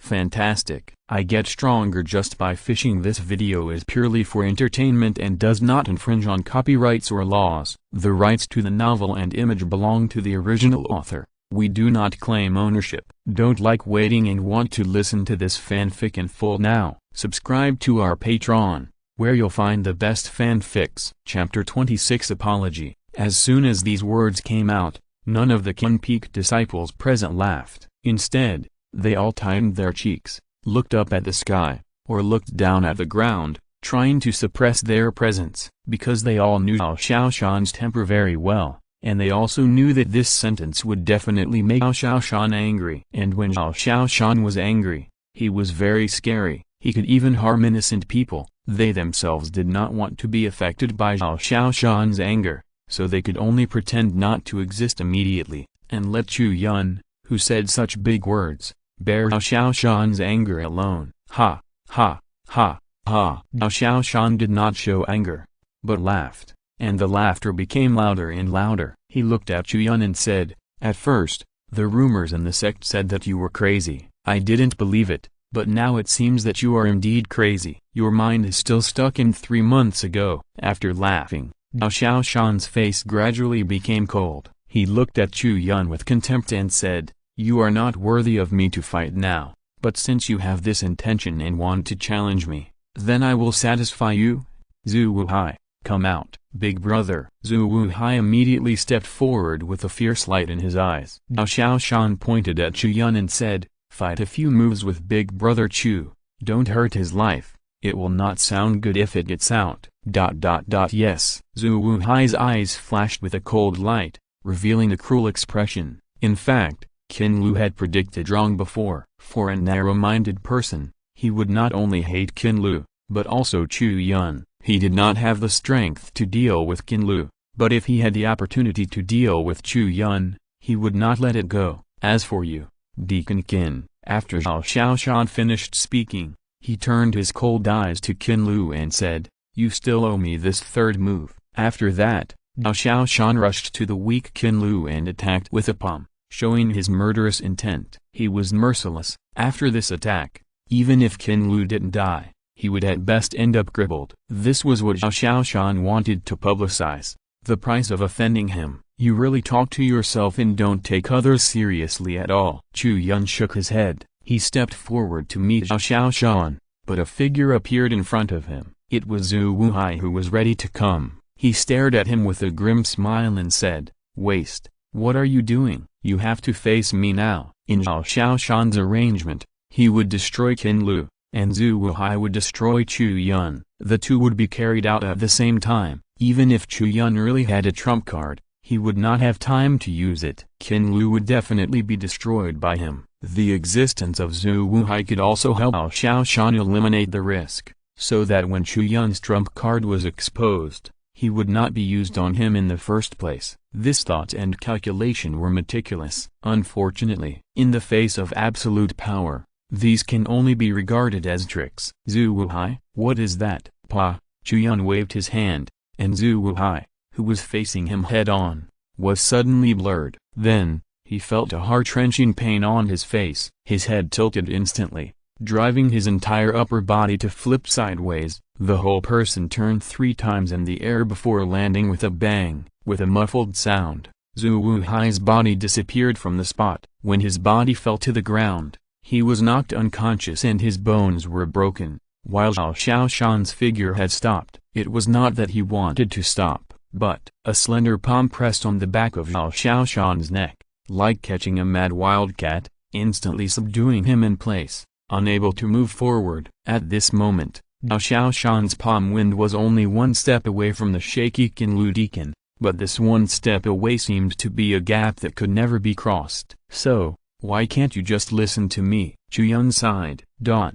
Fantastic. I get stronger just by fishing. This video is purely for entertainment and does not infringe on copyrights or laws. The rights to the novel and image belong to the original author. We do not claim ownership. Don't like waiting and want to listen to this fanfic in full now? Subscribe to our Patreon, where you'll find the best fanfics. Chapter 26 Apology. As soon as these words came out, none of the Kinpeak disciples present laughed. Instead, they all tightened their cheeks, looked up at the sky, or looked down at the ground, trying to suppress their presence, because they all knew Zhao Xiaoshan's temper very well, and they also knew that this sentence would definitely make Zhao Xiaoshan angry. And when Zhao Xiaoshan was angry, he was very scary. He could even harm innocent people. They themselves did not want to be affected by Zhao Xiaoshan's anger, so they could only pretend not to exist immediately, and let Chu Yun, who said such big words, bear Zhao Xiaoshan's anger alone. Ha, ha, ha, ha. Zhao Xiaoshan did not show anger, but laughed, and the laughter became louder and louder. He looked at Chu Yun and said, "At first, the rumors in the sect said that you were crazy. I didn't believe it, but now it seems that you are indeed crazy. Your mind is still stuck in 3 months ago." After laughing, Zhao Xiaoshan's face gradually became cold. He looked at Chu Yun with contempt and said, "You are not worthy of me to fight now, but since you have this intention and want to challenge me, then I will satisfy you. Zhu Wuhai, come out." "Big brother." Zhu Wuhai immediately stepped forward with a fierce light in his eyes. Zhao Xiaoshan pointed at Chu Yun and said, "Fight a few moves with big brother Chu. Don't hurt his life. It will not sound good if it gets out. ... Yes." Zhu Wuhai's eyes flashed with a cold light, revealing a cruel expression. In fact, Qin Lu had predicted wrong before. For a narrow-minded person, he would not only hate Qin Lu, but also Chu Yun. He did not have the strength to deal with Qin Lu, but if he had the opportunity to deal with Chu Yun, he would not let it go. "As for you, Deacon Qin," after Zhao Xiaoshan finished speaking, he turned his cold eyes to Qin Lu and said, "You still owe me this third move." After that, Zhao Xiaoshan rushed to the weak Qin Lu and attacked with a palm, showing his murderous intent. He was merciless. After this attack, even if Qin Lu didn't die, he would at best end up crippled. This was what Zhao Xiaoshan wanted to publicize, the price of offending him. "You really talk to yourself and don't take others seriously at all." Chu Yun shook his head. He stepped forward to meet Zhao Xiaoshan, but a figure appeared in front of him. It was Zhu Wuhai, who was ready to come. He stared at him with a grim smile and said, "Waste, what are you doing? You have to face me now." In Zhao Xiaoshan's arrangement, he would destroy Qin Lu, and Zhu Wuhai would destroy Chu Yun. The two would be carried out at the same time. Even if Chu Yun really had a trump card, he would not have time to use it. Qin Lu would definitely be destroyed by him. The existence of Zhu Wuhai could also help Zhao Xiaoshan eliminate the risk, so that when Chu Yun's trump card was exposed, he would not be used on him in the first place. This thought and calculation were meticulous. Unfortunately, in the face of absolute power, these can only be regarded as tricks. "Zhu Wuhai, what is that?" "Pa." Chu Yun waved his hand, and Zhu Wuhai, who was facing him head-on, was suddenly blurred. Then, he felt a heart-wrenching pain on his face. His head tilted instantly, driving his entire upper body to flip sideways. The whole person turned 3 times in the air before landing with a bang. With a muffled sound, Zhu Wuhai's body disappeared from the spot. When his body fell to the ground, he was knocked unconscious and his bones were broken, while Zhao Xiaoshan's figure had stopped. It was not that he wanted to stop, but a slender palm pressed on the back of Zhao Xiaoshan's neck, like catching a mad wildcat, instantly subduing him in place, unable to move forward. At this moment, Zhao Xiaoshan's palm wind was only 1 step away from the shaky Qin Lu deacon, but this 1 step away seemed to be a gap that could never be crossed. "So, why can't you just listen to me?" Chu Yun sighed. Zhao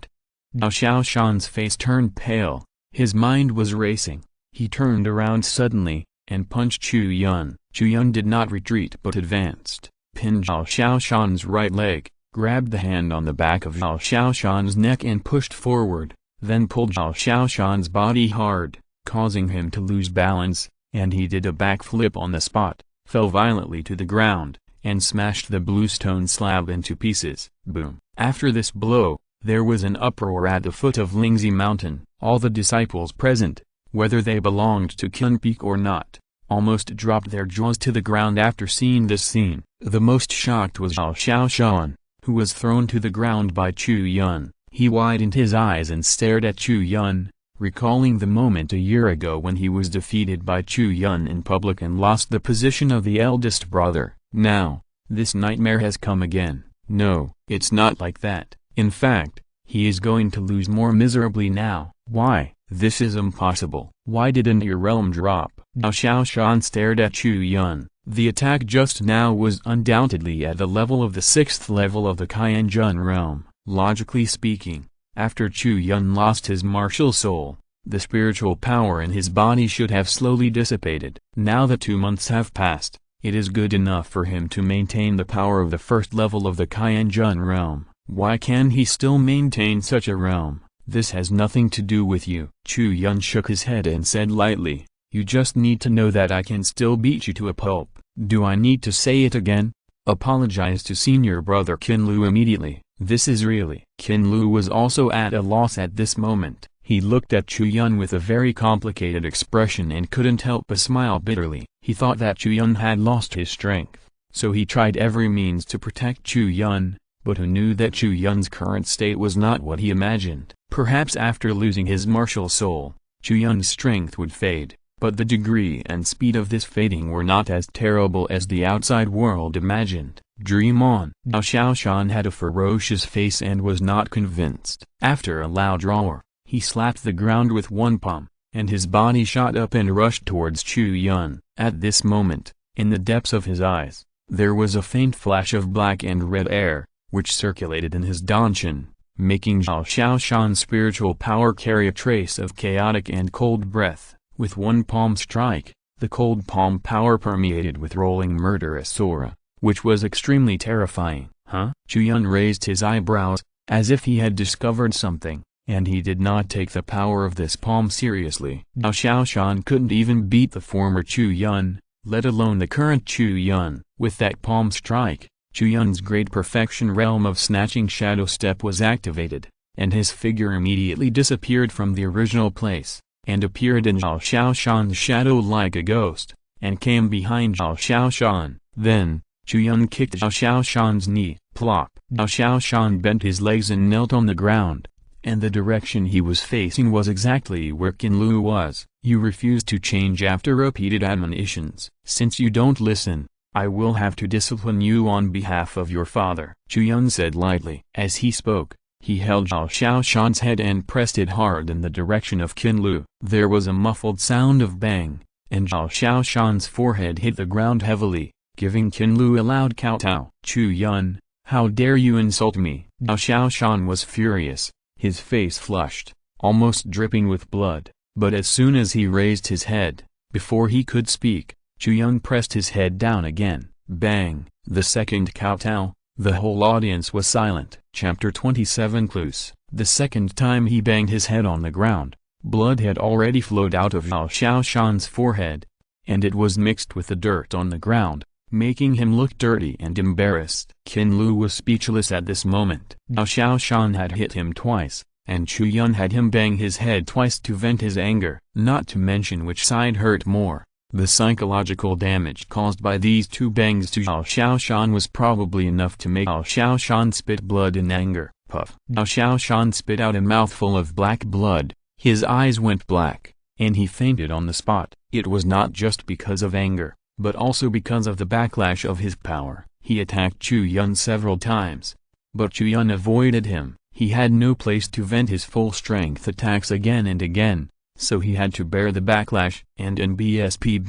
Xiaoshan's face turned pale. His mind was racing. He turned around suddenly, and punched Chu Yun. Chu Yun did not retreat but advanced, pinned Zhao Xiaoshan's right leg, grabbed the hand on the back of Zhao Xiaoshan's neck and pushed forward, then pulled Zhao Xiaoshan's body hard, causing him to lose balance, and he did a backflip on the spot, fell violently to the ground, and smashed the bluestone slab into pieces. Boom. After this blow, there was an uproar at the foot of Lingzi Mountain. All the disciples present, whether they belonged to Qin Peak or not, almost dropped their jaws to the ground after seeing this scene. The most shocked was Zhao Xiaoshan, who was thrown to the ground by Chu Yun. He widened his eyes and stared at Chu Yun, recalling the moment a year ago when he was defeated by Chu Yun in public and lost the position of the eldest brother. Now, this nightmare has come again. No, it's not like that. In fact, he is going to lose more miserably now. Why? This is impossible. Why didn't your realm drop? Zhao Xiaoshan stared at Chu Yun. The attack just now was undoubtedly at the level of the 6th level of the Qianjun realm. Logically speaking, after Chu Yun lost his martial soul, the spiritual power in his body should have slowly dissipated. Now that 2 months have passed, it is good enough for him to maintain the power of the 1st level of the Qianjun realm. Why can he still maintain such a realm? This has nothing to do with you. Chu Yun shook his head and said lightly, you just need to know that I can still beat you to a pulp. Do I need to say it again? Apologize to senior brother Qin Lu immediately. This is really. Qin Lu was also at a loss at this moment. He looked at Chu Yun with a very complicated expression and couldn't help but smile bitterly. He thought that Chu Yun had lost his strength, so he tried every means to protect Chu Yun, but who knew that Chu Yun's current state was not what he imagined. Perhaps after losing his martial soul, Chu Yun's strength would fade, but the degree and speed of this fading were not as terrible as the outside world imagined. Dream on. Zhao Xiaoshan had a ferocious face and was not convinced. After a loud roar, he slapped the ground with one palm, and his body shot up and rushed towards Chu Yun. At this moment, in the depths of his eyes, there was a faint flash of black and red air, which circulated in his danshan, making Zhao Xiaoshan's spiritual power carry a trace of chaotic and cold breath. With one palm strike, the cold palm power permeated with rolling murderous aura, which was extremely terrifying. Huh? Chu Yun raised his eyebrows, as if he had discovered something, and he did not take the power of this palm seriously. Zhao Xiaoshan couldn't even beat the former Chu Yun, let alone the current Chu Yun. With that palm strike, Chu Yun's great perfection realm of snatching shadow step was activated, and his figure immediately disappeared from the original place, and appeared in Zhao Xiaoshan's shadow like a ghost, and came behind Zhao Xiaoshan. Then, Chu Yun kicked Zhao Xiaoshan's knee. Plop! Zhao Xiaoshan bent his legs and knelt on the ground, and the direction he was facing was exactly where Qin Lu was. You refuse to change after repeated admonitions. Since you don't listen, I will have to discipline you on behalf of your father, Chu Yun said lightly. As he spoke, he held Zhao Xiaoshan's head and pressed it hard in the direction of Qin Lu. There was a muffled sound of bang, and Zhao Xiaoshan's forehead hit the ground heavily, giving Qin Lu a loud kowtow. Chu Yun, how dare you insult me? Zhao Xiaoshan was furious, his face flushed, almost dripping with blood, but as soon as he raised his head, before he could speak, Chu Yun pressed his head down again. Bang! The second kowtow. The whole audience was silent. Chapter 27 Clues. The second time he banged his head on the ground, blood had already flowed out of Zhao Xiaoshan's forehead, and it was mixed with the dirt on the ground, making him look dirty and embarrassed. Qin Lu was speechless at this moment. Zhao Xiaoshan had hit him twice, and Chu Yun had him bang his head twice to vent his anger. Not to mention which side hurt more. The psychological damage caused by these two bangs to Zhao Xiaoshan was probably enough to make Zhao Xiaoshan spit blood in anger. Puff! Zhao Xiaoshan spit out a mouthful of black blood, his eyes went black, and he fainted on the spot. It was not just because of anger, but also because of the backlash of his power. He attacked Chu Yun several times, but Chu Yun avoided him. He had no place to vent his full strength attacks again and again, so he had to bear the backlash. And NBSP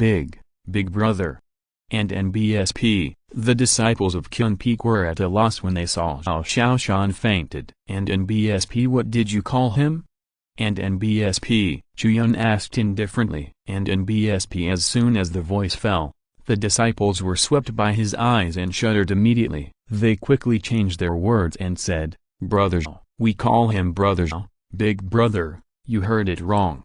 Big Brother, and NBSP, the disciples of Qin Peak were at a loss when they saw Zhao Xiaoshan fainted. And NBSP, what did you call him? And NBSP, Chu Yun asked indifferently. And NBSP, as soon as the voice fell, the disciples were swept by his eyes and shuddered immediately. They quickly changed their words and said, Brother Zhao. We call him Brother Zhao. Big Brother, you heard it wrong.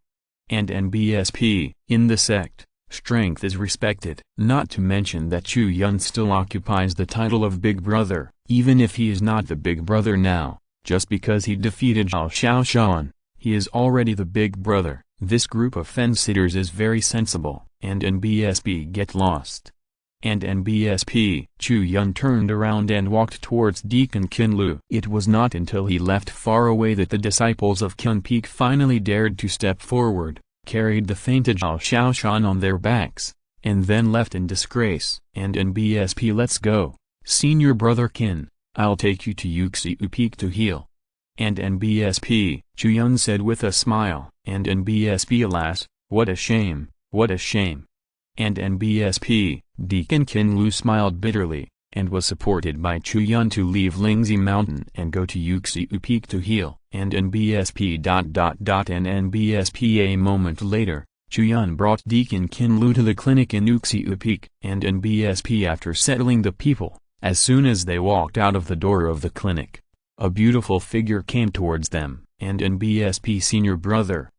And NBSP, in the sect, strength is respected. Not to mention that Chu Yun still occupies the title of Big Brother. Even if he is not the big brother now, just because he defeated Zhao Xiaoshan, he is already the big brother. This group of fence-sitters is very sensible, and NBSP get lost. And NBSP. Chu Yun turned around and walked towards Deacon Qinlu. It was not until he left far away that the disciples of Qinpeak finally dared to step forward, carried the fainted Zhao Xiaoshan on their backs, and then left in disgrace. And NBSP, let's go. Senior brother Qin, I'll take you to Yuxiu Peak to heal. And NBSP, Chu Yun said with a smile. And NBSP, alas, what a shame, what a shame. And NBSP, Deacon Qinlu smiled bitterly, and was supported by Chu Yun to leave Lingzi Mountain and go to Yuxiu Peak to heal. And NBSP. And NBSP. A moment later, Chu Yun brought Deacon Qinlu to the clinic in Yuxiu Peak. And NBSP, after settling the people, as soon as they walked out of the door of the clinic, a beautiful figure came towards them. And NBSP, senior brother.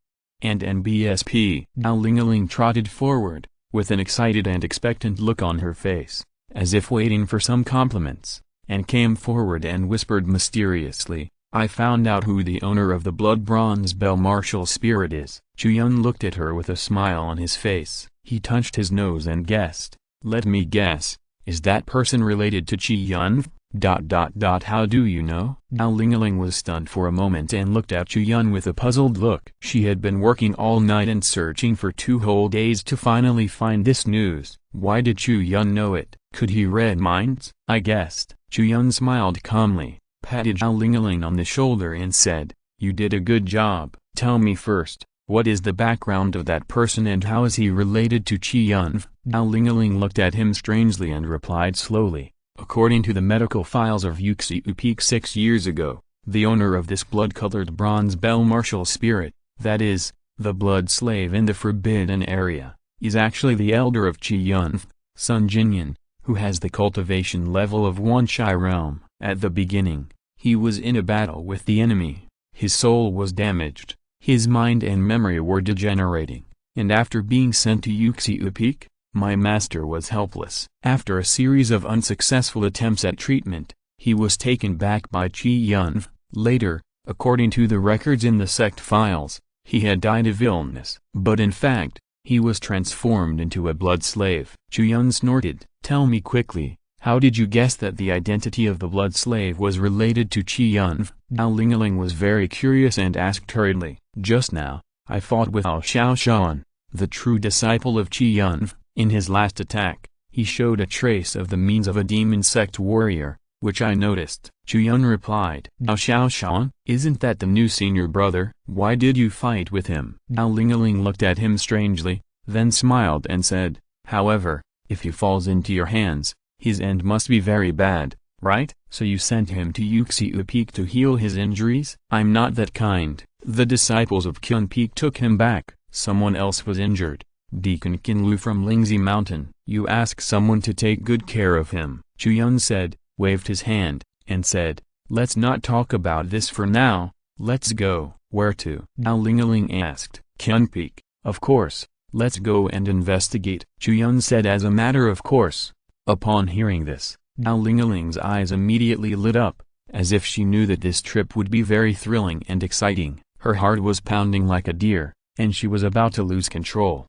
And NBSP. Now Ling-a-Ling trotted forward, with an excited and expectant look on her face, as if waiting for some compliments, and came forward and whispered mysteriously, I found out who the owner of the Blood Bronze Bell martial spirit is. Chu Yun looked at her with a smile on his face. He touched his nose and guessed, let me guess, is that person related to Chu Yun? How do you know? Now Ling-a-Ling was stunned for a moment and looked at Chu Yun with a puzzled look. She had been working all night and searching for 2 whole days to finally find this news. Why did Chu Yun know it? Could he read minds? I guessed. Chu Yun smiled calmly, patted Zhao Ling-a-Ling on the shoulder and said, you did a good job. Tell me first, what is the background of that person and how is he related to Chu Yun? Zhao Ling-a-Ling looked at him strangely and replied slowly. According to the medical files of Yuxiu Peak 6 years ago, the owner of this blood-colored bronze bell martial spirit, that is, the blood slave in the forbidden area, is actually the elder of Chu Yun, Sun Jinyan, who has the cultivation level of Wanshai realm. At the beginning, he was in a battle with the enemy, his soul was damaged, his mind and memory were degenerating, and after being sent to Yuxiu Peak, my master was helpless. After a series of unsuccessful attempts at treatment, he was taken back by Chu Yun. Later, according to the records in the sect files, he had died of illness. But in fact, he was transformed into a blood slave. Chu Yun snorted. Tell me quickly, how did you guess that the identity of the blood slave was related to Chu Yun? Now Ling-a-Ling was very curious and asked hurriedly, just now, I fought with Zhao Xiaoshan, the true disciple of Chu Yun. In his last attack, he showed a trace of the means of a demon sect warrior, which I noticed. Chu Yun replied, Zhao Xiaoshan? Isn't that the new senior brother? Why did you fight with him? Now Ling-a-Ling looked at him strangely, then smiled and said, however, if he falls into your hands, his end must be very bad, right? So you sent him to Yuxiu Peak to heal his injuries? I'm not that kind. The disciples of Qinpeak took him back. Someone else was injured. Deacon Qinlu from Lingzi Mountain. You ask someone to take good care of him. Chu Yun said, waved his hand, and said, let's not talk about this for now, let's go. Where to? Now Ling-a-Ling asked. Qinpeak, of course, let's go and investigate. Chu Yun said as a matter of course. Upon hearing this, Now Ling-a-Ling's eyes immediately lit up, as if she knew that this trip would be very thrilling and exciting. Her heart was pounding like a deer, and she was about to lose control.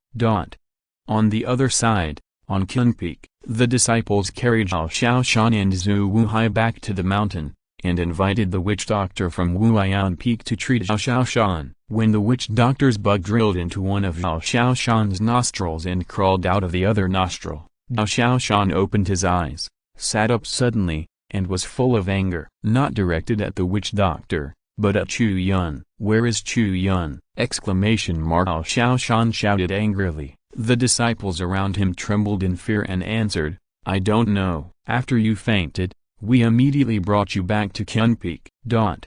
On the other side, on Qinpeak, the disciples carried Zhao Xiaoshan and Zhu Wuhai back to the mountain, and invited the witch doctor from Wuyan Peak to treat Zhao Xiaoshan. When the witch doctor's bug drilled into one of Zhao Xiaoshan's nostrils and crawled out of the other nostril, Zhao Xiaoshan opened his eyes, sat up suddenly, and was full of anger. Not directed at the witch doctor, but at Chu Yun. Where is Chu Yun? Zhao Xiaoshan shouted angrily. The disciples around him trembled in fear and answered, I don't know. After you fainted, we immediately brought you back to Qinpeak. Zhao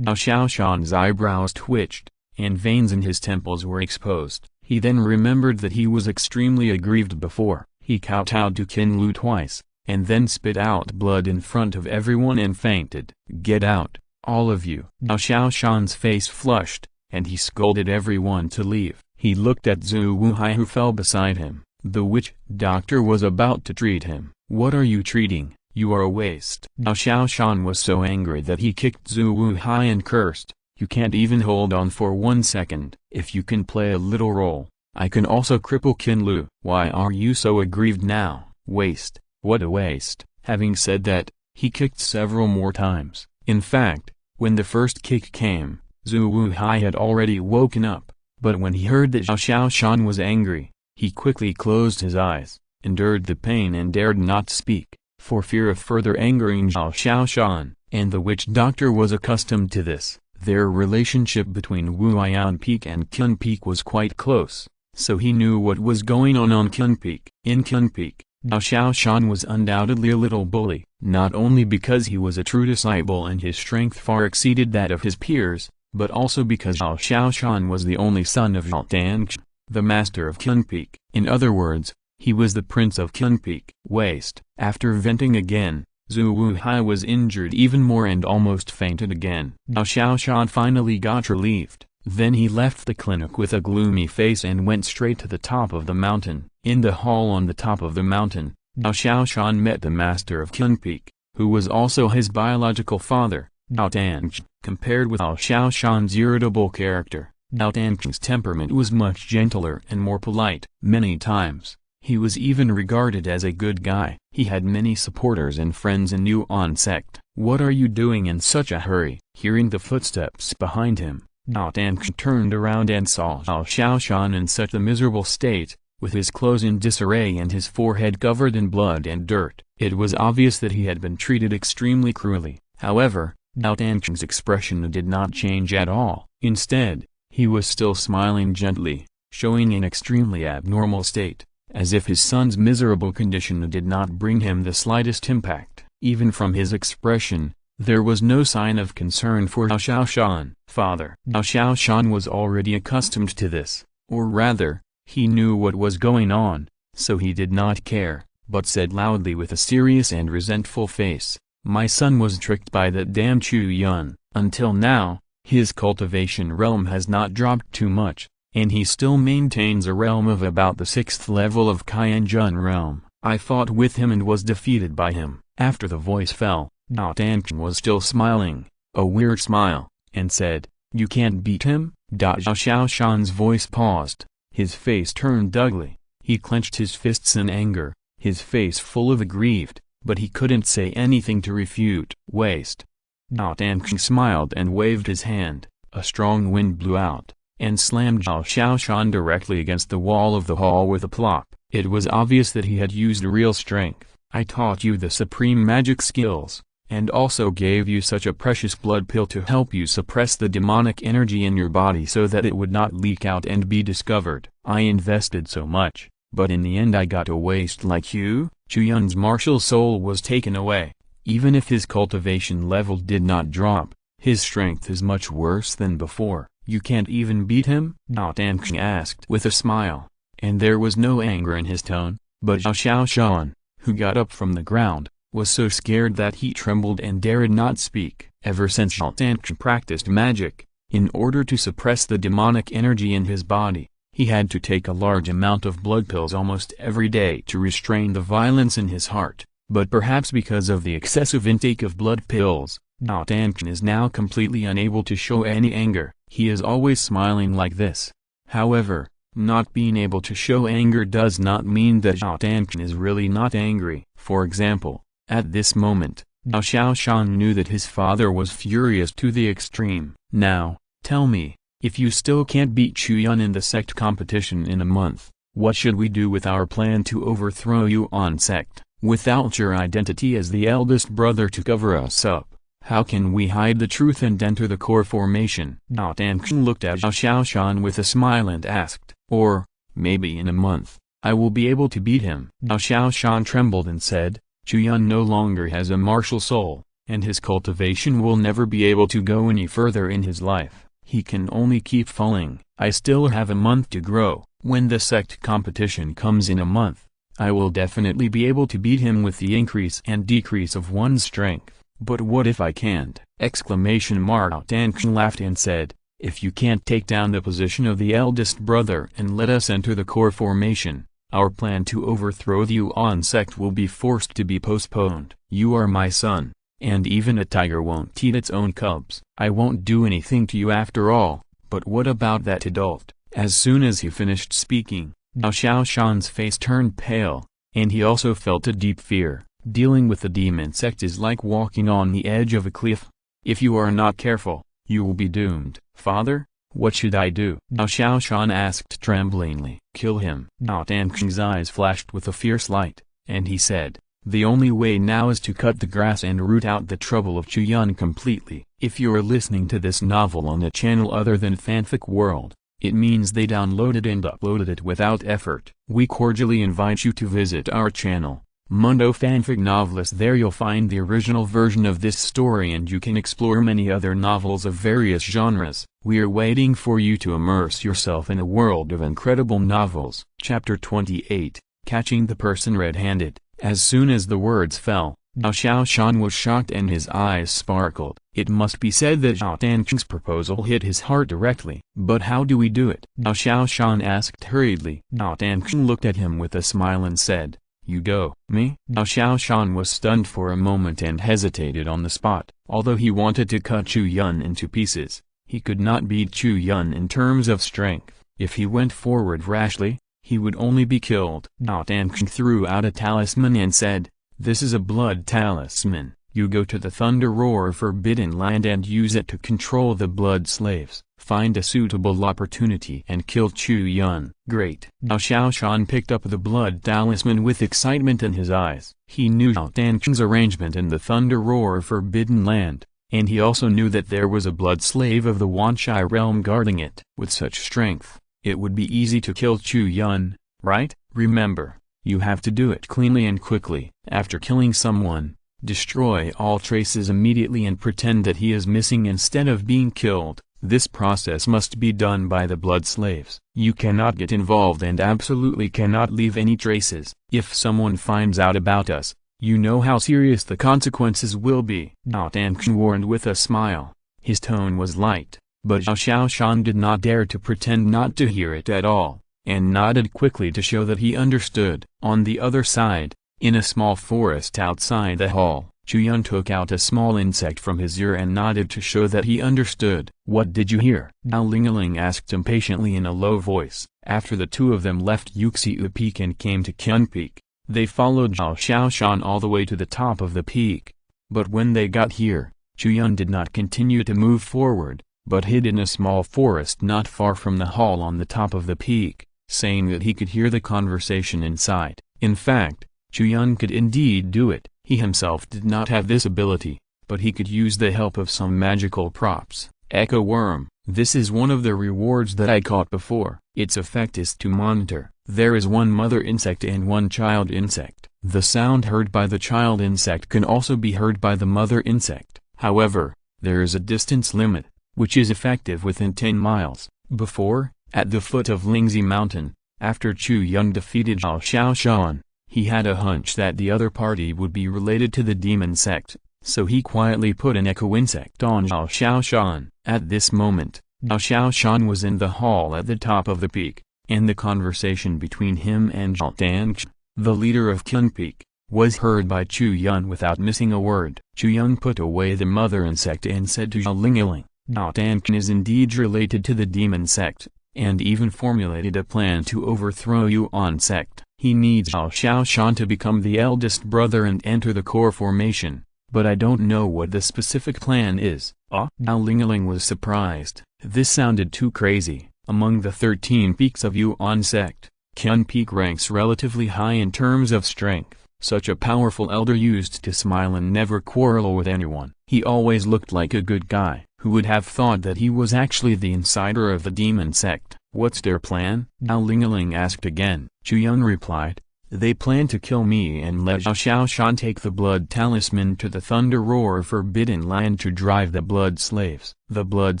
Xiaoshan's eyebrows twitched, and veins in his temples were exposed. He then remembered that he was extremely aggrieved before. He kowtowed to Qinlu twice, and then spit out blood in front of everyone and fainted. Get out, all of you. Zhao Xiaoshan's face flushed, and he scolded everyone to leave. He looked at Zhu Wuhai who fell beside him. The witch doctor was about to treat him. What are you treating? You are a waste. Zhao Xiaoshan was so angry that he kicked Zhu Wuhai and cursed, "You can't even hold on for 1 second. If you can play a little role, I can also cripple Qin Lu. Why are you so aggrieved now? Waste, what a waste." Having said that, he kicked several more times. In fact, when the first kick came, Zhu Wuhai had already woken up, but when he heard that Zhao Xiaoshan was angry, he quickly closed his eyes, endured the pain and dared not speak, for fear of further angering Zhao Xiaoshan, and the witch doctor was accustomed to this. Their relationship between Wuyan Peak and Qin Peak was quite close, so he knew what was going on Qin Peak. In Qin Peak, Zhao Xiaoshan was undoubtedly a little bully, not only because he was a true disciple and his strength far exceeded that of his peers, but also because Zhao Xiaoshan was the only son of Zhao Danqi, the master of Qin Peak. In other words, he was the prince of Qin Peak. Waste. After venting again, Zhu Wuhai was injured even more and almost fainted again. Zhao Xiaoshan finally got relieved. Then he left the clinic with a gloomy face and went straight to the top of the mountain. In the hall on the top of the mountain, Zhao Xiaoshan met the master of Qin Peak, who was also his biological father, Zhao Danqi. Compared with Zhao Xiaoshan's irritable character, Zhao Danqi's temperament was much gentler and more polite. Many times, he was even regarded as a good guy. He had many supporters and friends in Yuan sect. "What are you doing in such a hurry?" Hearing the footsteps behind him, Zhao Danqi turned around and saw Zhao Xiaoshan in such a miserable state, with his clothes in disarray and his forehead covered in blood and dirt. It was obvious that he had been treated extremely cruelly. However, Zhao Danqi's expression did not change at all. Instead, he was still smiling gently, showing an extremely abnormal state, as if his son's miserable condition did not bring him the slightest impact. Even from his expression, there was no sign of concern for Zhao Xiaoshan. Father. Zhao Xiaoshan was already accustomed to this, or rather, he knew what was going on, so he did not care, but said loudly with a serious and resentful face, "My son was tricked by that damn Chu Yun. Until now, his cultivation realm has not dropped too much, and he still maintains a realm of about the 6th level of Qianjun realm. I fought with him and was defeated by him." After the voice fell, Zhao Danqi was still smiling, a weird smile, and said, "You can't beat him?" Zhao Xiaoshan's voice paused, his face turned ugly, he clenched his fists in anger, his face full of aggrieved, but he couldn't say anything to refute. Waste. Zhao Danqi smiled and waved his hand. A strong wind blew out, and slammed Zhao Xiaoshan directly against the wall of the hall with a plop. It was obvious that he had used real strength. "I taught you the supreme magic skills, and also gave you such a precious blood pill to help you suppress the demonic energy in your body so that it would not leak out and be discovered. I invested so much, but in the end I got a waste like you." Chu Yun's martial soul was taken away. Even if his cultivation level did not drop, his strength is much worse than before. "You can't even beat him?" Zhao Danqi asked with a smile, and there was no anger in his tone, but Zhao Xiaoshan, who got up from the ground, was so scared that he trembled and dared not speak. Ever since Zhao Danqi practiced magic, in order to suppress the demonic energy in his body, he had to take a large amount of blood pills almost every day to restrain the violence in his heart. But perhaps because of the excessive intake of blood pills, Zhao Danqi is now completely unable to show any anger. He is always smiling like this. However, not being able to show anger does not mean that Zhao Danqi is really not angry. For example, at this moment, Zhao Xiaoshan knew that his father was furious to the extreme. "Now, tell me, if you still can't beat Chu Yun in the sect competition in a month, what should we do with our plan to overthrow Yuan sect? Without your identity as the eldest brother to cover us up, how can we hide the truth and enter the core formation?" Zhao Danqi looked at Zhao Xiaoshan with a smile and asked, "Or, maybe in a month, I will be able to beat him." Zhao Xiaoshan trembled and said, "Chu Yun no longer has a martial soul, and his cultivation will never be able to go any further in his life. He can only keep falling. I still have a month to grow. When the sect competition comes in a month, I will definitely be able to beat him with the increase and decrease of one's strength. But what if I can't?" Zhao Danqi laughed and said, "If you can't take down the position of the eldest brother and let us enter the core formation, our plan to overthrow the Yuan sect will be forced to be postponed. You are my son, and even a tiger won't eat its own cubs. I won't do anything to you after all, but what about that adult?" As soon as he finished speaking, Zhao Xiaoshan's face turned pale, and he also felt a deep fear. Dealing with the demon sect is like walking on the edge of a cliff. If you are not careful, you will be doomed. "Father, what should I do?" Zhao Xiaoshan asked tremblingly. "Kill him." Zhao Danxing's eyes flashed with a fierce light, and he said, "The only way now is to cut the grass and root out the trouble of Chu Yun completely." If you are listening to this novel on a channel other than Fanfic World, it means they downloaded and uploaded it without effort. We cordially invite you to visit our channel, Mundo Fanfic Novelist. There you'll find the original version of this story and you can explore many other novels of various genres. We are waiting for you to immerse yourself in a world of incredible novels. Chapter 28, Catching the Person Red-Handed. As soon as the words fell, Zhao Xiaoshan was shocked and his eyes sparkled. It must be said that Zhao Danxing's proposal hit his heart directly. "But how do we do it?" Zhao Xiaoshan asked hurriedly. Zhao Danxing looked at him with a smile and said, "You go." "Me?" Zhao Xiaoshan was stunned for a moment and hesitated on the spot. Although he wanted to cut Chu Yun into pieces, he could not beat Chu Yun in terms of strength. If he went forward rashly, he would only be killed. Zhao Danxing threw out a talisman and said, "This is a blood talisman. You go to the Thunder Roar Forbidden Land and use it to control the blood slaves. Find a suitable opportunity and kill Chu Yun." "Great." Zhao Xiaoshan picked up the blood talisman with excitement in his eyes. He knew Zhao Danxing's arrangement in the Thunder Roar Forbidden Land, and he also knew that there was a blood slave of the Wanshai realm guarding it. With such strength, it would be easy to kill Chu Yun, right? Remember, you have to do it cleanly and quickly. After killing someone, destroy all traces immediately and pretend that he is missing instead of being killed. This process must be done by the blood slaves. You cannot get involved and absolutely cannot leave any traces. If someone finds out about us, you know how serious the consequences will be." Zhao Danxing warned with a smile. His tone was light, but Zhao Xiaoshan did not dare to pretend not to hear it at all, and nodded quickly to show that he understood. On the other side, in a small forest outside the hall, Chu Yun took out a small insect from his ear and nodded to show that he understood. "What did you hear?" Zhao Lingaling asked impatiently in a low voice. After the two of them left Yuxiu Peak and came to Kyun Peak, they followed Zhao Xiaoshan all the way to the top of the peak. But when they got here, Chu Yun did not continue to move forward, but hid in a small forest not far from the hall on the top of the peak, saying that he could hear the conversation inside. In fact, Chu Yun could indeed do it. He himself did not have this ability, but he could use the help of some magical props. Echo worm. This is one of the rewards that I caught before. Its effect is to monitor. There is one mother insect and one child insect. The sound heard by the child insect can also be heard by the mother insect. However, there is a distance limit, which is effective within 10 miles. Before, at the foot of Lingzi Mountain, after Chu Yun defeated Zhao Xiaoshan, he had a hunch that the other party would be related to the demon sect, so he quietly put an echo insect on Zhao Xiaoshan. At this moment, Zhao Xiaoshan was in the hall at the top of the peak, and the conversation between him and Zhao Danxing, the leader of Kyun Peak, was heard by Chu Yun without missing a word. Chu Yun put away the mother insect and said to Zhao Lingaling, "Zhao Danxing is indeed related to the demon sect, and even formulated a plan to overthrow Yuan sect. He needs Zhao Xiaoshan to become the eldest brother and enter the core formation, but I don't know what the specific plan is." Zhao Lingaling was surprised. This sounded too crazy. Among the 13 peaks of Yuan sect, Kyun Peak ranks relatively high in terms of strength. Such a powerful elder used to smile and never quarrel with anyone. He always looked like a good guy. Who would have thought that he was actually the insider of the demon sect? "What's their plan?" Zhao Lingaling asked again. Chu Yun replied, "They plan to kill me and let Zhao Xiaoshan take the blood talisman to the Thunder Roar Forbidden Land to drive the blood slaves. The blood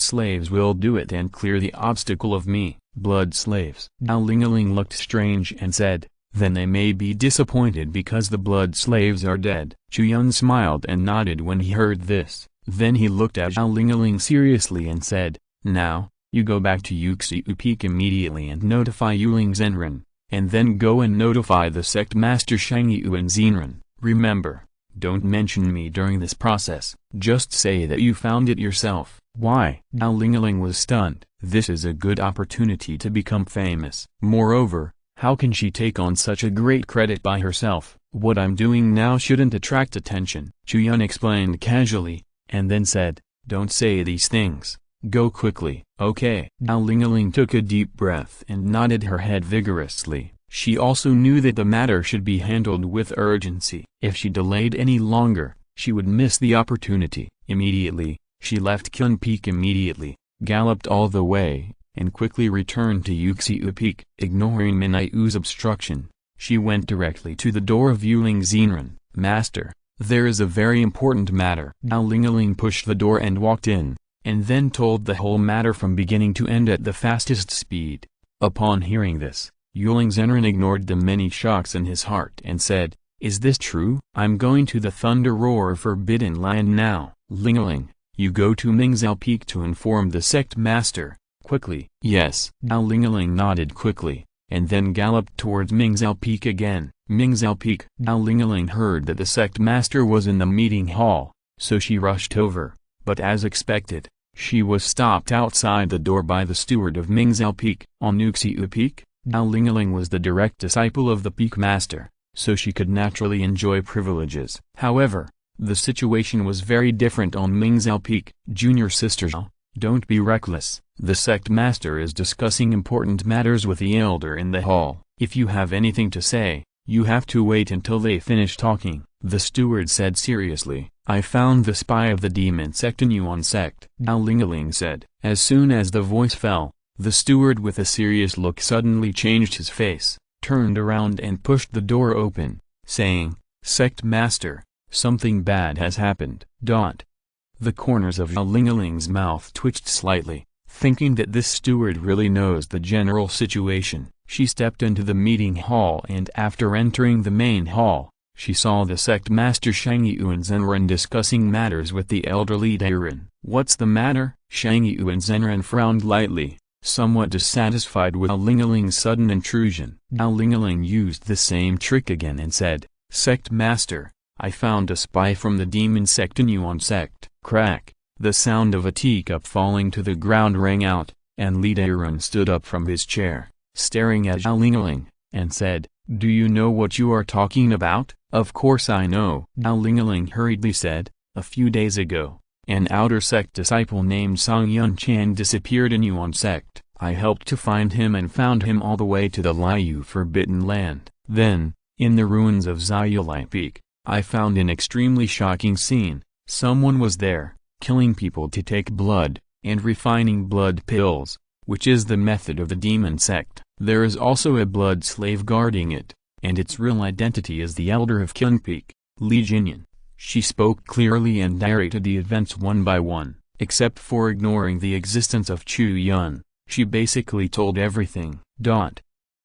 slaves will do it and clear the obstacle of me." "Blood slaves?" Zhao Lingaling looked strange and said, "Then they may be disappointed because the blood slaves are dead." Chu Yun smiled and nodded when he heard this. Then he looked at Zhao Lingaling seriously and said, "Now, you go back to Yuxiu Peak immediately and notify Yuling Zhenren, and then go and notify the sect master Shang Yu and Xinren. Remember, don't mention me during this process, just say that you found it yourself." "Why?" Zhao Lingaling was stunned. This is a good opportunity to become famous. Moreover, how can she take on such a great credit by herself? "What I'm doing now shouldn't attract attention," Chu Yun explained casually, and then said, "Don't say these things. Go quickly." "Okay." Zhao Lingaling took a deep breath and nodded her head vigorously. She also knew that the matter should be handled with urgency. If she delayed any longer, she would miss the opportunity. Immediately, she left Kun Peak immediately, galloped all the way, and quickly returned to Yuxiu Peak. Ignoring Minayu's obstruction, she went directly to the door of Yuling Xinren. "Master, there is a very important matter." Zhao Lingaling pushed the door and walked in, and then told the whole matter from beginning to end at the fastest speed. Upon hearing this, Yuling Xinren ignored the many shocks in his heart and said, "Is this true? I'm going to the Thunder Roar Forbidden Land now." "Lingaling, you go to Mingzhou Peak to inform the sect master, quickly." "Yes." Zhao Lingaling nodded quickly, and then galloped towards Mingzhou Peak again. Mingzhou Peak. Zhao Lingaling heard that the sect master was in the meeting hall, so she rushed over, but as expected, she was stopped outside the door by the steward of Mingzhou Peak. On Yuxiu Peak, Zhao Lingaling was the direct disciple of the Peak Master, so she could naturally enjoy privileges. However, the situation was very different on Mingzhou Peak. "Junior sister Zhao, don't be reckless. The sect master is discussing important matters with the elder in the hall. If you have anything to say, you have to wait until they finish talking," the steward said seriously. "I found the spy of the demon sect in Yuan sect," Zhao Lingaling said. As soon as the voice fell, the steward with a serious look suddenly changed his face, turned around and pushed the door open, saying, "Sect master, something bad has happened." The corners of Zhao Lingaling's mouth twitched slightly, thinking that this steward really knows the general situation. She stepped into the meeting hall, and after entering the main hall, she saw the sect master Shang Yu and Xinren discussing matters with the elderly Dairen. "What's the matter?" Shang Yu and Xinren frowned lightly, somewhat dissatisfied with Zhao Lingaling's sudden intrusion. Zhao Lingaling used the same trick again and said, "Sect master, I found a spy from the demon sect in Yuan sect." Crack! The sound of a teacup falling to the ground rang out, and Li Dairen stood up from his chair, staring at Zhao Lingaling, and said, "Do you know what you are talking about?" "Of course I know," Zhao Lingaling hurriedly said. "A few days ago, an outer sect disciple named Song Yun Chan disappeared in Yuan sect. I helped to find him and found him all the way to the Liu Forbidden Land. Then, in the ruins of Xiaolai Peak, I found an extremely shocking scene. Someone was there, killing people to take blood, and refining blood pills, which is the method of the demon sect. There is also a blood slave guarding it, and its real identity is the elder of Kun Peak, Li Jinyan." She spoke clearly and narrated the events one by one, except for ignoring the existence of Chu Yun. She basically told everything.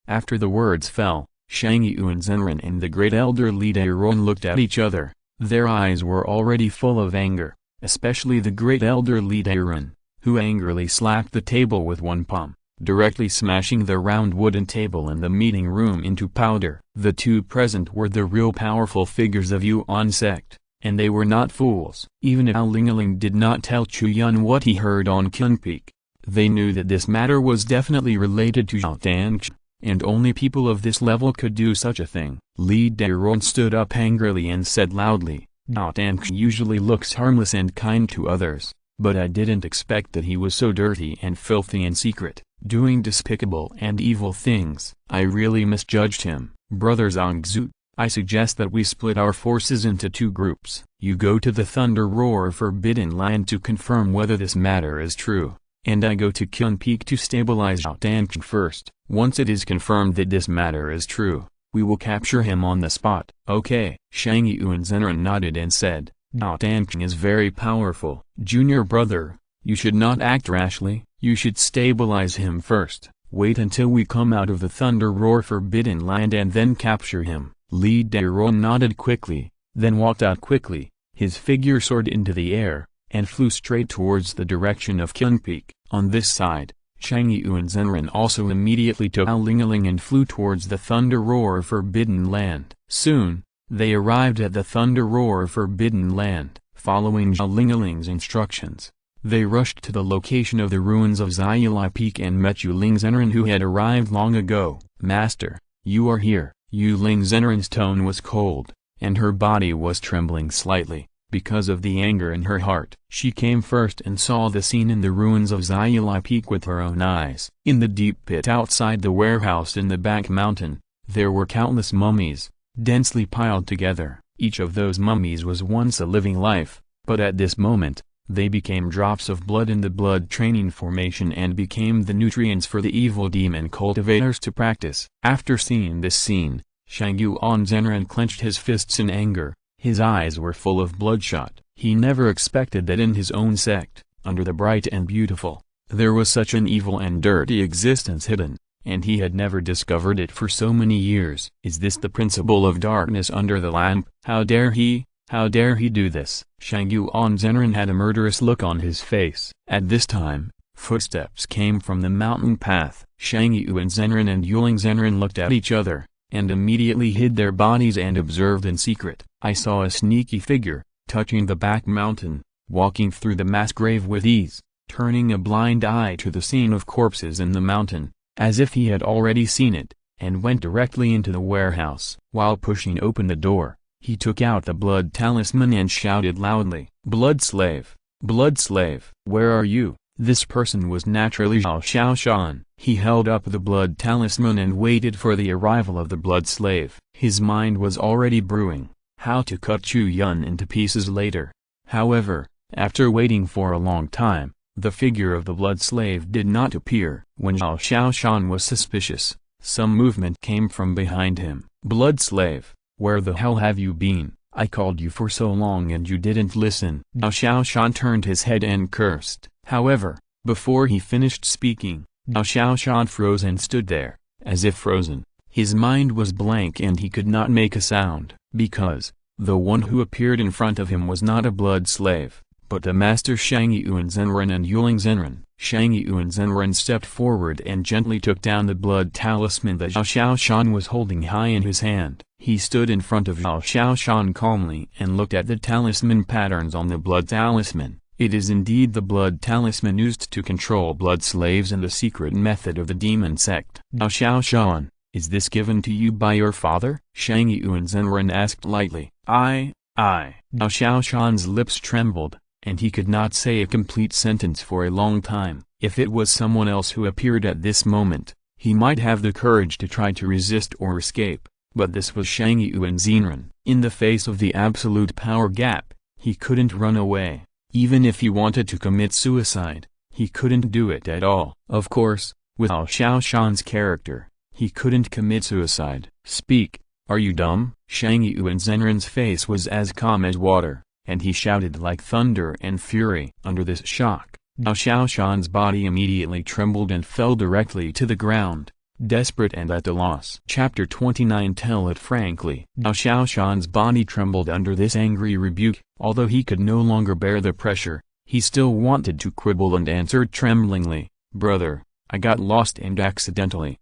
After the words fell, Shang Yu and Xinren and the great elder Li Dairen looked at each other. Their eyes were already full of anger, especially the great elder Li Dairen, who angrily slapped the table with one palm, directly smashing the round wooden table in the meeting room into powder. The two present were the real powerful figures of Yuan sect, and they were not fools. Even if Zhao Lingaling did not tell Chu Yun what he heard on Kun Peak, they knew that this matter was definitely related to Zhao Danqi, and only people of this level could do such a thing. Li Dairen stood up angrily and said loudly, "Zhao Danqi usually looks harmless and kind to others, but I didn't expect that he was so dirty and filthy in secret, doing despicable and evil things. I really misjudged him. Brother Zhangzu, I suggest that we split our forces into two groups. You go to the Thunder Roar Forbidden Land to confirm whether this matter is true, and I go to Kun Peak to stabilize Zhao Danqi first. Once it is confirmed that this matter is true, we will capture him on the spot." "Okay." Shang Yu and Xinren nodded and said, "Zhao Danqi is very powerful. Junior brother, you should not act rashly. You should stabilize him first. Wait until we come out of the Thunder Roar Forbidden Land and then capture him." Li Dairen nodded quickly, then walked out quickly. His figure soared into the air, and flew straight towards the direction of Kun Peak. On this side, Shang Yu and Zenran also immediately took Zhao Lingaling and flew towards the Thunder Roar Forbidden Land. Soon, they arrived at the Thunder Roar Forbidden Land. Following Zhao Lingaling's instructions, they rushed to the location of the ruins of Xiaolai Peak and met Yuling Zenran, who had arrived long ago. "Master, you are here." Yuling Zenran's tone was cold, and her body was trembling slightly, because of the anger in her heart. She came first and saw the scene in the ruins of Xiaolai Peak with her own eyes. In the deep pit outside the warehouse in the back mountain, there were countless mummies, densely piled together. Each of those mummies was once a living life, but at this moment, they became drops of blood in the blood training formation and became the nutrients for the evil demon cultivators to practice. After seeing this scene, Shang Yu Zenran clenched his fists in anger. His eyes were full of bloodshot. He never expected that in his own sect, under the bright and beautiful, there was such an evil and dirty existence hidden, and he had never discovered it for so many years. Is this the principle of darkness under the lamp? How dare he? How dare he do this? Shang Yu Zenran had a murderous look on his face. At this time, footsteps came from the mountain path. Shang Yu Zenran and Yuling Zenran looked at each other, and immediately hid their bodies and observed in secret. I saw a sneaky figure, touching the back mountain, walking through the mass grave with ease, turning a blind eye to the scene of corpses in the mountain, as if he had already seen it, and went directly into the warehouse. While pushing open the door, he took out the blood talisman and shouted loudly, "Blood slave! Blood slave! Where are you?" This person was naturally Zhao Xiaoshan. He held up the blood talisman and waited for the arrival of the blood slave. His mind was already brewing how to cut Chu Yun into pieces later. However, after waiting for a long time, the figure of the blood slave did not appear. When Zhao Xiaoshan was suspicious, some movement came from behind him. "Blood slave, where the hell have you been? I called you for so long and you didn't listen." Zhao Xiaoshan turned his head and cursed. However, before he finished speaking, Zhao Xiaoshan froze and stood there, as if frozen. His mind was blank and he could not make a sound, because the one who appeared in front of him was not a blood slave, but the master Shang Yu Zenran and Yuling Zenran. Shang Yu Zenran stepped forward and gently took down the blood talisman that Zhao Xiaoshan was holding high in his hand. He stood in front of Zhao Xiaoshan calmly and looked at the talisman patterns on the blood talisman. It is indeed the blood talisman used to control blood slaves and the secret method of the demon sect. "Zhao Xiaoshan, is this given to you by your father?" Shang Yu Zenran asked lightly. I. Zhao Xiaoshan's lips trembled, and he could not say a complete sentence for a long time. If it was someone else who appeared at this moment, he might have the courage to try to resist or escape, but this was Shang Yu Zenran. In the face of the absolute power gap, he couldn't run away. Even if he wanted to commit suicide, he couldn't do it at all. Of course, with Zhao Xiaoshan's character, he couldn't commit suicide. "Speak, are you dumb?" Shang Yu Zenran's face was as calm as water, and he shouted like thunder and fury. Under this shock, Zhao Xiaoshan's body immediately trembled and fell directly to the ground, desperate and at a loss. Chapter 29. Tell it frankly. Zhao Xiaoshan's body trembled under this angry rebuke. Although he could no longer bear the pressure, he still wanted to quibble and answered tremblingly, "Brother, I got lost and accidentally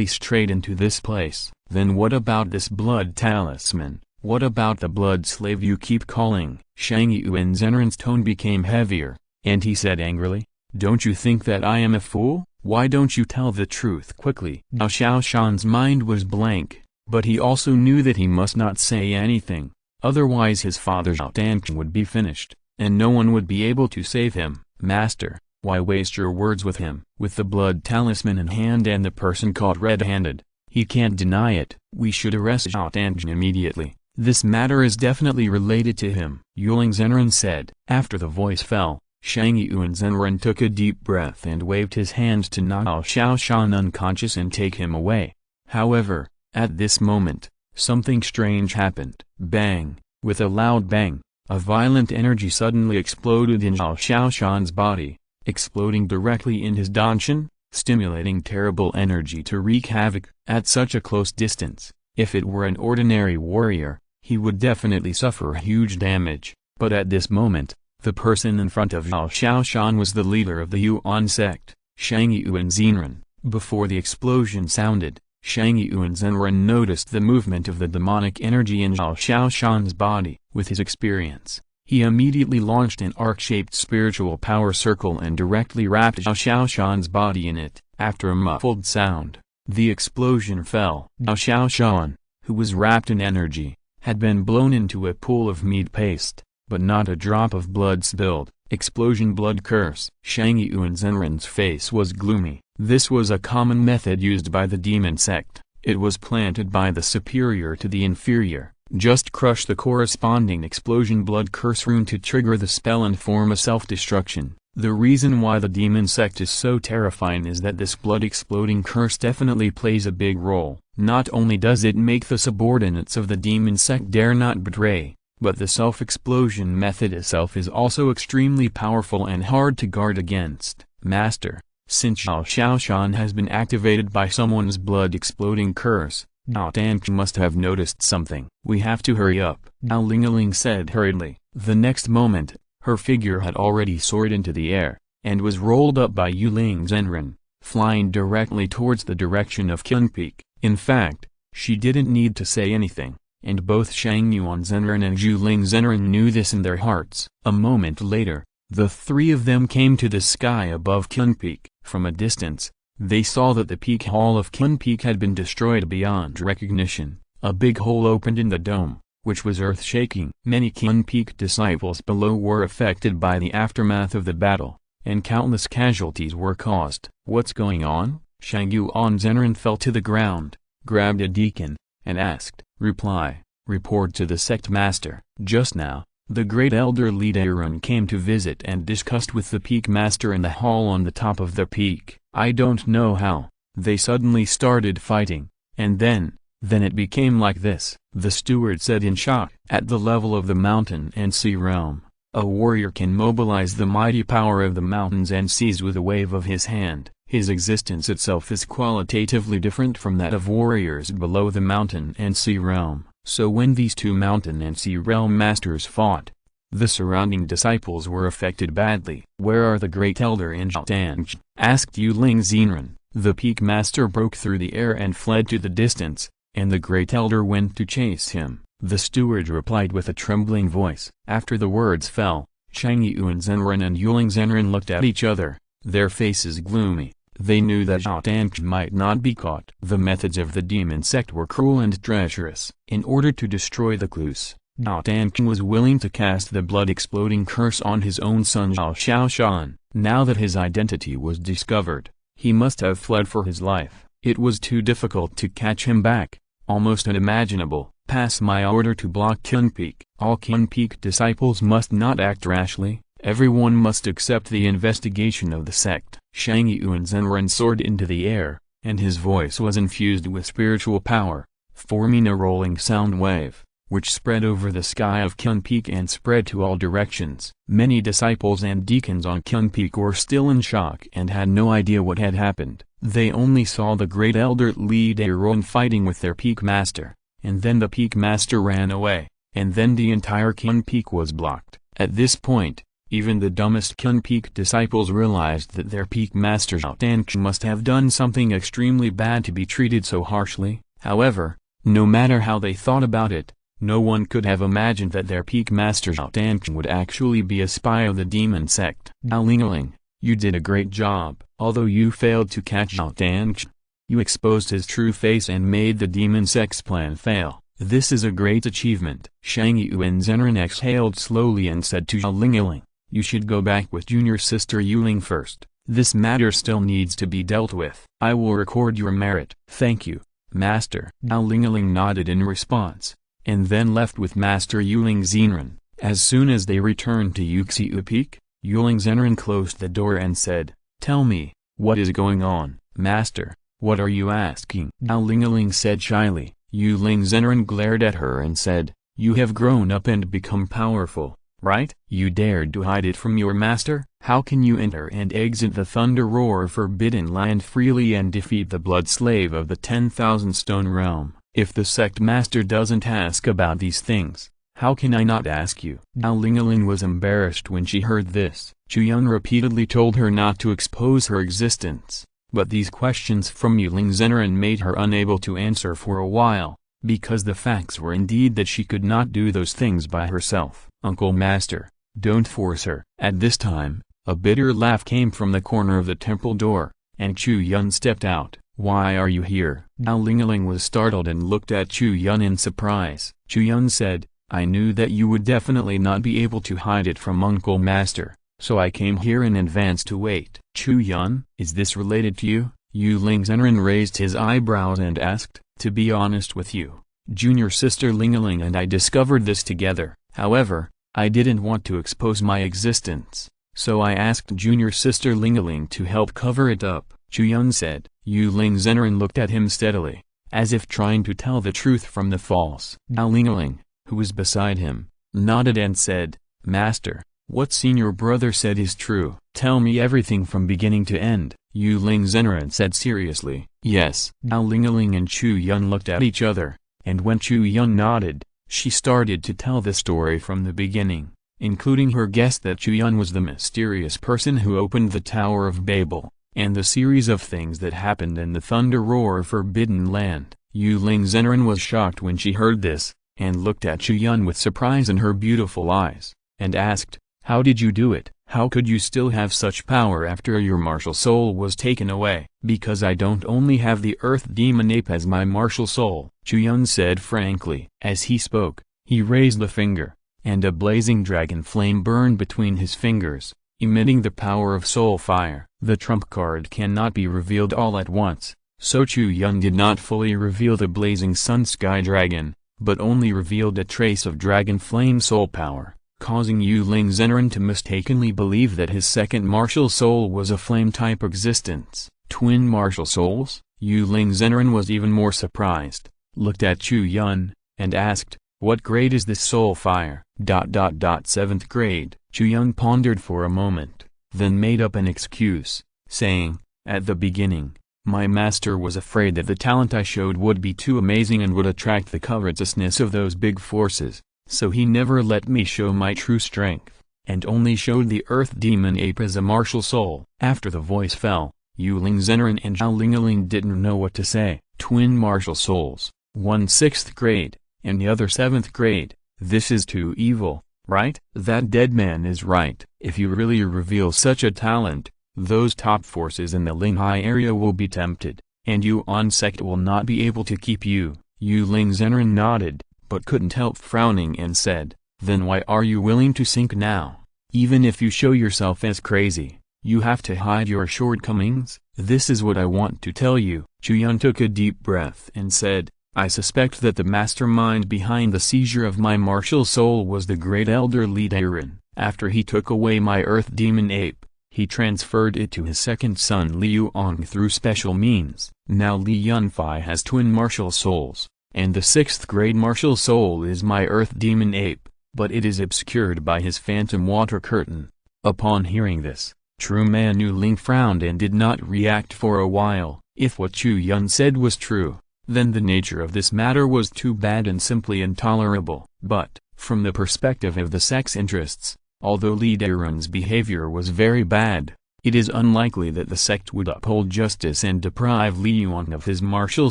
strayed into this place." "Then what about this blood talisman? What about the blood slave you keep calling?" Shang Yu Zenran's tone became heavier, and he said angrily, "Don't you think that I am a fool? Why don't you tell the truth quickly?" Zhao Xiaoshan's mind was blank, but he also knew that he must not say anything, otherwise his father Zhao Danqing would be finished, and no one would be able to save him. "Master, why waste your words with him?" With the blood talisman in hand and the person caught red-handed, he can't deny it. "We should arrest Zhao Danqing immediately. This matter is definitely related to him," Yuling Zenran said. After the voice fell, Shang Yu Zenran took a deep breath and waved his hands to knock Zhao Xiaoshan unconscious and take him away. However, at this moment, something strange happened. Bang! With a loud bang, a violent energy suddenly exploded in Zhao Xiaoshan's body, exploding directly in his danshan, stimulating terrible energy to wreak havoc. At such a close distance, if it were an ordinary warrior, he would definitely suffer huge damage, but at this moment, the person in front of Zhao Xiaoshan was the leader of the Yuan sect, Shang Yu and Zenran. Before the explosion sounded, Shang Yu and Zenran noticed the movement of the demonic energy in Zhao Xiaoshan's body. With his experience, he immediately launched an arc-shaped spiritual power circle and directly wrapped Zhao Xiaoshan's body in it. After a muffled sound, the explosion fell. Zhao Xiaoshan, who was wrapped in energy, had been blown into a pool of meat paste, but not a drop of blood spilled. Explosion blood curse. Shang Yu and Zenran's face was gloomy. This was a common method used by the demon sect. It was planted by the superior to the inferior. Just crush the corresponding explosion blood curse rune to trigger the spell and form a self-destruction. The reason why the demon sect is so terrifying is that this blood-exploding curse definitely plays a big role. Not only does it make the subordinates of the demon sect dare not betray, but the self-explosion method itself is also extremely powerful and hard to guard against. Master, since Zhao Xiaoshan has been activated by someone's blood-exploding curse, Zhao Danqi must have noticed something. We have to hurry up, Zhao Lingaling said hurriedly. The next moment, her figure had already soared into the air, and was rolled up by Yuling Zenran, flying directly towards the direction of Qin Peak. In fact, she didn't need to say anything, and both Shang Yuan Zenran and Yuling Zenran knew this in their hearts. A moment later, the three of them came to the sky above Qin Peak. From a distance, they saw that the peak hall of Qin Peak had been destroyed beyond recognition. A big hole opened in the dome, which was earth-shaking. Many Qin Peak disciples below were affected by the aftermath of the battle, and countless casualties were caused. What's going on? Shang Yuan Zenran fell to the ground, grabbed a deacon, and asked. Report to the sect master. Just now, the great elder Li Dairun came to visit and discussed with the peak master in the hall on the top of the peak. I don't know how, they suddenly started fighting, and then it became like this, the steward said in shock. At the level of the mountain and sea realm, a warrior can mobilize the mighty power of the mountains and seas with a wave of his hand. His existence itself is qualitatively different from that of warriors below the mountain and sea realm. So when these two mountain and sea realm masters fought, the surrounding disciples were affected badly. Where are the great elder and Zhao Danqi? Asked Yuling Zenran. The peak master broke through the air and fled to the distance, and the great elder went to chase him. The steward replied with a trembling voice. After the words fell, Shang Yuan Zenran and Yuling Zenran looked at each other, their faces gloomy. They knew that Zhao Danqi might not be caught. The methods of the demon sect were cruel and treacherous. In order to destroy the clues, Zhao Danqi was willing to cast the blood-exploding curse on his own son Zhao Xiaoshan. Now that his identity was discovered, he must have fled for his life. It was too difficult to catch him back, almost unimaginable. Pass my order to block Qin Peak. All Qin Peak disciples must not act rashly. Everyone must accept the investigation of the sect. Shang Yuan Zenran soared into the air, and his voice was infused with spiritual power, forming a rolling sound wave, which spread over the sky of Qin Peak and spread to all directions. Many disciples and deacons on Qin Peak were still in shock and had no idea what had happened. They only saw the great elder Li Dairun fighting with their peak master, and then the peak master ran away, and then the entire Qin Peak was blocked. At this point, even the dumbest Qin Peak disciples realized that their peak master Zhao Danqi must have done something extremely bad to be treated so harshly. However, no matter how they thought about it, no one could have imagined that their peak master Zhao Danqi would actually be a spy of the demon sect. Zhao Lingaling, you did a great job. Although you failed to catch Zhao Danqi, you exposed his true face and made the demon sect's plan fail. This is a great achievement. Shang Yuan Zenran exhaled slowly and said to Zhao Lingaling, you should go back with junior sister Yuling first. This matter still needs to be dealt with. I will record your merit. Thank you, Master. Zhao Lingaling nodded in response, and then left with Master Yuling Zenran. As soon as they returned to Yuxiu Peak, Yuling Zenran closed the door and said, tell me, what is going on? Master, what are you asking? Zhao Lingaling said shyly. Yuling Zenran glared at her and said, you have grown up and become powerful, right? You dared to hide it from your master? How can you enter and exit the Thunder Roar Forbidden Land freely and defeat the blood slave of the 10,000 Stone Realm? If the sect master doesn't ask about these things, how can I not ask you? Zhao Lingaling was embarrassed when she heard this. Chu Yun repeatedly told her not to expose her existence, but these questions from Yuling Zhenren made her unable to answer for a while, because the facts were indeed that she could not do those things by herself. "Uncle Master, don't force her." At this time, a bitter laugh came from the corner of the temple door, and Chu Yun stepped out. "Why are you here?" Dao Lingaling was startled and looked at Chu Yun in surprise. Chu Yun said, "I knew that you would definitely not be able to hide it from Uncle Master, so I came here in advance to wait." "Chu Yun, is this related to you?" Yuling Zhenren raised his eyebrows and asked. "To be honest with you, junior sister Lingaling and I discovered this together. However, I didn't want to expose my existence, so I asked junior sister Lingaling to help cover it up," Chu Yun said. Yuling Zhenren looked at him steadily, as if trying to tell the truth from the false. Dao Lingaling, who was beside him, nodded and said, "Master, what senior brother said is true. Tell me everything from beginning to end," Yuling Zhenren said seriously. "Yes." Dao Lingaling and Chu Yun looked at each other, and when Chu Yun nodded, she started to tell the story from the beginning, including her guess that Chu Yun was the mysterious person who opened the Tower of Babel, and the series of things that happened in the thunder roar of Forbidden Land. Yuling Zhenren was shocked when she heard this, and looked at Chu Yun with surprise in her beautiful eyes, and asked, "How did you do it? How could you still have such power after your martial soul was taken away?" "Because I don't only have the Earth Demon Ape as my martial soul," Chu Yun said frankly. As he spoke, he raised a finger, and a blazing dragon flame burned between his fingers, emitting the power of soul fire. The trump card cannot be revealed all at once, so Chu Yun did not fully reveal the blazing sun sky dragon, but only revealed a trace of dragon flame soul power, causing Yuling Zhenren to mistakenly believe that his second martial soul was a flame-type existence. Twin martial souls? Yuling Zhenren was even more surprised, looked at Chu Yun, and asked, "What grade is this soul fire?" 7th grade. Chu Yun pondered for a moment, then made up an excuse, saying, "At the beginning, my master was afraid that the talent I showed would be too amazing and would attract the covetousness of those big forces, so he never let me show my true strength, and only showed the Earth Demon Ape as a martial soul." After the voice fell, Yuling Zhenren and Dao Lingaling didn't know what to say. Twin martial souls, one 6th grade, and the other 7th grade, this is too evil, right? That dead man is right. If you really reveal such a talent, those top forces in the Linghai area will be tempted, and Yuan sect will not be able to keep you. Yuling Zhenren nodded, but couldn't help frowning and said, "Then why are you willing to sink now? Even if you show yourself as crazy, you have to hide your shortcomings." "This is what I want to tell you." Chu Yun took a deep breath and said, "I suspect that the mastermind behind the seizure of my martial soul was the great elder Li Dairen. After he took away my Earth Demon Ape, he transferred it to his second son Li Yuang through special means. Now Li Yunfei has twin martial souls, and the 6th grade martial soul is my Earth Demon Ape, but it is obscured by his phantom water curtain." Upon hearing this, True Man Yuling frowned and did not react for a while. If what Chu Yun said was true, then the nature of this matter was too bad and simply intolerable. But, from the perspective of the sect's interests, although Li Dairen's behavior was very bad, it is unlikely that the sect would uphold justice and deprive Li Yuan of his martial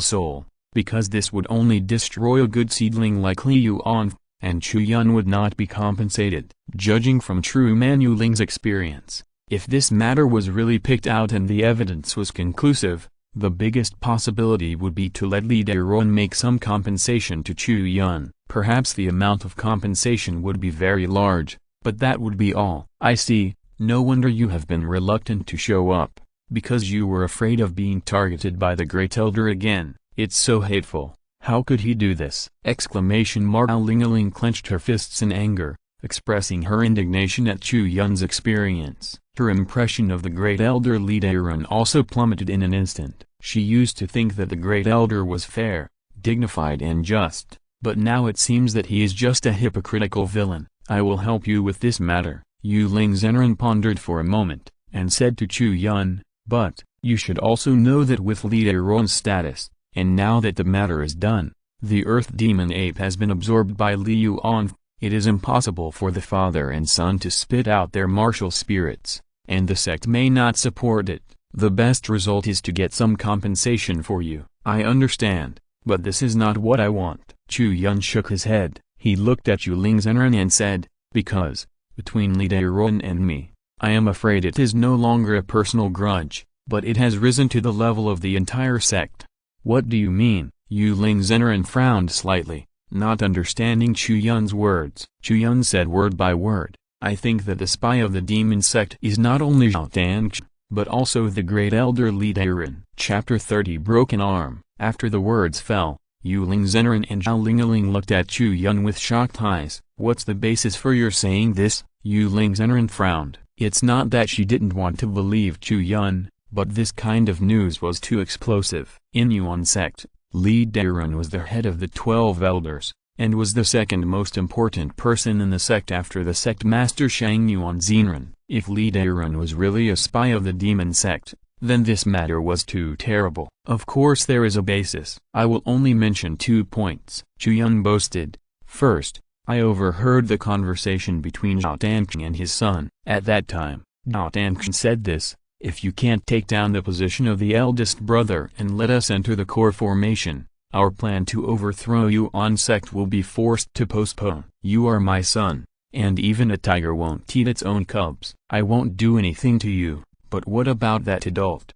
soul, because this would only destroy a good seedling like Li Yuan, and Chu Yun would not be compensated. Judging from True Man Yuling's experience, if this matter was really picked out and the evidence was conclusive, the biggest possibility would be to let Li Dairen make some compensation to Chu Yun. Perhaps the amount of compensation would be very large, but that would be all. "I see, no wonder you have been reluctant to show up, because you were afraid of being targeted by the Great Elder again. It's so hateful. How could he do this?" Dao Lingaling clenched her fists in anger, expressing her indignation at Chu Yun's experience. Her impression of the Great Elder Li Dairen also plummeted in an instant. She used to think that the Great Elder was fair, dignified and just, but now it seems that he is just a hypocritical villain. "I will help you with this matter." Yuling Zhenren pondered for a moment, and said to Chu Yun, "But, you should also know that with Li Dairen's status, and now that the matter is done, the Earth Demon Ape has been absorbed by Li Yuan, It is impossible for the father and son to spit out their martial spirits, and the sect may not support it. The best result is to get some compensation for you. I understand, but this is not what I want. Chu Yun shook his head. He looked at Ling Zhenren and said, because, between Li Dairun and me, I am afraid it is no longer a personal grudge, but it has risen to the level of the entire sect. What do you mean? Ling Zhenren frowned slightly, not understanding Chu Yun's words. Chu Yun said word by word, I think that the spy of the demon sect is not only Zhao Danqi, but also the great elder Li Dairun. Chapter 30 Broken Arm. After the words fell, Ling Zhenren and Zhao Lingaling looked at Chu Yun with shocked eyes. What's the basis for your saying this? Ling Zhenren frowned. It's not that she didn't want to believe Chu Yun, but this kind of news was too explosive. In Yuan sect, Li Dairun was the head of the 12 elders, and was the second most important person in the sect after the sect master Shang Yuan Zhenren. If Li Dairun was really a spy of the demon sect, then this matter was too terrible. Of course there is a basis. I will only mention 2 points. Chu Yun boasted. First, I overheard the conversation between Zhao Danqi and his son. At that time, Zhao Danqi said this, if you can't take down the position of the eldest brother and let us enter the core formation, our plan to overthrow Yuan sect will be forced to postpone. You are my son, and even a tiger won't eat its own cubs. I won't do anything to you, but what about that adult?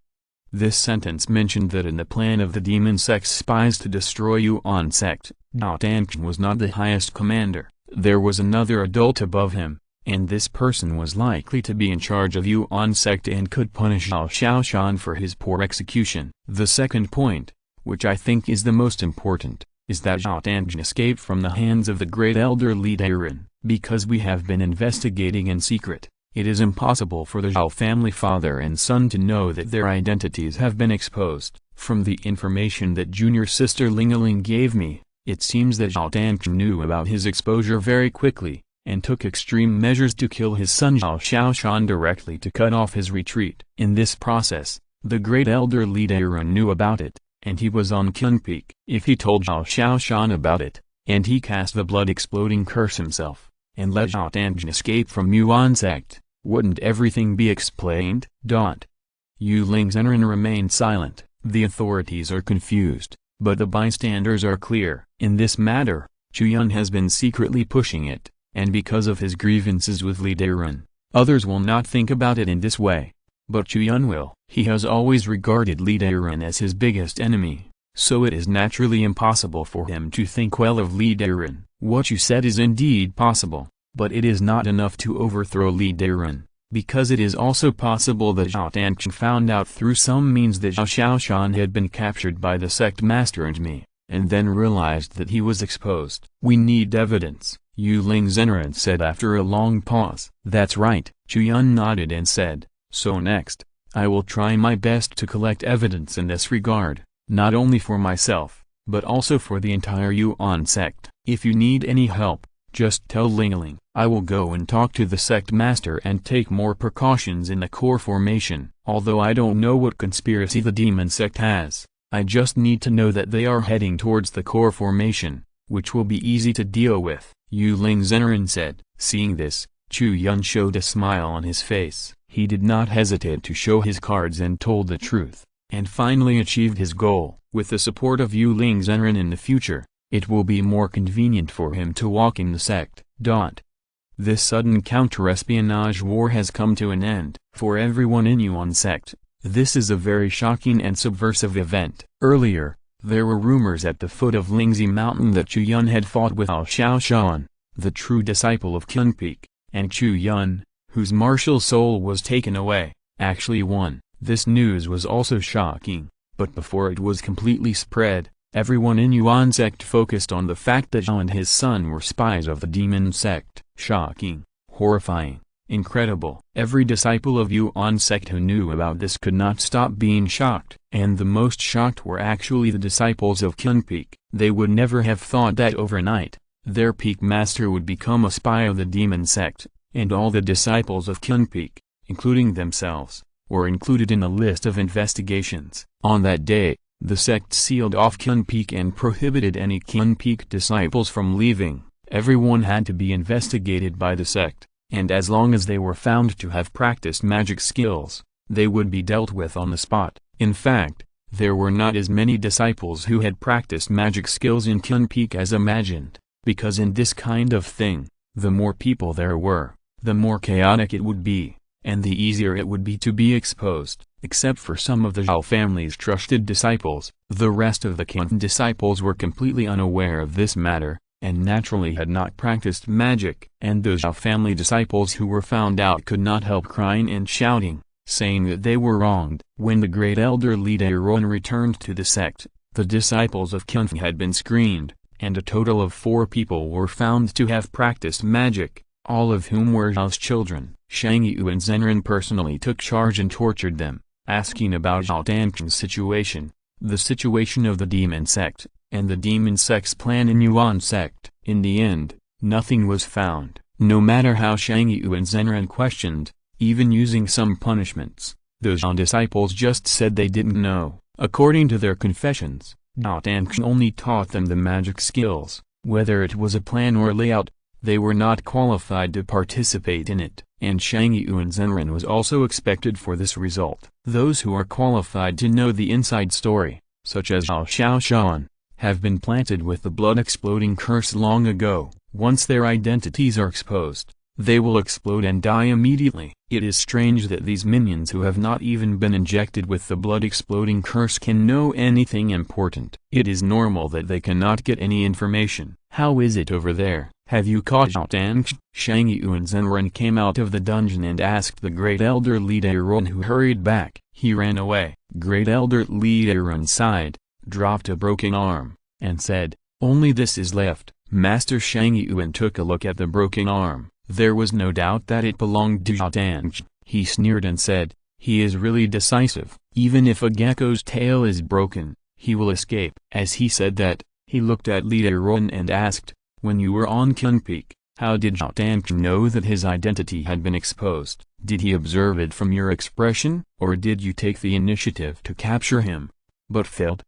This sentence mentioned that in the plan of the demon sect's spies to destroy Yuan sect, Zhao Danqi was not the highest commander. There was another adult above him, and this person was likely to be in charge of Yuan sect and could punish Zhao Xiaoshan for his poor execution. The second point, which I think is the most important, is that Zhao Danqi escaped from the hands of the great elder Li Dairun. Because we have been investigating in secret, it is impossible for the Zhao family father and son to know that their identities have been exposed. From the information that junior sister Lingaling gave me, it seems that Zhao Danqi knew about his exposure very quickly, and took extreme measures to kill his son Zhao Xiaoshan directly to cut off his retreat. In this process, the great elder Li Dairun knew about it, and he was on Qin Peak. If he told Zhao Xiaoshan about it, and he cast the blood-exploding curse himself, and let Zhao Danqi escape from Yuan sect, wouldn't everything be explained? Ling Zhenren remained silent. The authorities are confused, but the bystanders are clear. In this matter, Chu Yun has been secretly pushing it, and because of his grievances with Li Dairun, others will not think about it in this way. But Chu Yun will. He has always regarded Li Dairun as his biggest enemy, so it is naturally impossible for him to think well of Li Dairun. What you said is indeed possible, but it is not enough to overthrow Li Dairun, because it is also possible that Zhao Danqi found out through some means that Zhao Xiaoshan had been captured by the sect master and me, and then realized that he was exposed. We need evidence, Ling Zhenren said after a long pause. That's right, Chu Yun nodded and said, so next, I will try my best to collect evidence in this regard, not only for myself, but also for the entire Yuan sect. If you need any help, just tell Lingaling. I will go and talk to the sect master and take more precautions in the core formation. Although I don't know what conspiracy the demon sect has, I just need to know that they are heading towards the core formation, which will be easy to deal with, Ling Zhenren said. Seeing this, Chu Yun showed a smile on his face. He did not hesitate to show his cards and told the truth, and finally achieved his goal. With the support of Ling Zhenren in the future, it will be more convenient for him to walk in the sect. This sudden counter-espionage war has come to an end. For everyone in Yuan sect, this is a very shocking and subversive event. Earlier, there were rumors at the foot of Lingzi Mountain that Chu Yun had fought with Zhao Xiaoshan, the true disciple of Qin Peak, and Chu Yun, whose martial soul was taken away, actually won. This news was also shocking, but before it was completely spread, everyone in Yuan sect focused on the fact that Zhao and his son were spies of the demon sect. Shocking, horrifying, incredible. Every disciple of Yuan sect who knew about this could not stop being shocked. And the most shocked were actually the disciples of Qin Peak. They would never have thought that overnight, their peak master would become a spy of the demon sect, and all the disciples of Qin Peak, including themselves, were included in the list of investigations. On that day, the sect sealed off Qin Peak and prohibited any Qin Peak disciples from leaving. everyone had to be investigated by the sect, and as long as they were found to have practiced magic skills, they would be dealt with on the spot. In fact, there were not as many disciples who had practiced magic skills in Kun Peak as imagined, because in this kind of thing, the more people there were, the more chaotic it would be, and the easier it would be to be exposed. Except for some of the Zhao family's trusted disciples, the rest of the Kun disciples were completely unaware of this matter, and naturally had not practiced magic. And those Zhao family disciples who were found out could not help crying and shouting, saying that they were wronged. When the great elder Li Dairun returned to the sect, the disciples of Kun had been screened, and a total of 4 people were found to have practiced magic, all of whom were Zhao's children. Shang Yu and Zhenren personally took charge and tortured them, asking about Zhao Danqing's situation, the situation of the demon sect, and the demon sect's plan in Yuan sect. In the end, nothing was found. No matter how Shang Yu and Zhenren questioned, even using some punishments, those Zhao disciples just said they didn't know. According to their confessions, Zhao Danqing only taught them the magic skills. Whether it was a plan or layout, they were not qualified to participate in it, and Shang Yu and Zhenren was also expected for this result. Those who are qualified to know the inside story, such as Zhao Xiaoshan, have been planted with the blood-exploding curse long ago. Once their identities are exposed, they will explode and die immediately. It is strange that these minions who have not even been injected with the blood-exploding curse can know anything important. It is normal that they cannot get any information. How is it over there? Have you caught Zhao Danqing? Shang Yu and Zhenren came out of the dungeon and asked the great elder Li Dairun, who hurried back. He ran away. Great elder Li Dairun sighed, dropped a broken arm, and said, "Only this is left." Master Shang Yuan took a look at the broken arm. There was no doubt that it belonged to Zhao Danqing. He sneered and said, "He is really decisive. Even if a gecko's tail is broken, he will escape." As he said that, he looked at Li Dairun and asked, "When you were on Kun Peak, how did Zhao Danqing know that his identity had been exposed? Did he observe it from your expression, or did you take the initiative to capture him, but failed?"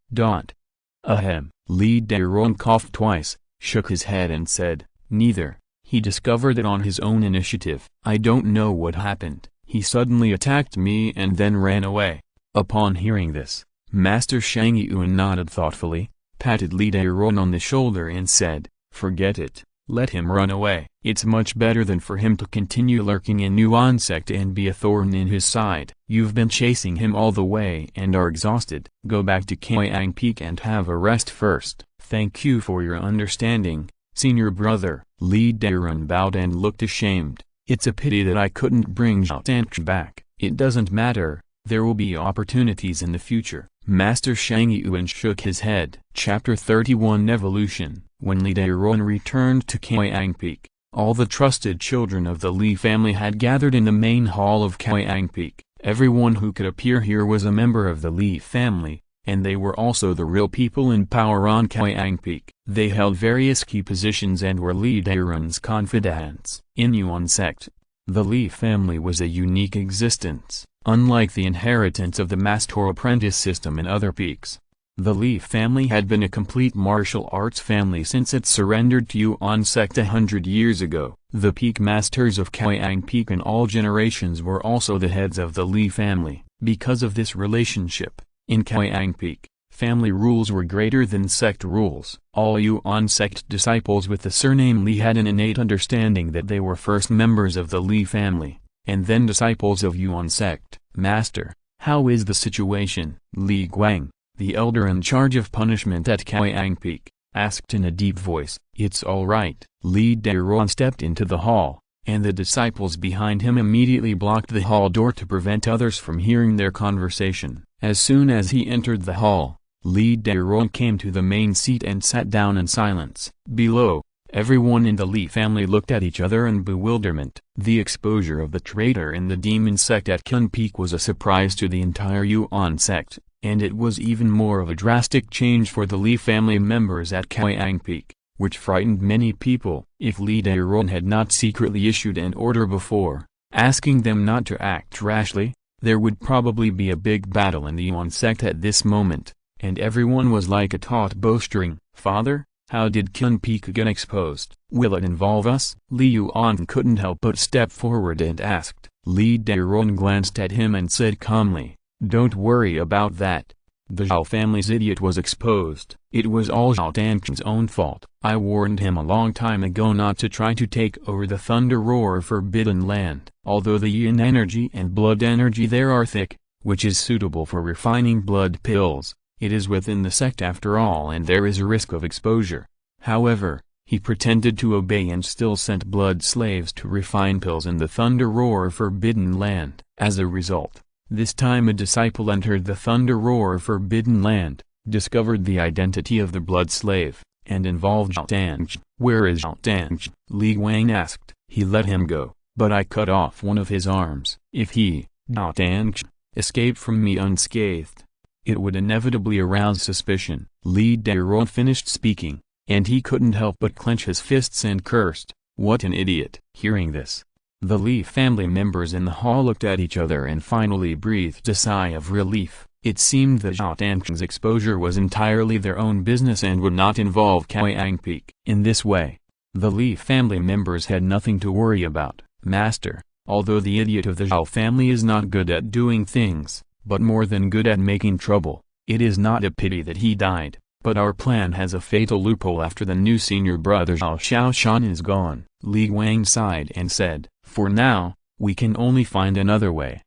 Ahem. Li Dairun coughed twice, shook his head and said, "Neither. He discovered it on his own initiative. I don't know what happened. He suddenly attacked me and then ran away." Upon hearing this, Master Shang Yuan nodded thoughtfully, patted Li Dairun on the shoulder and said, "Forget it. Let him run away. It's much better than for him to continue lurking in Yuan sect and be a thorn in his side. You've been chasing him all the way and are exhausted. Go back to Kaiyang Peak and have a rest first." "Thank you for your understanding, senior brother." Li Dairun bowed and looked ashamed. "It's a pity that I couldn't bring Zhao Danqing back." "It doesn't matter, there will be opportunities in the future." Master Shang Yuan shook his head. Chapter 31 Evolution. When Li Dairun returned to Kaiyang Peak, all the trusted children of the Li family had gathered in the main hall of Kaiyang Peak. Everyone who could appear here was a member of the Li family, and they were also the real people in power on Kaiyang Peak. They held various key positions and were Li Dairun's confidants. In Yuan sect, the Li family was a unique existence. Unlike the inheritance of the master-apprentice system in other peaks, the Li family had been a complete martial arts family since it surrendered to Yuan sect 100 years ago. The peak masters of Kaiyang Peak in all generations were also the heads of the Li family. Because of this relationship, in Kaiyang Peak, family rules were greater than sect rules. All Yuan sect disciples with the surname Li had an innate understanding that they were first members of the Li family, and then disciples of Yuan sect. "Master, how is the situation?" Li Guang, the elder in charge of punishment at Kaiyang Peak, asked in a deep voice. "It's all right." Li Dairun stepped into the hall, and the disciples behind him immediately blocked the hall door to prevent others from hearing their conversation. As soon as he entered the hall, Li Dairun came to the main seat and sat down in silence. Below, everyone in the Li family looked at each other in bewilderment. The exposure of the traitor in the demon sect at Kun Peak was a surprise to the entire Yuan sect, and it was even more of a drastic change for the Li family members at Kaiyang Peak, which frightened many people. If Li Dairun had not secretly issued an order before, asking them not to act rashly, there would probably be a big battle in the Yuan sect at this moment, and everyone was like a taut bowstring. "Father, How did Kun Peak get exposed? Will it involve us? Li Yuan couldn't help but step forward and asked. Li Daron glanced at him and said calmly, "Don't worry about that. The Zhao family's idiot was exposed. It was all Zhao Danshan's own fault. I warned him a long time ago not to try to take over the Thunder Roar Forbidden Land. Although the yin energy and blood energy there are thick, which is suitable for refining blood pills, it is within the sect after all and there is a risk of exposure." However, he pretended to obey and still sent blood slaves to refine pills in the Thunder Roar Forbidden Land. As a result, this time a disciple entered the Thunder Roar Forbidden Land, discovered the identity of the blood slave, and involved Zhao Danshan. "Where is Zhao Danshan?" Li Wang asked. "He let him go, but I cut off one of his arms. If he, Zhao Danshan, escaped from me unscathed, it would inevitably arouse suspicion." Li Daron finished speaking, and he couldn't help but clench his fists and cursed, "What an idiot!" Hearing this, the Li family members in the hall looked at each other and finally breathed a sigh of relief. It seemed that Zhao Danshan's exposure was entirely their own business and would not involve Kaiyang Peak. In this way, the Li family members had nothing to worry about. "Master, although the idiot of the Zhao family is not good at doing things, but more than good at making trouble, it is not a pity that he died. But our plan has a fatal loophole after the new senior brother Zhao Xiaoshan is gone." Li Wang sighed and said, "For now, we can only find another way."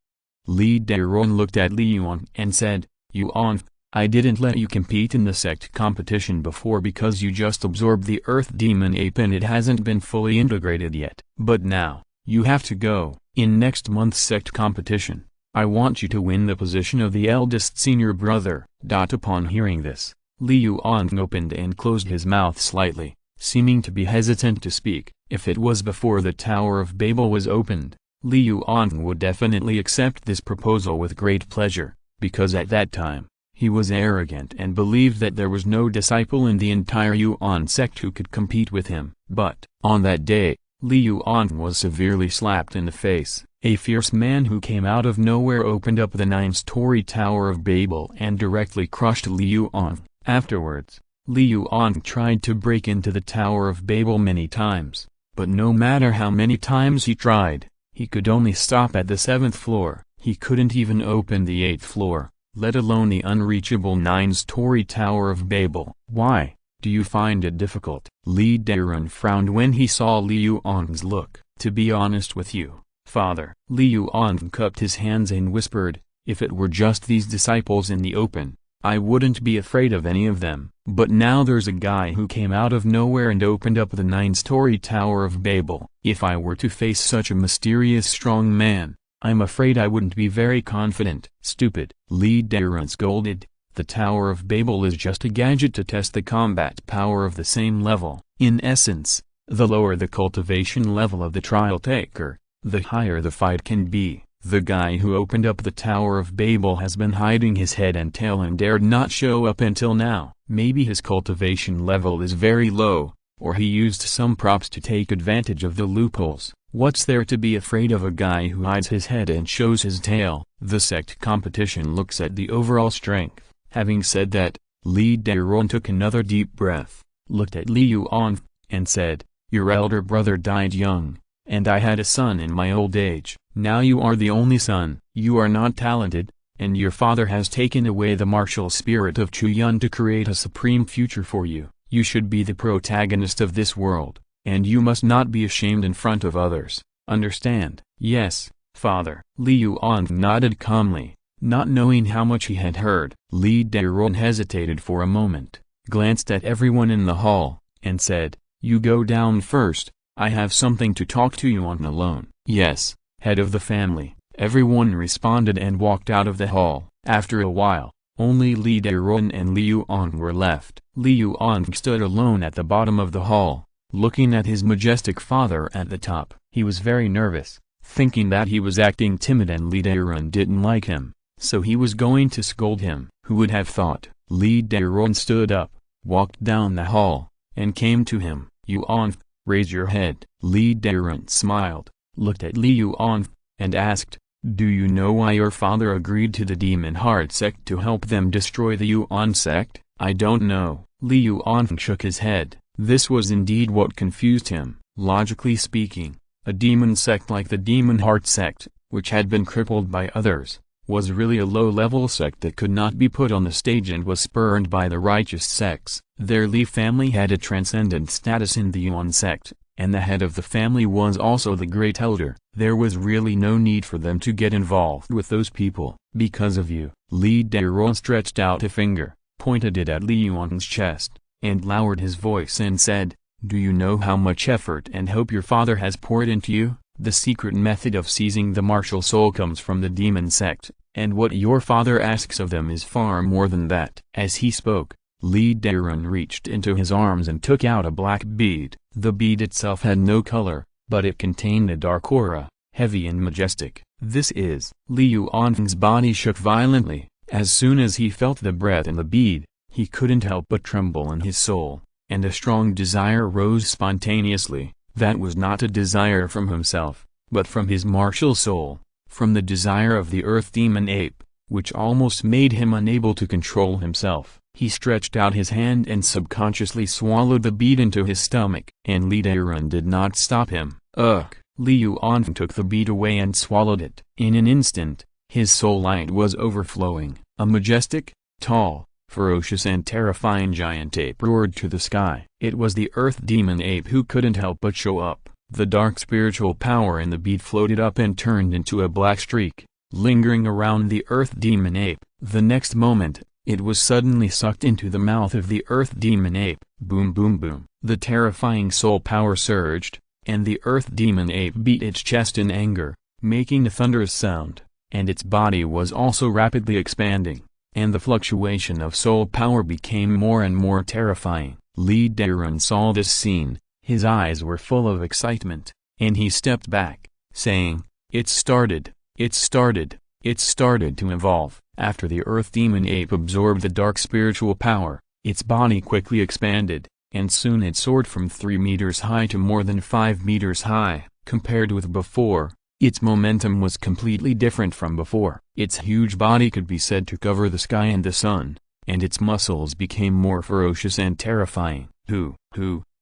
Li Daron looked at Li Yuan and said, "Yuan, I didn't let you compete in the sect competition before because you just absorbed the Earth Demon Ape and it hasn't been fully integrated yet. But now, you have to go. In next month's sect competition, I want you to win the position of the eldest senior brother." Upon hearing this, Li Yuan opened and closed his mouth slightly, seeming to be hesitant to speak. If it was before the Tower of Babel was opened, Li Yuan would definitely accept this proposal with great pleasure, because at that time, he was arrogant and believed that there was no disciple in the entire Yuan sect who could compete with him. But, on that day, Li Yuan was severely slapped in the face. A fierce man who came out of nowhere opened up the 9-story Tower of Babel and directly crushed Li Yuan. Afterwards, Li Yuan tried to break into the Tower of Babel many times, but no matter how many times he tried, he could only stop at the 7th floor. He couldn't even open the 8th floor, let alone the unreachable 9-story Tower of Babel. "Why, do you find it difficult?" Li Daron frowned when he saw Li Yuan's look. "To be honest with you, Father." Li Yuan cupped his hands and whispered, "If it were just these disciples in the open, I wouldn't be afraid of any of them. But now there's a guy who came out of nowhere and opened up the 9-story Tower of Babel. If I were to face such a mysterious strong man, I'm afraid I wouldn't be very confident." "Stupid," Li Daron scolded. "The Tower of Babel is just a gadget to test the combat power of the same level. In essence, the lower the cultivation level of the trial taker, the higher the fight can be. The guy who opened up the Tower of Babel has been hiding his head and tail and dared not show up until now. Maybe his cultivation level is very low, or he used some props to take advantage of the loopholes. What's there to be afraid of a guy who hides his head and shows his tail? The sect competition looks at the overall strength." Having said that, Li Daron took another deep breath, looked at Li Yuan, and said, "Your elder brother died young, and I had a son in my old age. Now you are the only son. You are not talented, and your father has taken away the martial spirit of Chu Yun to create a supreme future for you. You should be the protagonist of this world, and you must not be ashamed in front of others. Understand?" "Yes, Father." Li Yuan nodded calmly, not knowing how much he had heard. Li Daron hesitated for a moment, glanced at everyone in the hall, and said, "You go down first. I have something to talk to you on alone." "Yes, head of the family," everyone responded and walked out of the hall. After a while, only Li Daron and Li Yuan were left. Li Yuan stood alone at the bottom of the hall, looking at his majestic father at the top. He was very nervous, thinking that he was acting timid and Li Daron didn't like him, so he was going to scold him. Who would have thought? Li Daron stood up, walked down the hall, and came to him. "Yuan, raise your head." Li Daron smiled, looked at Li Yuan, and asked, "Do you know why your father agreed to the Demon Heart sect to help them destroy the Yuan sect?" "I don't know." Li Yuanfeng shook his head. This was indeed what confused him. Logically speaking, a demon sect like the Demon Heart sect, which had been crippled by others, was really a low-level sect that could not be put on the stage and was spurned by the righteous sects. Their Li family had a transcendent status in the Yuan sect, and the head of the family was also the Great Elder. There was really no need for them to get involved with those people. Because of you. Li Daron stretched out a finger, pointed it at Li Yuan's chest, and lowered his voice and said, "Do you know how much effort and hope your father has poured into you? The secret method of seizing the martial soul comes from the demon sect, and what your father asks of them is far more than that." As he spoke, Li Daron reached into his arms and took out a black bead. The bead itself had no color, but it contained a dark aura, heavy and majestic. "This is." Li Yuanfeng's body shook violently. As soon as he felt the breath in the bead, he couldn't help but tremble in his soul, and a strong desire rose spontaneously. That was not a desire from himself, but from his martial soul, from the desire of the earth demon ape, which almost made him unable to control himself. He stretched out his hand and subconsciously swallowed the bead into his stomach. And Li Daron did not stop him. Ugh! Li Yuanfeng took the bead away and swallowed it. In an instant, his soul light was overflowing. A majestic, tall, ferocious and terrifying giant ape roared to the sky. It was the earth demon ape who couldn't help but show up. The dark spiritual power in the bead floated up and turned into a black streak, lingering around the earth demon ape. The next moment, it was suddenly sucked into the mouth of the earth demon ape. Boom boom boom. The terrifying soul power surged, and the earth demon ape beat its chest in anger, making a thunderous sound, and its body was also rapidly expanding, and the fluctuation of soul power became more and more terrifying. Li Daron saw this scene, his eyes were full of excitement, and he stepped back, saying, "It started, it started, it started to evolve." After the earth demon ape absorbed the dark spiritual power, its body quickly expanded, and soon it soared from 3 meters high to more than 5 meters high. Compared with before, its momentum was completely different from before. Its huge body could be said to cover the sky and the sun, and its muscles became more ferocious and terrifying. Who?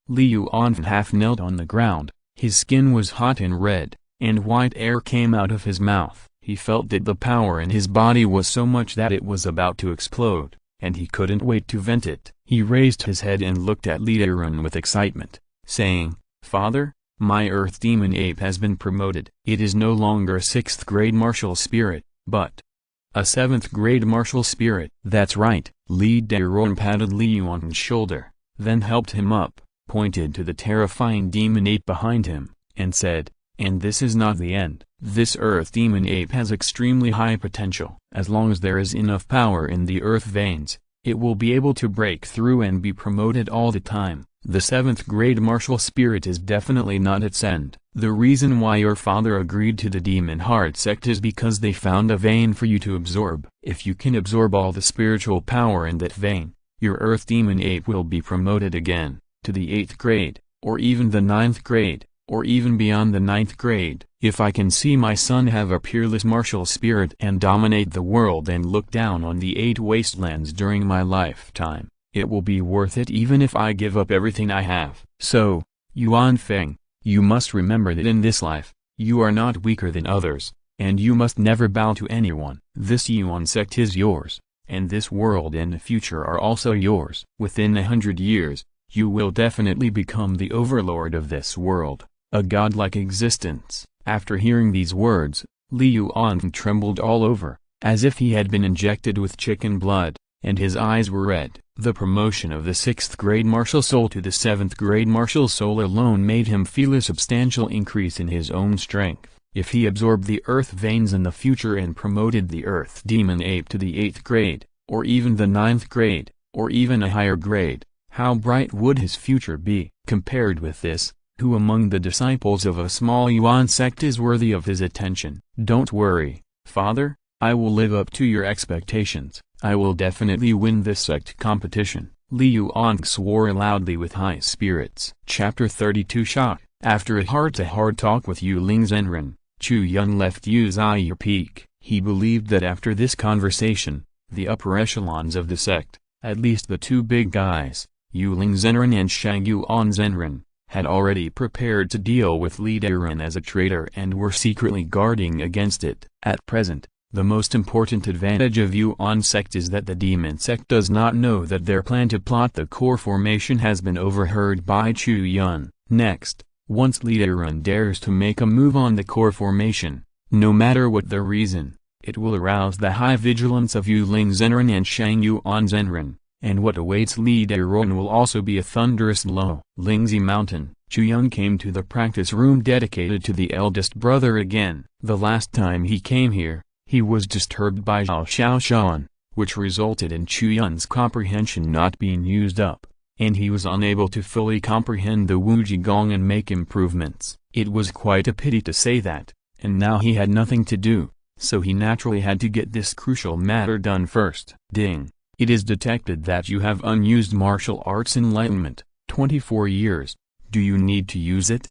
Li Yuanfeng half knelt on the ground, his skin was hot and red, and white air came out of his mouth. He felt that the power in his body was so much that it was about to explode, and he couldn't wait to vent it. He raised his head and looked at Li Daron with excitement, saying, "Father, my earth demon ape has been promoted. It is no longer a 6th grade martial spirit, but a 7th grade martial spirit." "That's right." Li Daron patted Li Yuanfeng's shoulder, then helped him up, pointed to the terrifying demon ape behind him, and said, "And this is not the end. This earth demon ape has extremely high potential. As long as there is enough power in the earth veins, it will be able to break through and be promoted all the time. The 7th grade martial spirit is definitely not its end. The reason why your father agreed to the Demon Heart sect is because they found a vein for you to absorb. If you can absorb all the spiritual power in that vein, your earth demon ape will be promoted again, to the 8th grade, or even the 9th grade, or even beyond the 9th grade. If I can see my son have a peerless martial spirit and dominate the world and look down on the 8 wastelands during my lifetime, it will be worth it even if I give up everything I have." So, Yuanfeng, you must remember that in this life, you are not weaker than others, and you must never bow to anyone. This Yuan sect is yours, and this world and the future are also yours. Within 100 years, you will definitely become the overlord of this world, a godlike existence. After hearing these words, Li Yuanfeng trembled all over, as if he had been injected with chicken blood, and his eyes were red. The promotion of the 6th grade martial soul to the 7th grade martial soul alone made him feel a substantial increase in his own strength. If he absorbed the earth veins in the future and promoted the earth demon ape to the 8th grade, or even the 9th grade, or even a higher grade, how bright would his future be? Compared with this, who among the disciples of a small Yuan sect is worthy of his attention? Don't worry, Father, I will live up to your expectations. I will definitely win this sect competition. Li Yuanfeng swore loudly with high spirits. Chapter 32 Shock. After a heart-to-heart talk with Yu Ling Zhenren, Chu Yun left Yu Zhi'er Peak. He believed that after this conversation, the upper echelons of the sect, At least the two big guys, Yuling Zhenren and Shangyuan Zhenren, had already prepared to deal with Li Deran as a traitor and were secretly guarding against it. At present, the most important advantage of Yuan sect is that the demon sect does not know that their plan to plot the core formation has been overheard by Chu Yun. Next, once Li Deran dares to make a move on the core formation, no matter what the reason, it will arouse the high vigilance of Yuling Zhenren and Shangyuan Zhenren, and what awaits Li Deran will also be a thunderous blow. Lingzi Mountain, Chu Yun came to the practice room dedicated to the eldest brother again. The last time he came here, he was disturbed by Zhao Xiaoshan, which resulted in Chu Yun's comprehension not being used up, and he was unable to fully comprehend the Wu Jigong and make improvements. It was quite a pity to say that, and now he had nothing to do, so he naturally had to get this crucial matter done first. Ding! It is detected that you have unused martial arts enlightenment, 24 years. Do you need to use it?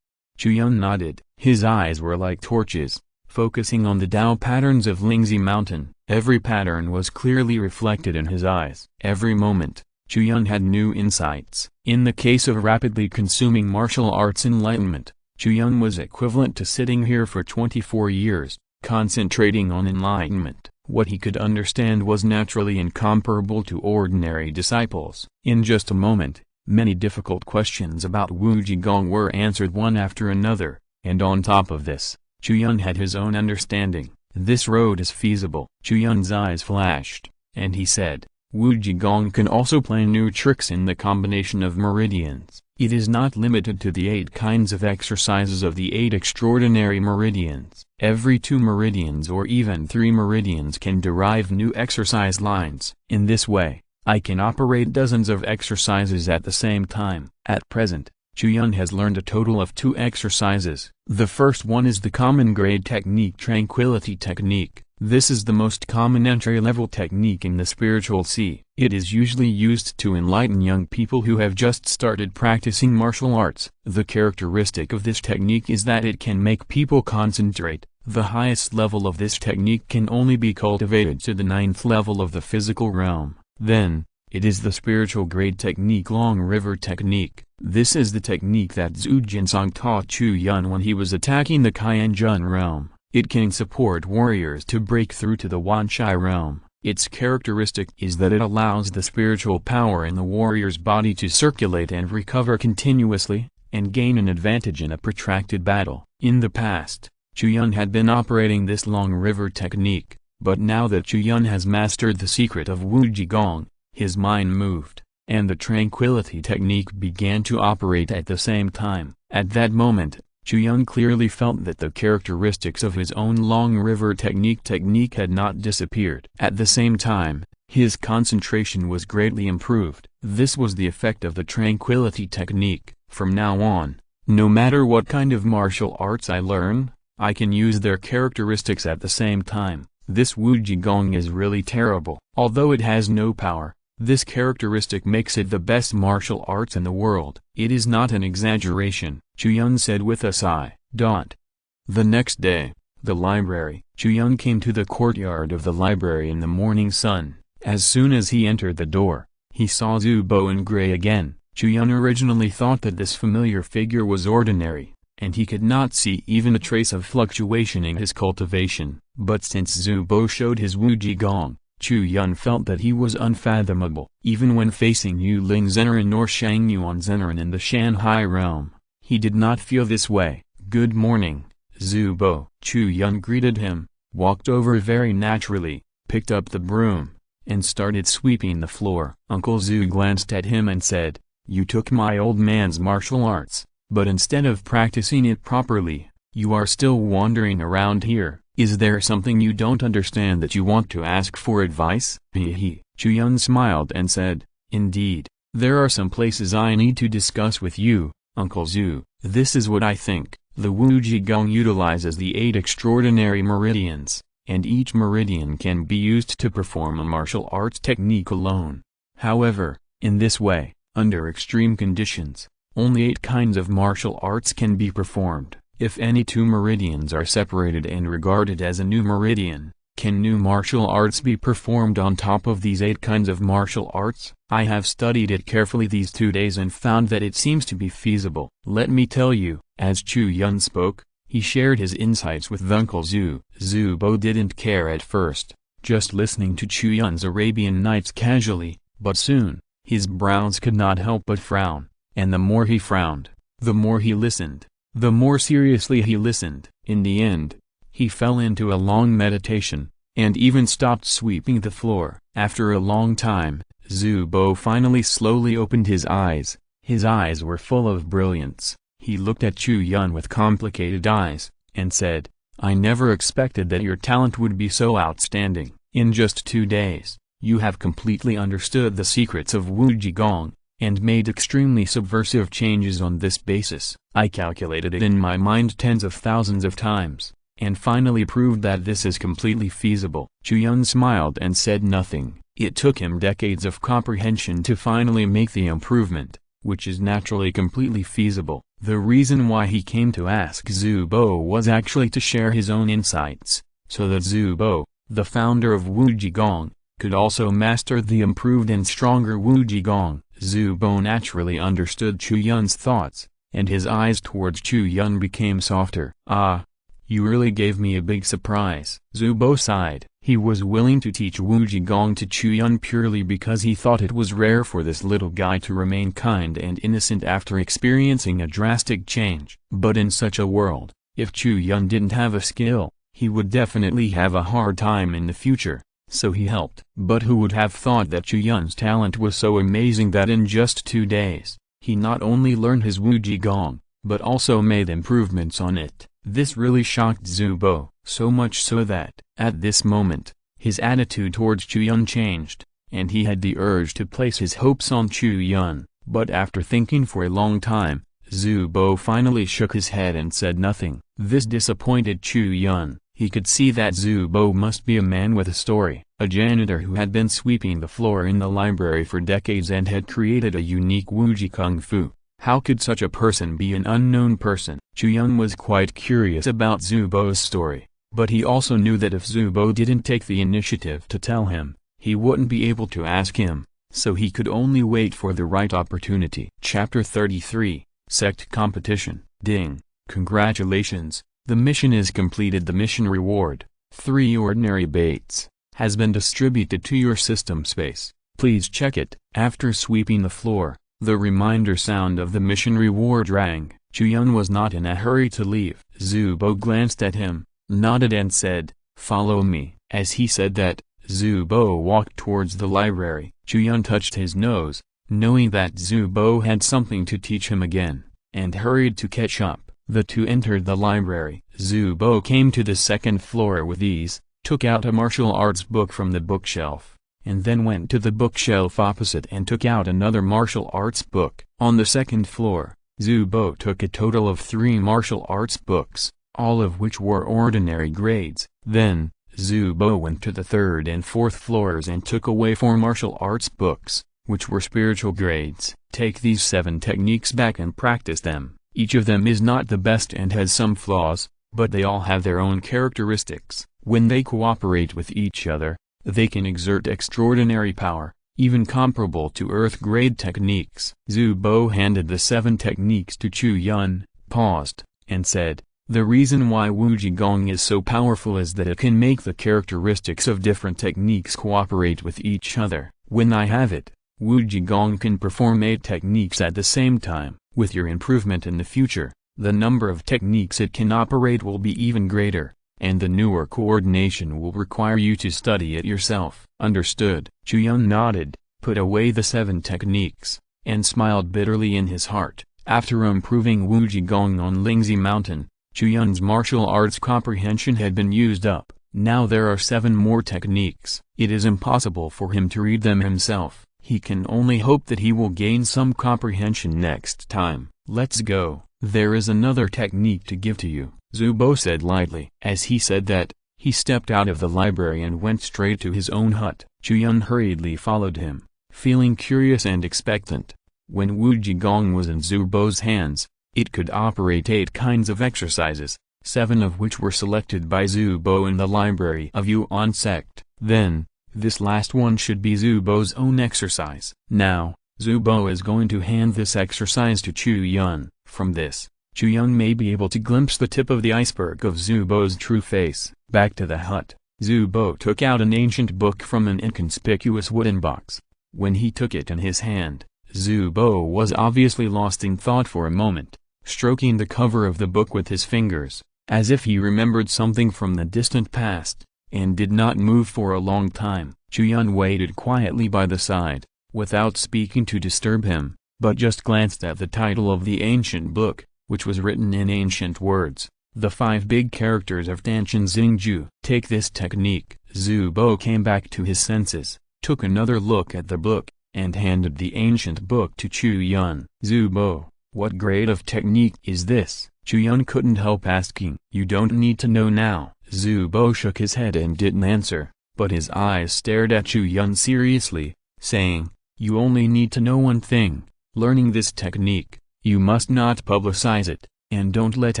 Chu Yun nodded. His eyes were like torches, focusing on the Tao patterns of Lingzi Mountain. Every pattern was clearly reflected in his eyes. Every moment, Chu Yun had new insights. In the case of rapidly consuming martial arts enlightenment, Chu Yun was equivalent to sitting here for 24 years, concentrating on enlightenment. What he could understand was naturally incomparable to ordinary disciples. In just a moment, many difficult questions about Wu Jigong were answered one after another, and on top of this, Chu Yun had his own understanding. This road is feasible. Chu Yun's eyes flashed, and he said, Wu Jigong can also play new tricks in the combination of meridians. It is not limited to the 8 kinds of exercises of the 8 extraordinary meridians. Every 2 meridians or even 3 meridians can derive new exercise lines. In this way, I can operate dozens of exercises at the same time. At present, Chu Yun has learned a total of 2 exercises. The first one is the common grade technique, Tranquility Technique. This is the most common entry-level technique in the spiritual sea. It is usually used to enlighten young people who have just started practicing martial arts. The characteristic of this technique is that it can make people concentrate. The highest level of this technique can only be cultivated to the 9th level of the physical realm. Then, it is the spiritual grade technique, Long River Technique. This is the technique that Zhu Jinsong taught Chu Yun when he was attacking the Qianjun realm. It can support warriors to break through to the Wanshai realm. Its characteristic is that it allows the spiritual power in the warrior's body to circulate and recover continuously, and gain an advantage in a protracted battle. In the past, Chu Yun had been operating this Long River Technique, but now that Chu Yun has mastered the secret of Wu Jigong, his mind moved, and the Tranquility Technique began to operate at the same time. At that moment, Chu Yun clearly felt that the characteristics of his own Long River Technique had not disappeared. At the same time, his concentration was greatly improved. This was the effect of the Tranquility Technique. From now on, no matter what kind of martial arts I learn, I can use their characteristics at the same time. This Wu Jigong is really terrible. Although it has no power, this characteristic makes it the best martial arts in the world. It is not an exaggeration, Chu Yun said with a sigh. The next day, the library. Chu Yun came to the courtyard of the library in the morning sun. As soon as he entered the door, he saw Zhu Bo in gray again. Chu Yun originally thought that this familiar figure was ordinary, and he could not see even a trace of fluctuation in his cultivation. But since Zhu Bo showed his Wu Jigong, Chu Yun felt that he was unfathomable. Even when facing Yuling Zhenren or Shangyuan Zhenren in the Shanghai realm, he did not feel this way. Good morning, Zhu Bo. Chu Yun greeted him, walked over very naturally, picked up the broom, and started sweeping the floor. Uncle Zhu glanced at him and said, You took my old man's martial arts, but instead of practicing it properly, you are still wandering around here. Is there something you don't understand that you want to ask for advice? Chu Yun smiled and said, Indeed, there are some places I need to discuss with you, Uncle Zhu. This is what I think. The Wu Jigong utilizes the 8 extraordinary meridians, and each meridian can be used to perform a martial arts technique alone. However, in this way, under extreme conditions, only 8 kinds of martial arts can be performed. If any 2 meridians are separated and regarded as a new meridian, Can new martial arts be performed on top of these 8 kinds of martial arts? I have studied it carefully these 2 days and found that it seems to be feasible. Let me tell you, as Chu Yun spoke, he shared his insights with Uncle Zhu. Zhu Bo didn't care at first, just listening to Chu Yun's Arabian Nights casually, but soon, his brows could not help but frown, and the more he frowned, the more he listened, the more seriously he listened. In the end, he fell into a long meditation, and even stopped sweeping the floor. After a long time, Zhu Bo finally slowly opened his eyes. His eyes were full of brilliance. He looked at Chu Yun with complicated eyes, and said, "I never expected that your talent would be so outstanding. In just 2 days, you have completely understood the secrets of Wu Jigong, and made extremely subversive changes on this basis. I calculated it in my mind tens of thousands of times, and finally proved that this is completely feasible." Chu Yun smiled and said nothing. It took him decades of comprehension to finally make the improvement, which is naturally completely feasible. The reason why he came to ask Zhu Bo was actually to share his own insights, so that Zhu Bo, the founder of Wu Jigong, could also master the improved and stronger Wu Jigong. Zhu Bo naturally understood Chu Yun's thoughts, and his eyes towards Chu Yun became softer. "Ah, you really gave me a big surprise." Zhu Bo sighed. He was willing to teach Wu Jigong to Chu Yun purely because he thought it was rare for this little guy to remain kind and innocent after experiencing a drastic change. But in such a world, if Chu Yun didn't have a skill, he would definitely have a hard time in the future, so he helped. But who would have thought that Chu Yun's talent was so amazing that in just 2 days, he not only learned his Wu Jigong, but also made improvements on it. This really shocked Zhu Bo, so much so that, at this moment, his attitude towards Chu Yun changed, and he had the urge to place his hopes on Chu Yun. But after thinking for a long time, Zhu Bo finally shook his head and said nothing. This disappointed Chu Yun. He could see that Zhu Bo must be a man with a story, a janitor who had been sweeping the floor in the library for decades and had created a unique Wuji Kung Fu. How could such a person be an unknown person? Chu Yun was quite curious about Zhu Bo's story, but he also knew that if Zhu Bo didn't take the initiative to tell him, he wouldn't be able to ask him, so he could only wait for the right opportunity. Chapter 33, Sect Competition. Ding! Congratulations, the mission is completed. The mission reward, 3 ordinary baits, has been distributed to your system space. Please check it. After sweeping the floor, the reminder sound of the mission reward rang. Chu Yun was not in a hurry to leave. Zhu Bo glanced at him, nodded and said, "Follow me." As he said that, Zhu Bo walked towards the library. Chu Yun touched his nose, knowing that Zhu Bo had something to teach him again, and hurried to catch up. The two entered the library. Zhu Bo came to the 2nd floor with ease, took out a martial arts book from the bookshelf, and then went to the bookshelf opposite and took out another martial arts book. On the 2nd floor, Zhu Bo took a total of 3 martial arts books, all of which were ordinary grades. Then, Zhu Bo went to the 3rd and 4th floors and took away 4 martial arts books, which were spiritual grades. Take these 7 techniques back and practice them. Each of them is not the best and has some flaws, but they all have their own characteristics. When they cooperate with each other, they can exert extraordinary power, even comparable to Earth-grade techniques. Zhu Bo handed the 7 techniques to Chu Yun, paused, and said, "The reason why Wu Jigong is so powerful is that it can make the characteristics of different techniques cooperate with each other. When I have it, Wu Jigong can perform 8 techniques at the same time. With your improvement in the future, the number of techniques it can operate will be even greater, and the newer coordination will require you to study it yourself." Understood. Chu Yun nodded, put away the 7 techniques, and smiled bitterly in his heart. After improving Wu Jigong on Lingzi Mountain, Chu Yun's martial arts comprehension had been used up. Now there are 7 more techniques. It is impossible for him to read them himself. He can only hope that he will gain some comprehension next time. "Let's go. There is another technique to give to you," Zhu Bo said lightly. As he said that, he stepped out of the library and went straight to his own hut. Chu Yun hurriedly followed him, feeling curious and expectant. When Wu Jigong was in Zhu Bo's hands, it could operate 8 kinds of exercises, 7 of which were selected by Zubo in the library of Yuan sect. Then, this last one should be Zubo's own exercise. Now, Zubo is going to hand this exercise to Chu Yun. From this, Chu Yun may be able to glimpse the tip of the iceberg of Zubo's true face. Back to the hut, Zubo took out an ancient book from an inconspicuous wooden box. When he took it in his hand, Zubo was obviously lost in thought for a moment, stroking the cover of the book with his fingers, as if he remembered something from the distant past, and did not move for a long time. Chu Yun waited quietly by the side, without speaking to disturb him, but just glanced at the title of the ancient book, which was written in ancient words, the 5 big characters of Tanchen Xingju. Take this technique. Zubo came back to his senses, took another look at the book, and handed the ancient book to Chu Yun. Zubo, what grade of technique is this? Chu Yun couldn't help asking. You don't need to know now. Zubo shook his head and didn't answer, but his eyes stared at Chu Yun seriously, saying, you only need to know one thing. Learning this technique, you must not publicize it, and don't let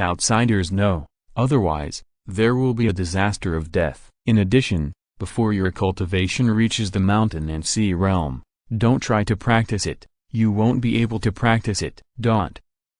outsiders know, otherwise, there will be a disaster of death. In addition, before your cultivation reaches the mountain and sea realm, don't try to practice it, you won't be able to practice it.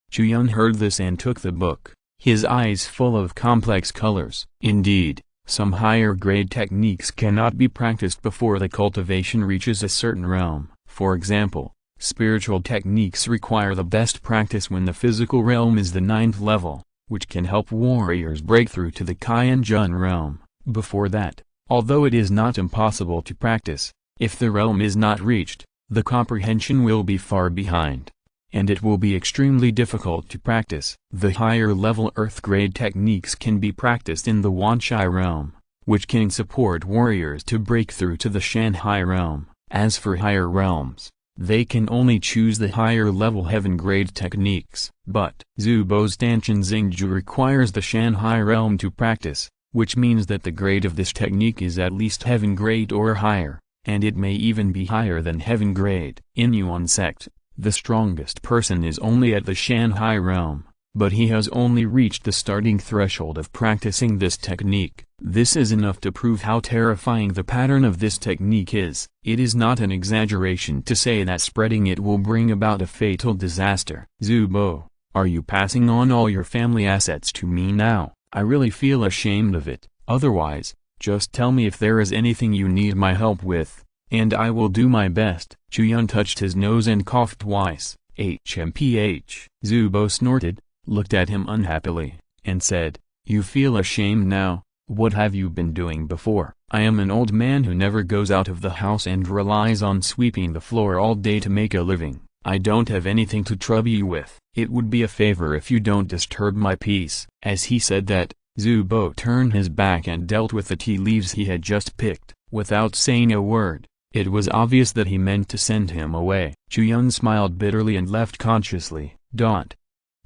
Chu Yun heard this and took the book, his eyes full of complex colors. Indeed, some higher grade techniques cannot be practiced before the cultivation reaches a certain realm. For example, spiritual techniques require the best practice when the physical realm is the 9th level, which can help warriors break through to the Qianjun realm. Before that, although it is not impossible to practice, if the realm is not reached, the comprehension will be far behind, and it will be extremely difficult to practice. The higher level earth grade techniques can be practiced in the Wanshai realm, which can support warriors to break through to the Shanhai realm. As for higher realms, they can only choose the higher level heaven grade techniques. But Zubo's Tanchen Xingju requires the Shanhai realm to practice, which means that the grade of this technique is at least heaven grade or higher, and it may even be higher than heaven grade. In Yuan sect, the strongest person is only at the Shanhai realm, but he has only reached the starting threshold of practicing this technique. This is enough to prove how terrifying the pattern of this technique is. It is not an exaggeration to say that spreading it will bring about a fatal disaster. Zubo, are you passing on all your family assets to me now? I really feel ashamed of it. Otherwise, just tell me if there is anything you need my help with, and I will do my best. Chu Yun touched his nose and coughed twice. HMPH. Zubo snorted, looked at him unhappily, and said, you feel ashamed now? What have you been doing before? I am an old man who never goes out of the house and relies on sweeping the floor all day to make a living. I don't have anything to trouble you with. It would be a favor if you don't disturb my peace. As he said that, Zubo turned his back and dealt with the tea leaves he had just picked, without saying a word. It was obvious that he meant to send him away. Chu Yun smiled bitterly and left consciously.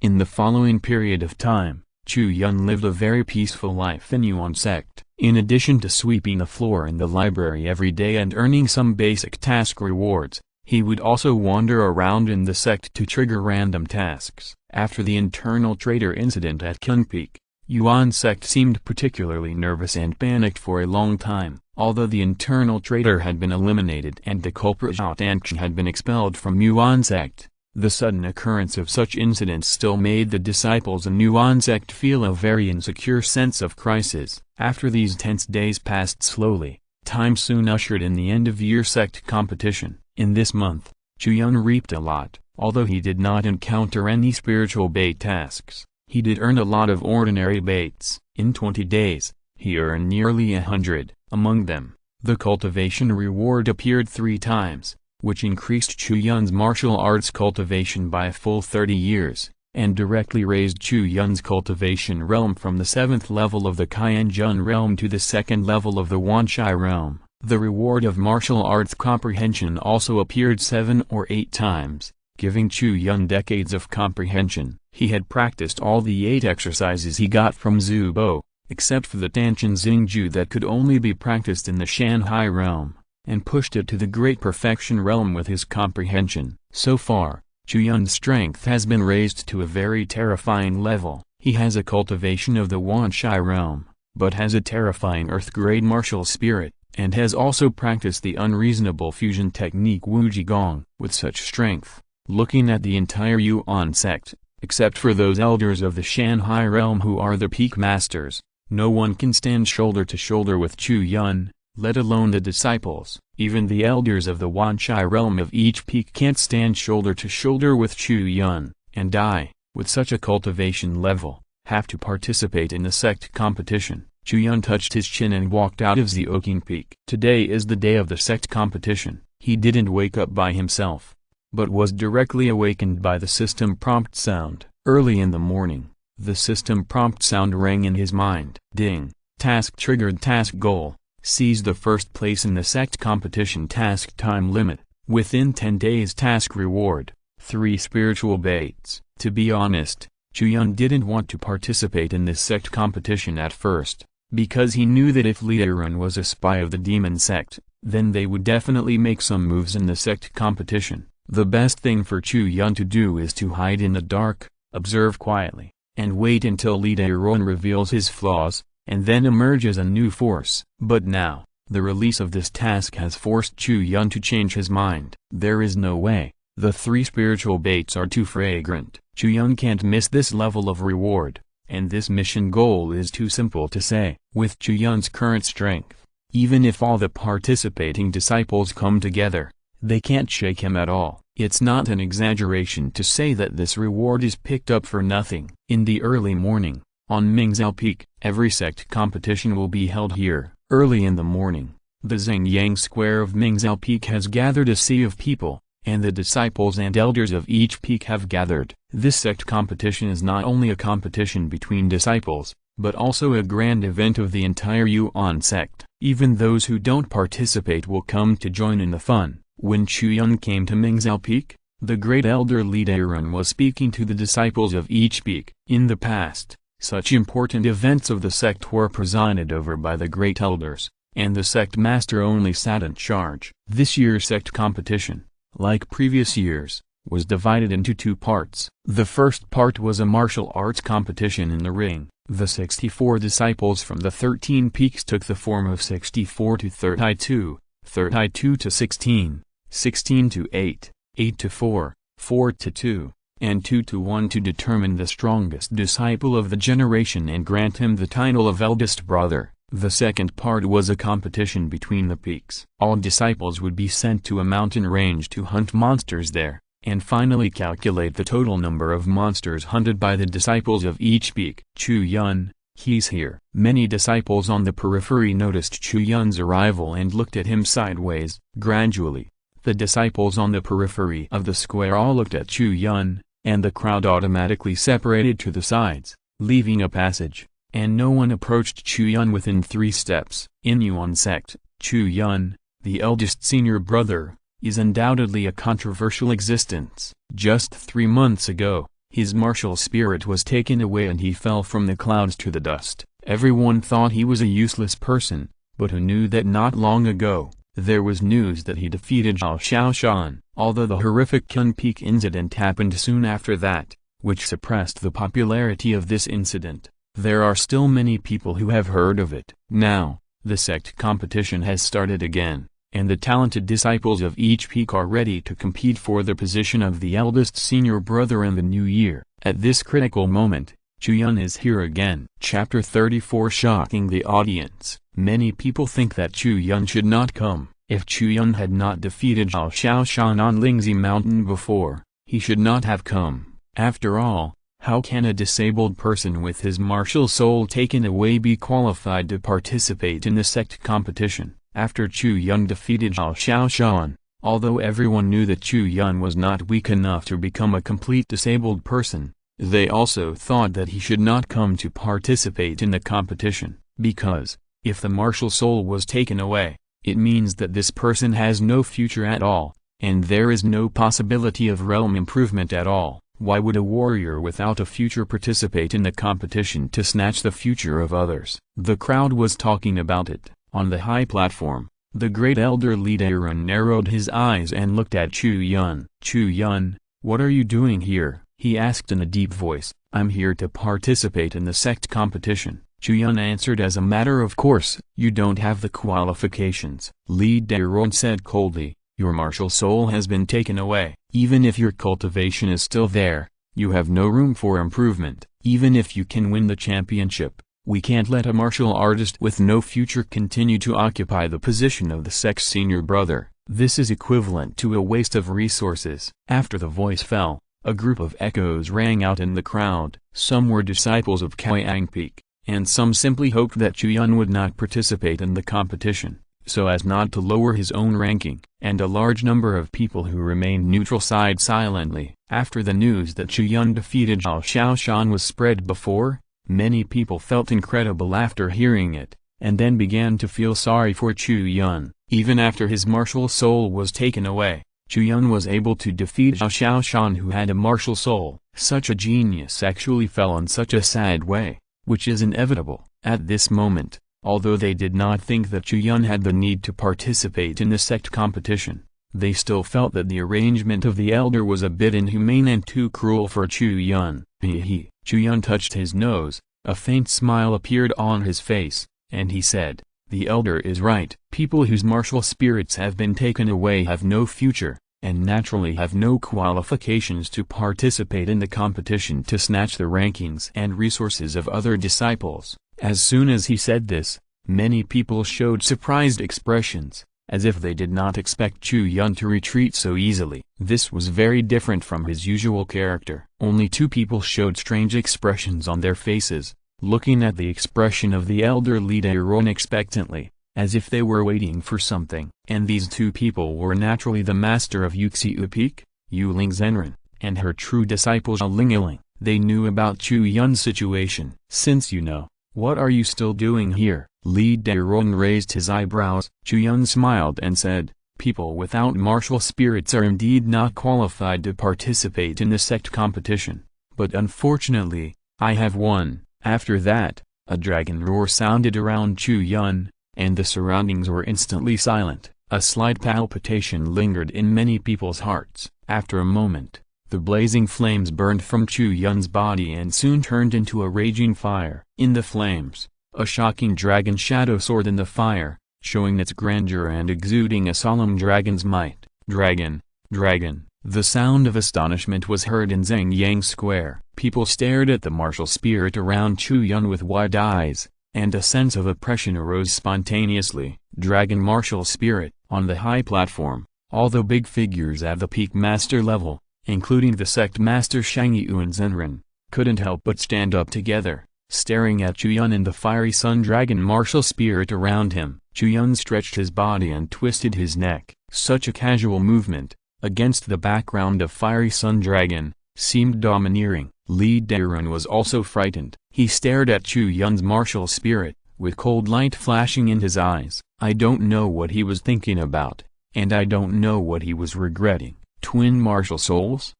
In the following period of time, Chu Yun lived a very peaceful life in Yuan sect. In addition to sweeping the floor in the library every day and earning some basic task rewards, he would also wander around in the sect to trigger random tasks. After the internal traitor incident at Kunpeak, Yuan sect seemed particularly nervous and panicked for a long time. Although the internal traitor had been eliminated and the culprit Zhao Tanqing had been expelled from Yuan sect, the sudden occurrence of such incidents still made the disciples in Yuan sect feel a very insecure sense of crisis. After these tense days passed slowly, time soon ushered in the end-of-year sect competition. In this month, Chu Yun reaped a lot. Although he did not encounter any spiritual bait tasks, he did earn a lot of ordinary baits. In 20 days, he earned nearly 100. Among them, the cultivation reward appeared 3 times, which increased Chu Yun's martial arts cultivation by a full 30 years, and directly raised Chu Yun's cultivation realm from the 7th level of the Qianjun realm to the 2nd level of the Wanshai realm. The reward of martial arts comprehension also appeared 7 or 8 times, giving Chu Yun decades of comprehension. He had practiced all the 8 exercises he got from Zubo, except for the Tanchen Xingju that could only be practiced in the Shanhai realm, and pushed it to the great perfection realm with his comprehension. So far, Chu Yun's strength has been raised to a very terrifying level. He has a cultivation of the Wanshai realm, but has a terrifying earth-grade martial spirit, and has also practiced the unreasonable fusion technique Wuji Gong with such strength. Looking at the entire Yuan sect, except for those elders of the Shanghai realm who are the peak masters, no one can stand shoulder to shoulder with Chu Yun, let alone the disciples. Even the elders of the Wanshai realm of each peak can't stand shoulder to shoulder with Chu Yun, and I, with such a cultivation level, have to participate in the sect competition. Chu Yun touched his chin and walked out of Zheoking Peak. Today is the day of the sect competition. He didn't wake up by himself, but was directly awakened by the system prompt sound. Early in the morning, the system prompt sound rang in his mind. Ding! Task triggered. Task goal: seize the first place in the sect competition. Task time limit: within 10 days. Task reward: 3 spiritual baits. To be honest, Chu Yun didn't want to participate in this sect competition at first, because he knew that if Li Erun was a spy of the demon sect, then they would definitely make some moves in the sect competition. The best thing for Chu Yun to do is to hide in the dark, observe quietly, and wait until Li Erun reveals his flaws, and then emerge as a new force. But now, the release of this task has forced Chu Yun to change his mind. There is no way. The 3 spiritual baits are too fragrant. Chu Yun can't miss this level of reward, and this mission goal is too simple to say. With Chu Yun's current strength, even if all the participating disciples come together, they can't shake him at all. It's not an exaggeration to say that this reward is picked up for nothing. In the early morning, on Mingzhou Peak, every sect competition will be held here. Early in the morning, the Zhengyang Square of Mingzhou Peak has gathered a sea of people, and the disciples and elders of each peak have gathered. This sect competition is not only a competition between disciples, but also a grand event of the entire Yuan sect. Even those who don't participate will come to join in the fun. When Chu Yun came to Mingzhou Peak, the great elder Li Erun was speaking to the disciples of each peak. In the past, such important events of the sect were presided over by the great elders, and the sect master only sat in charge. This year's sect competition, like previous years, was divided into 2 parts. The first part was a martial arts competition in the ring. The 64 disciples from the 13 peaks took the form of 64 to 32, 32 to 16, 16 to 8, 8 to 4, 4 to 2, and 2 to 1 to determine the strongest disciple of the generation and grant him the title of eldest brother. The second part was a competition between the peaks. All disciples would be sent to a mountain range to hunt monsters there, and finally calculate the total number of monsters hunted by the disciples of each peak. Chu Yun, he's here. Many disciples on the periphery noticed Chu Yun's arrival and looked at him sideways. Gradually, the disciples on the periphery of the square all looked at Chu Yun, and the crowd automatically separated to the sides, leaving a passage, and no one approached Chu Yun within 3 steps. In Yuan sect, Chu Yun, the eldest senior brother, is undoubtedly a controversial existence. Just 3 months ago, his martial spirit was taken away and he fell from the clouds to the dust. Everyone thought he was a useless person, but who knew that not long ago, there was news that he defeated Zhao Xiaoshan. Although the horrific Kun Peak incident happened soon after that, which suppressed the popularity of this incident, there are still many people who have heard of it. Now, the sect competition has started again, and the talented disciples of each peak are ready to compete for the position of the eldest senior brother in the new year. At this critical moment, Chu Yun is here again. Chapter 34 Shocking the audience. Many people think that Chu Yun should not come. If Chu Yun had not defeated Zhao Xiaoshan on Lingzi Mountain before, he should not have come. After all, how can a disabled person with his martial soul taken away be qualified to participate in the sect competition? After Chu Yun defeated Zhao Xiaoshan, although everyone knew that Chu Yun was not weak enough to become a complete disabled person, they also thought that he should not come to participate in the competition, because, if the martial soul was taken away, it means that this person has no future at all, and there is no possibility of realm improvement at all. Why would a warrior without a future participate in the competition to snatch the future of others? The crowd was talking about it. On the high platform, the great elder Li Erun narrowed his eyes and looked at Chu Yun. Chu Yun, what are you doing here? he asked in a deep voice. I'm here to participate in the sect competition. Chu Yun answered as a matter of course. You don't have the qualifications. Li Daron said coldly, your martial soul has been taken away. Even if your cultivation is still there, you have no room for improvement. Even if you can win the championship, we can't let a martial artist with no future continue to occupy the position of the sect's senior brother. This is equivalent to a waste of resources. After the voice fell, a group of echoes rang out in the crowd. Some were disciples of Kyang Peak, and some simply hoped that Chu Yun would not participate in the competition, so as not to lower his own ranking, and a large number of people who remained neutral sighed silently. After the news that Chu Yun defeated Zhao Xiaoshan was spread before, many people felt incredible after hearing it, and then began to feel sorry for Chu Yun. Even after his martial soul was taken away, Chu Yun was able to defeat Zhao Xiaoshan, who had a martial soul. Such a genius actually fell in such a sad way, which is inevitable. At this moment, although they did not think that Chu Yun had the need to participate in the sect competition, they still felt that the arrangement of the elder was a bit inhumane and too cruel for Chu Yun. Chu Yun touched his nose, a faint smile appeared on his face, and he said, the elder is right. People whose martial spirits have been taken away have no future, and naturally have no qualifications to participate in the competition to snatch the rankings and resources of other disciples. As soon as he said this, many people showed surprised expressions, as if they did not expect Chu Yun to retreat so easily. This was very different from his usual character. Only two people showed strange expressions on their faces, looking at the expression of the elder Li Daron expectantly, as if they were waiting for something. And these two people were naturally the master of Yuxiu Peak, Yuling Zhenren, and her true disciple Zhao Lingying. They knew about Chu Yun's situation. Since you know, what are you still doing here? Li Daron raised his eyebrows. Chu Yun smiled and said, people without martial spirits are indeed not qualified to participate in the sect competition, but unfortunately, I have won. After that, a dragon roar sounded around Chu Yun, and the surroundings were instantly silent. A slight palpitation lingered in many people's hearts. After a moment, the blazing flames burned from Chu Yun's body and soon turned into a raging fire. In the flames, a shocking dragon shadow soared in the fire, showing its grandeur and exuding a solemn dragon's might. Dragon, dragon. The sound of astonishment was heard in Zhengyang Square. People stared at the martial spirit around Chu Yun with wide eyes, and a sense of oppression arose spontaneously. Dragon martial spirit. On the high platform, all the big figures at the peak master level, including the sect master Shangyu and Zhenren, couldn't help but stand up together, staring at Chu Yun and the fiery sun dragon martial spirit around him. Chu Yun stretched his body and twisted his neck. Such a casual movement, against the background of fiery sun dragon, seemed domineering. Li Daron was also frightened. He stared at Chu Yun's martial spirit, with cold light flashing in his eyes. I don't know what he was thinking about, and I don't know what he was regretting. Twin martial souls?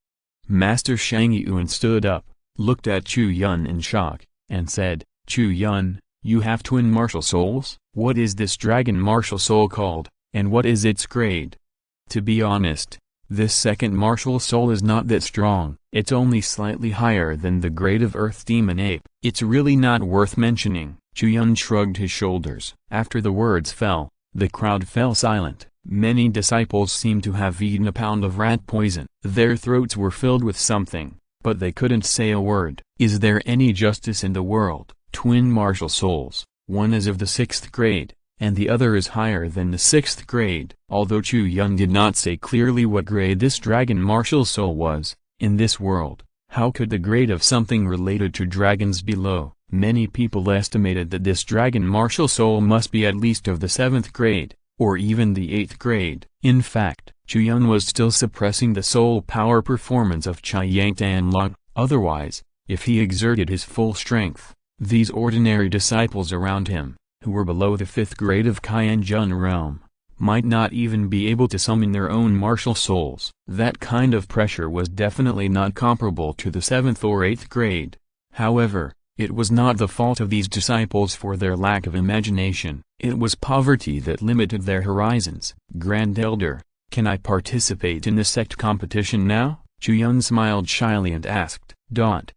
Master Shangyu stood up, looked at Chu Yun in shock, and said, Chu Yun, you have twin martial souls? What is this dragon martial soul called, and what is its grade? To be honest, this second martial soul is not that strong. It's only slightly higher than the grade of Earth Demon Ape. It's really not worth mentioning. Chu Yun shrugged his shoulders. After the words fell, the crowd fell silent. Many disciples seemed to have eaten a pound of rat poison. Their throats were filled with something, but they couldn't say a word. Is there any justice in the world? Twin martial souls, one is of the 6th grade, and the other is higher than the 6th grade. Although Chu Yun did not say clearly what grade this dragon martial soul was, in this world, how could the grade of something related to dragons be low? Many people estimated that this dragon martial soul must be at least of the 7th grade, or even the 8th grade. In fact, Chu Yun was still suppressing the soul power performance of Chiang Tanlong. Otherwise, if he exerted his full strength, these ordinary disciples around him, who were below the 5th grade of Qianjun realm, might not even be able to summon their own martial souls. That kind of pressure was definitely not comparable to the 7th or 8th grade. However, it was not the fault of these disciples for their lack of imagination. It was poverty that limited their horizons. Grand Elder, can I participate in the sect competition now? Chu Yun smiled shyly and asked, "Dot."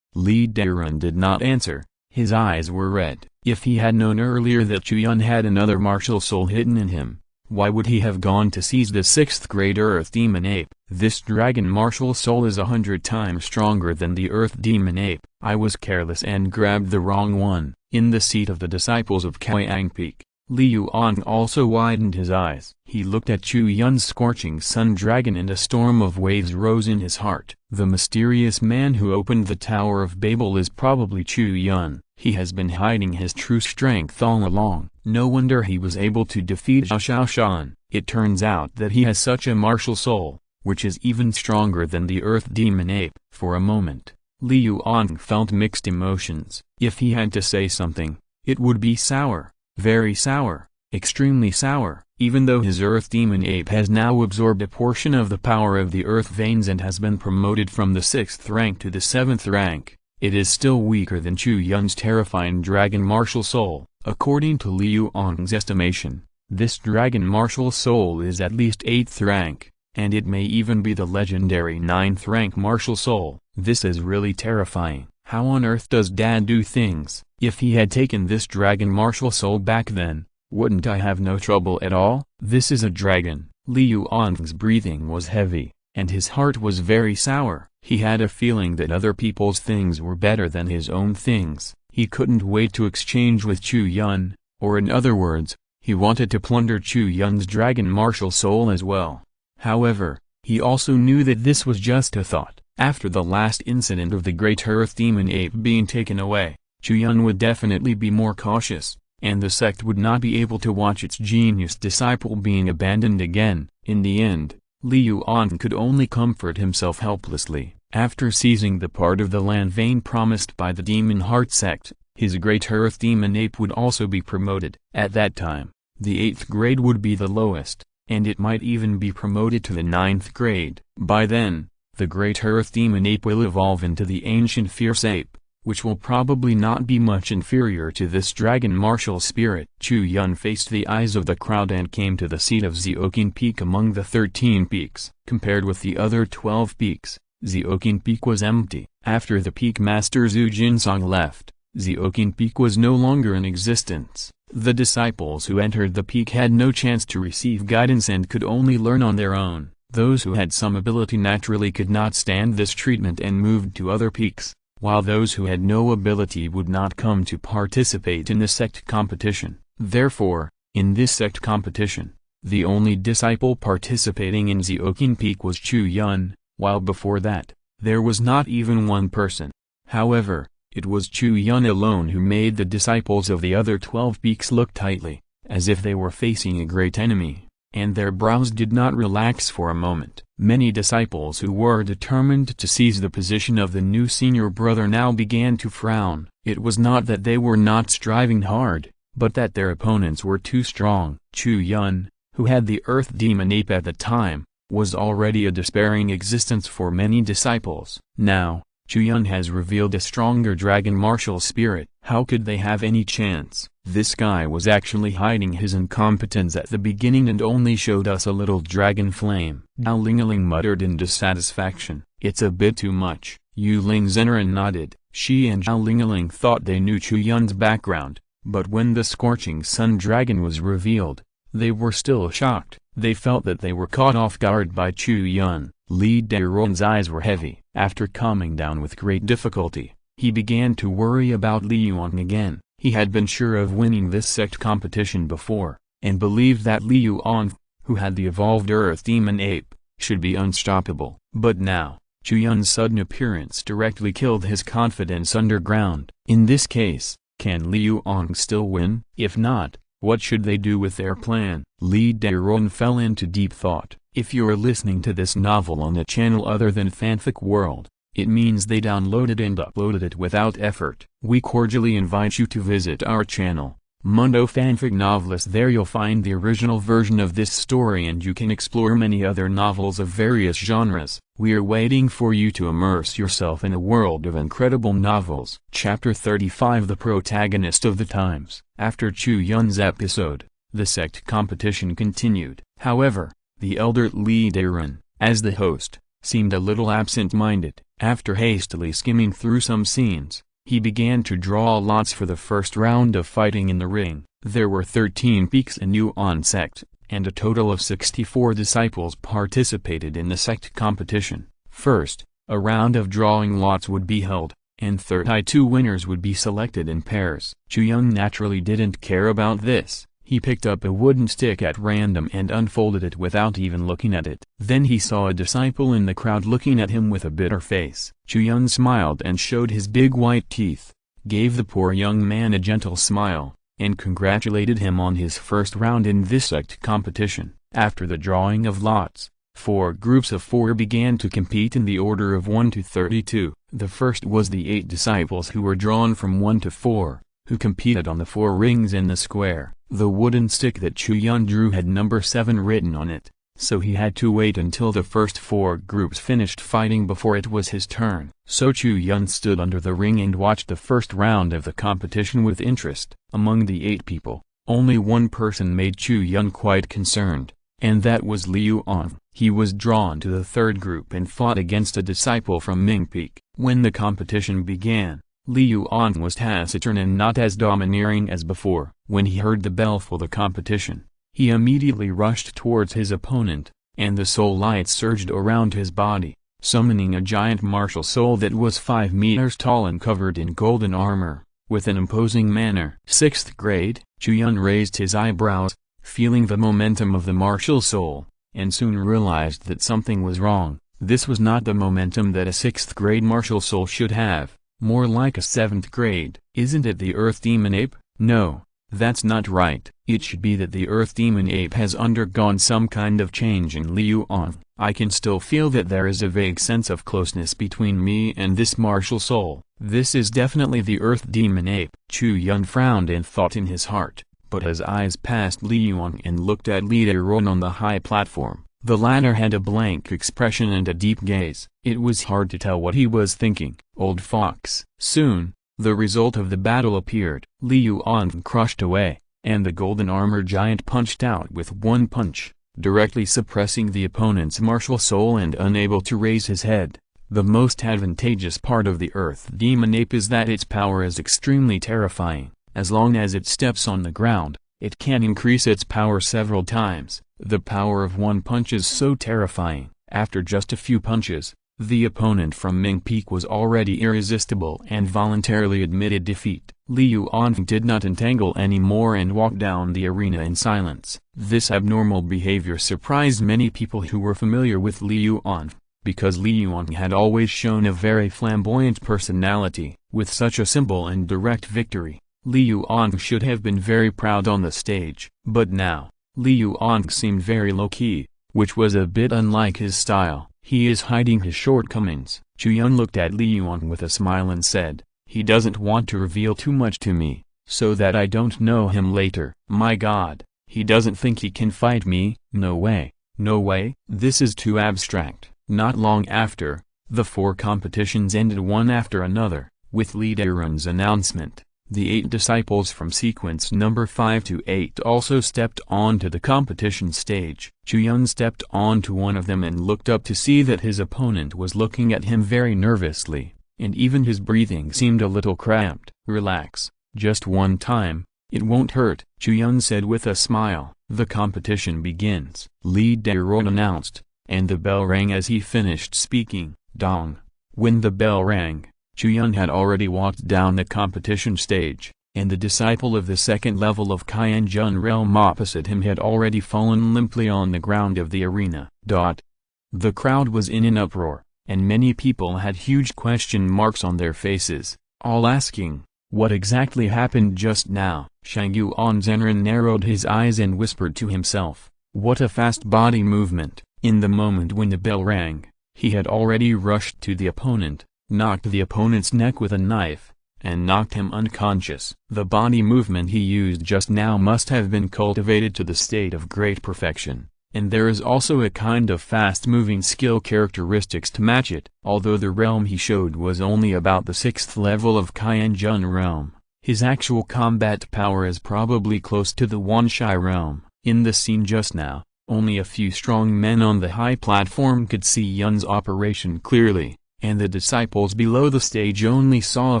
Li Dairun did not answer. His eyes were red. If he had known earlier that Chu Yun had another martial soul hidden in him, why would he have gone to seize the 6th grade Earth Demon Ape? This dragon martial soul is 100 times stronger than the Earth Demon Ape. I was careless and grabbed the wrong one. In the seat of the disciples of Kaoyang Peak, Li Yuan also widened his eyes. He looked at Chu Yun's scorching sun dragon and a storm of waves rose in his heart. The mysterious man who opened the Tower of Babel is probably Chu Yun. He has been hiding his true strength all along. No wonder he was able to defeat Xiao Shan. It turns out that he has such a martial soul, which is even stronger than the Earth Demon Ape. For a moment, Li Yuan felt mixed emotions. If he had to say something, it would be sour. Very sour, extremely sour. Even though his Earth Demon Ape has now absorbed a portion of the power of the Earth Veins and has been promoted from the 6th rank to the 7th rank, it is still weaker than Chu Yun's terrifying dragon martial soul. According to Li Yuan's estimation, this dragon martial soul is at least 8th rank, and it may even be the legendary 9th rank martial soul. This is really terrifying. How on earth does Dad do things? If he had taken this dragon martial soul back then, wouldn't I have no trouble at all? This is a dragon. Li Yuan's breathing was heavy, and his heart was very sour. He had a feeling that other people's things were better than his own things. He couldn't wait to exchange with Chu Yun, or in other words, he wanted to plunder Chu Yun's dragon martial soul as well. However, he also knew that this was just a thought. After the last incident of the Great Earth Demon Ape being taken away, Chu Yun would definitely be more cautious, and the sect would not be able to watch its genius disciple being abandoned again. In the end, Li Yuan could only comfort himself helplessly. After seizing the part of the land vein promised by the Demon Heart sect, his Great Earth Demon Ape would also be promoted. At that time, the 8th grade would be the lowest, and it might even be promoted to the 9th grade. By then, the Great Earth Demon Ape will evolve into the Ancient Fierce Ape, which will probably not be much inferior to this dragon martial spirit. Chu Yun faced the eyes of the crowd and came to the seat of Zioqing Peak among the 13 peaks. Compared with the other 12 peaks, Zioqing Peak was empty. After the peak master Zhu Jinsong left, Zioqing Peak was no longer in existence. The disciples who entered the peak had no chance to receive guidance and could only learn on their own. Those who had some ability naturally could not stand this treatment and moved to other peaks, while those who had no ability would not come to participate in the sect competition. Therefore, in this sect competition, the only disciple participating in Zioqing Peak was Chu Yun, while before that, there was not even one person. However, it was Chu Yun alone who made the disciples of the other 12 peaks look tightly, as if they were facing a great enemy, and their brows did not relax for a moment. Many disciples who were determined to seize the position of the new senior brother now began to frown. It was not that they were not striving hard, but that their opponents were too strong. Chu Yun, who had the Earth Demon Ape at the time, was already a despairing existence for many disciples. Now, Chu Yun has revealed a stronger dragon martial spirit. How could they have any chance? This guy was actually hiding his incompetence at the beginning and only showed us a little dragon flame. Zhao Lingling muttered in dissatisfaction. It's a bit too much. Yu Ling Zhenren nodded. She and Zhao Lingling thought they knew Chu Yun's background, but when the scorching sun dragon was revealed, they were still shocked. They felt that they were caught off guard by Chu Yun. Li Dairun's eyes were heavy. After calming down with great difficulty, he began to worry about Li Yuan again. He had been sure of winning this sect competition before, and believed that Li Yuan, who had the evolved Earth Demon Ape, should be unstoppable. But now, Chu Yun's sudden appearance directly killed his confidence underground. In this case, can Li Yuan still win? If not, what should they do with their plan? Li Dairun fell into deep thought. If you're listening to this novel on a channel other than Fanfic World, it means they downloaded and uploaded it without effort. We cordially invite you to visit our channel, Mundo Fanfic Novelist. There you'll find the original version of this story and you can explore many other novels of various genres. We're waiting for you to immerse yourself in a world of incredible novels. Chapter 35 The Protagonist of the Times. After Chu Yun's episode, the sect competition continued. However, the elder Li Dairun, as the host, seemed a little absent-minded. After hastily skimming through some scenes, he began to draw lots for the first round of fighting in the ring. There were 13 peaks in Yuan sect, and a total of 64 disciples participated in the sect competition. First, a round of drawing lots would be held, and 32 winners would be selected in pairs. Chu Yun naturally didn't care about this. He picked up a wooden stick at random and unfolded it without even looking at it. Then he saw a disciple in the crowd looking at him with a bitter face. Chu Yun smiled and showed his big white teeth, gave the poor young man a gentle smile, and congratulated him on his first round in this sect competition. After the drawing of lots, 4 groups of 4 began to compete in the order of 1 to 32. The first was the 8 disciples who were drawn from 1 to 4, who competed on the 4 rings in the square. The wooden stick that Chu Yun drew had number 7 written on it, so he had to wait until the first 4 groups finished fighting before it was his turn. So Chu Yun stood under the ring and watched the first round of the competition with interest. Among the 8 people, only one person made Chu Yun quite concerned, and that was Li Yuan. He was drawn to the 3rd group and fought against a disciple from Ming Peak. When the competition began, Li Yuan was taciturn and not as domineering as before. When he heard the bell for the competition, he immediately rushed towards his opponent, and the soul light surged around his body, summoning a giant martial soul that was 5 meters tall and covered in golden armor, with an imposing manner. 6th grade, Chu Yun raised his eyebrows, feeling the momentum of the martial soul, and soon realized that something was wrong. This was not the momentum that a 6th grade martial soul should have, more like a 7th grade. Isn't it the Earth Demon Ape? No, that's not right. It should be that the Earth Demon Ape has undergone some kind of change in Li Yuan. I can still feel that there is a vague sense of closeness between me and this martial soul. This is definitely the Earth Demon Ape. Chu Yun frowned and thought in his heart, but his eyes passed Li Yuan and looked at Li Daron on the high platform. The latter had a blank expression and a deep gaze. It was hard to tell what he was thinking. Old fox. Soon, the result of the battle appeared. Li Yuan crushed away, and the golden armor giant punched out with one punch, directly suppressing the opponent's martial soul and unable to raise his head. The most advantageous part of the Earth Demon Ape is that its power is extremely terrifying. As long as it steps on the ground, it can increase its power several times. The power of one punch is so terrifying. After just a few punches, the opponent from Ming Peak was already irresistible and voluntarily admitted defeat. Li Yuan did not entangle anymore and walked down the arena in silence. This abnormal behavior surprised many people who were familiar with Li Yuan, because Li Yuan had always shown a very flamboyant personality. With such a simple and direct victory, Li Yuan should have been very proud on the stage. But now, Li Yuan seemed very low-key, which was a bit unlike his style. He is hiding his shortcomings. Chu Yun looked at Li Yuan with a smile and said, he doesn't want to reveal too much to me, so that I don't know him later. My God, he doesn't think he can fight me? No way, no way. This is too abstract. Not long after, the 4 competitions ended one after another, with Li Daron's announcement. The 8 disciples from sequence number 5 to 8 also stepped onto the competition stage. Chu Yun stepped onto one of them and looked up to see that his opponent was looking at him very nervously, and even his breathing seemed a little cramped. Relax, just one time, it won't hurt, Chu Yun said with a smile. The competition begins, Li Daron announced, and the bell rang as he finished speaking. Dong. When the bell rang, Chu Yun had already walked down the competition stage, and the disciple of the 2nd level of Qianjun realm opposite him had already fallen limply on the ground of the arena. The crowd was in an uproar, and many people had huge question marks on their faces, all asking, what exactly happened just now? Shang Yuan Zenran narrowed his eyes and whispered to himself, what a fast body movement. In the moment when the bell rang, he had already rushed to the opponent, knocked the opponent's neck with a knife, and knocked him unconscious. The body movement he used just now must have been cultivated to the state of great perfection, and there is also a kind of fast-moving skill characteristics to match it. Although the realm he showed was only about the 6th level of Qianjun realm, his actual combat power is probably close to the Wanshai realm. In the scene just now, Only a few strong men on the high platform could see Yun's operation clearly, and the disciples below the stage only saw a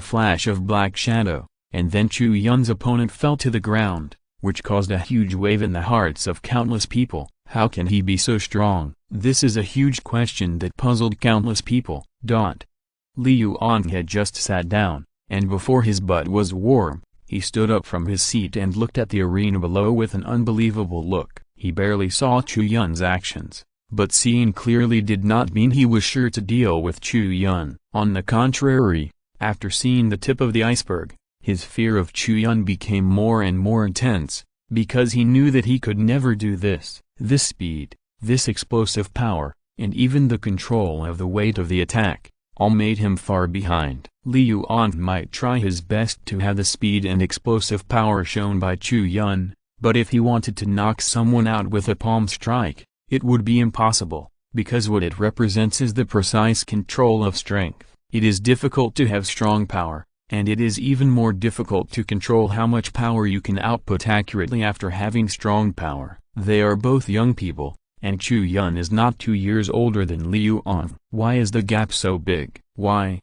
flash of black shadow, and then Chu Yun's opponent fell to the ground, which caused a huge wave in the hearts of countless people. How can he be so strong? This is a huge question that puzzled countless people. Liu An had just sat down, and before his butt was warm, he stood up from his seat and looked at the arena below with an unbelievable look. He barely saw Chu Yun's actions, but seeing clearly did not mean he was sure to deal with Chu Yun. On the contrary, after seeing the tip of the iceberg, his fear of Chu Yun became more and more intense, because he knew that he could never do this. This speed, this explosive power, and even the control of the weight of the attack, all made him far behind. Liu An might try his best to have the speed and explosive power shown by Chu Yun, but if he wanted to knock someone out with a palm strike, it would be impossible, because what it represents is the precise control of strength. It is difficult to have strong power, and it is even more difficult to control how much power you can output accurately after having strong power. They are both young people, and Chu Yun is not 2 years older than Liu An. Why is the gap so big? Why?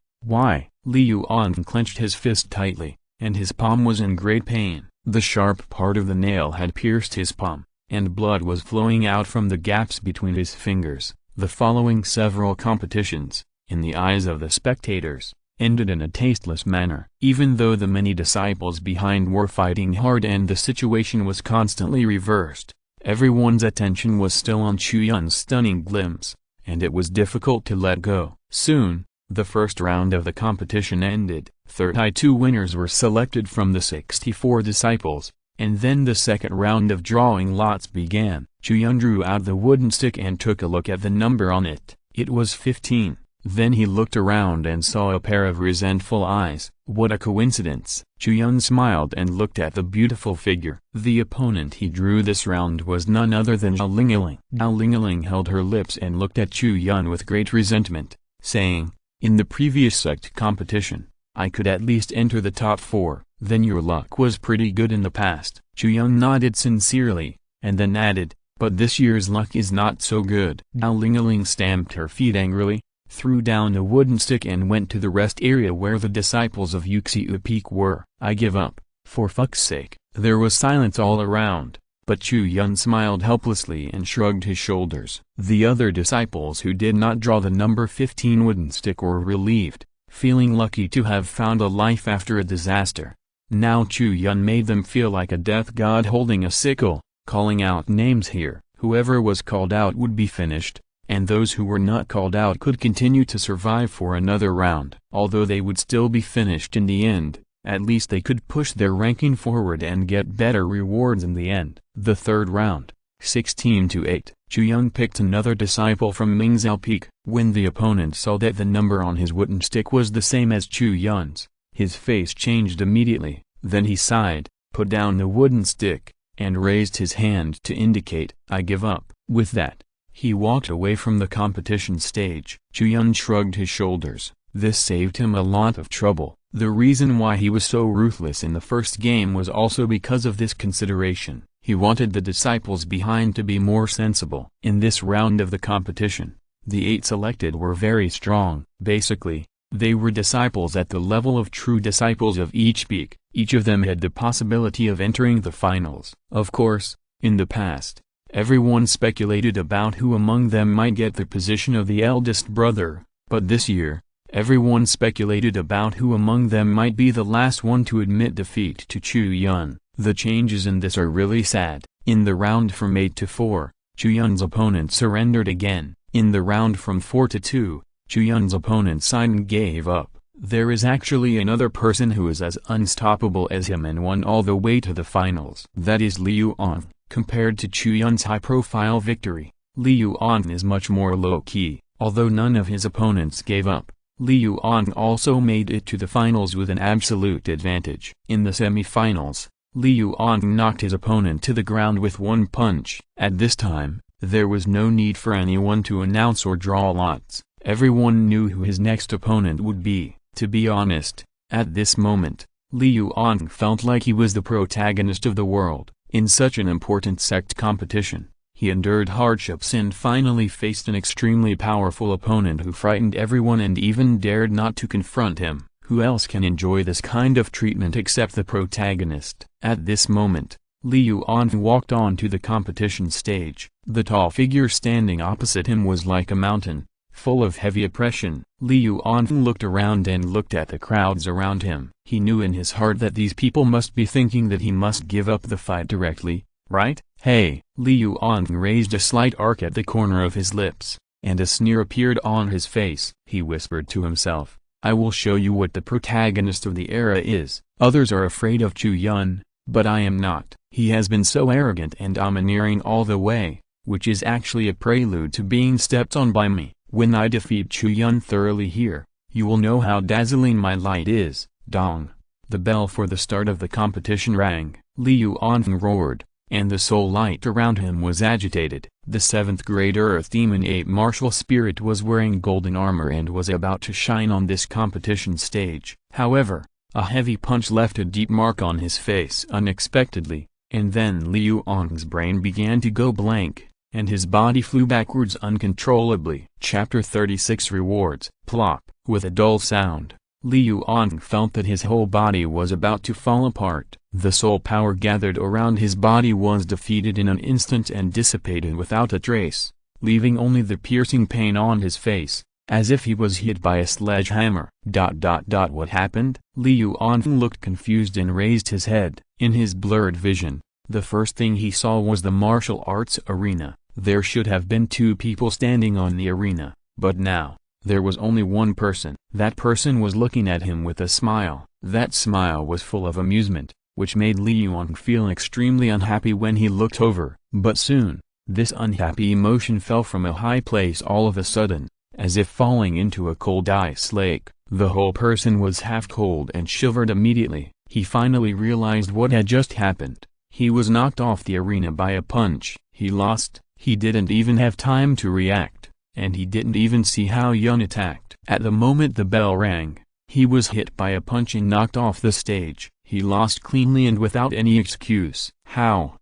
Liu An clenched his fist tightly, and his palm was in great pain. The sharp part of the nail had pierced his palm, and blood was flowing out from the gaps between his fingers. The following several competitions, in the eyes of the spectators, ended in a tasteless manner. Even though the many disciples behind were fighting hard and the situation was constantly reversed, everyone's attention was still on Chu Yun's stunning glimpse, and it was difficult to let go. Soon, the first round of the competition ended. 32 winners were selected from the 64 disciples, and then the second round of drawing lots began. Chu Yun drew out the wooden stick and took a look at the number on it. It was 15. Then he looked around and saw a pair of resentful eyes. What a coincidence! Chu Yun smiled and looked at the beautiful figure. The opponent he drew this round was none other than Zhao Lingaling. Zhao Lingaling held her lips and looked at Chu Yun with great resentment, saying, "In the previous sect competition, I could at least enter the top 4, then your luck was pretty good in the past." Chu Yun nodded sincerely, and then added, "But this year's luck is not so good." Zhao Lingaling stamped her feet angrily, threw down a wooden stick and went to the rest area where the disciples of Yuxiu Peak were. "I give up, for fuck's sake." There was silence all around, but Chu Yun smiled helplessly and shrugged his shoulders. The other disciples who did not draw the number 15 wooden stick were relieved, feeling lucky to have found a life after a disaster. Now Chu Yun made them feel like a death god holding a sickle, calling out names here. Whoever was called out would be finished, and those who were not called out could continue to survive for another round. Although they would still be finished in the end, at least they could push their ranking forward and get better rewards in the end. The third round, 16-8. Chu Yun picked another disciple from Mingzhou Peak. When the opponent saw that the number on his wooden stick was the same as Chu Yun's, his face changed immediately. Then he sighed, put down the wooden stick, and raised his hand to indicate, "I give up." With that, he walked away from the competition stage. Chu Yun shrugged his shoulders. This saved him a lot of trouble. The reason why he was so ruthless in the first game was also because of this consideration. He wanted the disciples behind to be more sensible. In this round of the competition, the 8 selected were very strong. Basically, they were disciples at the level of true disciples of each peak. Each of them had the possibility of entering the finals. Of course, in the past, everyone speculated about who among them might get the position of the eldest brother, but this year, everyone speculated about who among them might be the last one to admit defeat to Chu Yun. The changes in this are really sad. In the round from 8 to 4, Chu Yun's opponent surrendered again. In the round from 4 to 2, Chu Yun's opponent sighed and gave up. There is actually another person who is as unstoppable as him and won all the way to the finals. That is Liu An. Compared to Chu Yun's high-profile victory, Liu An is much more low-key. Although none of his opponents gave up, Liu An also made it to the finals with an absolute advantage. In the semi-finals, Liu An knocked his opponent to the ground with one punch. At this time, there was no need for anyone to announce or draw lots. Everyone knew who his next opponent would be. To be honest, at this moment, Liu An felt like he was the protagonist of the world. In such an important sect competition, He endured hardships and finally faced an extremely powerful opponent who frightened everyone and even dared not to confront him. Who else can enjoy this kind of treatment except the protagonist? At this moment, Liu An walked onto the competition stage. The tall figure standing opposite him was like a mountain, full of heavy oppression. Liu An looked around and looked at the crowds around him. He knew in his heart that these people must be thinking that he must give up the fight directly, right? Hey! Liu An raised a slight arc at the corner of his lips, and a sneer appeared on his face. He whispered to himself, I will show you what the protagonist of the era is. Others are afraid of Chu Yun, but I am not. He has been so arrogant and domineering all the way, which is actually a prelude to being stepped on by me. When I defeat Chu Yun thoroughly here, you will know how dazzling my light is. Dong! The bell for the start of the competition rang. Liu An roared, and the soul light around him was agitated. The seventh grade Earth Demon Ape martial spirit was wearing golden armor and was about to shine on this competition stage. However, a heavy punch left a deep mark on his face unexpectedly, and then Liu An's brain began to go blank, and his body flew backwards uncontrollably. Chapter 36 Rewards. Plop! With a dull sound, Liu An felt that his whole body was about to fall apart. The soul power gathered around his body was defeated in an instant and dissipated without a trace, leaving only the piercing pain on his face, as if he was hit by a sledgehammer. What happened? Liu An looked confused and raised his head. In his blurred vision, the first thing he saw was the martial arts arena. There should have been two people standing on the arena, but now, there was only one person. That person was looking at him with a smile. That smile was full of amusement, which made Liu An feel extremely unhappy when he looked over. But soon, this unhappy emotion fell from a high place all of a sudden, as if falling into a cold ice lake. The whole person was half cold and shivered immediately. He finally realized what had just happened. He was knocked off the arena by a punch. He lost. He didn't even have time to react, and he didn't even see how Yun attacked. At the moment the bell rang, he was hit by a punch and knocked off the stage. He lost cleanly and without any excuse. How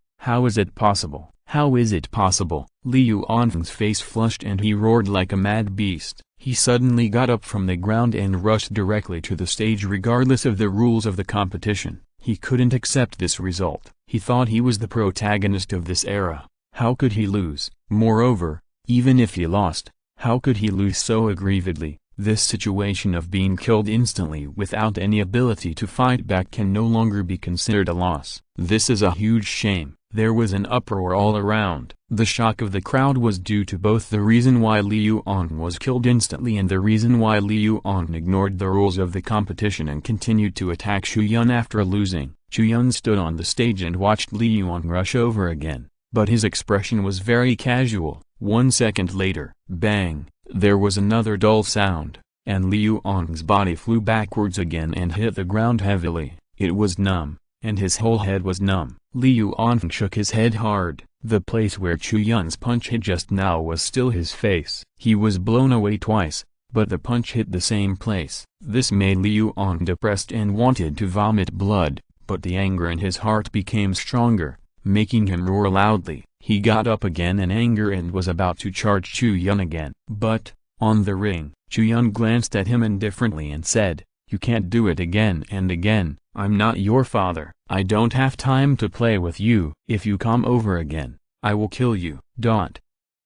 is it possible? How is it possible? Liu An's face flushed and he roared like a mad beast. He suddenly got up from the ground and rushed directly to the stage regardless of the rules of the competition. He couldn't accept this result. He thought he was the protagonist of this era. How could he lose? Moreover, even if he lost, how could he lose so aggrievedly? This situation of being killed instantly without any ability to fight back can no longer be considered a loss. This is a huge shame. There was an uproar all around. The shock of the crowd was due to both the reason why Liu An was killed instantly and the reason why Liu An ignored the rules of the competition and continued to attack Chu Yun after losing. Chu Yun stood on the stage and watched Liu An rush over again, but his expression was very casual. 1 second later, bang, there was another dull sound, and Liu An's body flew backwards again and hit the ground heavily. It was numb, and his whole head was numb. Liu An shook his head hard. The place where Chu Yun's punch hit just now was still his face. He was blown away twice, but the punch hit the same place. This made Liu An depressed and wanted to vomit blood, but the anger in his heart became stronger, making him roar loudly. He got up again in anger and was about to charge Chu Yun again. But, on the ring, Chu Yun glanced at him indifferently and said, "You can't do it again and again. I'm not your father. I don't have time to play with you. If you come over again, I will kill you."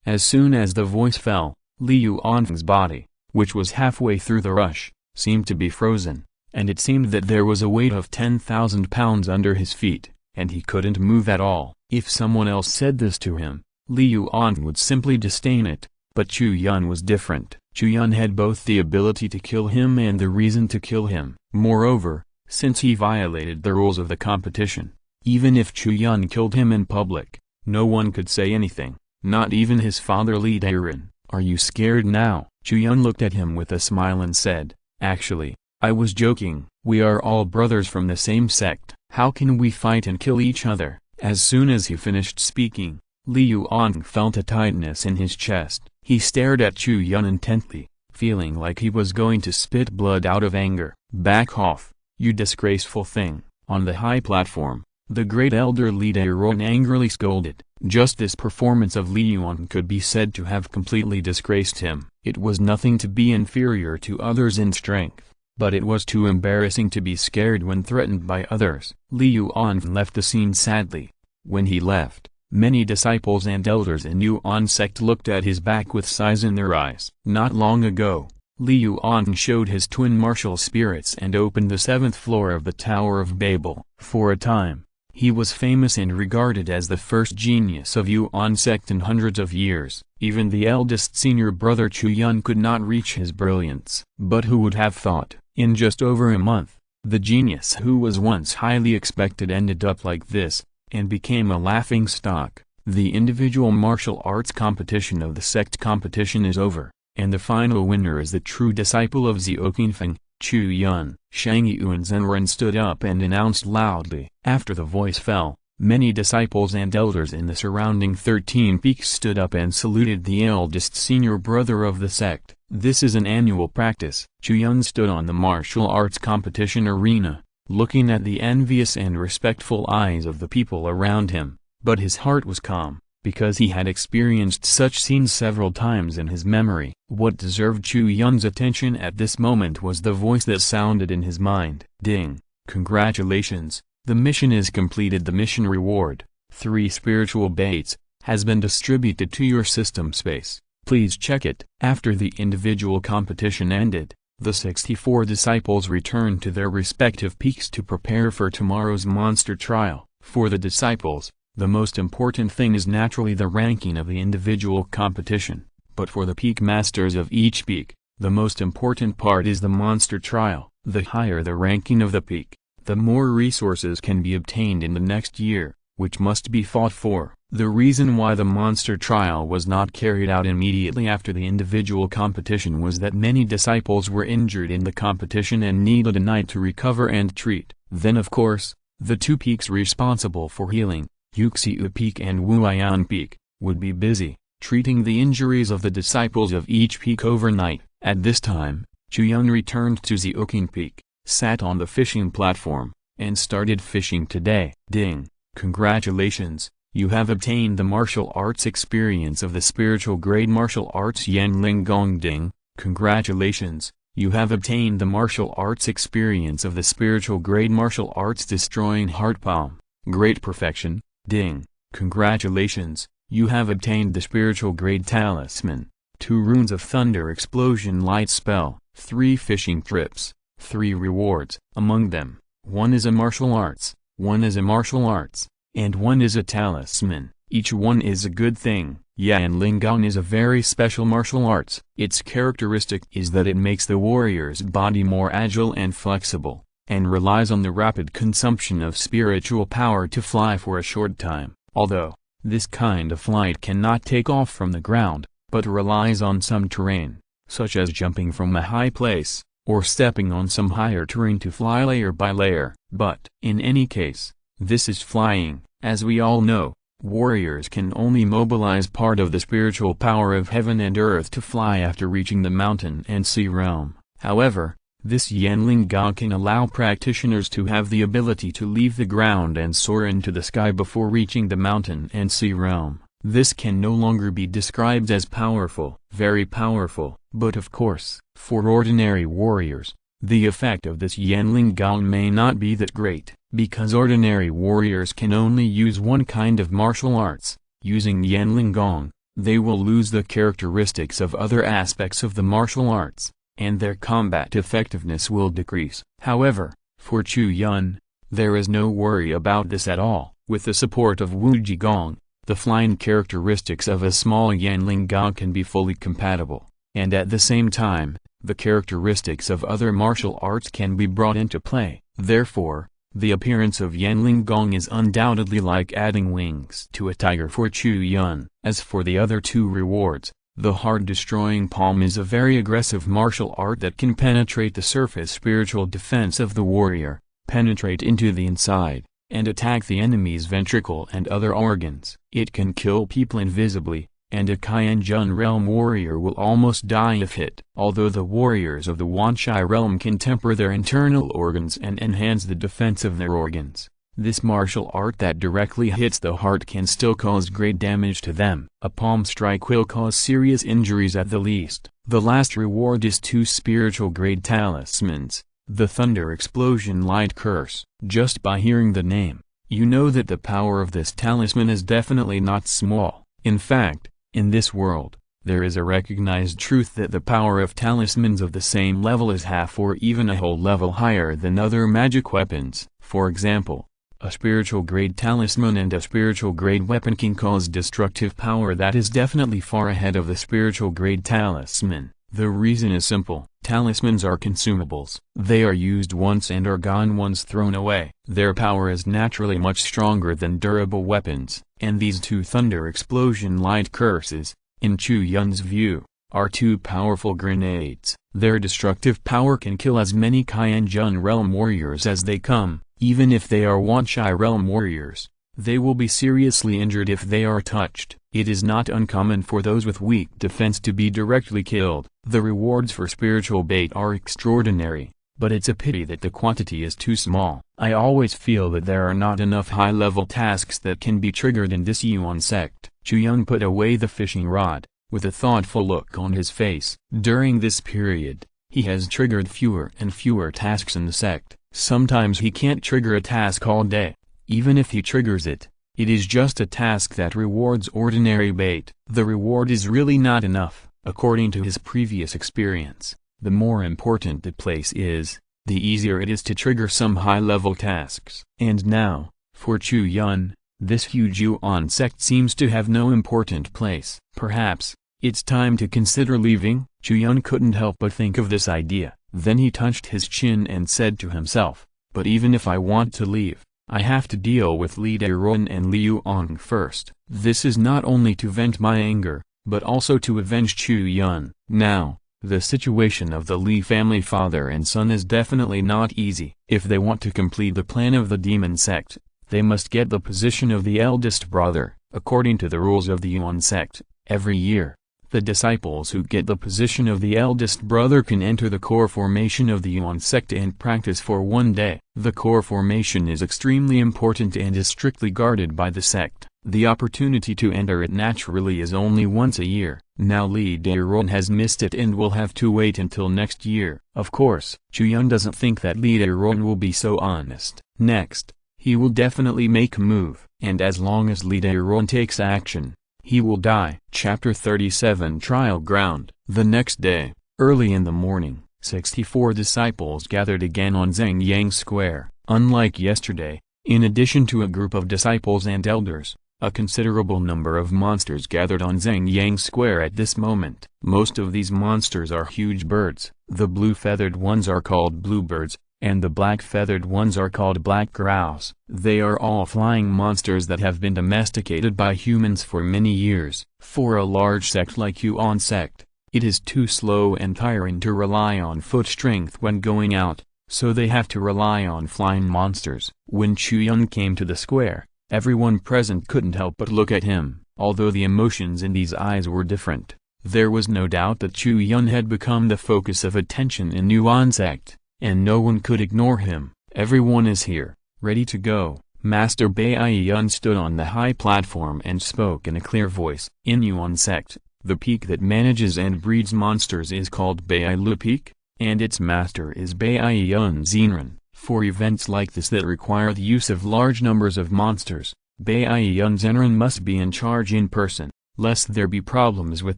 As soon as the voice fell, Liu An's body, which was halfway through the rush, seemed to be frozen, and it seemed that there was a weight of 10,000 pounds under his feet, and he couldn't move at all. If someone else said this to him, Liu An would simply disdain it, but Chu Yun was different. Chu Yun had both the ability to kill him and the reason to kill him. Moreover, since he violated the rules of the competition, even if Chu Yun killed him in public, no one could say anything, not even his father Li Dairen. "Are you scared now?" Chu Yun looked at him with a smile and said, "Actually, I was joking. We are all brothers from the same sect. How can we fight and kill each other?" As soon as he finished speaking, Liu An felt a tightness in his chest. He stared at Chu Yun intently, feeling like he was going to spit blood out of anger. "Back off, you disgraceful thing." On the high platform, The great elder Li Daoran angrily scolded. Just this performance of Li Yuan could be said to have completely disgraced him. It was nothing to be inferior to others in strength, but it was too embarrassing to be scared when threatened by others. Li Yuan left the scene sadly. When he left, many disciples and elders in Yuan sect looked at his back with sighs in their eyes. Not long ago, Li Yuan showed his twin martial spirits and opened the 7th floor of the Tower of Babel. For a time, he was famous and regarded as the first genius of Yuan sect in hundreds of years. Even the eldest senior brother Chu Yun could not reach his brilliance. But who would have thought, in just over a month, the genius who was once highly expected ended up like this, and became a laughingstock. The individual martial arts competition of the sect competition is over, and the final winner is the true disciple of Zhou Chu Yun. Shang Yuan Zhenren stood up and announced loudly. After the voice fell, many disciples and elders in the surrounding 13 peaks stood up and saluted the eldest senior brother of the sect. This is an annual practice. Chu Yun stood on the martial arts competition arena, looking at the envious and respectful eyes of the people around him, but his heart was calm, because he had experienced such scenes several times in his memory. What deserved Chu Yun's attention at this moment was the voice that sounded in his mind. Ding! Congratulations, the mission is completed. The mission reward, 3 spiritual baits, has been distributed to your system space. Please check it. After the individual competition ended, the 64 disciples returned to their respective peaks to prepare for tomorrow's monster trial. For the disciples, the most important thing is naturally the ranking of the individual competition, but for the peak masters of each peak, the most important part is the monster trial. The higher the ranking of the peak, the more resources can be obtained in the next year, which must be fought for. The reason why the monster trial was not carried out immediately after the individual competition was that many disciples were injured in the competition and needed a night to recover and treat. Then of course, the 2 peaks responsible for healing, Yuxiu Peak and Wuyan Peak, would be busy, treating the injuries of the disciples of each peak overnight. At this time, Chu Yun returned to Zhou Peak, sat on the fishing platform, and started fishing today. Ding! Congratulations, you have obtained the martial arts experience of the spiritual grade martial arts Yanling Gong. Ding! Congratulations, you have obtained the martial arts experience of the spiritual grade martial arts destroying heart palm. Great perfection. Ding! Congratulations, you have obtained the spiritual grade talisman, 2 runes of thunder explosion light spell, 3 fishing trips, 3 rewards. Among them, 1 is a martial arts, 1 is a martial arts, and 1 is a talisman. Each one is a good thing. Yanling Gong is a very special martial arts. Its characteristic is that it makes the warrior's body more agile and flexible, and relies on the rapid consumption of spiritual power to fly for a short time. Although, this kind of flight cannot take off from the ground, but relies on some terrain, such as jumping from a high place, or stepping on some higher terrain to fly layer by layer. But, in any case, this is flying. As we all know, warriors can only mobilize part of the spiritual power of heaven and earth to fly after reaching the mountain and sea realm. However, this Yanling Gong can allow practitioners to have the ability to leave the ground and soar into the sky before reaching the mountain and sea realm. This can no longer be described as powerful, very powerful, but of course, for ordinary warriors, the effect of this Yanling Gong may not be that great, because ordinary warriors can only use one kind of martial arts. Using Yanling Gong, they will lose the characteristics of other aspects of the martial arts, and their combat effectiveness will decrease. However, for Chu Yun, there is no worry about this at all. With the support of Wu Jigong, the flying characteristics of a small Yanling Gong can be fully compatible, and at the same time, the characteristics of other martial arts can be brought into play. Therefore, the appearance of Yanling Gong is undoubtedly like adding wings to a tiger for Chu Yun. As for the other 2 rewards, the heart-destroying palm is a very aggressive martial art that can penetrate the surface spiritual defense of the warrior, penetrate into the inside, and attack the enemy's ventricle and other organs. It can kill people invisibly, and a Qianjun realm warrior will almost die if hit. Although the warriors of the Wanshai realm can temper their internal organs and enhance the defense of their organs, This martial art that directly hits the heart can still cause great damage to them. A palm strike will cause serious injuries at the least. The last reward is 2 spiritual grade talismans. The Thunder Explosion Light Curse. Just by hearing the name, you know that the power of this talisman is definitely not small. In fact, in this world, there is a recognized truth that the power of talismans of the same level is half or even a whole level higher than other magic weapons. For example, a spiritual grade talisman and a spiritual grade weapon can cause destructive power that is definitely far ahead of the spiritual grade talisman. The reason is simple. Talismans are consumables. They are used once and are gone once thrown away. Their power is naturally much stronger than durable weapons. And these 2 Thunder Explosion Light Curses, in Chu Yun's view, are 2 powerful grenades. Their destructive power can kill as many Qianjun realm warriors as they come. Even if they are Wanchai realm warriors, they will be seriously injured if they are touched. It is not uncommon for those with weak defense to be directly killed. The rewards for spiritual bait are extraordinary, but it's a pity that the quantity is too small. I always feel that there are not enough high-level tasks that can be triggered in this Yuan sect. Chu Yun put away the fishing rod, with a thoughtful look on his face. During this period, he has triggered fewer and fewer tasks in the sect. Sometimes he can't trigger a task all day. Even if he triggers it, it is just a task that rewards ordinary bait. The reward is really not enough. According to his previous experience, the more important the place is, the easier it is to trigger some high-level tasks. And now, for Chu Yun, this huge Yuan sect seems to have no important place. Perhaps, it's time to consider leaving? Chu Yun couldn't help but think of this idea. Then he touched his chin and said to himself, but even if I want to leave, I have to deal with Li Dairun and Li Yuan first. This is not only to vent my anger, but also to avenge Chu Yun. Now, the situation of the Li family father and son is definitely not easy. If they want to complete the plan of the demon sect, they must get the position of the eldest brother. According to the rules of the Yuan sect, every year, the disciples who get the position of the eldest brother can enter the core formation of the Yuan sect and practice for 1 day. The core formation is extremely important and is strictly guarded by the sect. The opportunity to enter it naturally is only once a year. Now Li Dairun has missed it and will have to wait until next year. Of course, Chu Yun doesn't think that Li Dairun will be so honest. Next, he will definitely make a move. And as long as Li Dairun takes action, he will die. Chapter 37 Trial Ground. The next day, early in the morning, 64 disciples gathered again on Zhengyang Square. Unlike yesterday, in addition to a group of disciples and elders, a considerable number of monsters gathered on Zhengyang Square at this moment. Most of these monsters are huge birds. The blue-feathered ones are called bluebirds, and the black-feathered ones are called black grouse. They are all flying monsters that have been domesticated by humans for many years. For a large sect like Yuan sect, it is too slow and tiring to rely on foot strength when going out, so they have to rely on flying monsters. When Chu Yun came to the square, everyone present couldn't help but look at him. Although the emotions in these eyes were different, there was no doubt that Chu Yun had become the focus of attention in Yuan sect, and no one could ignore him. Everyone is here, ready to go. Master Bai Yun stood on the high platform and spoke in a clear voice. In Yuan sect, the peak that manages and breeds monsters is called Bai Lu Peak, and its master is Bai Yun Zenran. For events like this that require the use of large numbers of monsters, Bai Yun Zenran must be in charge in person, lest there be problems with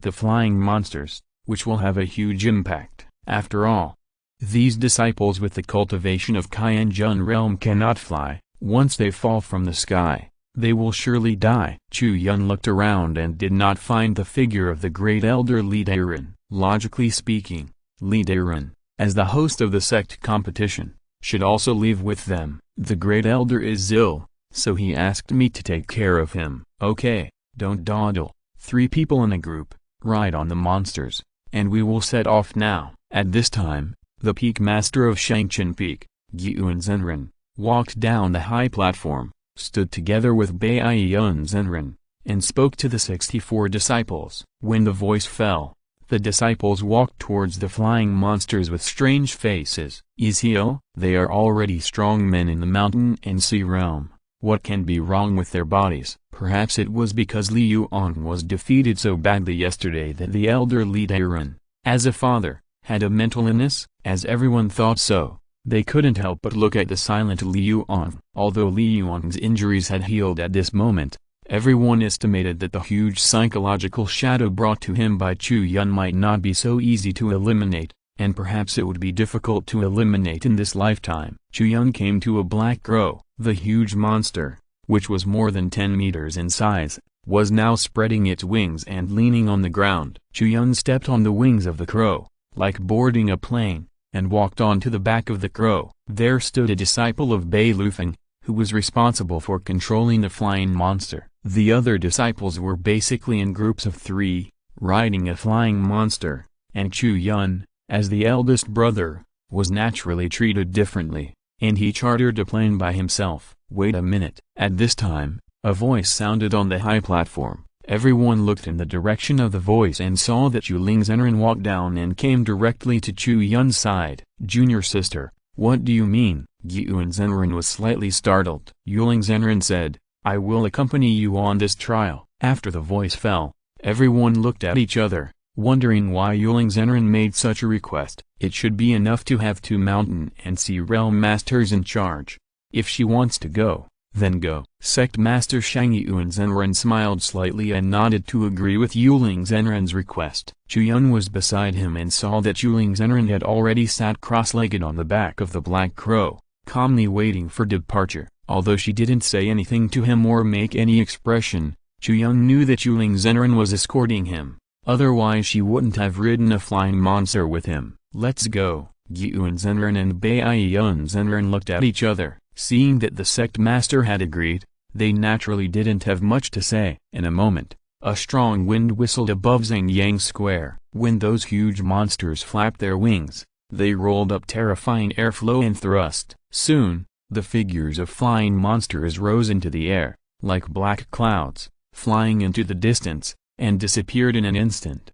the flying monsters, which will have a huge impact. After all, these disciples with the cultivation of Qianjun realm cannot fly. Once they fall from the sky, they will surely die. Chu Yun looked around and did not find the figure of the great elder Li Dairun. Logically speaking, Li Dairun, as the host of the sect competition, should also leave with them. The great elder is ill, so he asked me to take care of him. Okay, don't dawdle. 3 people in a group, ride on the monsters, and we will set off now. At this time, the peak master of Shangchen Peak, Yun Zenran, walked down the high platform, stood together with Bai Yun Zenran, and spoke to the 64 disciples. When the voice fell, the disciples walked towards the flying monsters with strange faces. Is he ill? They are already strong men in the mountain and sea realm. What can be wrong with their bodies? Perhaps it was because Li Yuan was defeated so badly yesterday that the elderly Darren, as a father, had a mental illness, as everyone thought so. They couldn't help but look at the silent Li Yuan. Although Li Yuan's injuries had healed at this moment, everyone estimated that the huge psychological shadow brought to him by Chu Yun might not be so easy to eliminate, and perhaps it would be difficult to eliminate in this lifetime. Chu Yun came to a black crow. The huge monster, which was more than 10 meters in size, was now spreading its wings and leaning on the ground. Chu Yun stepped on the wings of the crow, like boarding a plane, and walked onto the back of the crow. There stood a disciple of Bai Lufeng, who was responsible for controlling the flying monster. The other disciples were basically in groups of 3, riding a flying monster, and Chu Yun, as the eldest brother, was naturally treated differently, and he chartered a plane by himself. Wait a minute. At this time, a voice sounded on the high platform. Everyone looked in the direction of the voice and saw that Yuling Zhenren walked down and came directly to Chu Yun's side. Junior sister, what do you mean? Yuan Zhenren was slightly startled. Yuling Zhenren said, I will accompany you on this trial. After the voice fell, everyone looked at each other, wondering why Yuling Zhenren made such a request. It should be enough to have 2 mountain and sea realm masters in charge. If she wants to go, then go. Sect Master Shang Yuan Zhenren smiled slightly and nodded to agree with Yuling Zhenren's request. Chu Yun was beside him and saw that Yuling Zhenren had already sat cross-legged on the back of the black crow, calmly waiting for departure. Although she didn't say anything to him or make any expression, Chu Yun knew that Yuling Zhenren was escorting him. Otherwise she wouldn't have ridden a flying monster with him. Let's go. Yuan Zhenren and Bai Yun Zhenren looked at each other. Seeing that the sect master had agreed, they naturally didn't have much to say. In a moment, a strong wind whistled above Zhangyang Square. When those huge monsters flapped their wings, they rolled up terrifying airflow and thrust. Soon, the figures of flying monsters rose into the air, like black clouds, flying into the distance, and disappeared in an instant.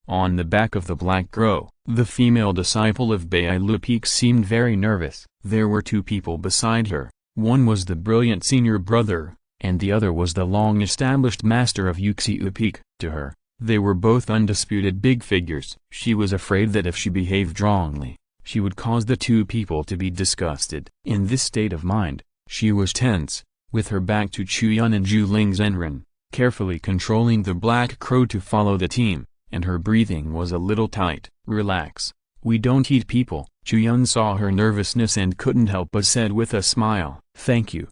On the back of the black crow, the female disciple of Bai Lupik seemed very nervous. There were 2 people beside her. One was the brilliant senior brother, and the other was the long-established master of Yuxi Upik. To her, they were both undisputed big figures. She was afraid that if she behaved wrongly, she would cause the 2 people to be disgusted. In this state of mind, she was tense, with her back to Chu Yun and Yuling Zhenren, carefully controlling the black crow to follow the team, and her breathing was a little tight. Relax. We don't eat people. Chu Yun saw her nervousness and couldn't help but said with a smile. Thank you,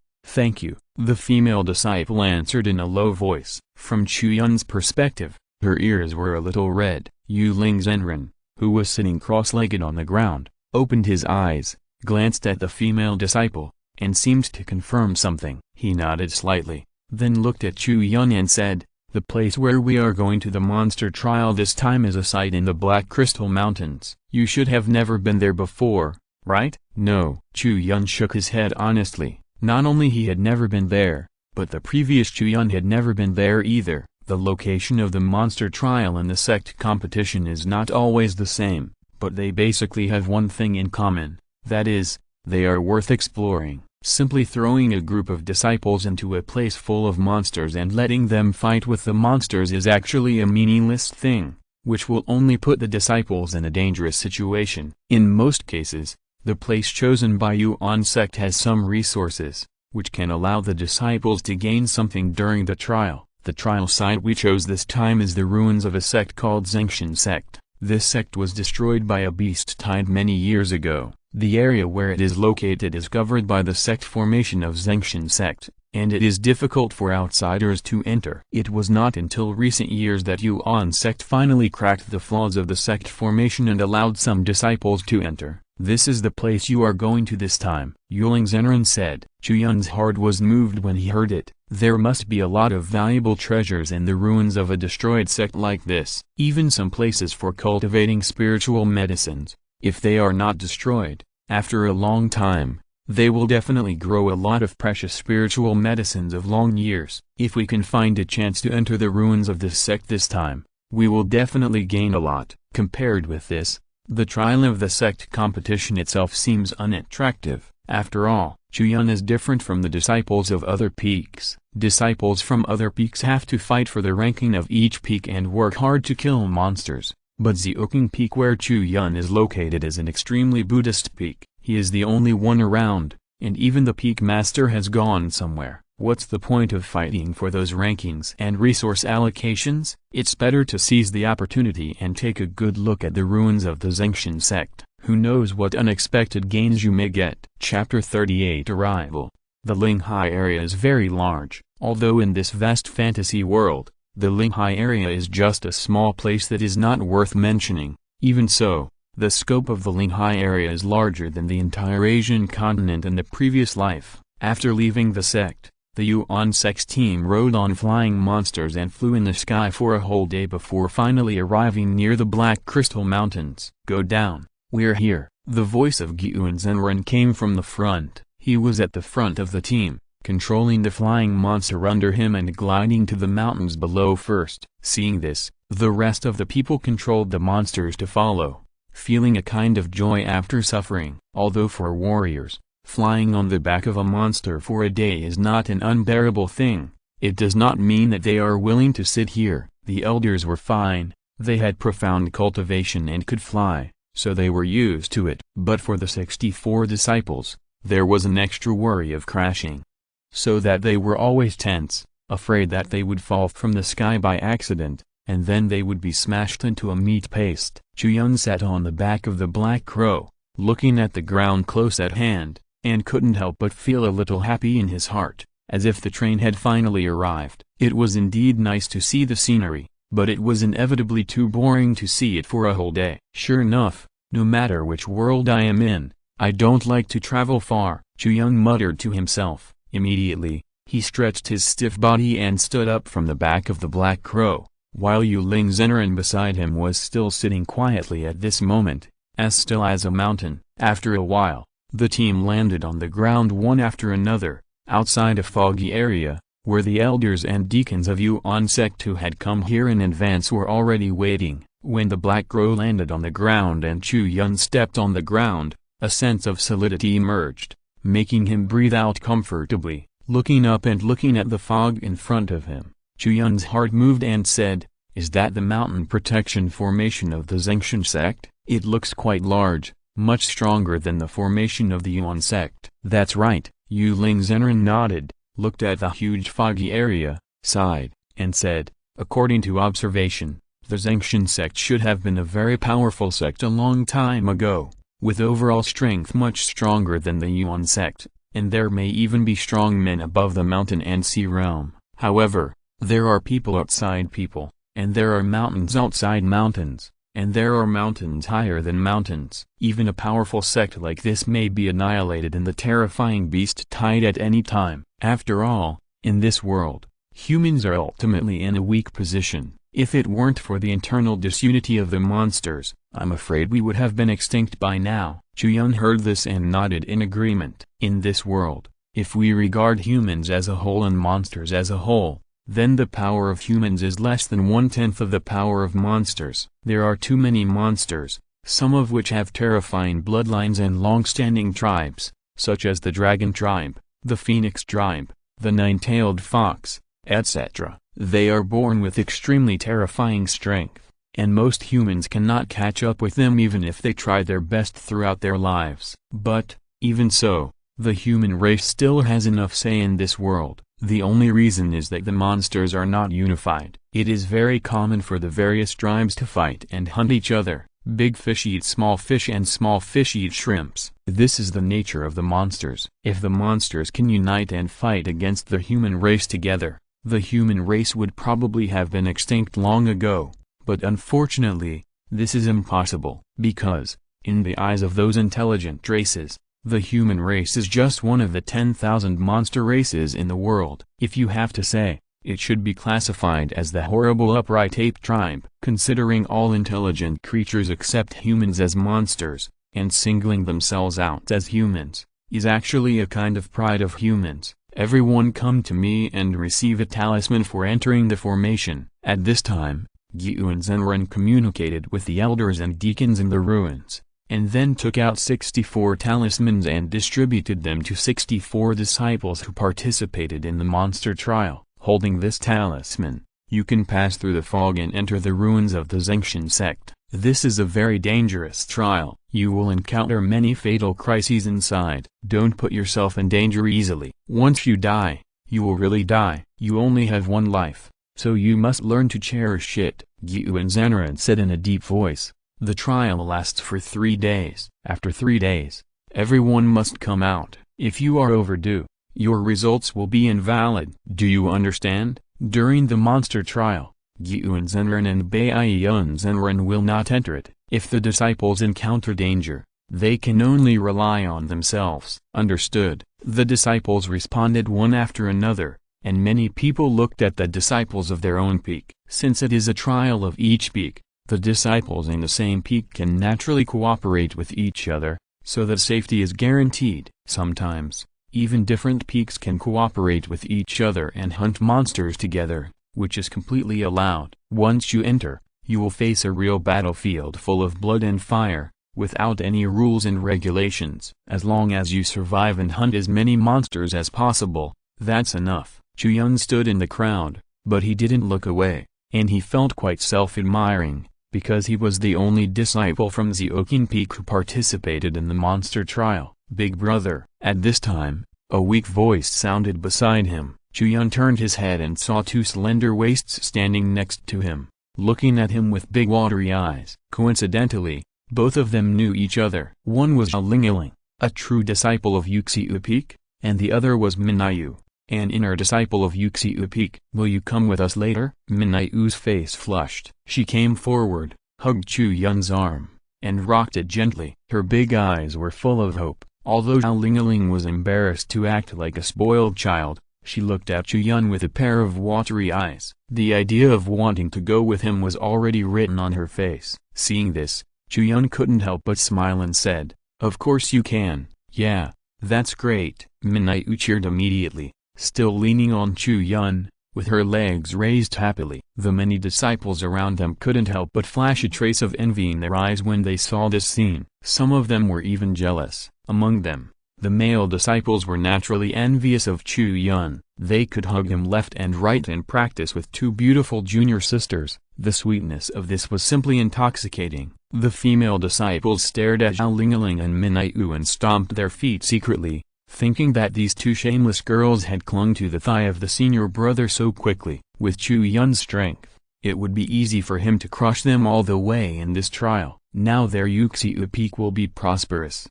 the female disciple answered in a low voice. From Chu Yun's perspective, her ears were a little red. Yuling Zhenren, who was sitting cross-legged on the ground, opened his eyes, glanced at the female disciple, and seemed to confirm something. He nodded slightly, then looked at Chu Yun and said, the place where we are going to the monster trial this time is a site in the Black Crystal Mountains. You should have never been there before, right? No. Chu Yun shook his head honestly. Not only he had never been there, but the previous Chu Yun had never been there either. The location of the monster trial and the sect competition is not always the same, but they basically have one thing in common, that is, they are worth exploring. Simply throwing a group of disciples into a place full of monsters and letting them fight with the monsters is actually a meaningless thing, which will only put the disciples in a dangerous situation. In most cases, the place chosen by Yuan sect has some resources, which can allow the disciples to gain something during the trial. The trial site we chose this time is the ruins of a sect called Zhengshan sect. This sect was destroyed by a beast tide many years ago. The area where it is located is covered by the sect formation of Zhengshan sect, and it is difficult for outsiders to enter. It was not until recent years that Yuan sect finally cracked the flaws of the sect formation and allowed some disciples to enter. This is the place you are going to this time, Yuling Zhenren said. Chu Yun's heart was moved when he heard it. There must be a lot of valuable treasures in the ruins of a destroyed sect like this. Even some places for cultivating spiritual medicines. If they are not destroyed, after a long time, they will definitely grow a lot of precious spiritual medicines of long years. If we can find a chance to enter the ruins of this sect this time, we will definitely gain a lot. Compared with this, the trial of the sect competition itself seems unattractive. After all, Chu Yun is different from the disciples of other peaks. Disciples from other peaks have to fight for the ranking of each peak and work hard to kill monsters. But Zeoking Peak, where Chu Yun is located, is an extremely Buddhist peak. He is the only one around, and even the peak master has gone somewhere. What's the point of fighting for those rankings and resource allocations? It's better to seize the opportunity and take a good look at the ruins of the Zengxian sect. Who knows what unexpected gains you may get. Chapter 38 Arrival. The Linghai area is very large, although in this vast fantasy world, the Linghai area is just a small place that is not worth mentioning. Even so, the scope of the Linghai area is larger than the entire Asian continent in the previous life. After leaving the sect, the Yuan sect's team rode on flying monsters and flew in the sky for a whole day before finally arriving near the Black Crystal Mountains. Go down, we're here. The voice of Gyun Zenren came from the front. He was at the front of the team, controlling the flying monster under him and gliding to the mountains below first. Seeing this, the rest of the people controlled the monsters to follow, feeling a kind of joy after suffering. Although for warriors, flying on the back of a monster for a day is not an unbearable thing, it does not mean that they are willing to sit here. The elders were fine, they had profound cultivation and could fly, so they were used to it. But for the 64 disciples, there was an extra worry of crashing, so that they were always tense, afraid that they would fall from the sky by accident, and then they would be smashed into a meat paste. Chu Yun sat on the back of the Black Crow, looking at the ground close at hand, and couldn't help but feel a little happy in his heart, as if the train had finally arrived. It was indeed nice to see the scenery, but it was inevitably too boring to see it for a whole day. Sure enough, no matter which world I am in, I don't like to travel far, Chu Yun muttered to himself. Immediately, he stretched his stiff body and stood up from the back of the Black Crow, while Yuling Zenren beside him was still sitting quietly at this moment, as still as a mountain. After a while, the team landed on the ground one after another, outside a foggy area, where the elders and deacons of Yuan sect who had come here in advance were already waiting. When the Black Crow landed on the ground and Chu Yun stepped on the ground, a sense of solidity emerged, making him breathe out comfortably. Looking up and looking at the fog in front of him, Chu Yun's heart moved and said, "Is that the mountain protection formation of the Zengxian sect? It looks quite large, much stronger than the formation of the Yuan sect." "That's right." Yuling Zenren nodded, looked at the huge foggy area, sighed, and said, "According to observation, the Zengxian sect should have been a very powerful sect a long time ago, with overall strength much stronger than the Yuan sect, and there may even be strong men above the mountain and sea realm. However, there are people outside people, and there are mountains outside mountains, and there are mountains higher than mountains. Even a powerful sect like this may be annihilated in the terrifying beast tide at any time. After all, in this world, humans are ultimately in a weak position. If it weren't for the internal disunity of the monsters, I'm afraid we would have been extinct by now." Chu Yun heard this and nodded in agreement. In this world, if we regard humans as a whole and monsters as a whole, then the power of humans is less than 1/10 of the power of monsters. There are too many monsters, some of which have terrifying bloodlines and long-standing tribes, such as the Dragon Tribe, the Phoenix Tribe, the Nine-Tailed Fox, etc. They are born with extremely terrifying strength, and most humans cannot catch up with them even if they try their best throughout their lives. But, even so, the human race still has enough say in this world. The only reason is that the monsters are not unified. It is very common for the various tribes to fight and hunt each other. Big fish eat small fish and small fish eat shrimps. This is the nature of the monsters. If the monsters can unite and fight against the human race together, the human race would probably have been extinct long ago. But unfortunately, this is impossible, because, in the eyes of those intelligent races, the human race is just one of the 10,000 monster races in the world. If you have to say, it should be classified as the horrible upright ape tribe. Considering all intelligent creatures accept humans as monsters, and singling themselves out as humans, is actually a kind of pride of humans. Everyone come to me and receive a talisman for entering the formation. At this time, Gyun Zenren communicated with the elders and deacons in the ruins, and then took out 64 talismans and distributed them to 64 disciples who participated in the monster trial. Holding this talisman, you can pass through the fog and enter the ruins of the Zengxian sect. This is a very dangerous trial. You will encounter many fatal crises inside. Don't put yourself in danger easily. Once you die, you will really die. You only have one life, so you must learn to cherish it, Gyuan Zenran said in a deep voice. The trial lasts for 3 days. After 3 days, everyone must come out. If you are overdue, your results will be invalid. Do you understand? During the monster trial, Gyuan Zenran and Baiyun Zenran will not enter it. If the disciples encounter danger, they can only rely on themselves. Understood? The disciples responded one after another, and many people looked at the disciples of their own peak. Since it is a trial of each peak, the disciples in the same peak can naturally cooperate with each other, so that safety is guaranteed. Sometimes, even different peaks can cooperate with each other and hunt monsters together, which is completely allowed. Once you enter, you will face a real battlefield full of blood and fire, without any rules and regulations. As long as you survive and hunt as many monsters as possible, that's enough. Chu Yun stood in the crowd, but he didn't look away, and he felt quite self-admiring, because he was the only disciple from Zioqing Peak who participated in the monster trial. Big brother. At this time, a weak voice sounded beside him. Chu Yun turned his head and saw 2 slender waists standing next to him, looking at him with big watery eyes. Coincidentally, both of them knew each other. One was Ling, a true disciple of Yuxiu Peak, and the other was Minayu, an inner disciple of Yuxiu Peak. Will you come with us later? Minayu's face flushed. She came forward, hugged Chu Yun's arm, and rocked it gently. Her big eyes were full of hope. Although Ling was embarrassed to act like a spoiled child, she looked at Chu Yun with a pair of watery eyes. The idea of wanting to go with him was already written on her face. Seeing this, Chu Yun couldn't help but smile and said, "Of course you can. Yeah, that's great." Minayu cheered immediately, still leaning on Chu Yun, with her legs raised happily. The many disciples around them couldn't help but flash a trace of envy in their eyes when they saw this scene. Some of them were even jealous. Among them, the male disciples were naturally envious of Chu Yun. They could hug him left and right and practice with 2 beautiful junior sisters. The sweetness of this was simply intoxicating. The female disciples stared at Ling and Minayu and stomped their feet secretly, thinking that these 2 shameless girls had clung to the thigh of the senior brother so quickly. With Chu Yun's strength, it would be easy for him to crush them all the way in this trial. Now their Yuxiu Peak will be prosperous.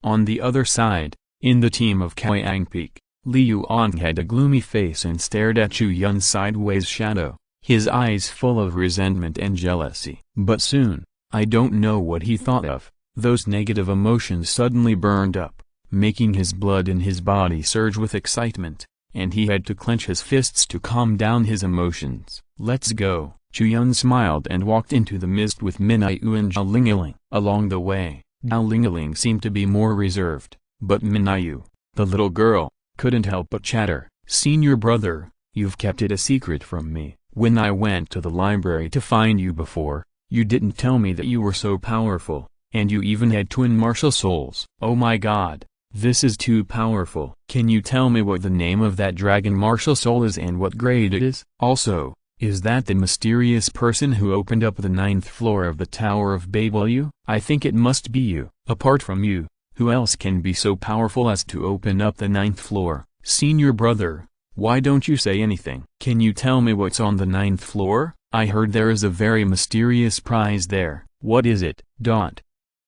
On the other side, in the team of Kaiyang Peak, Li Yuan had a gloomy face and stared at Chu Yun's sideways shadow, his eyes full of resentment and jealousy. But soon, I don't know what he thought of, those negative emotions suddenly burned up, making his blood in his body surge with excitement, and he had to clench his fists to calm down his emotions. "Let's go." Chu Yun smiled and walked into the mist with Minayu and Ling. Along the way, Ling seemed to be more reserved, but Minayu, the little girl, couldn't help but chatter. "Senior brother, you've kept it a secret from me. When I went to the library to find you before, you didn't tell me that you were so powerful, and you even had 2 martial souls. Oh my god, this is too powerful. Can you tell me what the name of that dragon martial soul is and what grade it is? Also, is that the mysterious person who opened up the 9th floor of the Tower of Babel? You? I think it must be you. Apart from you, who else can be so powerful as to open up the 9th floor? Senior brother, why don't you say anything? Can you tell me what's on the 9th floor? I heard there is a very mysterious prize there. What is it?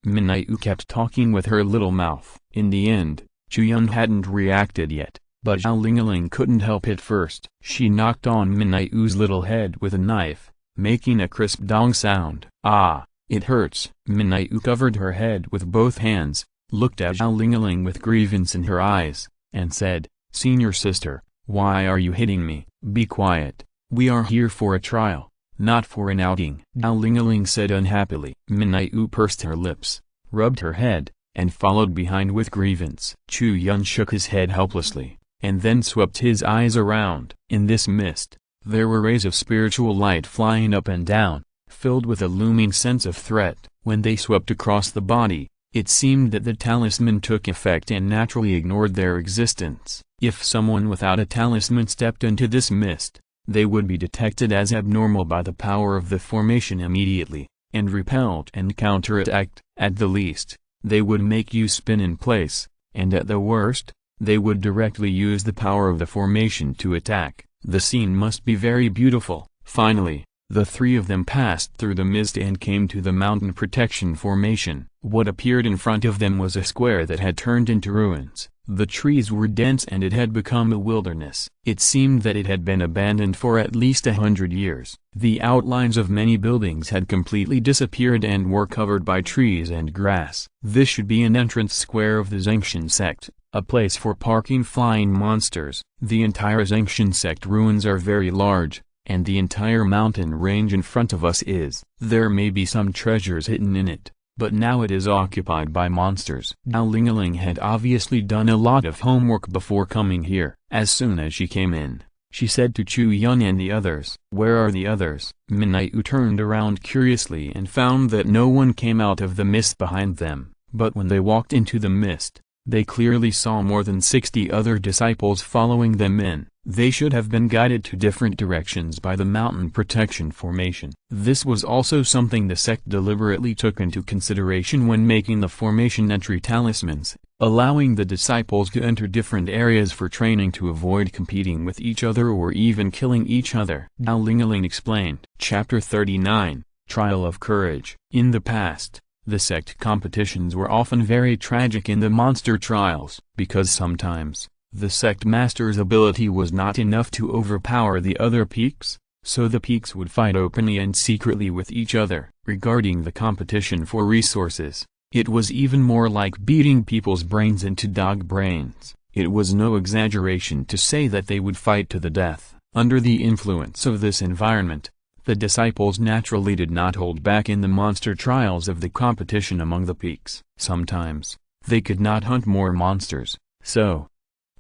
Minayu kept talking with her little mouth. In the end, Chu Yun hadn't reacted yet, but Ling couldn't help it first. She knocked on Minayu's little head with a knife, making a crisp dong sound. "Ah, it hurts." Minayu covered her head with both hands, looked at Ling with grievance in her eyes, and said, "Senior sister, why are you hitting me?" "Be quiet. We are here for a trial, not for an outing," Ling said unhappily. Minayu pursed her lips, rubbed her head, and followed behind with grievance. Chu Yun shook his head helplessly, and then swept his eyes around. In this mist, there were rays of spiritual light flying up and down, filled with a looming sense of threat. When they swept across the body, it seemed that the talisman took effect and naturally ignored their existence. If someone without a talisman stepped into this mist, they would be detected as abnormal by the power of the formation immediately, and repelled and counterattacked. At the least, they would make you spin in place, and at the worst, they would directly use the power of the formation to attack. The scene must be very beautiful. Finally, the three of them passed through the mist and came to the mountain protection formation. What appeared in front of them was a square that had turned into ruins. The trees were dense and it had become a wilderness. It seemed that it had been abandoned for at least 100 years. The outlines of many buildings had completely disappeared and were covered by trees and grass. This should be an entrance square of the Zengxian sect, a place for parking flying monsters. The entire Zengxian sect ruins are very large, and the entire mountain range in front of us is. There may be some treasures hidden in it, but now it is occupied by monsters. Now Ling had obviously done a lot of homework before coming here. As soon as she came in, she said to Chu Yun and the others, "Where are the others?" Minayu turned around curiously and found that no one came out of the mist behind them, but when they walked into the mist, they clearly saw more than 60 other disciples following them in. They should have been guided to different directions by the mountain protection formation. This was also something the sect deliberately took into consideration when making the formation entry talismans, allowing the disciples to enter different areas for training to avoid competing with each other or even killing each other. Now Ling explained. Chapter 39, Trial of Courage. In the past, the sect competitions were often very tragic in the monster trials, because sometimes, the sect master's ability was not enough to overpower the other peaks, so the peaks would fight openly and secretly with each other. Regarding the competition for resources, it was even more like beating people's brains into dog brains. It was no exaggeration to say that they would fight to the death. Under the influence of this environment, the disciples naturally did not hold back in the monster trials of the competition among the peaks. Sometimes, they could not hunt more monsters, so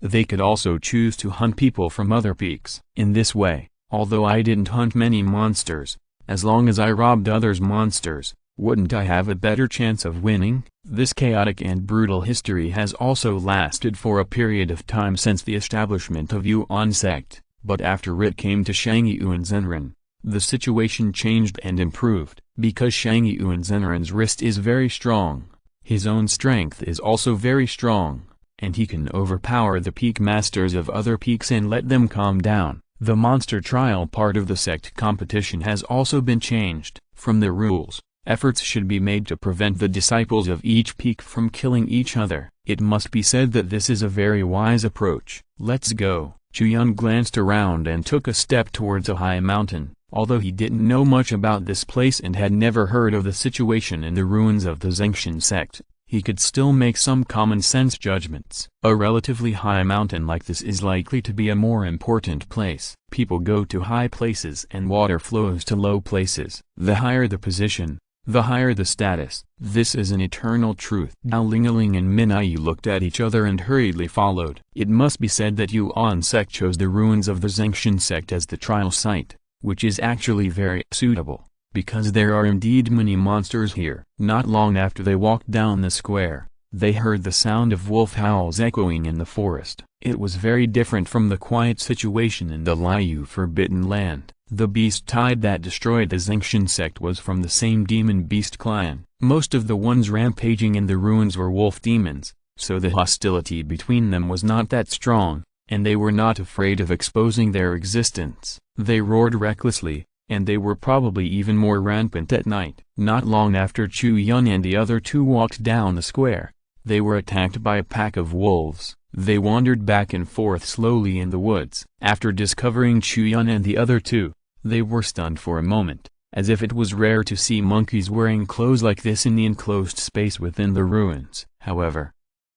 they could also choose to hunt people from other peaks. In this way, although I didn't hunt many monsters, as long as I robbed others' monsters, wouldn't I have a better chance of winning? This chaotic and brutal history has also lasted for a period of time since the establishment of Yuan sect, but after it came to Shangyu and Zenran, the situation changed and improved. Because Shangyu and Zenran's wrist is very strong, his own strength is also very strong, and he can overpower the peak masters of other peaks and let them calm down. The monster trial part of the sect competition has also been changed. From the rules, efforts should be made to prevent the disciples of each peak from killing each other. It must be said that this is a very wise approach. Let's go. Chu Yun glanced around and took a step towards a high mountain. Although he didn't know much about this place and had never heard of the situation in the ruins of the Zengxian sect, he could still make some common-sense judgments. A relatively high mountain like this is likely to be a more important place. People go to high places and water flows to low places. The higher the position, the higher the status. This is an eternal truth. Now Ling and Minayu looked at each other and hurriedly followed. It must be said that Yuan sect chose the ruins of the Zengxian sect as the trial site, which is actually very suitable, because there are indeed many monsters here. Not long after they walked down the square, they heard the sound of wolf howls echoing in the forest. It was very different from the quiet situation in the Liu Forbidden Land. The beast tide that destroyed the Zengxian sect was from the same demon beast clan. Most of the ones rampaging in the ruins were wolf demons, so the hostility between them was not that strong, and they were not afraid of exposing their existence. They roared recklessly, and they were probably even more rampant at night. Not long after Chu Yun and the other two walked down the square, they were attacked by a pack of wolves. They wandered back and forth slowly in the woods. After discovering Chu Yun and the other two, they were stunned for a moment, as if it was rare to see monkeys wearing clothes like this in the enclosed space within the ruins. However,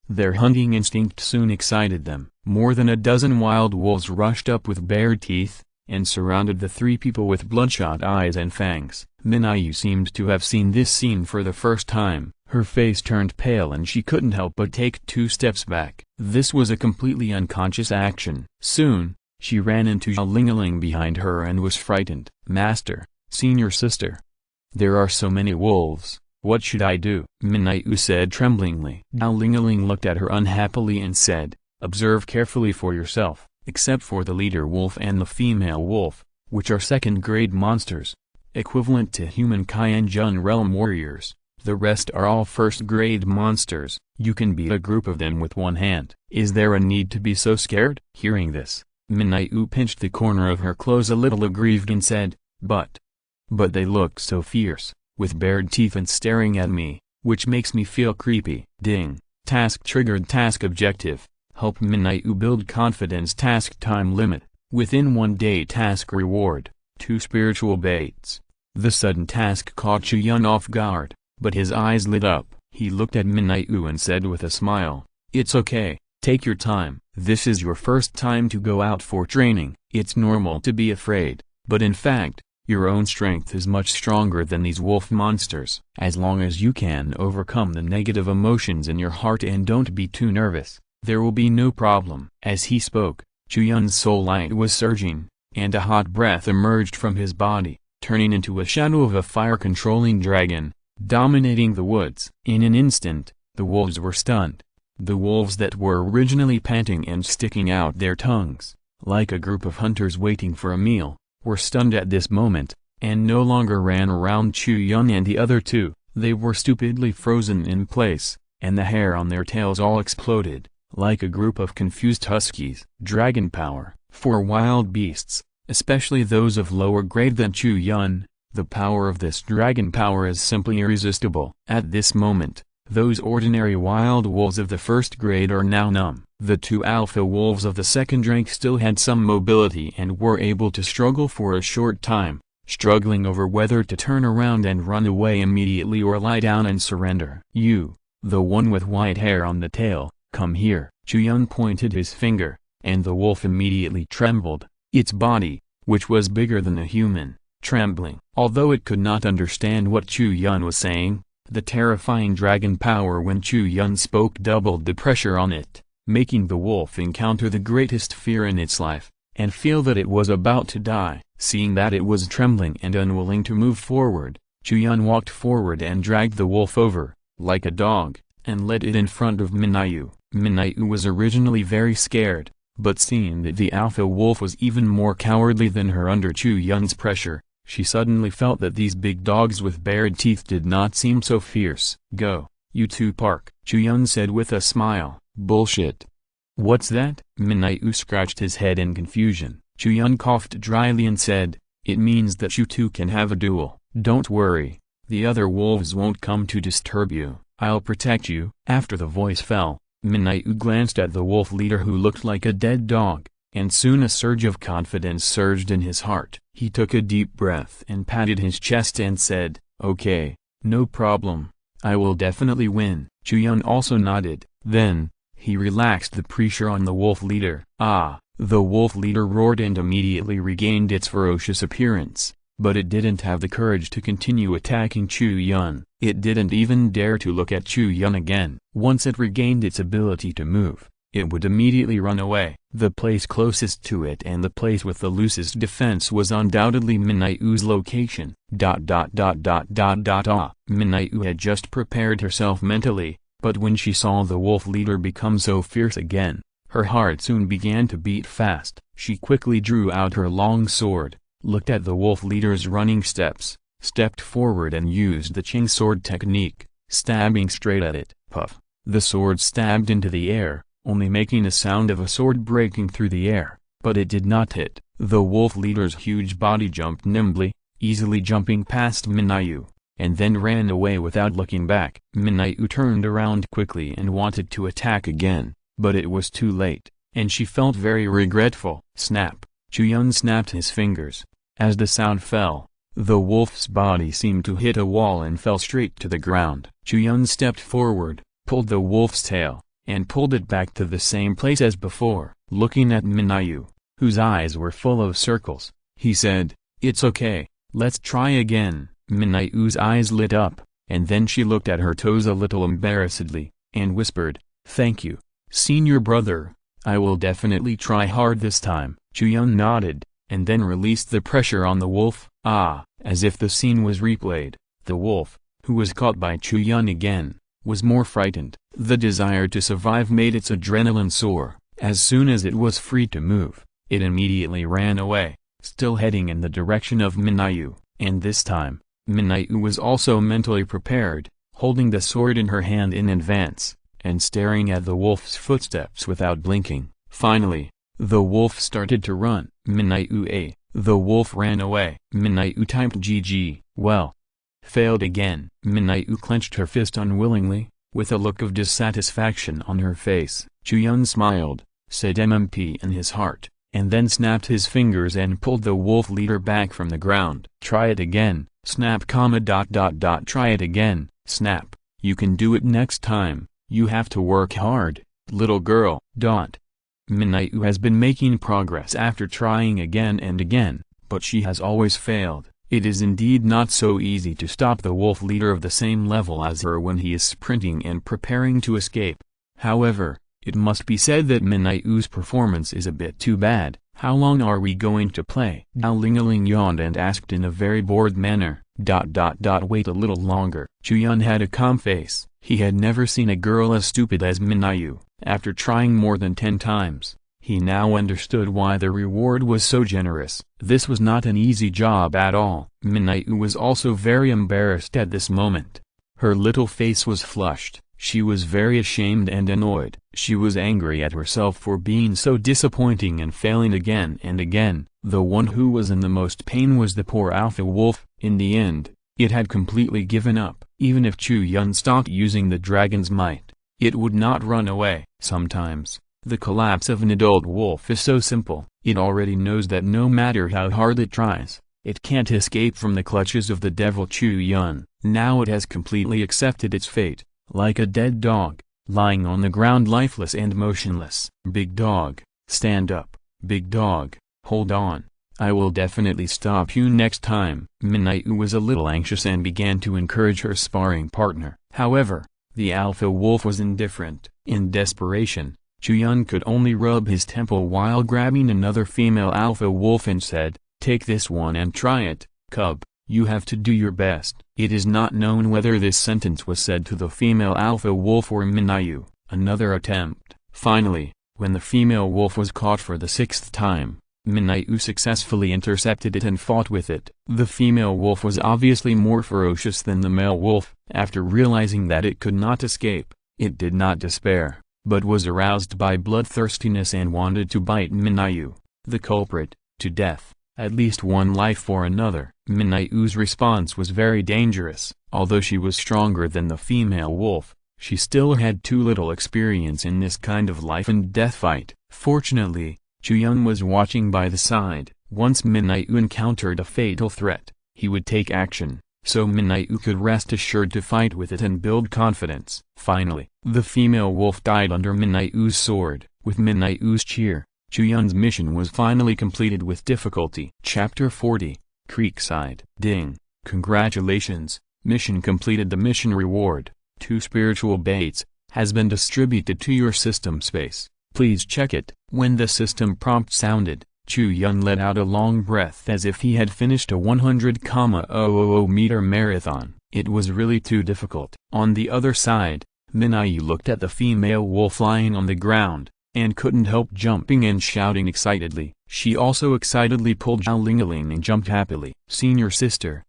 their hunting instinct soon excited them. More than a dozen wild wolves rushed up with bared teeth, and surrounded the three people with bloodshot eyes and fangs. Minayu seemed to have seen this scene for the first time. Her face turned pale and she couldn't help but take 2 steps back. This was a completely unconscious action. Soon, she ran into Ling behind her and was frightened. "Master, senior sister, There are so many wolves, what should I do? Minyu said tremblingly. Dao Lingaling looked at her unhappily and said, observe carefully for yourself, except for the leader wolf and the female wolf, which are second-grade monsters, equivalent to human Kainjun realm warriors. The rest are all first-grade monsters. You can beat a group of them with one hand. Is there a need to be so scared? Hearing this, Minyu pinched the corner of her clothes a little aggrieved and said, But they look so fierce, with bared teeth and staring at me, which makes me feel creepy. Ding. Task triggered. Task objective. Help Minyu build confidence. Task time limit. Within 1 day. Task reward. 2 spiritual baits. The sudden task caught Chu Yun off guard, but his eyes lit up. He looked at Minyu and said with a smile, it's okay, take your time. This is your first time to go out for training. It's normal to be afraid, but in fact, your own strength is much stronger than these wolf monsters. As long as you can overcome the negative emotions in your heart and don't be too nervous, there will be no problem. As he spoke, Chu Yun's soul light was surging, and a hot breath emerged from his body, turning into a shadow of a fire-controlling dragon, dominating the woods. In an instant, the wolves were stunned. The wolves that were originally panting and sticking out their tongues, like a group of hunters waiting for a meal, were stunned at this moment, and no longer ran around Chu Yun and the other two. They were stupidly frozen in place, and the hair on their tails all exploded, like a group of confused huskies. Dragon power. For wild beasts, especially those of lower grade than Chu Yun, the power of this dragon power is simply irresistible. At this moment, those ordinary wild wolves of the first grade are now numb. The 2 alpha wolves of the second rank still had some mobility and were able to struggle for a short time, struggling over whether to turn around and run away immediately or lie down and surrender. You, the one with white hair on the tail, come here. Chu Yun pointed his finger, and the wolf immediately trembled, its body, which was bigger than a human, trembling. Although it could not understand what Chu Yun was saying, the terrifying dragon power when Chu Yun spoke doubled the pressure on it, making the wolf encounter the greatest fear in its life, and feel that it was about to die. Seeing that it was trembling and unwilling to move forward, Chu Yun walked forward and dragged the wolf over, like a dog, and led it in front of Minyu. Minyu was originally very scared, but seeing that the alpha wolf was even more cowardly than her under Chu Yun's pressure, she suddenly felt that these big dogs with bared teeth did not seem so fierce. Go, you two park, Chu Yun said with a smile. Bullshit. What's that? Minyu scratched his head in confusion. Chu Yun coughed dryly and said, it means that you two can have a duel. Don't worry, the other wolves won't come to disturb you. I'll protect you. After the voice fell, Minyu glanced at the wolf leader who looked like a dead dog, and soon a surge of confidence surged in his heart. He took a deep breath and patted his chest and said, okay, no problem, I will definitely win. Chu Yun also nodded. Then, he relaxed the pressure on the wolf leader. Ah! The wolf leader roared and immediately regained its ferocious appearance, but it didn't have the courage to continue attacking Chu Yun. It didn't even dare to look at Chu Yun again. Once it regained its ability to move, it would immediately run away. The place closest to it and the place with the loosest defense was undoubtedly Minyu's location. Minyu had just prepared herself mentally, but when she saw the wolf leader become so fierce again, her heart soon began to beat fast. She quickly drew out her long sword, looked at the wolf leader's running steps, stepped forward and used the Qing sword technique, stabbing straight at it. Puff! The sword stabbed into the air, only making a sound of a sword breaking through the air, but it did not hit. The wolf leader's huge body jumped nimbly, easily jumping past Minyu, and then ran away without looking back. Minyu turned around quickly and wanted to attack again, but it was too late, and she felt very regretful. Snap! Chu Yun snapped his fingers. As the sound fell, the wolf's body seemed to hit a wall and fell straight to the ground. Chu Yun stepped forward, pulled the wolf's tail, and pulled it back to the same place as before. Looking at Minyu, whose eyes were full of circles, he said, it's okay, let's try again. Minyu's eyes lit up, and then she looked at her toes a little embarrassedly, and whispered, thank you, senior brother, I will definitely try hard this time. Chu Yun nodded, and then released the pressure on the wolf. Ah! As if the scene was replayed, The wolf, who was caught by Chu Yun again, was more frightened. The desire to survive made its adrenaline soar. As soon as it was free to move, it immediately ran away, still heading in the direction of Minayu. And this time, Minayu was also mentally prepared, holding the sword in her hand in advance, and staring at the wolf's footsteps without blinking. Finally, the wolf started to run. The wolf ran away. Minayu typed GG. Well. Failed again. Minayu clenched her fist unwillingly, with a look of dissatisfaction on her face. Chu Yun smiled, said MMP in his heart, and then snapped his fingers and pulled the wolf leader back from the ground. Try it again, snap, try it again, snap. You can do it next time, you have to work hard, little girl. Minayu has been making progress after trying again and again, but she has always failed. It is indeed not so easy to stop the wolf leader of the same level as her when he is sprinting and preparing to escape. However, it must be said that Minayu's performance is a bit too bad. How long are we going to play? Zhao Lingaling yawned and asked in a very bored manner. Wait a little longer. Chu Yun had a calm face. He had never seen a girl as stupid as Minayu. After trying more than 10 times, he now understood why the reward was so generous. This was not an easy job at all. Minayu was also very embarrassed at this moment. Her little face was flushed. She was very ashamed and annoyed. She was angry at herself for being so disappointing and failing again and again. The one who was in the most pain was the poor alpha wolf. In the end, it had completely given up. Even if Chu Yun stopped using the dragon's might, it would not run away. Sometimes, the collapse of an adult wolf is so simple. It already knows that no matter how hard it tries, it can't escape from the clutches of the devil Chu Yun. Now it has completely accepted its fate, like a dead dog, lying on the ground lifeless and motionless. Big dog, stand up. Big dog, hold on. I will definitely stop you next time. Minayu was a little anxious and began to encourage her sparring partner. However, the alpha wolf was indifferent. In desperation, Chu Yun could only rub his temple while grabbing another female alpha wolf and said, "Take this one and try it, cub. You have to do your best." It is not known whether this sentence was said to the female alpha wolf or Minayu. Another attempt. Finally, when the female wolf was caught for the 6th time, Minayu successfully intercepted it and fought with it. The female wolf was obviously more ferocious than the male wolf. After realizing that it could not escape, it did not despair, but was aroused by bloodthirstiness and wanted to bite Minayu, the culprit, to death. At least one life for another. Minayu's response was very dangerous. Although she was stronger than the female wolf, she still had too little experience in this kind of life and death fight. Fortunately, Chu Yun was watching by the side. Once Minayu encountered a fatal threat, he would take action, so Minayu could rest assured to fight with it and build confidence. Finally, the female wolf died under Minayu's sword. With Minayu's cheer, Chu Yun's mission was finally completed with difficulty. Chapter 40, Creekside. Ding! Congratulations, mission completed. The mission reward, 2 spiritual baits, has been distributed to your system space. Please check it. When the system prompt sounded, Chu Yun let out a long breath as if he had finished a 100,000 meter marathon. It was really too difficult. On the other side, Minayu looked at the female wolf lying on the ground, and couldn't help jumping and shouting excitedly. She also excitedly pulled Zhao Lingaling and jumped happily. Senior sister,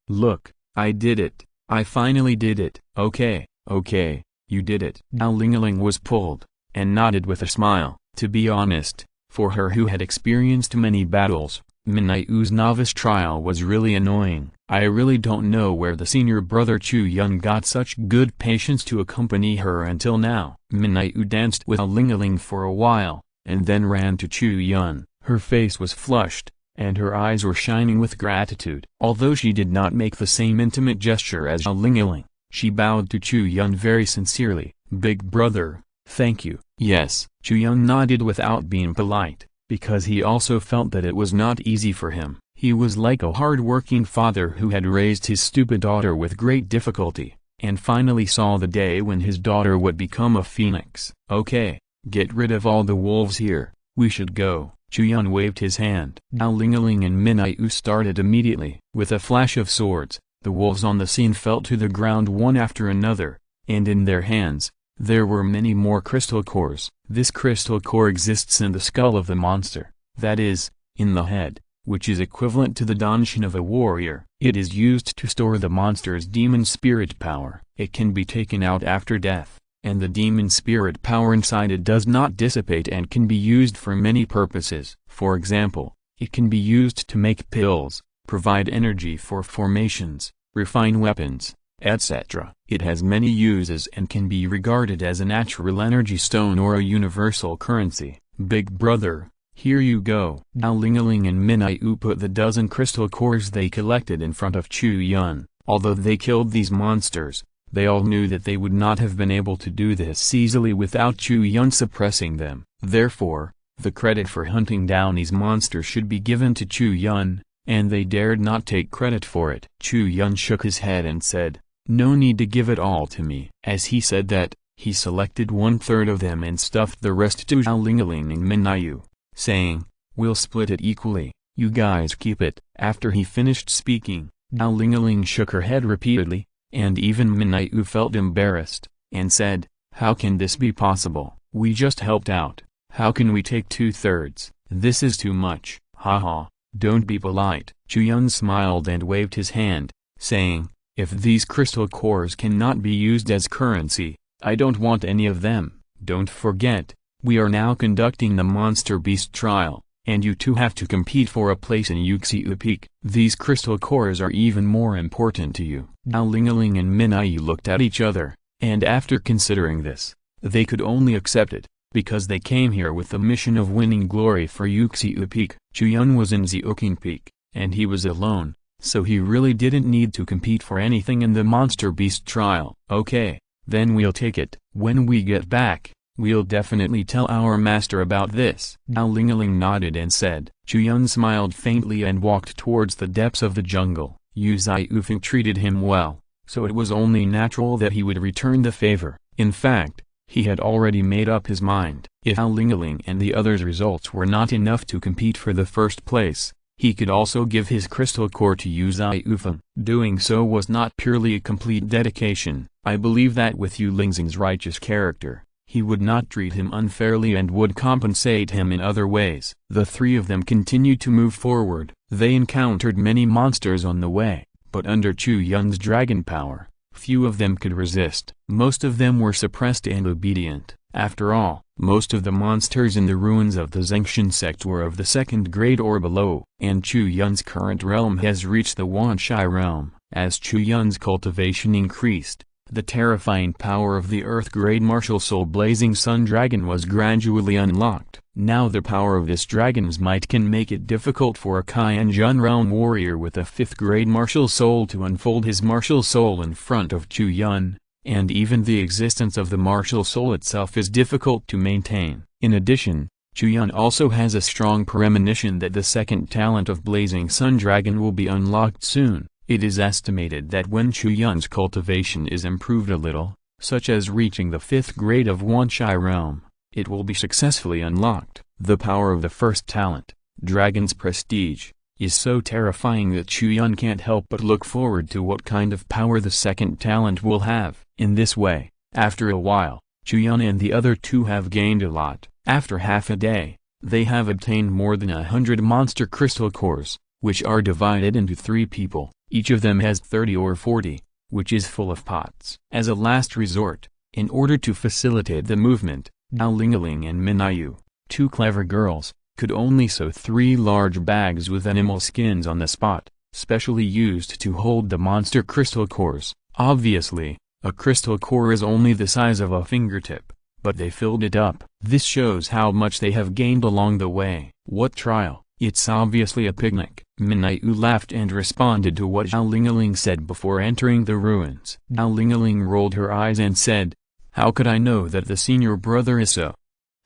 look, I did it. I finally did it. Okay, you did it. Zhao Lingaling was pulled, and nodded with a smile. To be honest, for her who had experienced many battles, Minayu's novice trial was really annoying. I really don't know where the senior brother Chu Yun got such good patience to accompany her until now. Minayu danced with Zhao Lingaling for a while, and then ran to Chu Yun. Her face was flushed, and her eyes were shining with gratitude. Although she did not make the same intimate gesture as Zhao Lingaling, she bowed to Chu Yun very sincerely. Big brother, thank you. Yes, Chu Yun nodded without being polite, because he also felt that it was not easy for him. He was like a hard-working father who had raised his stupid daughter with great difficulty, and finally saw the day when his daughter would become a phoenix. Okay, get rid of all the wolves here, we should go. Chu Yun waved his hand. Zhao Lingaling and Minayu started immediately. With a flash of swords, The wolves on the scene fell to the ground one after another, and in their hands, there were many more crystal cores. This crystal core exists in the skull of the monster, that is, in the head, which is equivalent to the danshin of a warrior. It is used to store the monster's demon spirit power. It can be taken out after death, and the demon spirit power inside it does not dissipate and can be used for many purposes. For example, it can be used to make pills, provide energy for formations, refine weapons, etc. It has many uses and can be regarded as a natural energy stone or a universal currency. Big brother, here you go. Now Ling-a-Ling and Min-Ayu put the dozen crystal cores they collected in front of Chu Yun. Although they killed these monsters, they all knew that they would not have been able to do this easily without Chu Yun suppressing them. Therefore, the credit for hunting down these monsters should be given to Chu Yun, and they dared not take credit for it. Chu Yun shook his head and said, "No need to give it all to me." As he said that, he selected 1/3 of them and stuffed the rest to Zhao Ling-a-Ling and Min-Ayu, saying, "We'll split it equally, you guys keep it." After he finished speaking, Zhao Ling-a-Ling shook her head repeatedly, and even Min-Ayu felt embarrassed, and said, "How can this be possible? We just helped out. How can we take 2/3? This is too much." "Haha, don't be polite." Chu Yun smiled and waved his hand, saying, "If these crystal cores cannot be used as currency, I don't want any of them. Don't forget, we are now conducting the monster beast trial, and you two have to compete for a place in Yuxiu Peak. These crystal cores are even more important to you." Zhao Ling-a-Ling and Min-Ayu looked at each other, and after considering this, they could only accept it, because they came here with the mission of winning glory for Yuxiu Peak. Chu Yun was in Xiuqing Peak, and he was alone, so he really didn't need to compete for anything in the monster beast trial. "Okay, then we'll take it. When we get back, we'll definitely tell our master about this." Zhao Ling-a-Ling nodded and said. Chu Yun smiled faintly and walked towards the depths of the jungle. Yu Xiufeng treated him well, so it was only natural that he would return the favor. In fact, he had already made up his mind. If Zhao Ling-a-Ling and the others' results were not enough to compete for the first place, he could also give his crystal core to Yu Xiufeng. Doing so was not purely a complete dedication. I believe that with Yu Lingzing's righteous character, he would not treat him unfairly and would compensate him in other ways. The three of them continued to move forward. They encountered many monsters on the way, but under Chu Yun's dragon power, few of them could resist. Most of them were suppressed and obedient. After all, most of the monsters in the ruins of the Zengxian sect were of the 2nd grade or below, and Chu Yun's current realm has reached the Wanshai realm. As Chu Yun's cultivation increased, the terrifying power of the Earth-grade martial soul Blazing Sun Dragon was gradually unlocked. Now the power of this dragon's might can make it difficult for a Qianjun realm warrior with a 5th-grade martial soul to unfold his martial soul in front of Chu Yun, and even the existence of the martial soul itself is difficult to maintain. In addition, Chu Yun also has a strong premonition that the 2nd talent of Blazing Sun Dragon will be unlocked soon. It is estimated that when Chu Yun's cultivation is improved a little, such as reaching the 5th grade of Wanshai realm, it will be successfully unlocked. The power of the 1st talent, Dragon's Prestige, is so terrifying that Chu Yun can't help but look forward to what kind of power the 2nd talent will have. In this way, after a while, Chu Yun and the other two have gained a lot. After half a day, they have obtained more than 100 monster crystal cores, which are divided into 3 people. Each of them has 30 or 40, which is full of pots. As a last resort, in order to facilitate the movement, Zhao Ling-a-Ling and Min-Ayu, 2 clever girls, could only sew 3 large bags with animal skins on the spot, specially used to hold the monster crystal cores. Obviously, a crystal core is only the size of a fingertip, but they filled it up. This shows how much they have gained along the way. What trial? It's obviously a picnic. Min-Ayu laughed and responded to what Zhao Ling-a-Ling said before entering the ruins. Zhao Ling-a-Ling rolled her eyes and said, "How could I know that the senior brother is so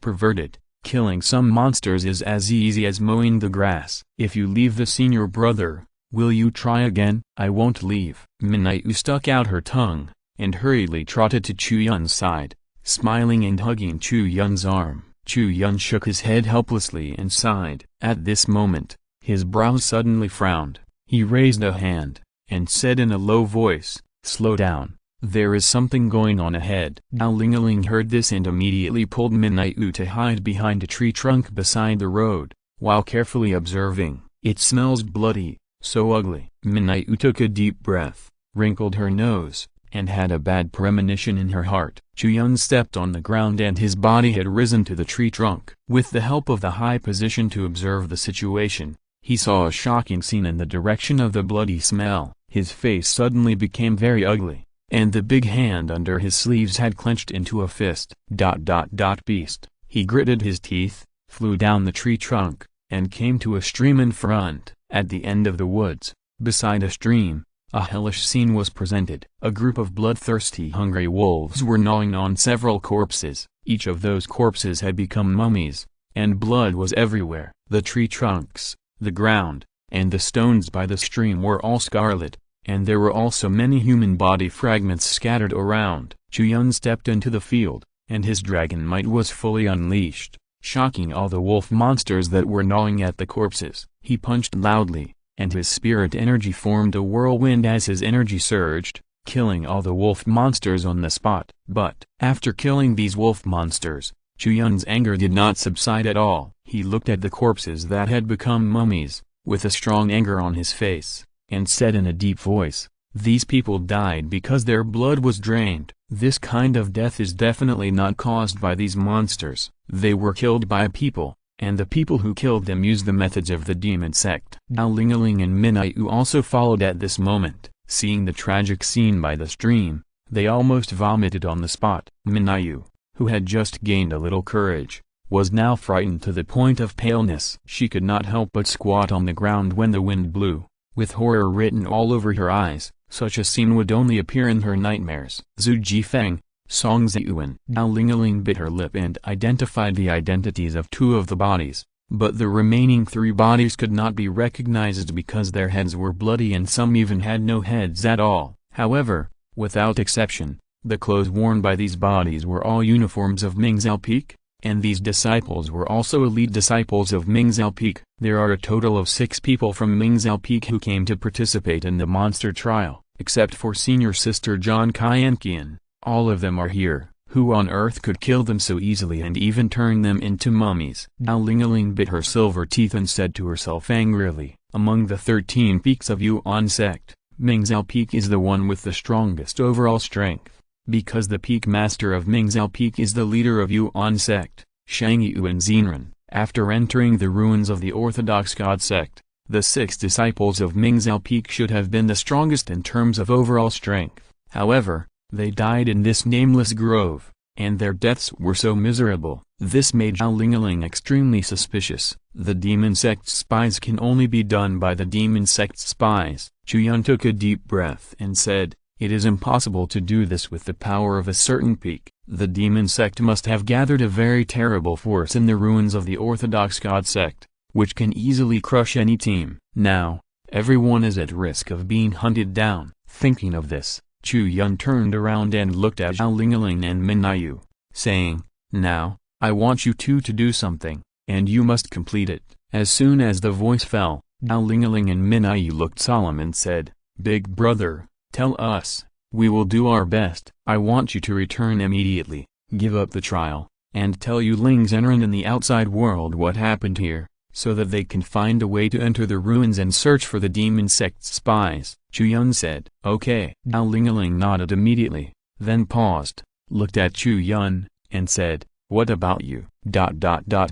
perverted? Killing some monsters is as easy as mowing the grass. If you leave the senior brother, will you try again?" "I won't leave." Min-Ayu stuck out her tongue, and hurriedly trotted to Chu Yun's side, smiling and hugging Chu Yun's arm. Chu Yun shook his head helplessly and sighed. At this moment, his brows suddenly frowned. He raised a hand, and said in a low voice, "Slow down. There is something going on ahead." Zhao Lingaling heard this and immediately pulled Minyu to hide behind a tree trunk beside the road, while carefully observing. "It smells bloody, so ugly." Minyu took a deep breath, wrinkled her nose, and had a bad premonition in her heart. Chu Yun stepped on the ground and his body had risen to the tree trunk. With the help of the high position to observe the situation, he saw a shocking scene in the direction of the bloody smell. His face suddenly became very ugly, and the big hand under his sleeves had clenched into a fist. Beast. He gritted his teeth, flew down the tree trunk, and came to a stream in front. At the end of the woods, beside a stream, a hellish scene was presented. A group of bloodthirsty hungry wolves were gnawing on several corpses. Each of those corpses had become mummies, and blood was everywhere. The tree trunks, the ground, and the stones by the stream were all scarlet, and there were also many human body fragments scattered around. Chu Yun stepped into the field, and his dragon might was fully unleashed, shocking all the wolf monsters that were gnawing at the corpses. He punched loudly, and his spirit energy formed a whirlwind as his energy surged, killing all the wolf monsters on the spot. But, after killing these wolf monsters, Chu Yun's anger did not subside at all. He looked at the corpses that had become mummies, with a strong anger on his face, and said in a deep voice, "These people died because their blood was drained. This kind of death is definitely not caused by these monsters. They were killed by people, and the people who killed them used the methods of the demon sect." Zhao Lingaling and Minyu also followed at this moment. Seeing the tragic scene by the stream, they almost vomited on the spot. Minyu, who had just gained a little courage, was now frightened to the point of paleness. She could not help but squat on the ground when the wind blew, with horror written all over her eyes. Such a scene would only appear in her nightmares. Zhu Jifeng, Song Ziyuan. Zhao Lingaling bit her lip and identified the identities of 2 of the bodies, but the remaining 3 bodies could not be recognized because their heads were bloody and some even had no heads at all. However, without exception, the clothes worn by these bodies were all uniforms of Mingzhou Peak, and these disciples were also elite disciples of Mingzhou Peak. There are a total of 6 people from Mingzhou Peak who came to participate in the monster trial, except for senior sister Zhang Qianqian. All of them are here. Who on earth could kill them so easily and even turn them into mummies? Zhao Lingaling bit her silver teeth and said to herself angrily, "Among the 13 peaks of Yuan sect, Mingzhou Peak is the one with the strongest overall strength, because the peak master of Mingzhou Peak is the leader of Yuan sect, Shangyu and Xinran." After entering the ruins of the Orthodox God sect, the 6 disciples of Mingzhou Peak should have been the strongest in terms of overall strength. However, they died in this nameless grove, and their deaths were so miserable. This made Zhao Lingaling extremely suspicious. The demon sect spies can only be done by the demon sect spies. Chu Yun took a deep breath and said, "It is impossible to do this with the power of a certain peak. The demon sect must have gathered a very terrible force in the ruins of the Orthodox God sect, which can easily crush any team. Now, everyone is at risk of being hunted down." Thinking of this, Chu Yun turned around and looked at Zhao Lingaling and Minyu, saying, "Now, I want you 2 to do something, and you must complete it." As soon as the voice fell, Zhao Lingaling and Minyu looked solemn and said, "Big brother, tell us. We will do our best." "I want you to return immediately, give up the trial, and tell Ling Zhenren in the outside world what happened here, so that they can find a way to enter the ruins and search for the demon sect spies." Chu Yun said, "Okay." Zhao Lingaling nodded immediately, then paused, looked at Chu Yun, and said, "What about you?"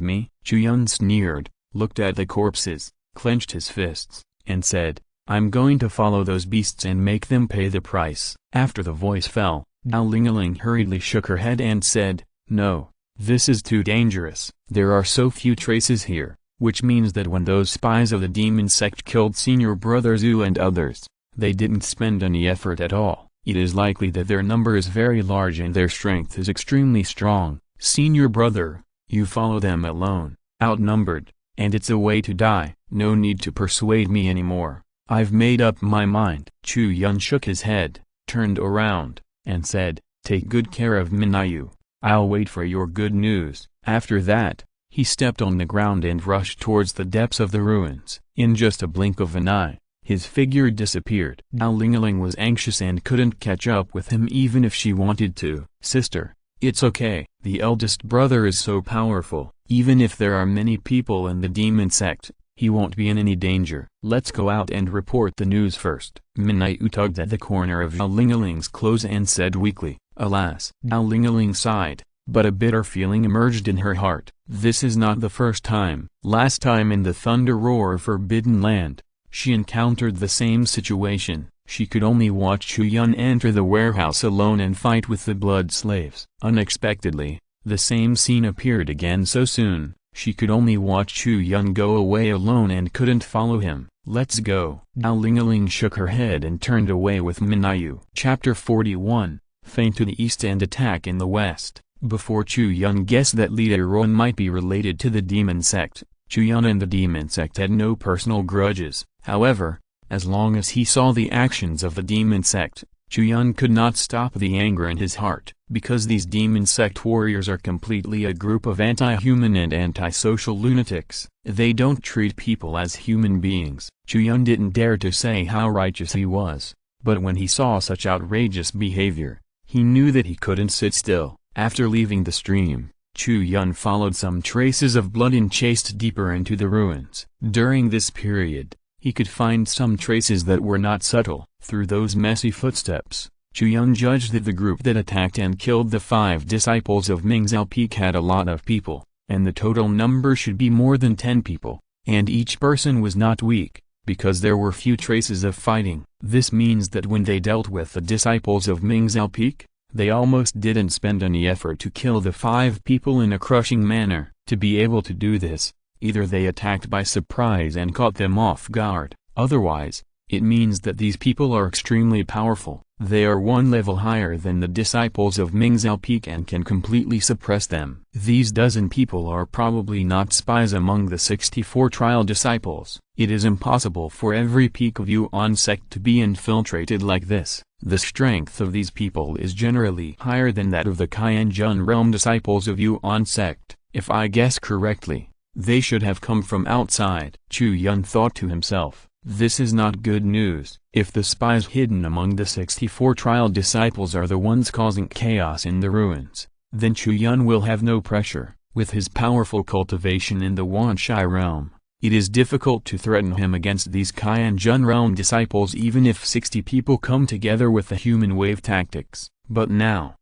Me? Chu Yun sneered, looked at the corpses, clenched his fists, and said, "I'm going to follow those beasts and make them pay the price." After the voice fell, Zhao Lingaling hurriedly shook her head and said, "No, this is too dangerous. There are so few traces here, which means that when those spies of the demon sect killed senior brother Zhu and others, they didn't spend any effort at all. It is likely that their number is very large and their strength is extremely strong. Senior brother, you follow them alone, outnumbered, and it's a way to die. No need to persuade me anymore. I've made up my mind." Chu Yun shook his head, turned around, and said, "Take good care of Minyu. I'll wait for your good news." After that, he stepped on the ground and rushed towards the depths of the ruins. In just a blink of an eye, his figure disappeared. Now Ling-a-ling was anxious and couldn't catch up with him even if she wanted to. "Sister, it's okay. The eldest brother is so powerful. Even if there are many people in the demon sect, he won't be in any danger. Let's go out and report the news first." Minayu tugged at the corner of Zhao Ling-a-ling's clothes and said weakly, "Alas." Zhao Ling-a-ling sighed, but a bitter feeling emerged in her heart. This is not the first time. Last time in the thunder roar of Forbidden Land, she encountered the same situation. She could only watch Chu Yun enter the warehouse alone and fight with the blood slaves. Unexpectedly, the same scene appeared again so soon. She could only watch Chu Yun go away alone and couldn't follow him. "Let's go." Zhao Ling-a-ling shook her head and turned away with Minayu. Chapter 41, Feint to the east and attack in the west. Before Chu Yun guessed that leader Ron might be related to the demon sect, Chu Yun and the demon sect had no personal grudges. However, as long as he saw the actions of the demon sect, Chu Yun could not stop the anger in his heart. Because these demon sect warriors are completely a group of anti-human and anti-social lunatics, they don't treat people as human beings. Chu Yun didn't dare to say how righteous he was, but when he saw such outrageous behavior, he knew that he couldn't sit still. After leaving the stream, Chu Yun followed some traces of blood and chased deeper into the ruins. During this period, he could find some traces that were not subtle. Through those messy footsteps, Chu Yun judged that the group that attacked and killed the 5 disciples of Ming Zhao Peak had a lot of people, and the total number should be more than 10 people, and each person was not weak, because there were few traces of fighting. This means that when they dealt with the disciples of Ming Zhao Peak, they almost didn't spend any effort to kill the 5 people in a crushing manner. To be able to do this, either they attacked by surprise and caught them off guard, otherwise, it means that these people are extremely powerful. They are one level higher than the disciples of Ming Zhao Peak and can completely suppress them. These dozen people are probably not spies among the 64 trial disciples. It is impossible for every peak of Yuan sect to be infiltrated like this. The strength of these people is generally higher than that of the Qianjun realm disciples of Yuan sect. If I guess correctly, they should have come from outside. Chu Yun thought to himself. This is not good news. If the spies hidden among the 64 trial disciples are the ones causing chaos in the ruins, then Chu Yun will have no pressure. With his powerful cultivation in the Wanshai realm, it is difficult to threaten him against these Qianjun realm disciples even if 60 people come together with the human wave tactics. But now,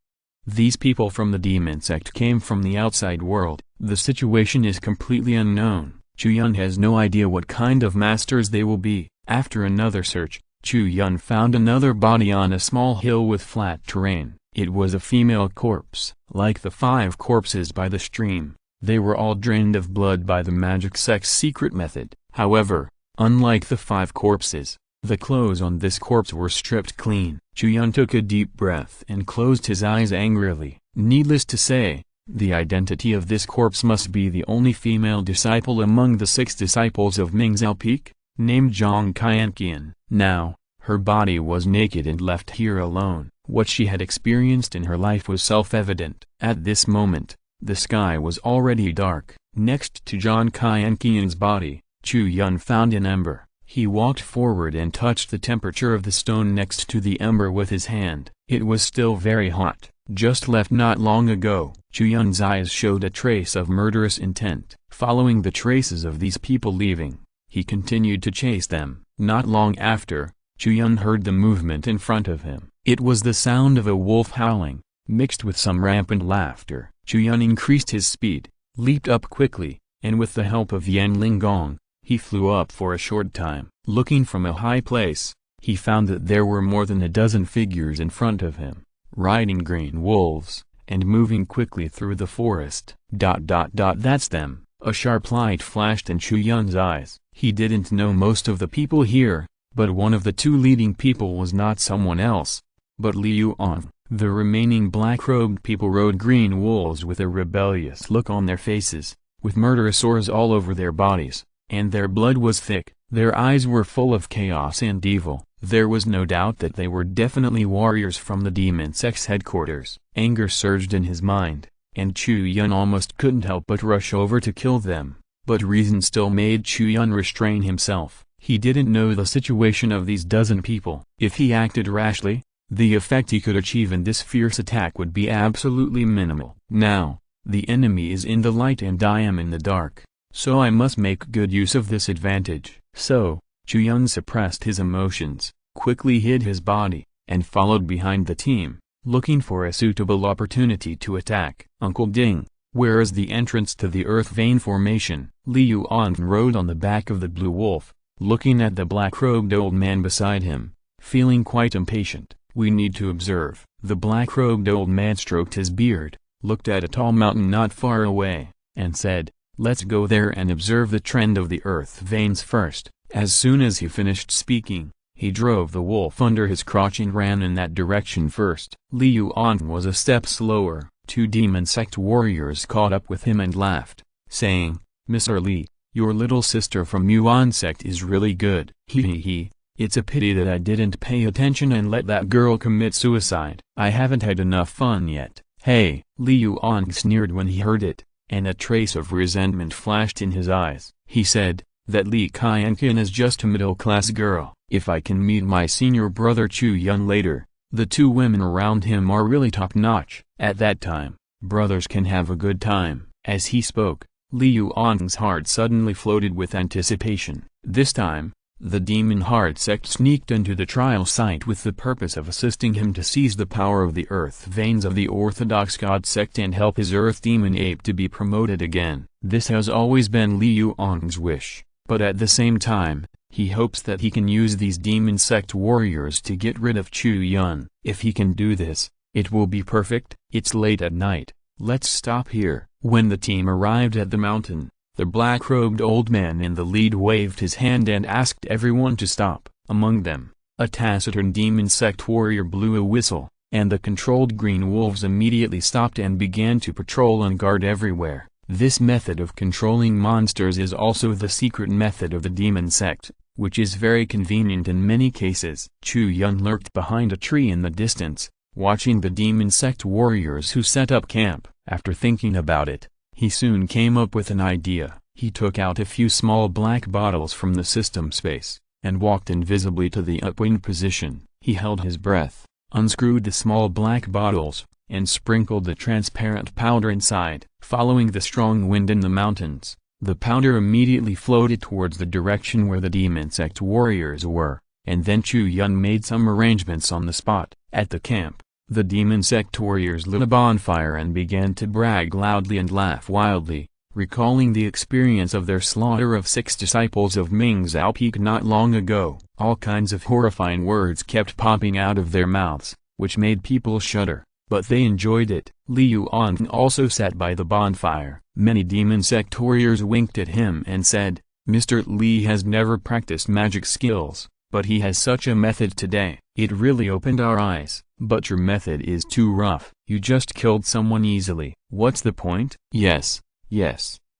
these people from the demon sect came from the outside world. The situation is completely unknown. Chu Yun has no idea what kind of masters they will be. After another search, Chu Yun found another body on a small hill with flat terrain. It was a female corpse. Like the 5 corpses by the stream, they were all drained of blood by the magic sect's secret method. However, unlike the 5 corpses, the clothes on this corpse were stripped clean. Chu Yun took a deep breath and closed his eyes angrily. Needless to say, the identity of this corpse must be the only female disciple among the 6 disciples of Ming Zhao Peak, named Zhang Qianqian. Now, her body was naked and left here alone. What she had experienced in her life was self-evident. At this moment, the sky was already dark. Next to Zhang Qianqian's body, Chu Yun found an ember. He walked forward and touched the temperature of the stone next to the ember with his hand. It was still very hot. Just left not long ago. Chu Yun's eyes showed a trace of murderous intent. Following the traces of these people leaving, he continued to chase them. Not long after, Chu Yun heard the movement in front of him. It was the sound of a wolf howling, mixed with some rampant laughter. Chu Yun increased his speed, leaped up quickly, and with the help of Yan Linggong, he flew up for a short time. Looking from a high place, he found that there were more than a dozen figures in front of him, riding green wolves, and moving quickly through the forest. That's them. A sharp light flashed in Chu Yun's eyes. He didn't know most of the people here, but one of the 2 leading people was not someone else, but Li Yuan. The remaining black-robed people rode green wolves with a rebellious look on their faces, with murderous sores all over their bodies, and their blood was thick. Their eyes were full of chaos and evil. There was no doubt that they were definitely warriors from the demon sect's headquarters. Anger surged in his mind, and Chu Yun almost couldn't help but rush over to kill them, but reason still made Chu Yun restrain himself. He didn't know the situation of these dozen people. If he acted rashly, the effect he could achieve in this fierce attack would be absolutely minimal. Now, the enemy is in the light and I am in the dark, so I must make good use of this advantage. So, Chu Yun suppressed his emotions, quickly hid his body, and followed behind the team, looking for a suitable opportunity to attack. Uncle Ding, where is the entrance to the Earth Vein Formation? Li Yuan rode on the back of the blue wolf, looking at the black-robed old man beside him, feeling quite impatient. We need to observe. The black-robed old man stroked his beard, looked at a tall mountain not far away, and said, "Let's go there and observe the trend of the earth veins first." As soon as he finished speaking, he drove the wolf under his crotch and ran in that direction first. Li Yuan was a step slower. Two demon sect warriors caught up with him and laughed, saying, "Mr. Li, your little sister from Yuan sect is really good." He. It's a pity that I didn't pay attention and let that girl commit suicide. I haven't had enough fun yet. Hey, Li Yuan sneered when he heard it, and a trace of resentment flashed in his eyes. He said, "That Li Qianqian is just a middle-class girl. If I can meet my senior brother Chu Yun later." The two women around him are really top-notch. At that time, brothers can have a good time. As he spoke, Li Yuan's heart suddenly floated with anticipation. This time, the Demon Heart sect sneaked into the trial site with the purpose of assisting him to seize the power of the earth veins of the Orthodox God sect and help his earth demon ape to be promoted again. This has always been Li Yuan's wish, but at the same time, he hopes that he can use these demon sect warriors to get rid of Chu Yun. If he can do this, it will be perfect. It's late at night, let's stop here. When the team arrived at the mountain, the black-robed old man in the lead waved his hand and asked everyone to stop. Among them, a taciturn demon sect warrior blew a whistle, and the controlled green wolves immediately stopped and began to patrol and guard everywhere. This method of controlling monsters is also the secret method of the demon sect, which is very convenient in many cases. Chu Yun lurked behind a tree in the distance, watching the demon sect warriors who set up camp. After thinking about it, he soon came up with an idea. He took out a few small black bottles from the system space, and walked invisibly to the upwind position. He held his breath, unscrewed the small black bottles, and sprinkled the transparent powder inside. Following the strong wind in the mountains, the powder immediately floated towards the direction where the demon sect warriors were, and then Chu Yun made some arrangements on the spot. At the camp, the demon sect warriors lit a bonfire and began to brag loudly and laugh wildly, recalling the experience of their slaughter of 6 disciples of Ming Zhao Peak not long ago. All kinds of horrifying words kept popping out of their mouths, which made people shudder, but they enjoyed it. Li Yuan also sat by the bonfire. Many demon sect warriors winked at him and said, "Mr. Li has never practiced magic skills, but he has such a method today. It really opened our eyes. But your method is too rough. You just killed someone easily. What's the point?" Yes,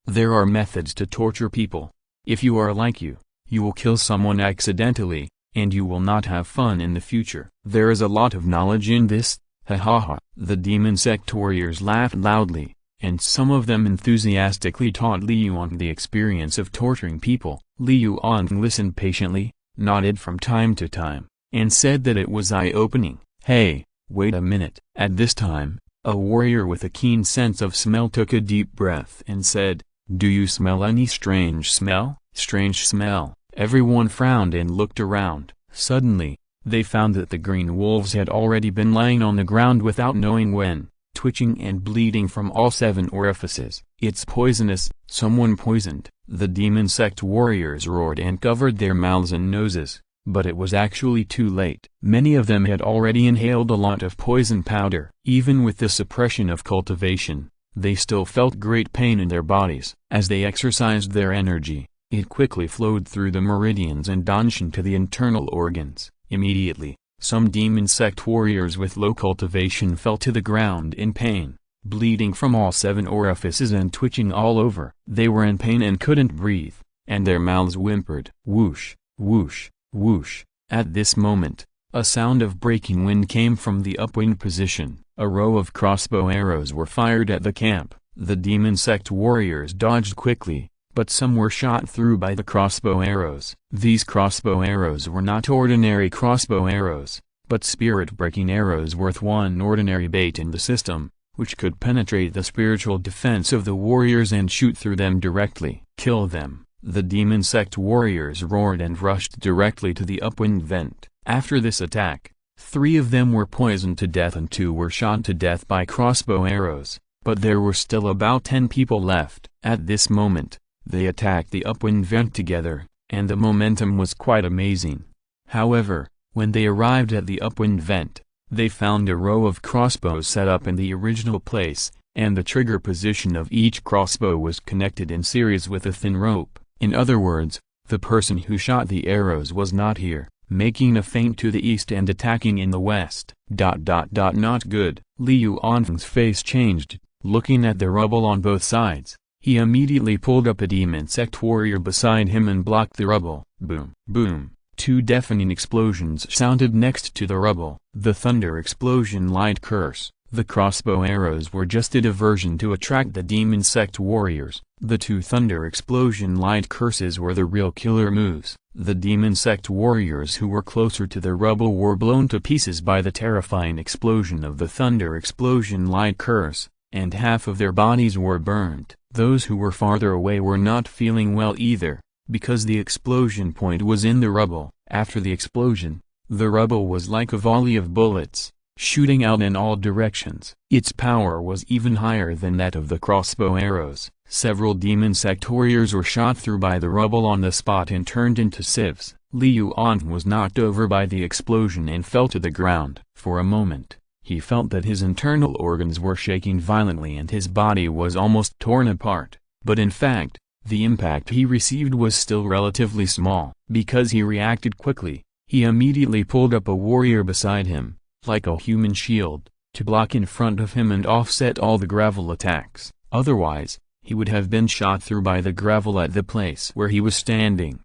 there are methods to torture people. If you are like you will kill someone accidentally, and you will not have fun in the future. There is a lot of knowledge in this, ha ha ha. The demon sect warriors laughed loudly, and some of them enthusiastically taught Li Yuan the experience of torturing people. Li Yuan listened patiently, nodded from time to time, and said that it was eye-opening. Hey, wait a minute. At this time, a warrior with a keen sense of smell took a deep breath and said, "Do you smell any strange smell?" Strange smell. Everyone frowned and looked around. Suddenly, they found that the green wolves had already been lying on the ground without knowing when, twitching and bleeding from all 7 orifices. "It's poisonous, someone poisoned." The demon sect warriors roared and covered their mouths and noses. But it was actually too late. Many of them had already inhaled a lot of poison powder. Even with the suppression of cultivation, they still felt great pain in their bodies. As they exercised their energy, it quickly flowed through the meridians and danshan to the internal organs. Immediately, some demon sect warriors with low cultivation fell to the ground in pain, bleeding from all 7 orifices and twitching all over. They were in pain and couldn't breathe, and their mouths whimpered. Whoosh, whoosh, whoosh. At this moment, a sound of breaking wind came from the upwind position. A row of crossbow arrows were fired at the camp. The demon sect warriors dodged quickly, but some were shot through by the crossbow arrows. These crossbow arrows were not ordinary crossbow arrows, but spirit-breaking arrows worth one ordinary bait in the system, which could penetrate the spiritual defense of the warriors and shoot through them directly. Kill them, the demon sect warriors roared and rushed directly to the upwind vent. After this attack, 3 of them were poisoned to death and 2 were shot to death by crossbow arrows, but there were still about 10 people left. At this moment, they attacked the upwind vent together, and the momentum was quite amazing. However, when they arrived at the upwind vent, they found a row of crossbows set up in the original place, and the trigger position of each crossbow was connected in series with a thin rope. In other words, the person who shot the arrows was not here, making a feint to the east and attacking in the west. Not good. Liu Anfeng's face changed, looking at the rubble on both sides. He immediately pulled up a demon sect warrior beside him and blocked the rubble. Boom, boom. 2 deafening explosions sounded next to the rubble. The thunder explosion light curse. The crossbow arrows were just a diversion to attract the demon sect warriors. The 2 thunder explosion light curses were the real killer moves. The demon sect warriors who were closer to the rubble were blown to pieces by the terrifying explosion of the thunder explosion light curse, and half of their bodies were burned. Those who were farther away were not feeling well either, because the explosion point was in the rubble. After the explosion, the rubble was like a volley of bullets, shooting out in all directions. Its power was even higher than that of the crossbow arrows. Several demon sect warriors were shot through by the rubble on the spot and turned into sieves. Liu Anfeng was knocked over by the explosion and fell to the ground. For a moment, he felt that his internal organs were shaking violently and his body was almost torn apart. But in fact, the impact he received was still relatively small. Because he reacted quickly, he immediately pulled up a warrior beside him, like a human shield, to block in front of him and offset all the gravel attacks. Otherwise, he would have been shot through by the gravel at the place where he was standing.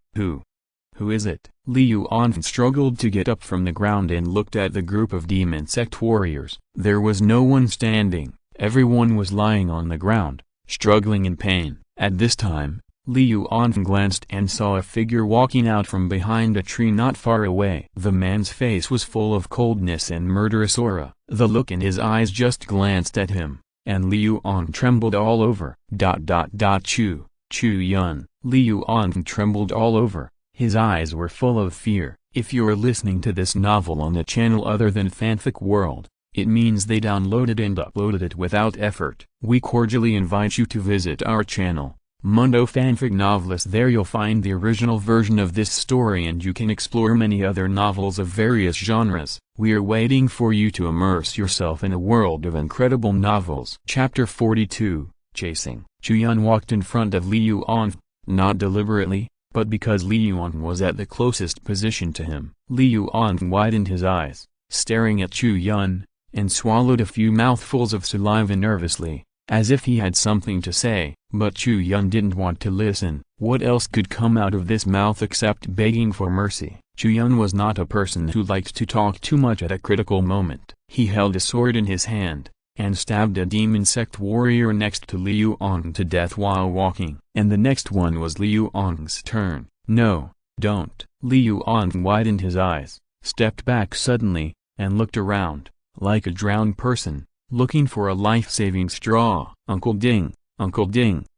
Who is it? Liu Anfeng struggled to get up from the ground and looked at the group of demon sect warriors. There was no one standing. Everyone was lying on the ground, struggling in pain. At this time, Liu Anfeng glanced and saw a figure walking out from behind a tree not far away. The man's face was full of coldness and murderous aura. The look in his eyes just glanced at him, and Liu Anfeng trembled all over. Chu Yun. Liu Anfeng trembled all over. His eyes were full of fear. If you're listening to this novel on a channel other than Fanfic World, it means they downloaded and uploaded it without effort. We cordially invite you to visit our channel, Mundo Fanfic Novelist. There you'll find the original version of this story and you can explore many other novels of various genres. We are waiting for you to immerse yourself in a world of incredible novels. Chapter 42, Chasing. Chu Yun walked in front of Liu Anfeng, not deliberately, but because Liu Anfeng was at the closest position to him. Liu Anfeng widened his eyes, staring at Chu Yun, and swallowed a few mouthfuls of saliva nervously, as if he had something to say. But Chu Yun didn't want to listen. What else could come out of this mouth except begging for mercy? Chu Yun was not a person who liked to talk too much at a critical moment. He held a sword in his hand, and stabbed a demon sect warrior next to Liu Anfeng to death while walking. And the next one was Liu Anfeng's turn. No, don't. Liu Anfeng widened his eyes, stepped back suddenly, and looked around, like a drowned person, looking for a life-saving straw. Uncle Ding,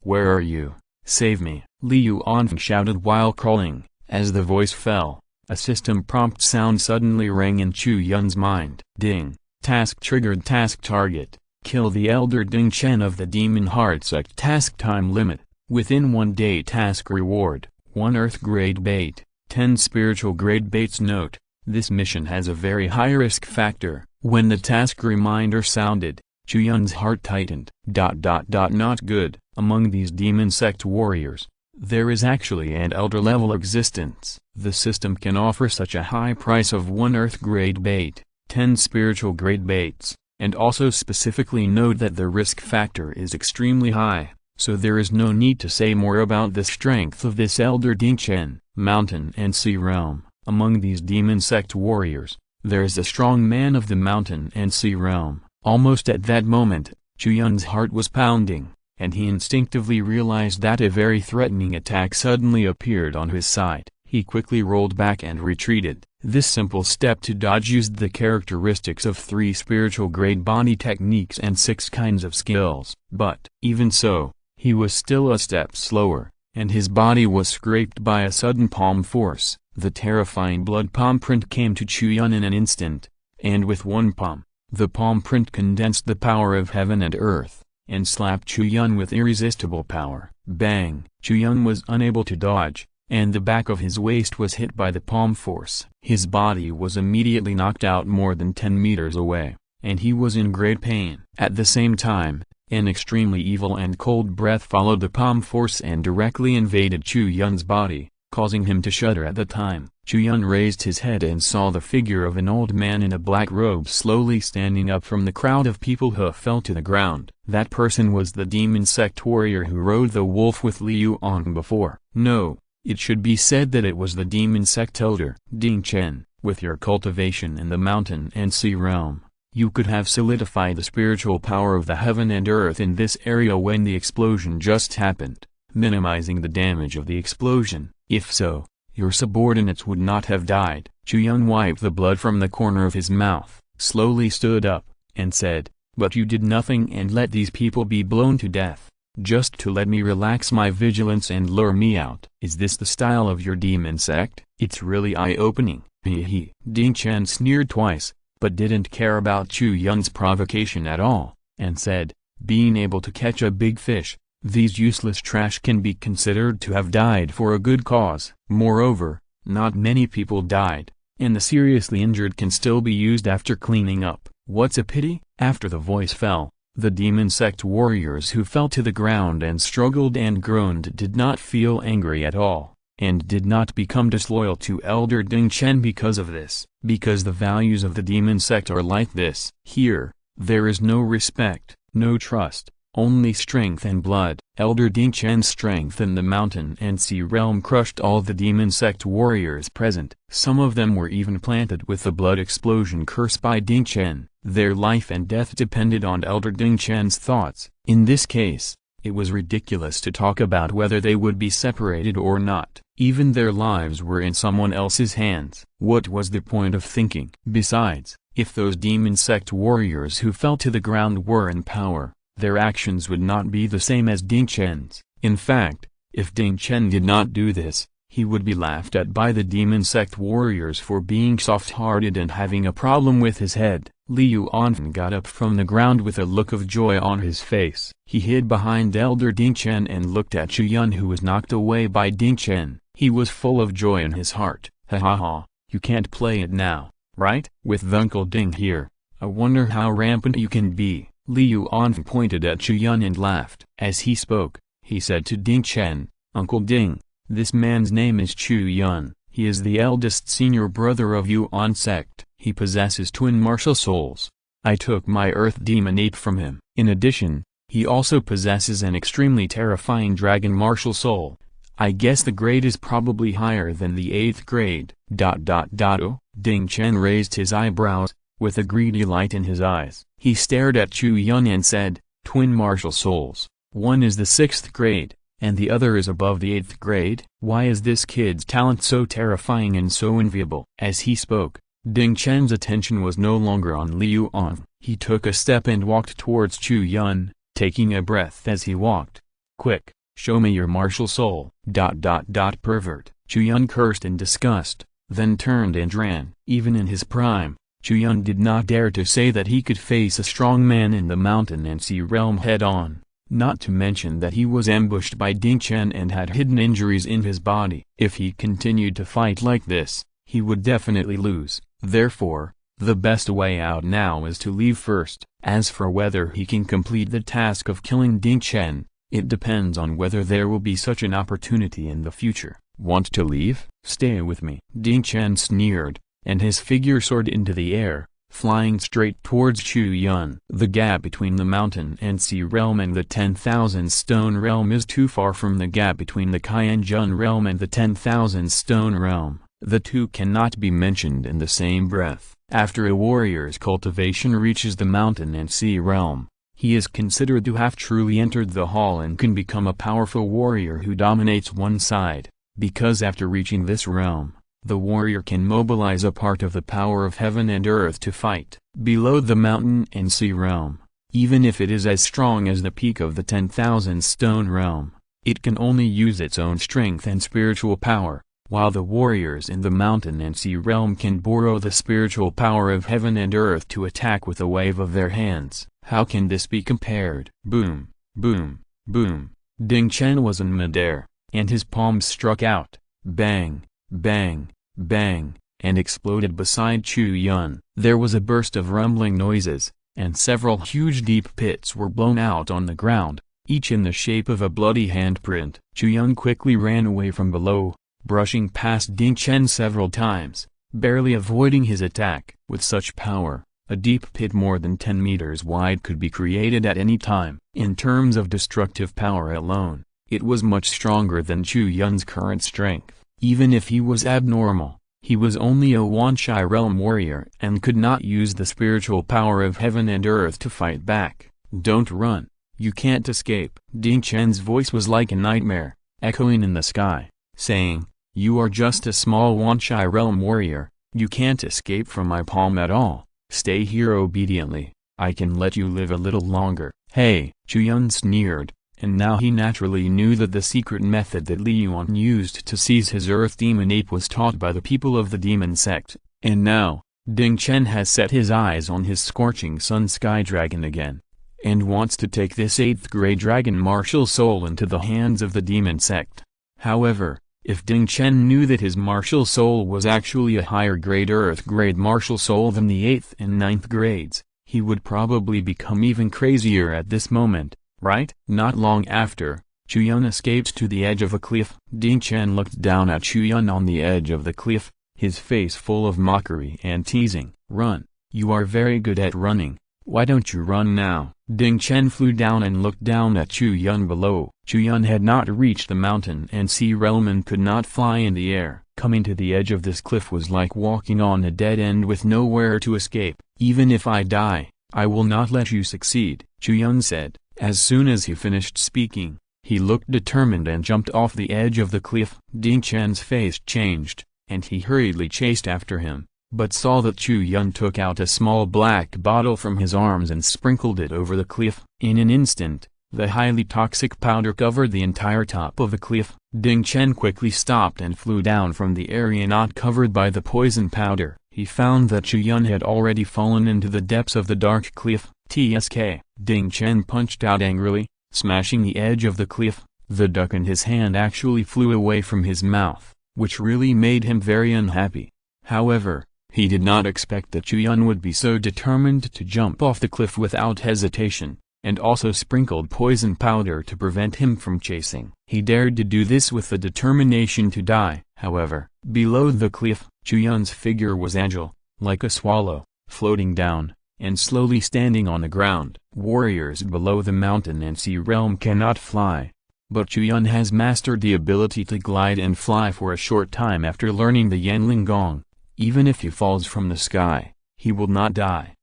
where are you? Save me. Liu Anfeng shouted while crawling. As the voice fell, a system prompt sound suddenly rang in Chu Yun's mind. Ding. Task triggered. Task target: kill the Elder Ding Chen of the Demon Heart Sect. Task time limit: within 1 day. Task reward: 1 Earth grade bait, 10 spiritual grade baits. Note: this mission has a very high risk factor. When the task reminder sounded, Chu Yun's heart tightened. Not good. Among these demon sect warriors, there is actually an elder level existence. The system can offer such a high price of 1 Earth grade bait, 10 spiritual grade baits, and also specifically note that the risk factor is extremely high, so there is no need to say more about the strength of this Elder Ding Chen. Mountain and Sea Realm. Among these demon sect warriors, there is a strong man of the Mountain and Sea Realm. Almost at that moment, Chu Yun's heart was pounding. and he instinctively realized that a very threatening attack suddenly appeared on his side. He quickly rolled back and retreated. This simple step to dodge used the characteristics of 3 spiritual grade body techniques and 6 kinds of skills. But, even so, he was still a step slower, and his body was scraped by a sudden palm force. The terrifying blood palm print came to Chu Yun in an instant, and with one palm, the palm print condensed the power of heaven and earth, and slapped Chu Yun with irresistible power. Bang! Chu Yun was unable to dodge, and the back of his waist was hit by the palm force. His body was immediately knocked out more than 10 meters away, and he was in great pain. At the same time, an extremely evil and cold breath followed the palm force and directly invaded Chu Yun's body, causing him to shudder at the time. Chu Yun raised his head and saw the figure of an old man in a black robe slowly standing up from the crowd of people who fell to the ground. That person was the demon sect warrior who rode the wolf with Liu Ong before. No, it should be said that it was the demon sect elder. Ding Chen, with your cultivation in the mountain and sea realm, you could have solidified the spiritual power of the heaven and earth in this area when the explosion just happened, minimizing the damage of the explosion. If so, your subordinates would not have died. Chu Yun wiped the blood from the corner of his mouth, slowly stood up, and said, "But you did nothing and let these people be blown to death, just to let me relax my vigilance and lure me out. Is this the style of your demon sect? It's really eye-opening." Hee. Ding Chen sneered twice, but didn't care about Chu Yun's provocation at all, and said, "Being able to catch a big fish, these useless trash can be considered to have died for a good cause. Moreover, not many people died, and the seriously injured can still be used after cleaning up. What's a pity?" After the voice fell, the demon sect warriors who fell to the ground and struggled and groaned did not feel angry at all, and did not become disloyal to Elder Ding Chen because of this. Because the values of the demon sect are like this. Here, there is no respect, no trust, only strength and blood. Elder Ding Chen's strength in the mountain and sea realm crushed all the demon sect warriors present. Some of them were even planted with the blood explosion curse by Ding Chen. Their life and death depended on Elder Ding Chen's thoughts. In this case, it was ridiculous to talk about whether they would be separated or not. Even their lives were in someone else's hands. What was the point of thinking? Besides, if those demon sect warriors who fell to the ground were in power, their actions would not be the same as Ding Chen's. In fact, if Ding Chen did not do this, he would be laughed at by the demon sect warriors for being soft-hearted and having a problem with his head. Liu Anfen got up from the ground with a look of joy on his face. He hid behind Elder Ding Chen and looked at Chu Yun, who was knocked away by Ding Chen. He was full of joy in his heart. Ha ha ha, you can't play it now, right? With Uncle Ding here, I wonder how rampant you can be. Liu Anfen pointed at Chu Yun and laughed. As he spoke, he said to Ding Chen, "Uncle Ding, this man's name is Chu Yun. He is the eldest senior brother of Yuan sect. He possesses twin martial souls. I took my earth demon ape from him. In addition, he also possesses an extremely terrifying dragon martial soul. I guess the grade is probably higher than the 8th grade. Oh." Ding Chen raised his eyebrows, with a greedy light in his eyes. He stared at Chu Yun and said, "Twin martial souls. One is the 6th grade, and the other is above the 8th grade? Why is this kid's talent so terrifying and so enviable?" As he spoke, Ding Chen's attention was no longer on Liu Anfen. He took a step and walked towards Chu Yun, taking a breath as he walked. "Quick, show me your martial soul." Pervert. Chu Yun cursed in disgust, then turned and ran. Even in his prime, Chu Yun did not dare to say that he could face a strong man in the mountain and sea realm head-on, not to mention that he was ambushed by Ding Chen and had hidden injuries in his body. If he continued to fight like this, he would definitely lose. Therefore, the best way out now is to leave first. As for whether he can complete the task of killing Ding Chen, it depends on whether there will be such an opportunity in the future. Want to leave? Stay with me. Ding Chen sneered, and his figure soared into the air, flying straight towards Chu Yun. The gap between the mountain and sea realm and the 10,000 stone realm is too far from the gap between the Qianjun realm and the 10,000 stone realm. The two cannot be mentioned in the same breath. After a warrior's cultivation reaches the mountain and sea realm, He is considered to have truly entered the hall and can become a powerful warrior who dominates one side, because after reaching this realm, the warrior can mobilize a part of the power of heaven and earth to fight. Below the mountain and sea realm, even if it is as strong as the peak of the 10,000 stone realm, it can only use its own strength and spiritual power, while the warriors in the mountain and sea realm can borrow the spiritual power of heaven and earth to attack with a wave of their hands. How can this be compared? Boom, boom, boom. Ding Chen was in midair, and his palms struck out, bang, bang, bang, and exploded beside Chu Yun. There was a burst of rumbling noises, and several huge deep pits were blown out on the ground, each in the shape of a bloody handprint. Chu Yun quickly ran away from below, brushing past Ding Chen several times, barely avoiding his attack. With such power, a deep pit more than 10 meters wide could be created at any time. In terms of destructive power alone, it was much stronger than Chu Yun's current strength. Even if he was abnormal, he was only a Wanshai realm warrior and could not use the spiritual power of heaven and earth to fight back. Don't run, you can't escape. Ding Chen's voice was like a nightmare, echoing in the sky, saying, "You are just a small Wanshai realm warrior, you can't escape from my palm at all. Stay here obediently, I can let you live a little longer." Hey, Chu Yun sneered, and now he naturally knew that the secret method that Li Yuan used to seize his earth demon ape was taught by the people of the demon sect, and now, Ding Chen has set his eyes on his scorching sun sky dragon again, and wants to take this 8th grade dragon martial soul into the hands of the demon sect. However, if Ding Chen knew that his martial soul was actually a higher grade earth grade martial soul than the 8th and 9th grades, he would probably become even crazier at this moment, right? Not long after, Chu Yun escaped to the edge of a cliff. Ding Chen looked down at Chu Yun on the edge of the cliff, his face full of mockery and teasing. "Run, you are very good at running, why don't you run now?" Ding Chen flew down and looked down at Chu Yun below. Chu Yun had not reached the mountain and sea realm and could not fly in the air. Coming to the edge of this cliff was like walking on a dead end with nowhere to escape. "Even if I die, I will not let you succeed," Chu Yun said. As soon as he finished speaking, he looked determined and jumped off the edge of the cliff. Ding Chen's face changed, and he hurriedly chased after him, but saw that Chu Yun took out a small black bottle from his arms and sprinkled it over the cliff. In an instant, the highly toxic powder covered the entire top of the cliff. Ding Chen quickly stopped and flew down from the area not covered by the poison powder. He found that Chu Yun had already fallen into the depths of the dark cliff. Tsk. Ding Chen punched out angrily, smashing the edge of the cliff. The duck in his hand actually flew away from his mouth, which really made him very unhappy. However, he did not expect that Chu Yun would be so determined to jump off the cliff without hesitation, and also sprinkled poison powder to prevent him from chasing. He dared to do this with the determination to die. However, below the cliff, Chu Yun's figure was agile, like a swallow, floating down, and slowly standing on the ground. Warriors below the mountain and sea realm cannot fly, but Chu Yun has mastered the ability to glide and fly for a short time after learning the Yanling Gong. Even if he falls from the sky, he will not die.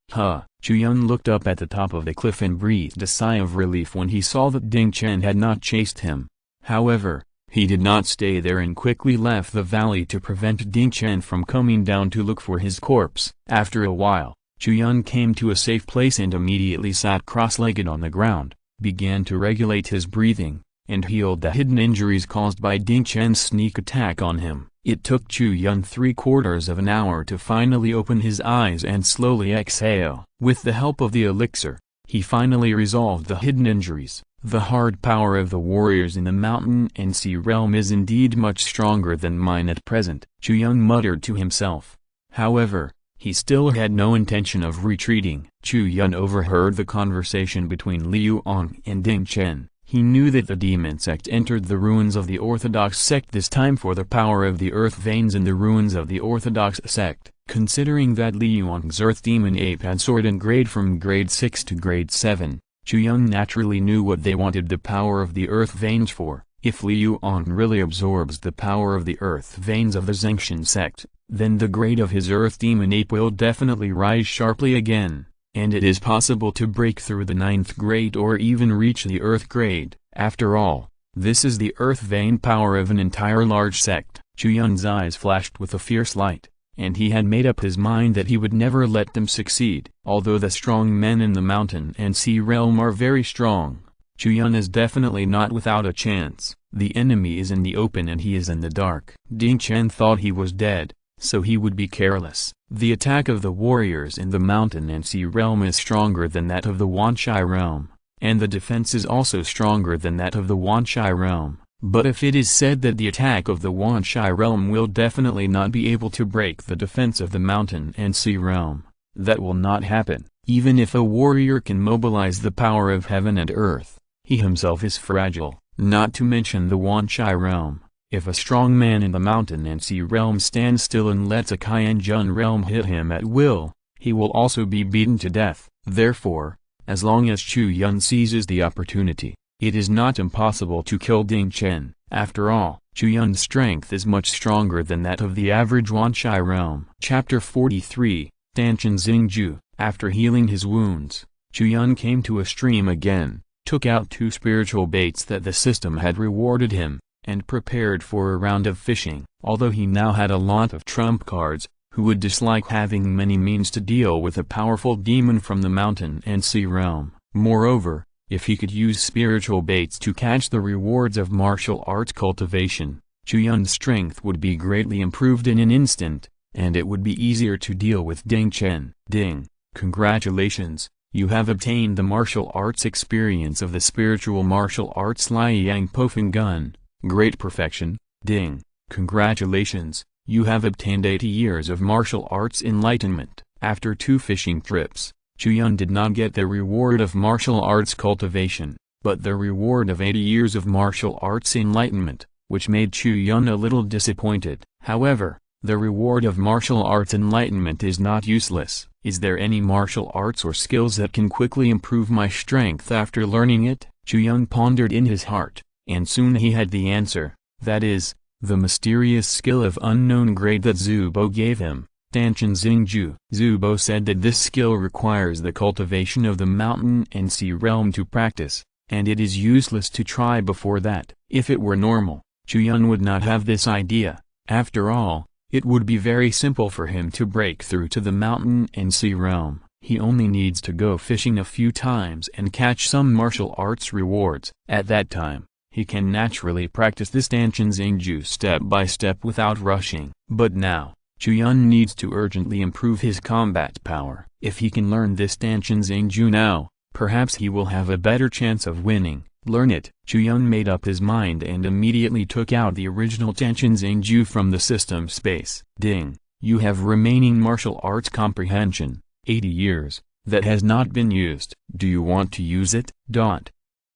Chu Yun looked up at the top of the cliff and breathed a sigh of relief when he saw that Ding Chen had not chased him. However, he did not stay there and quickly left the valley to prevent Ding Chen from coming down to look for his corpse. After a while, Chu Yun came to a safe place and immediately sat cross-legged on the ground, began to regulate his breathing, and healed the hidden injuries caused by Ding Chen's sneak attack on him. It took Chu Yun 3/4 of an hour to finally open his eyes and slowly exhale. With the help of the elixir, he finally resolved the hidden injuries. The hard power of the warriors in the mountain and sea realm is indeed much stronger than mine at present, Chu Yun muttered to himself. However, he still had no intention of retreating. Chu Yun overheard the conversation between Li Yuan and Ding Chen. He knew that the demon sect entered the ruins of the Orthodox sect this time for the power of the earth veins in the ruins of the Orthodox sect. Considering that Li Yuan's earth demon ape had soared in grade from grade 6 to grade 7, Chu Yun naturally knew what they wanted the power of the earth veins for. If Li Yuan really absorbs the power of the earth veins of the Zengxian sect, then the grade of his earth demon ape will definitely rise sharply again. and it is possible to break through the 9th grade or even reach the Earth grade. After all, this is the Earth vein power of an entire large sect. Chu Yun's eyes flashed with a fierce light, and he had made up his mind that he would never let them succeed. Although the strong men in the mountain and sea realm are very strong, Chu Yun is definitely not without a chance. The enemy is in the open and he is in the dark. Ding Chen thought he was dead, so he would be careless. The attack of the warriors in the mountain and sea realm is stronger than that of the Wanshai realm, and the defense is also stronger than that of the Wanshai realm. But if it is said that the attack of the Wanshai realm will definitely not be able to break the defense of the mountain and sea realm, that will not happen. Even if a warrior can mobilize the power of heaven and earth, he himself is fragile, not to mention the Wanshai realm. If a strong man in the mountain and sea realm stands still and lets a Qianjun realm hit him at will, he will also be beaten to death. Therefore, as long as Chu Yun seizes the opportunity, it is not impossible to kill Ding Chen. After all, Chu Yun's strength is much stronger than that of the average Wanshai realm. Chapter 43, Danchen Xingju. After healing his wounds, Chu Yun came to a stream again, took out 2 spiritual baits that the system had rewarded him, and prepared for a round of fishing. Although he now had a lot of trump cards, who would dislike having many means to deal with a powerful demon from the mountain and sea realm? Moreover, if he could use spiritual baits to catch the rewards of martial arts cultivation, Chu Yun's strength would be greatly improved in an instant, and it would be easier to deal with Ding Chen. Ding, congratulations, you have obtained the martial arts experience of the spiritual martial arts Liang Pofeng Gun. Great perfection. Ding, congratulations, you have obtained 80 years of martial arts enlightenment. After 2 fishing trips, Chu Yun did not get the reward of martial arts cultivation, but the reward of 80 years of martial arts enlightenment, which made Chu Yun a little disappointed. However, the reward of martial arts enlightenment is not useless. Is there any martial arts or skills that can quickly improve my strength after learning it? Chu Yun pondered in his heart, and soon he had the answer, that is, the mysterious skill of unknown grade that Zubo gave him. Danchen Xingju. Zubo said that this skill requires the cultivation of the mountain and sea realm to practice, and it is useless to try before that. If it were normal, Chu Yun would not have this idea. After all, it would be very simple for him to break through to the mountain and sea realm. He only needs to go fishing a few times and catch some martial arts rewards. At that time, he can naturally practice this Danchen Xingju step by step without rushing. But now, Chu Yun needs to urgently improve his combat power. If he can learn this Danchen Xingju now, perhaps he will have a better chance of winning. Learn it. Chu Yun made up his mind and immediately took out the original Danchen Xingju from the system space. Ding, you have remaining martial arts comprehension, 80 years, that has not been used. Do you want to use it?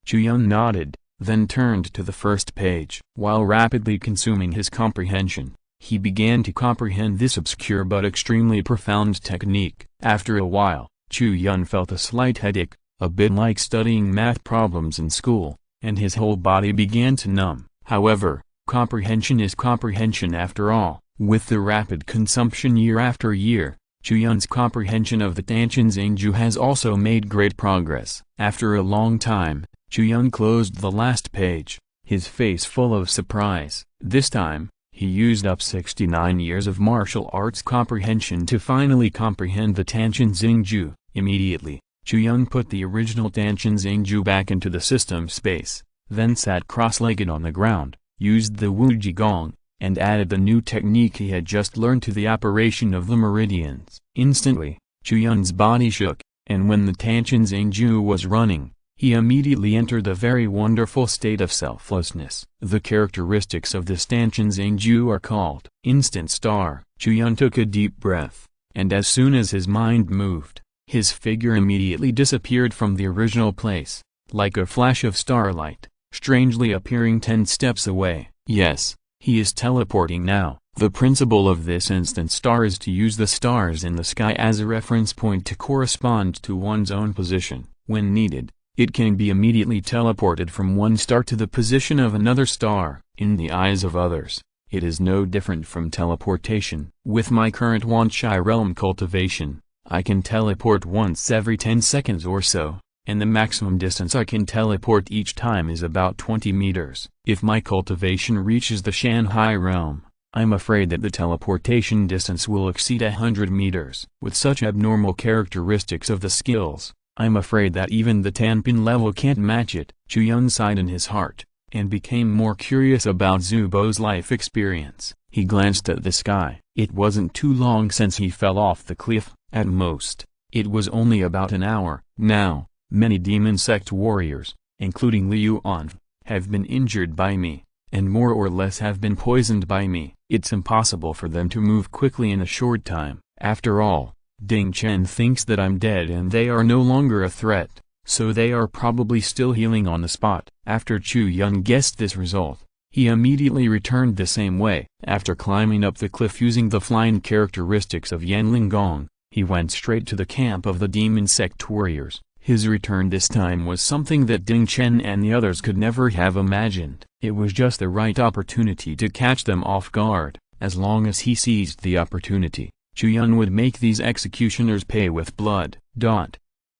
Chu Yun nodded, then turned to the first page. While rapidly consuming his comprehension, he began to comprehend this obscure but extremely profound technique. After a while, Chu Yun felt a slight headache, a bit like studying math problems in school, and his whole body began to numb. However, comprehension is comprehension after all. With the rapid consumption year after year, Chu Yun's comprehension of the Danchen Xingju has also made great progress. After a long time, Chu Yun closed the last page, his face full of surprise. This time, he used up 69 years of martial arts comprehension to finally comprehend the Danchen Xingju. Immediately, Chu Yun put the original Danchen Xingju back into the system space, then sat cross-legged on the ground, used the Wu Jigong, and added the new technique he had just learned to the operation of the meridians. Instantly, Chu Yun's body shook, and when the Danchen Xingju was running, he immediately entered a very wonderful state of selflessness. The characteristics of this Danchen Xingju are called Instant Star. Chu Yun took a deep breath, and as soon as his mind moved, his figure immediately disappeared from the original place, like a flash of starlight, strangely appearing 10 steps away. Yes, he is teleporting now. The principle of this instant star is to use the stars in the sky as a reference point to correspond to one's own position. When needed, it can be immediately teleported from one star to the position of another star. In the eyes of others, it is no different from teleportation. With my current Wanshai realm cultivation, I can teleport once every 10 seconds or so, and the maximum distance I can teleport each time is about 20 meters. If my cultivation reaches the Shanghai realm, I'm afraid that the teleportation distance will exceed 100 meters. With such abnormal characteristics of the skills, I'm afraid that even the Tanpin level can't match it. Chu Yun sighed in his heart, and became more curious about Zubo's life experience. He glanced at the sky. It wasn't too long since he fell off the cliff. At most, it was only about an hour. Now, many demon sect warriors, including Liu An, have been injured by me, and more or less have been poisoned by me. It's impossible for them to move quickly in a short time. After all, Ding Chen thinks that I'm dead and they are no longer a threat, so they are probably still healing on the spot. After Chu Yun guessed this result, he immediately returned the same way. After climbing up the cliff using the flying characteristics of Yanling Gong, he went straight to the camp of the demon sect warriors. His return this time was something that Ding Chen and the others could never have imagined. It was just the right opportunity to catch them off guard. As long as he seized the opportunity, Chu Yun would make these executioners pay with blood.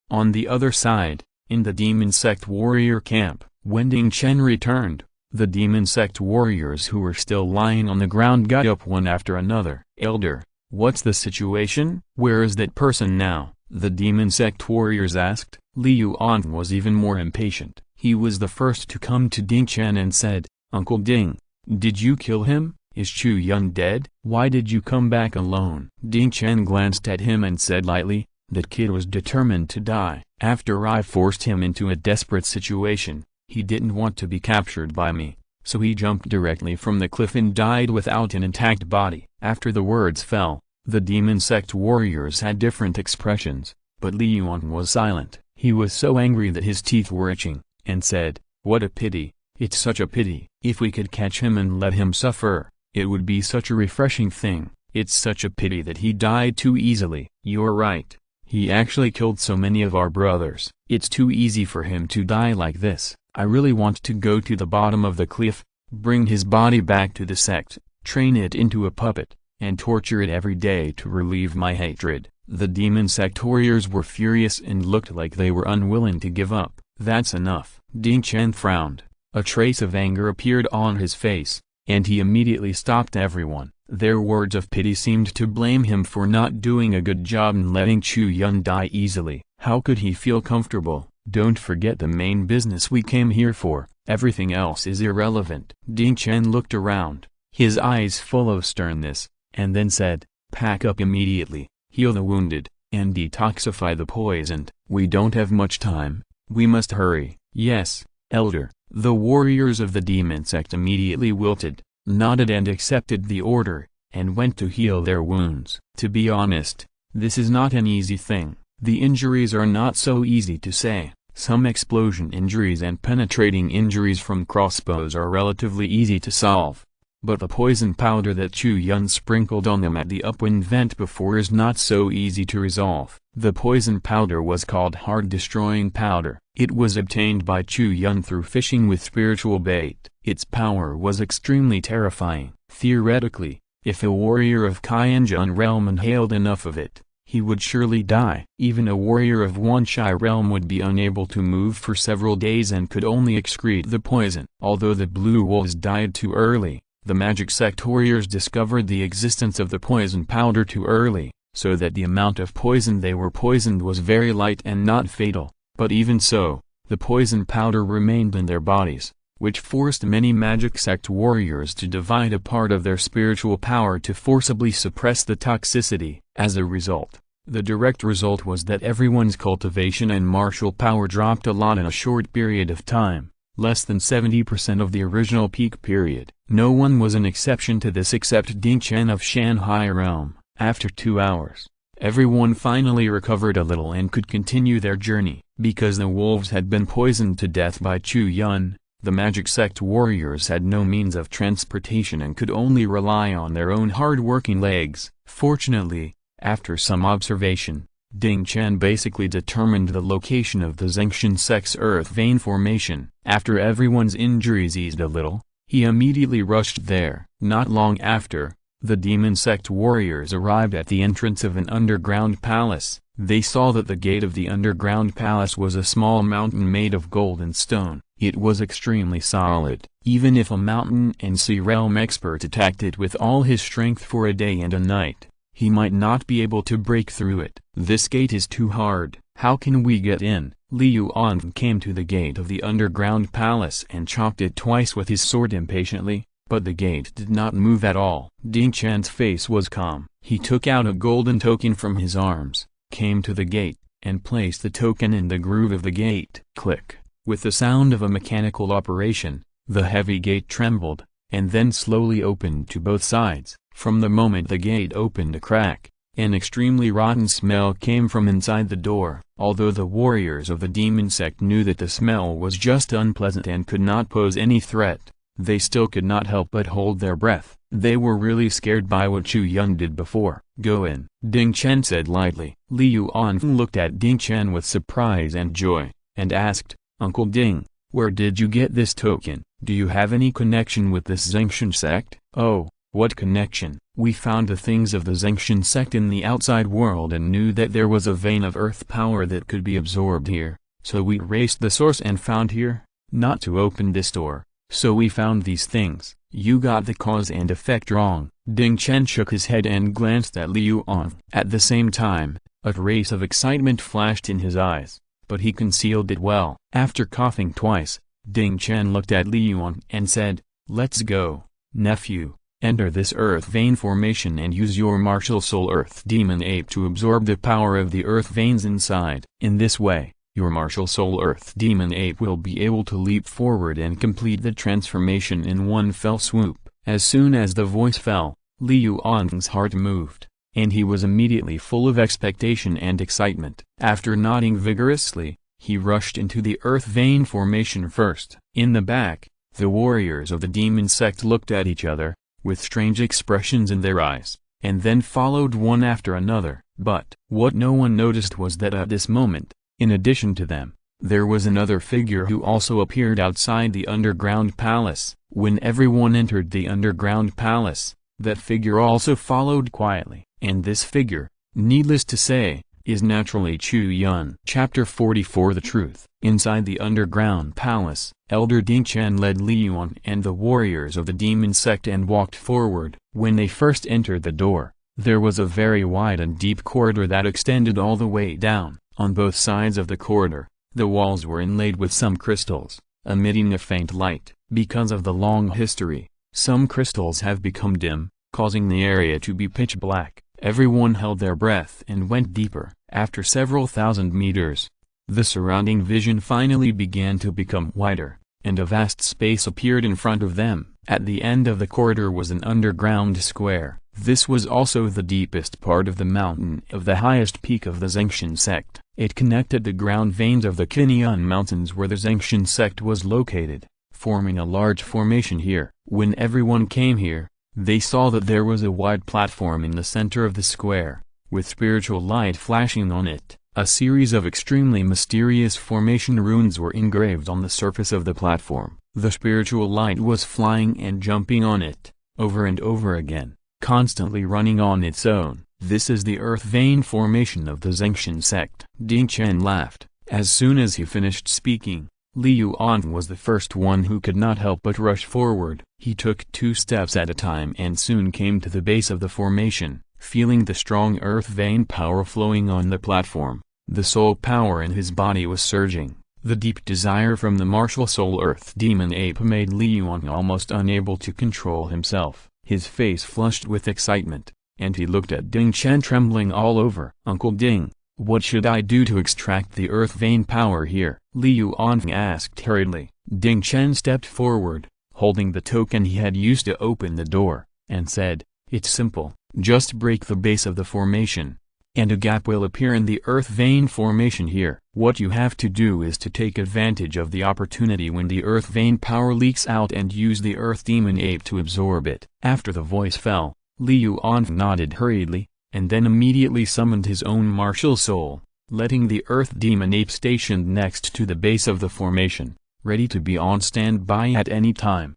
On the other side, in the demon sect warrior camp, when Ding Chen returned, the demon sect warriors who were still lying on the ground got up one after another. "Elder, what's the situation? Where is that person now?" the demon sect warriors asked. Liu An was even more impatient. He was the first to come to Ding Chen and said, "Uncle Ding, did you kill him? Is Chu Yun dead? Why did you come back alone?" Ding Chen glanced at him and said lightly, "That kid was determined to die. After I forced him into a desperate situation, he didn't want to be captured by me, so he jumped directly from the cliff and died without an intact body." After the words fell, the demon sect warriors had different expressions, but Liu An was silent. He was so angry that his teeth were itching, and said, "What a pity, it's such a pity. If we could catch him and let him suffer, it would be such a refreshing thing. It's such a pity that he died too easily." "You're right. He actually killed so many of our brothers. It's too easy for him to die like this. I really want to go to the bottom of the cliff, bring his body back to the sect, train it into a puppet, and torture it every day to relieve my hatred." The demon sect warriors were furious and looked like they were unwilling to give up. "That's enough." Ding Chen frowned. A trace of anger appeared on his face, and he immediately stopped everyone. Their words of pity seemed to blame him for not doing a good job in letting Chu Yun die easily. How could he feel comfortable? "Don't forget the main business we came here for. Everything else is irrelevant." Ding Chen looked around, his eyes full of sternness, and then said, "Pack up immediately, heal the wounded, and detoxify the poisoned. We don't have much time, we must hurry." "Yes, Elder." The warriors of the demon sect immediately wilted, nodded and accepted the order, and went to heal their wounds. To be honest, this is not an easy thing. The injuries are not so easy to say. Some explosion injuries and penetrating injuries from crossbows are relatively easy to solve. But the poison powder that Chu Yun sprinkled on them at the upwind vent before is not so easy to resolve. The poison powder was called Heart Destroying Powder. It was obtained by Chu Yun through fishing with spiritual bait. Its power was extremely terrifying. Theoretically, if a warrior of Qianjun realm inhaled enough of it, he would surely die. Even a warrior of Wanshai realm would be unable to move for several days and could only excrete the poison. Although the blue wolves died too early, the magic sect warriors discovered the existence of the poison powder too early, so that the amount of poison they were poisoned was very light and not fatal. But even so, the poison powder remained in their bodies, which forced many magic sect warriors to divide a part of their spiritual power to forcibly suppress the toxicity. As a result, the direct result was that everyone's cultivation and martial power dropped a lot in a short period of time, less than 70% of the original peak period. No one was an exception to this except Ding Chen of Shanghai realm. After 2 hours, everyone finally recovered a little and could continue their journey. Because the wolves had been poisoned to death by Chu Yun, the magic sect warriors had no means of transportation and could only rely on their own hard-working legs. Fortunately, after some observation, Ding Chen basically determined the location of the Zhengxin sect's earth vein formation. After everyone's injuries eased a little, he immediately rushed there. Not long after, The demon sect warriors arrived at the entrance of an underground palace. They saw that the gate of the underground palace was a small mountain made of gold and stone. It was extremely solid. Even if a mountain and sea realm expert attacked it with all his strength for a day and a night, he might not be able to break through it. This gate is too hard. How can we get in? Li Yuan came to the gate of the underground palace and chopped it twice with his sword impatiently, but the gate did not move at all. Ding Chan's face was calm. He took out a golden token from his arms, came to the gate, and placed the token in the groove of the gate. Click. With the sound of a mechanical operation, the heavy gate trembled, and then slowly opened to both sides. From the moment the gate opened a crack, an extremely rotten smell came from inside the door. Although the warriors of the demon sect knew that the smell was just unpleasant and could not pose any threat, they still could not help but hold their breath. They were really scared by what Chu Yun did before. Go in, Ding Chen said lightly. Li Yuan looked at Ding Chen with surprise and joy, and asked, Uncle Ding, where did you get this token? Do you have any connection with this Zengxian sect? Oh, what connection? We found the things of the Zengxian sect in the outside world and knew that there was a vein of earth power that could be absorbed here, so we raced the source and found here, not to open this door, so we found these things. You got the cause and effect wrong. Ding Chen shook his head and glanced at Li Yuan. At the same time, a trace of excitement flashed in his eyes, but he concealed it well. After coughing twice, Ding Chen looked at Li Yuan and said, Let's go, nephew. Enter this earth vein formation and use your martial soul earth demon ape to absorb the power of the earth veins inside. In this way, your martial soul earth demon ape will be able to leap forward and complete the transformation in one fell swoop. As soon as the voice fell, Li Yuan's heart moved, and he was immediately full of expectation and excitement. After nodding vigorously, he rushed into the earth vein formation first. In the back, the warriors of the demon sect looked at each other, with strange expressions in their eyes, and then followed one after another. But what no one noticed was that at this moment, in addition to them, there was another figure who also appeared outside the underground palace. When everyone entered the underground palace, that figure also followed quietly, and this figure, needless to say, is naturally Chu Yun. Chapter 44 The Truth. Inside the underground palace, Elder Ding Chen led Li Yuan and the warriors of the demon sect and walked forward. When they first entered the door, there was a very wide and deep corridor that extended all the way down. On both sides of the corridor, the walls were inlaid with some crystals, emitting a faint light. Because of the long history, some crystals have become dim, causing the area to be pitch black. Everyone held their breath and went deeper. After several thousand meters, the surrounding vision finally began to become wider, and a vast space appeared in front of them. At the end of the corridor was an underground square. This was also the deepest part of the mountain of the highest peak of the Zengxian sect. It connected the ground veins of the Qinyan mountains where the Zengxian sect was located, forming a large formation here. When everyone came here, they saw that there was a wide platform in the center of the square, with spiritual light flashing on it. A series of extremely mysterious formation runes were engraved on the surface of the platform. The spiritual light was flying and jumping on it, over and over again, constantly running on its own. This is the earth vein formation of the Zengxian sect. Ding Chen laughed. As soon as he finished speaking, Li Yuan was the first one who could not help but rush forward. He took 2 steps at a time and soon came to the base of the formation, feeling the strong earth vein power flowing on the platform. The soul power in his body was surging. The deep desire from the martial soul earth demon ape made Li Yuan almost unable to control himself. His face flushed with excitement, and he looked at Ding Chen trembling all over. Uncle Ding, what should I do to extract the earth vein power here? Li Yuan asked hurriedly. Ding Chen stepped forward, holding the token he had used to open the door, and said, It's simple, just break the base of the formation, and a gap will appear in the earth vein formation here. What you have to do is to take advantage of the opportunity when the earth vein power leaks out and use the earth demon ape to absorb it. After the voice fell, Li Yuan nodded hurriedly, and then immediately summoned his own martial soul, letting the earth demon ape stationed next to the base of the formation, ready to be on standby at any time.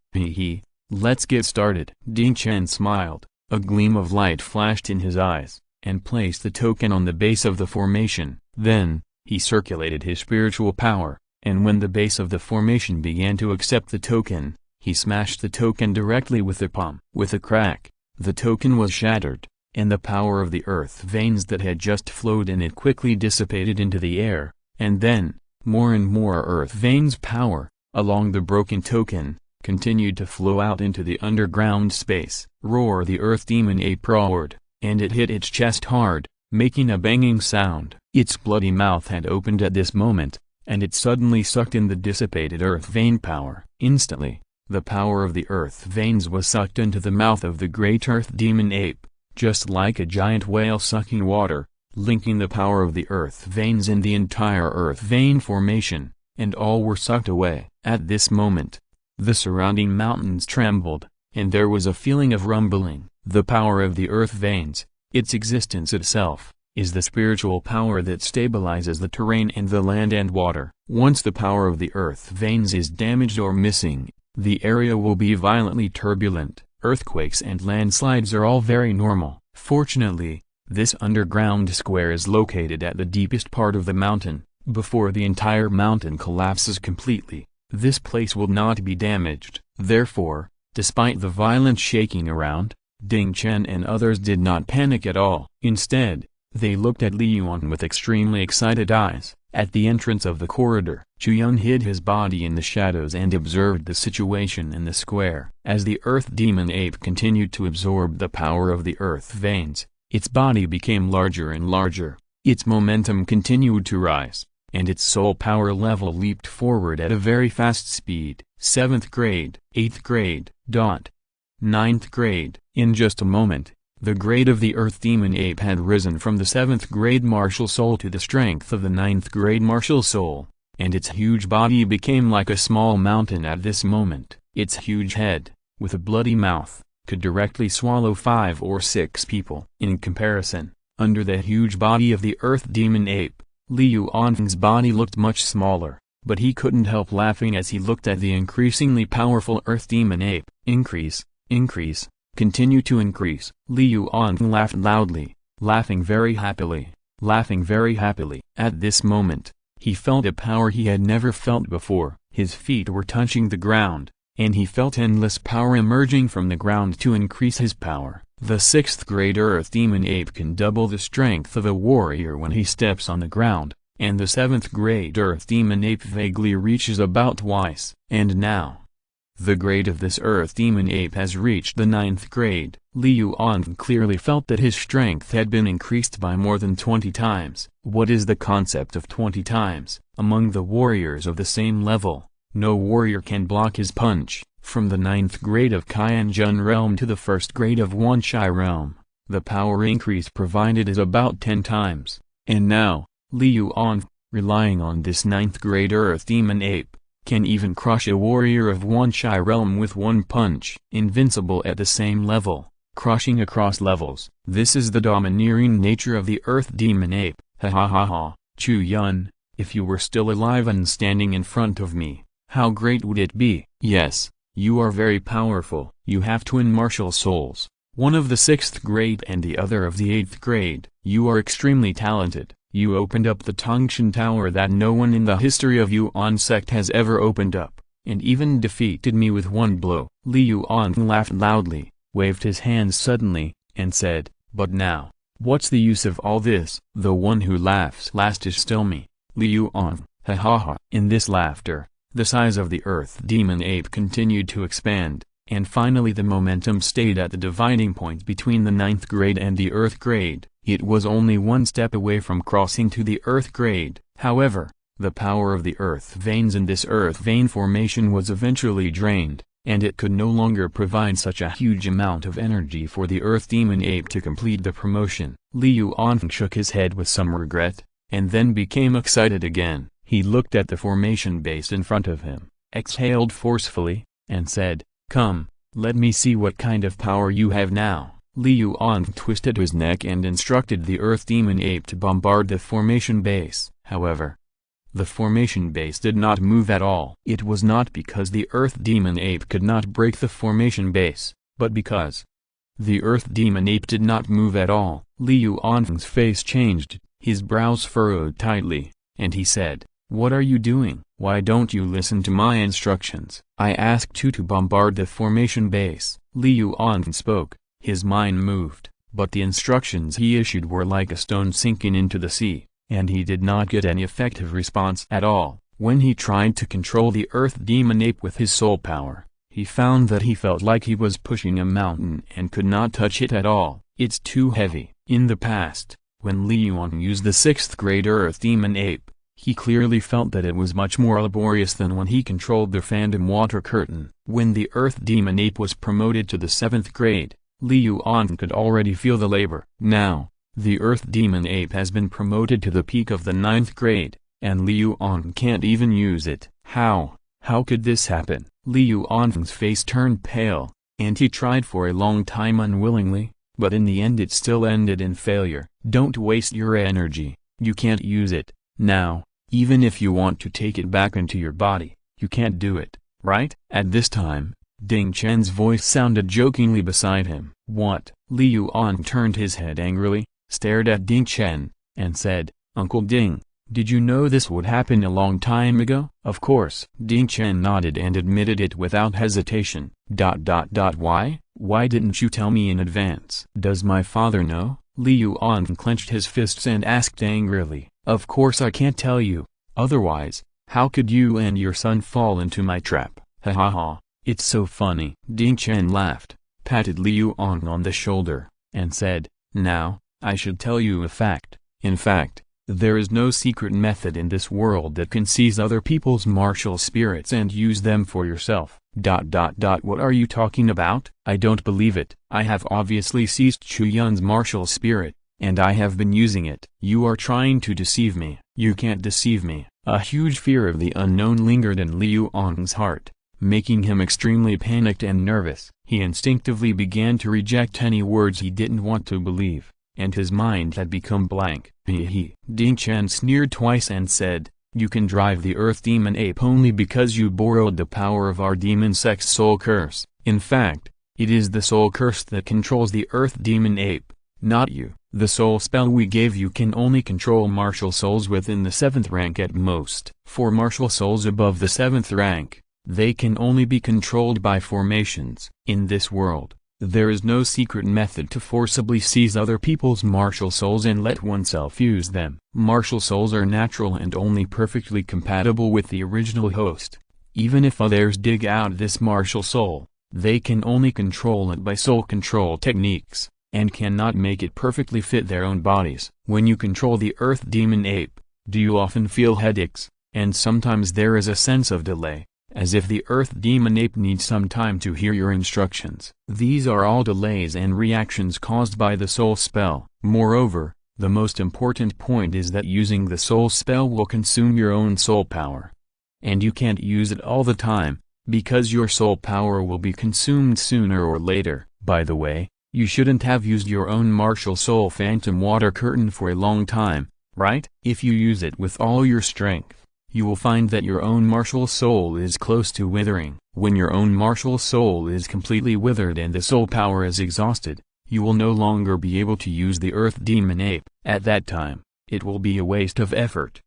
Let's get started. Ding Chen smiled, A gleam of light flashed in his eyes, and placed the token on the base of the formation. Then, he circulated his spiritual power, and when the base of the formation began to accept the token, he smashed the token directly with the palm. With a crack, the token was shattered, and the power of the earth veins that had just flowed in it quickly dissipated into the air, and then, more and more earth veins power, along the broken token, continued to flow out into the underground space. Roar! The earth demon ape roared, and it hit its chest hard, making a banging sound. Its bloody mouth had opened at this moment, and it suddenly sucked in the dissipated earth vein power. Instantly, the power of the earth veins was sucked into the mouth of the great earth demon ape, just like a giant whale sucking water, linking the power of the earth veins in the entire earth vein formation, and all were sucked away. At this moment, the surrounding mountains trembled, and there was a feeling of rumbling. The power of the earth veins, its existence itself, is the spiritual power that stabilizes the terrain and the land and water. Once the power of the earth veins is damaged or missing, the area will be violently turbulent. Earthquakes and landslides are all very normal. Fortunately, this underground square is located at the deepest part of the mountain. Before the entire mountain collapses completely, this place will not be damaged. Therefore, despite the violent shaking around, Ding Chen and others did not panic at all. Instead, they looked at Li Yuan with extremely excited eyes. At the entrance of the corridor, Chu Yun hid his body in the shadows and observed the situation in the square. As the earth demon ape continued to absorb the power of the earth veins, its body became larger and larger, its momentum continued to rise, and its soul power level leaped forward at a very fast speed. 7th grade, 8th grade, 9th grade. In just a moment, the grade of the earth demon ape had risen from the 7th grade martial soul to the strength of the 9th grade martial soul, and its huge body became like a small mountain at this moment. Its huge head, with a bloody mouth, could directly swallow 5 or 6 people. In comparison, under the huge body of the earth demon ape, Li Yuanfeng's body looked much smaller, but he couldn't help laughing as he looked at the increasingly powerful earth demon ape. Increase, continue to increase. Li Yuanfeng laughed loudly, laughing very happily. At this moment, he felt a power he had never felt before. His feet were touching the ground, and he felt endless power emerging from the ground to increase his power. The 6th grade earth demon ape can double the strength of a warrior when he steps on the ground, and the 7th grade earth demon ape vaguely reaches about twice. And now, the grade of this earth demon ape has reached the 9th grade. Li Yuan clearly felt that his strength had been increased by more than 20 times. What is the concept of 20 times? Among the warriors of the same level, no warrior can block his punch. From the 9th grade of Qianjun realm to the 1st grade of Wanshai realm, the power increase provided is about 10 times. And now, Li Yuan, relying on this 9th grade earth demon ape, can even crush a warrior of Wanshai realm with one punch. Invincible at the same level, crushing across levels. This is the domineering nature of the earth demon ape. Ha ha ha ha. Chu Yun, if you were still alive and standing in front of me, how great would it be? Yes, you are very powerful. You have twin martial souls, one of the 6th grade and the other of the 8th grade. You are extremely talented. You opened up the Tongshan Tower that no one in the history of Yuan sect has ever opened up, and even defeated me with one blow. Li Yuan laughed loudly, waved his hands suddenly, and said, "But now, what's the use of all this? The one who laughs last is still me, Li Yuan, ha ha ha." In this laughter, the size of the earth demon ape continued to expand, and finally the momentum stayed at the dividing point between the 9th grade and the earth grade. It was only one step away from crossing to the earth grade. However, the power of the earth veins in this earth vein formation was eventually drained, and it could no longer provide such a huge amount of energy for the earth demon ape to complete the promotion. Li Yuan shook his head with some regret, and then became excited again. He looked at the formation base in front of him, exhaled forcefully, and said, "Come, let me see what kind of power you have now." Li Yuan twisted his neck and instructed the earth demon ape to bombard the formation base. However, the formation base did not move at all. It was not because the earth demon ape could not break the formation base, but because The Earth Demon Ape did not move at all. Liu Anfeng's face changed, his brows furrowed tightly, and he said, "What are you doing? Why don't you listen to my instructions? I asked you to bombard the formation base." Liu Anfeng spoke, his mind moved, but the instructions he issued were like a stone sinking into the sea, and he did not get any effective response at all. When he tried to control the Earth Demon Ape with his soul power, he found that he felt like he was pushing a mountain and could not touch it at all. It's too heavy. In the past, when Liu Anfeng used the 6th grade Earth Demon Ape, he clearly felt that it was much more laborious than when he controlled the Phantom Water Curtain. When the Earth Demon Ape was promoted to the 7th grade, Liu Anfeng could already feel the labor. Now, the Earth Demon Ape has been promoted to the peak of the 9th grade, and Liu Anfeng can't even use it. How could this happen? Liu Anfeng's face turned pale, and he tried for a long time unwillingly, but in the end it still ended in failure. Don't waste your energy, you can't use it. Now, even if you want to take it back into your body, you can't do it, right? At this time, Ding Chen's voice sounded jokingly beside him. What? Liu Anfeng turned his head angrily, stared at Ding Chen, and said, "Uncle Ding, did you know this would happen a long time ago?" Of course. Ding Chen nodded and admitted it without hesitation. Why? Why didn't you tell me in advance? Does my father know? Liu Anfeng clenched his fists and asked angrily. Of course I can't tell you, otherwise, how could you and your son fall into my trap? Ha ha ha, it's so funny. Ding Chen laughed, patted Liu Anfeng on the shoulder, and said, "Now, I should tell you a fact. In fact, there is no secret method in this world that can seize other people's martial spirits and use them for yourself. What are you talking about? I don't believe it. I have obviously seized Chu Yun's martial spirit, and I have been using it. You are trying to deceive me. You can't deceive me." A huge fear of the unknown lingered in Liu Anfeng's heart, making him extremely panicked and nervous. He instinctively began to reject any words he didn't want to believe, and his mind had become blank. Ding Chen sneered twice and said, "You can drive the Earth Demon Ape only because you borrowed the power of our demon sex soul curse. In fact, it is the soul curse that controls the Earth Demon Ape, not you. The soul spell we gave you can only control martial souls within the 7th rank at most. For martial souls above the 7th rank, they can only be controlled by formations. In this world, there is no secret method to forcibly seize other people's martial souls and let oneself use them. Martial souls are natural and only perfectly compatible with the original host. Even if others dig out this martial soul, they can only control it by soul control techniques, and cannot make it perfectly fit their own bodies. When you control the Earth Demon Ape, do you often feel headaches, and sometimes there is a sense of delay, as if the Earth Demon Ape needs some time to hear your instructions? These are all delays and reactions caused by the soul spell. Moreover, the most important point is that using the soul spell will consume your own soul power. And you can't use it all the time, because your soul power will be consumed sooner or later. By the way, you shouldn't have used your own martial soul Phantom Water Curtain for a long time, right? If you use it with all your strength, you will find that your own martial soul is close to withering. When your own martial soul is completely withered and the soul power is exhausted, you will no longer be able to use the Earth Demon Ape. At that time, it will be a waste of effort.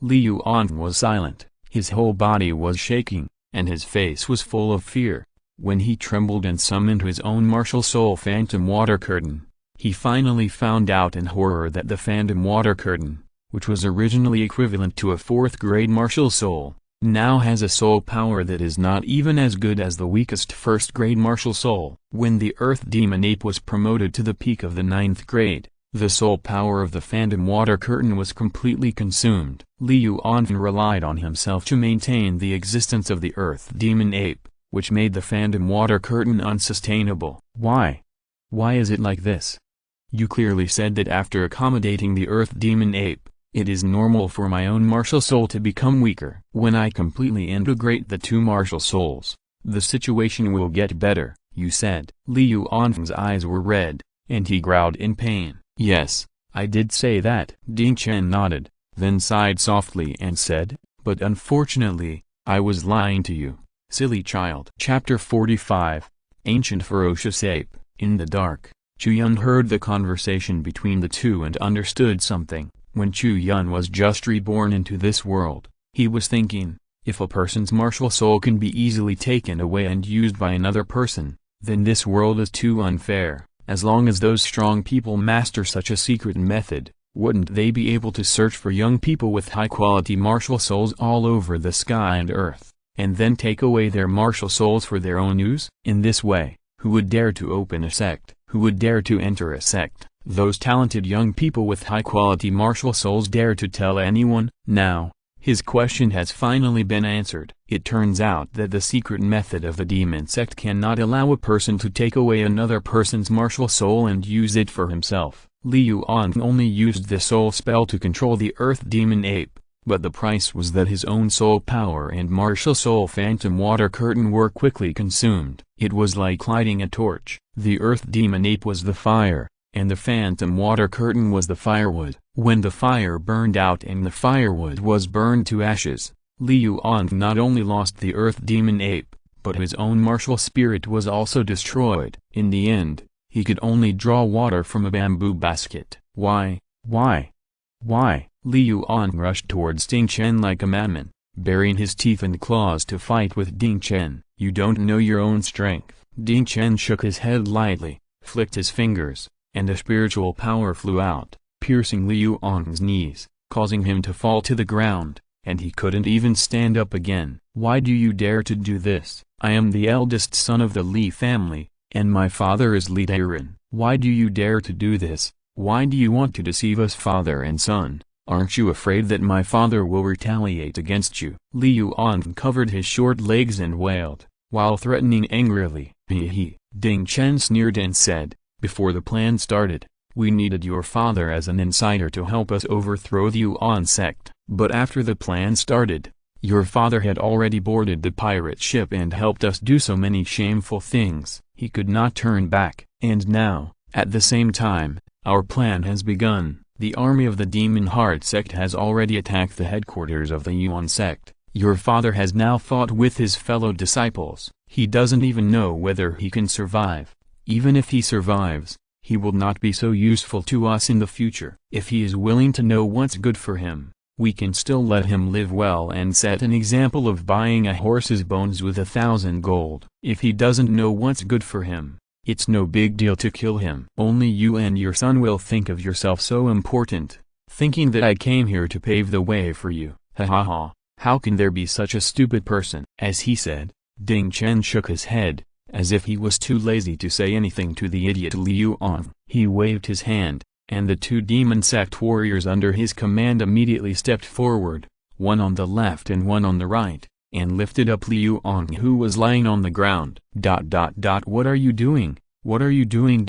Liu Anfeng was silent, his whole body was shaking, and his face was full of fear. When he trembled and summoned his own martial soul Phantom Water Curtain, he finally found out in horror that the Phantom Water Curtain, which was originally equivalent to a 4th grade martial soul, now has a soul power that is not even as good as the weakest 1st grade martial soul. When the Earth Demon Ape was promoted to the peak of the 9th grade, the soul power of the Phantom Water Curtain was completely consumed. Liu Anfeng relied on himself to maintain the existence of the Earth Demon Ape, which made the Phantom Water Curtain unsustainable. Why? Why is it like this? You clearly said that after accommodating the Earth Demon Ape, it is normal for my own martial soul to become weaker. When I completely integrate the two martial souls, the situation will get better, you said. Liu Anfeng's eyes were red, and he growled in pain. Yes, I did say that. Ding Chen nodded, then sighed softly and said, but unfortunately, I was lying to you, silly child. Chapter 45, Ancient Ferocious Ape. In the dark, Chu Yun heard the conversation between the two and understood something. When Chu Yun was just reborn into this world, he was thinking, if a person's martial soul can be easily taken away and used by another person, then this world is too unfair. As long as those strong people master such a secret method, wouldn't they be able to search for young people with high-quality martial souls all over the sky and earth, and then take away their martial souls for their own use? In this way, who would dare to open a sect? Who would dare to enter a sect? Those talented young people with high-quality martial souls dare to tell anyone? Now, his question has finally been answered. It turns out that the secret method of the demon sect cannot allow a person to take away another person's martial soul and use it for himself. Liu An only used the soul spell to control the earth demon ape, but the price was that his own soul power and martial soul phantom water curtain were quickly consumed. It was like lighting a torch. The earth demon ape was the fire, and the phantom water curtain was the firewood. When the fire burned out and the firewood was burned to ashes, Liu An not only lost the earth demon ape, but his own martial spirit was also destroyed. In the end, he could only draw water from a bamboo basket. Why? Liu An rushed towards Ding Chen like a madman, baring his teeth and claws to fight with Ding Chen. You don't know your own strength. Ding Chen shook his head lightly, flicked his fingers, and a spiritual power flew out, piercing Liu An's knees, causing him to fall to the ground, and he couldn't even stand up again. Why do you dare to do this? I am the eldest son of the Li family, and my father is Li Dairen. Why do you dare to do this? Why do you want to deceive us, father and son? Aren't you afraid that my father will retaliate against you? Liu An covered his short legs and wailed, while threatening angrily. He. Ding Chen sneered and said, before the plan started, we needed your father as an insider to help us overthrow the Yuan sect. But after the plan started, your father had already boarded the pirate ship and helped us do so many shameful things. He could not turn back. And now, at the same time, our plan has begun. The army of the Demon Heart sect has already attacked the headquarters of the Yuan sect. Your father has now fought with his fellow disciples. He doesn't even know whether he can survive. Even if he survives, he will not be so useful to us in the future. If he is willing to know what's good for him, we can still let him live well and set an example of buying a horse's bones with 1,000 gold. If he doesn't know what's good for him, it's no big deal to kill him. Only you and your son will think of yourself so important, thinking that I came here to pave the way for you. Ha ha ha, how can there be such a stupid person? As he said, Ding Chen shook his head, as if he was too lazy to say anything to the idiot Liu An. He waved his hand, and the two demon sect warriors under his command immediately stepped forward, one on the left and one on the right, and lifted up Liu An, who was lying on the ground. What are you doing? What are you doing?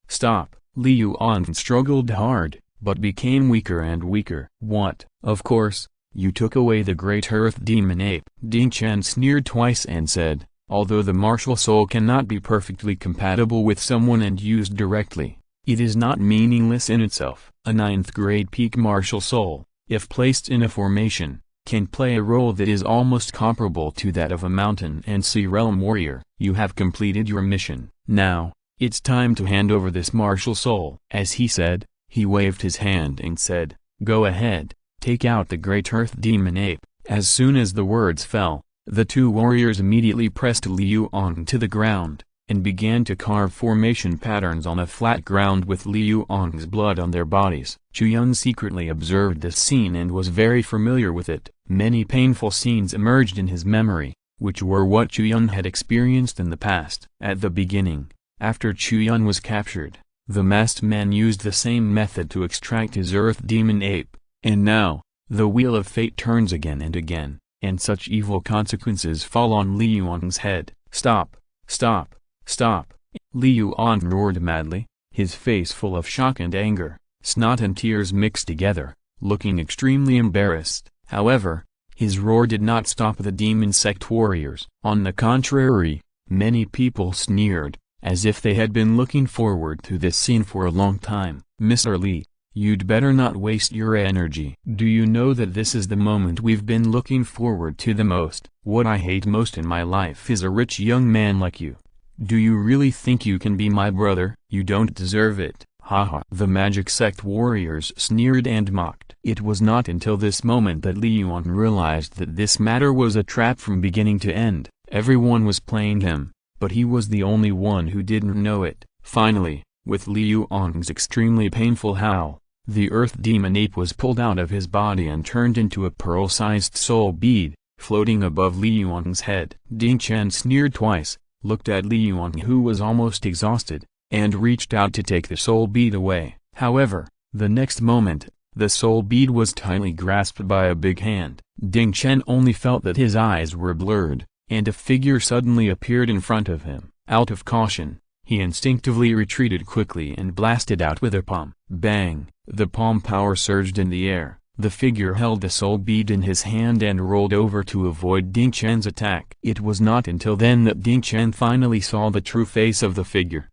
Stop. Liu An struggled hard, but became weaker and weaker. What? Of course, you took away the great earth demon ape. Ding Chen sneered twice and said, although the martial soul cannot be perfectly compatible with someone and used directly, it is not meaningless in itself. A 9th grade peak martial soul, if placed in a formation, can play a role that is almost comparable to that of a mountain and sea realm warrior. You have completed your mission. Now, it's time to hand over this martial soul. As he said, he waved his hand and said, go ahead, take out the great earth demon ape. As soon as the words fell, the two warriors immediately pressed Liu An to the ground, and began to carve formation patterns on a flat ground with Liu An's blood on their bodies. Chu Yun secretly observed this scene and was very familiar with it. Many painful scenes emerged in his memory, which were what Chu Yun had experienced in the past. At the beginning, after Chu Yun was captured, the masked man used the same method to extract his earth demon ape, and now, the wheel of fate turns again and again, and such evil consequences fall on Liu An's head. Stop! Liu An roared madly, his face full of shock and anger, snot and tears mixed together, looking extremely embarrassed. However, his roar did not stop the demon sect warriors. On the contrary, many people sneered, as if they had been looking forward to this scene for a long time. Mr. Li, you'd better not waste your energy. Do you know that this is the moment we've been looking forward to the most? What I hate most in my life is a rich young man like you. Do you really think you can be my brother? You don't deserve it, haha. The magic sect warriors sneered and mocked. It was not until this moment that Li Yuan realized that this matter was a trap from beginning to end. Everyone was playing him, but he was the only one who didn't know it. Finally, with Li Yuan's extremely painful howl, the earth demon ape was pulled out of his body and turned into a pearl-sized soul bead, floating above Li Yuan's head. Ding Chen sneered twice, looked at Li Yuan who was almost exhausted, and reached out to take the soul bead away. However, the next moment, the soul bead was tightly grasped by a big hand. Ding Chen only felt that his eyes were blurred, and a figure suddenly appeared in front of him. Out of caution, he instinctively retreated quickly and blasted out with a palm. Bang! The palm power surged in the air. The figure held the soul bead in his hand and rolled over to avoid Ding Chen's attack. It was not until then that Ding Chen finally saw the true face of the figure.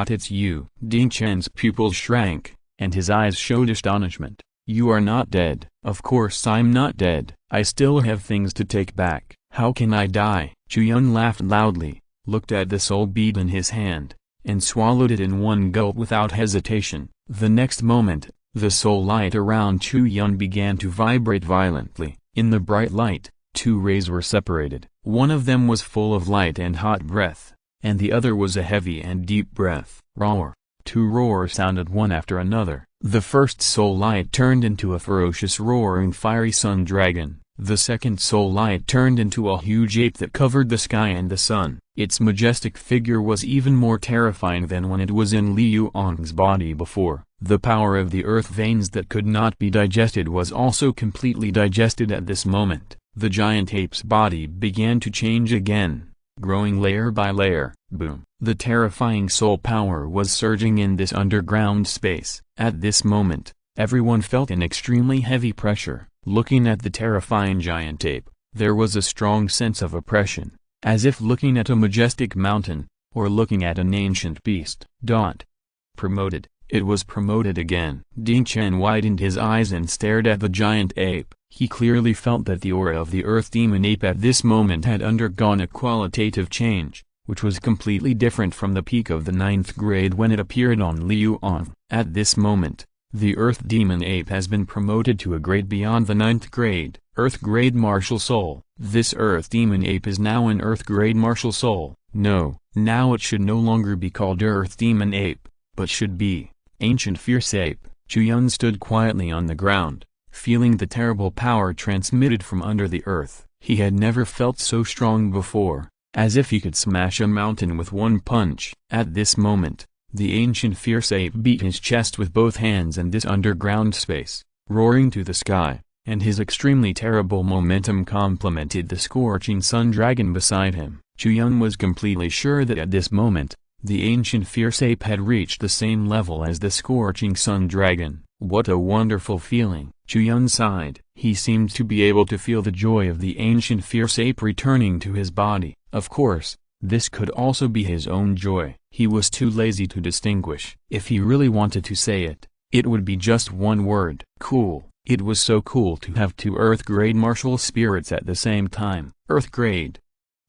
It's you. Ding Chen's pupils shrank, and his eyes showed astonishment. You are not dead. Of course I'm not dead. I still have things to take back. How can I die? Chu Yun laughed loudly, looked at the soul bead in his hand, and swallowed it in one gulp without hesitation. The next moment, the soul light around Chu Yun began to vibrate violently. In the bright light, two rays were separated. One of them was full of light and hot breath, and the other was a heavy and deep breath. Roar! Two roars sounded one after another. The first soul light turned into a ferocious roaring fiery sun dragon. The second soul light turned into a huge ape that covered the sky and the sun. Its majestic figure was even more terrifying than when it was in Li Yuan's body before. The power of the earth veins that could not be digested was also completely digested at this moment. The giant ape's body began to change again, growing layer by layer. Boom! The terrifying soul power was surging in this underground space. At this moment, everyone felt an extremely heavy pressure. Looking at the terrifying giant ape, there was a strong sense of oppression, as if looking at a majestic mountain, or looking at an ancient beast. Promoted. It was promoted again. Ding Chen widened his eyes and stared at the giant ape. He clearly felt that the aura of the earth demon ape at this moment had undergone a qualitative change, which was completely different from the peak of the 9th grade when it appeared on Li Yuan. At this moment, the Earth Demon Ape has been promoted to a grade beyond the 9th grade, Earth Grade Martial Soul. This Earth Demon Ape is now an Earth Grade Martial Soul. No, now it should no longer be called Earth Demon Ape, but should be Ancient Fierce Ape. Chu Yun stood quietly on the ground, feeling the terrible power transmitted from under the earth. He had never felt so strong before, as if he could smash a mountain with one punch. At this moment, the ancient fierce ape beat his chest with both hands in this underground space, roaring to the sky, and his extremely terrible momentum complemented the scorching sun dragon beside him. Chu Yun was completely sure that at this moment, the ancient fierce ape had reached the same level as the scorching sun dragon. What a wonderful feeling! Chu Yun sighed. He seemed to be able to feel the joy of the ancient fierce ape returning to his body. Of course, this could also be his own joy. He was too lazy to distinguish. If he really wanted to say it, it would be just one word. Cool. It was so cool to have two Earth Grade martial spirits at the same time. Earth Grade.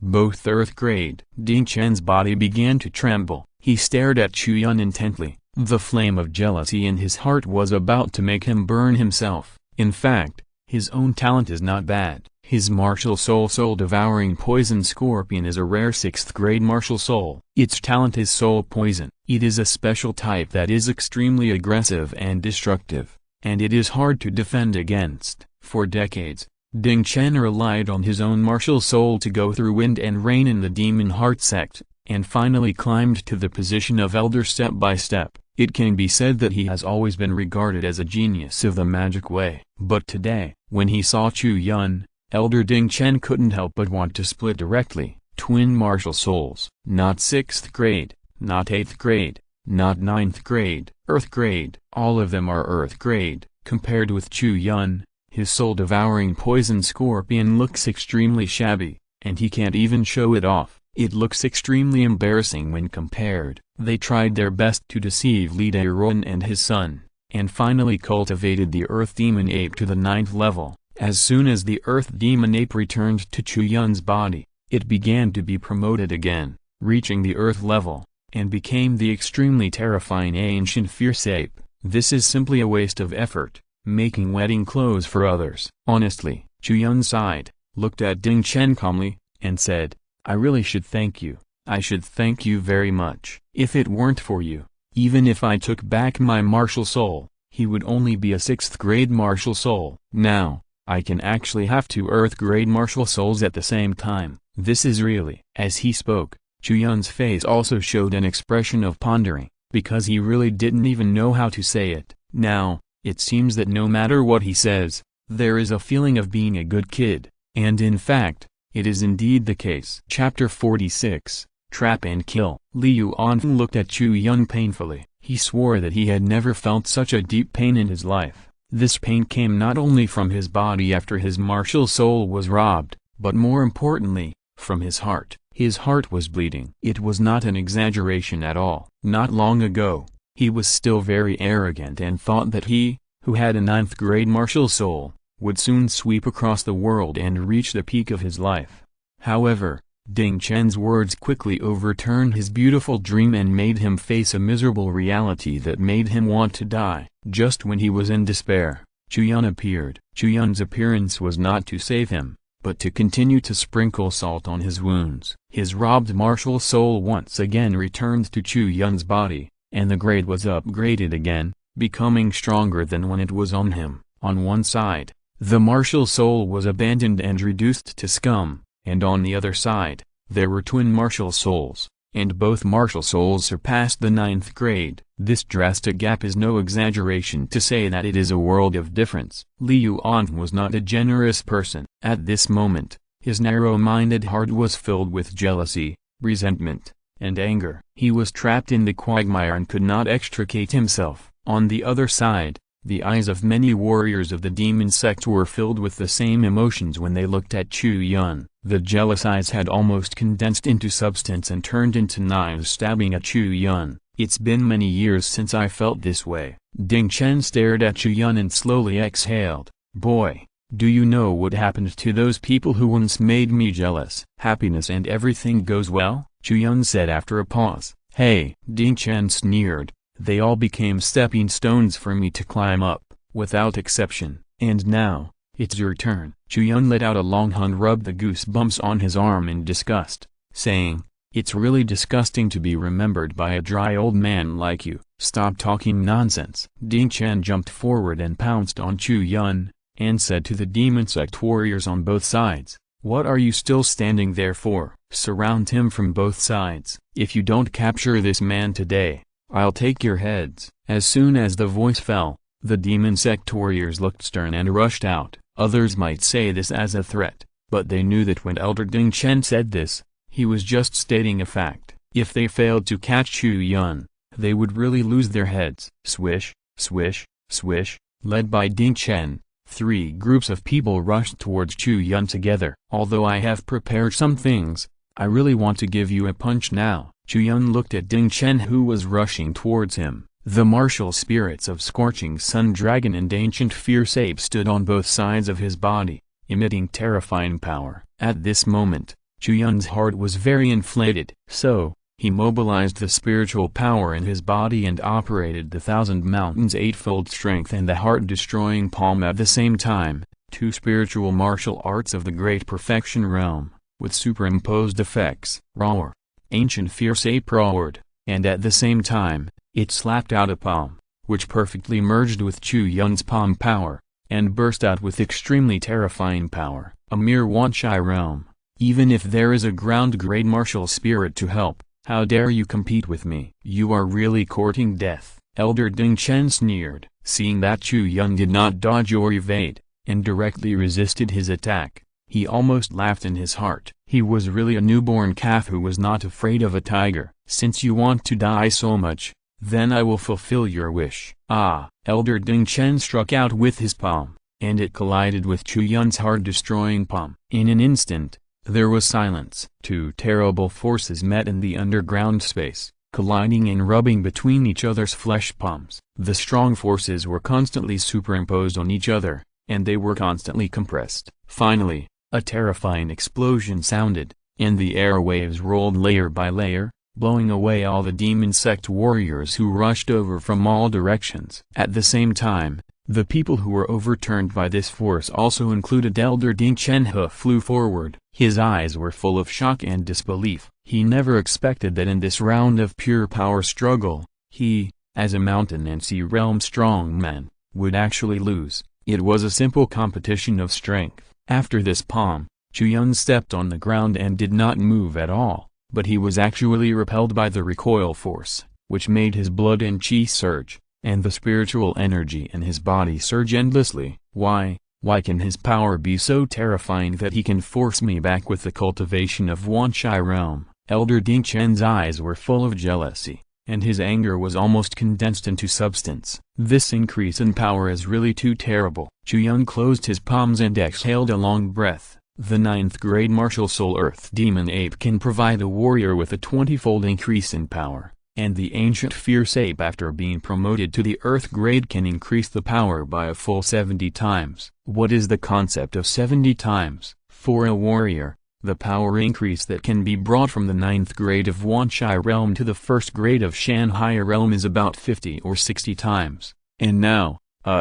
Both Earth Grade. Ding Chen's body began to tremble. He stared at Chu Yun intently. The flame of jealousy in his heart was about to make him burn himself. In fact, his own talent is not bad. His martial soul-devouring poison scorpion is a rare 6th grade martial soul. Its talent is soul poison. It is a special type that is extremely aggressive and destructive, and it is hard to defend against. For decades, Ding Chen relied on his own martial soul to go through wind and rain in the Demon Heart sect, and finally climbed to the position of elder step by step. It can be said that he has always been regarded as a genius of the magic way. But today, when he saw Chu Yun, Elder Ding Chen couldn't help but want to split directly. Twin martial souls. Not 6th grade, not 8th grade, not 9th grade, Earth grade. All of them are Earth grade. Compared with Chu Yun, his soul-devouring poison scorpion looks extremely shabby, and he can't even show it off. It looks extremely embarrassing when compared. They tried their best to deceive Li Dairon and his son, and finally cultivated the Earth Demon Ape to the 9th level. As soon as the Earth Demon Ape returned to Chu Yun's body, it began to be promoted again. reaching the earth level, and became the extremely terrifying ancient fierce ape. This is simply a waste of effort, making wedding clothes for others. Honestly, Chu Yun sighed, looked at Ding Chen calmly, and said, I really should thank you. I should thank you very much. If it weren't for you, even if I took back my martial soul, he would only be a 6th grade martial soul. Now, I can actually have 2 Earth grade martial souls at the same time. This is really. As he spoke, Chu Yun's face also showed an expression of pondering, because he really didn't even know how to say it. Now, it seems that no matter what he says, there is a feeling of being a good kid, and in fact, it is indeed the case. Chapter 46, Trap and Kill. Li Yuanfeng looked at Chu Yun painfully. He swore that he had never felt such a deep pain in his life. This pain came not only from his body after his martial soul was robbed, but more importantly, from his heart. His heart was bleeding. It was not an exaggeration at all. Not long ago, he was still very arrogant and thought that he, who had a 9th grade martial soul, would soon sweep across the world and reach the peak of his life. However, Ding Chen's words quickly overturned his beautiful dream and made him face a miserable reality that made him want to die. Just when he was in despair, Chu Yun appeared. Chu Yun's appearance was not to save him, but to continue to sprinkle salt on his wounds. His robbed martial soul once again returned to Chu Yun's body, and the grade was upgraded again, becoming stronger than when it was on him. On one side, the martial soul was abandoned and reduced to scum, and on the other side, there were twin martial souls, and both martial souls surpassed the 9th grade. This drastic gap is no exaggeration to say that it is a world of difference. Li Yuanfeng was not a generous person. At this moment, his narrow-minded heart was filled with jealousy, resentment, and anger. He was trapped in the quagmire and could not extricate himself. On the other side, the eyes of many warriors of the demon sect were filled with the same emotions when they looked at Chu Yun. The jealous eyes had almost condensed into substance and turned into knives stabbing at Chu Yun. It's been many years since I felt this way. Ding Chen stared at Chu Yun and slowly exhaled. Boy, do you know what happened to those people who once made me jealous? Happiness and everything goes well? Chu Yun said after a pause. Hey, Ding Chen sneered. They all became stepping stones for me to climb up, without exception. And now, it's your turn. Chu Yun let out a long hun, rubbed the goosebumps on his arm in disgust, saying, it's really disgusting to be remembered by a dry old man like you. Stop talking nonsense. Ding Chen jumped forward and pounced on Chu Yun, and said to the demon sect warriors on both sides, what are you still standing there for? Surround him from both sides. If you don't capture this man today, I'll take your heads. As soon as the voice fell, the demon sect warriors looked stern and rushed out. Others might say this as a threat, but they knew that when Elder Ding Chen said this, he was just stating a fact. If they failed to catch Chu Yun, they would really lose their heads. Swish, swish, swish, led by Ding Chen, 3 groups of people rushed towards Chu Yun together. Although I have prepared some things, I really want to give you a punch now. Chu Yun looked at Ding Chen who was rushing towards him. The martial spirits of Scorching Sun Dragon and Ancient Fierce Ape stood on both sides of his body, emitting terrifying power. At this moment, Chu Yun's heart was very inflated. So, he mobilized the spiritual power in his body and operated the Thousand Mountains' 8-fold strength and the heart-destroying palm at the same time, 2 spiritual martial arts of the Great Perfection realm, with superimposed effects. Roar! Ancient Fierce Ape roared, and at the same time, it slapped out a palm, which perfectly merged with Chu Yun's palm power, and burst out with extremely terrifying power. A mere Wanshai realm. Even if there is a ground-grade martial spirit to help, how dare you compete with me? You are really courting death. Elder Ding Chen sneered, seeing that Chu Yun did not dodge or evade, and directly resisted his attack. He almost laughed in his heart. He was really a newborn calf who was not afraid of a tiger. Since you want to die so much, then I will fulfill your wish. Ah! Elder Ding Chen struck out with his palm, and it collided with Chu Yun's heart-destroying palm. In an instant, there was silence. 2 terrible forces met in the underground space, colliding and rubbing between each other's flesh palms. The strong forces were constantly superimposed on each other, and they were constantly compressed. Finally, a terrifying explosion sounded, and the airwaves rolled layer by layer, blowing away all the demon sect warriors who rushed over from all directions. At the same time, the people who were overturned by this force also included Elder Ding Chen, who flew forward. His eyes were full of shock and disbelief. He never expected that in this round of pure power struggle, he, as a mountain and sea realm strongman, would actually lose. It was a simple competition of strength. After this palm, Chu Yun stepped on the ground and did not move at all, but he was actually repelled by the recoil force, which made his blood and chi surge, and the spiritual energy in his body surge endlessly. Why can his power be so terrifying that he can force me back with the cultivation of Wanshai realm? Elder Ding Chen's eyes were full of jealousy, and his anger was almost condensed into substance. This increase in power is really too terrible. Chu Yun closed his palms and exhaled a long breath. The 9th grade martial soul earth demon ape can provide a warrior with a 20-fold increase in power, and the ancient fierce ape after being promoted to the earth grade can increase the power by a full 70 times. What is the concept of 70 times? For a warrior, the power increase that can be brought from the 9th grade of Wanshai realm to the 1st grade of Shanghai realm is about 50 or 60 times. And now,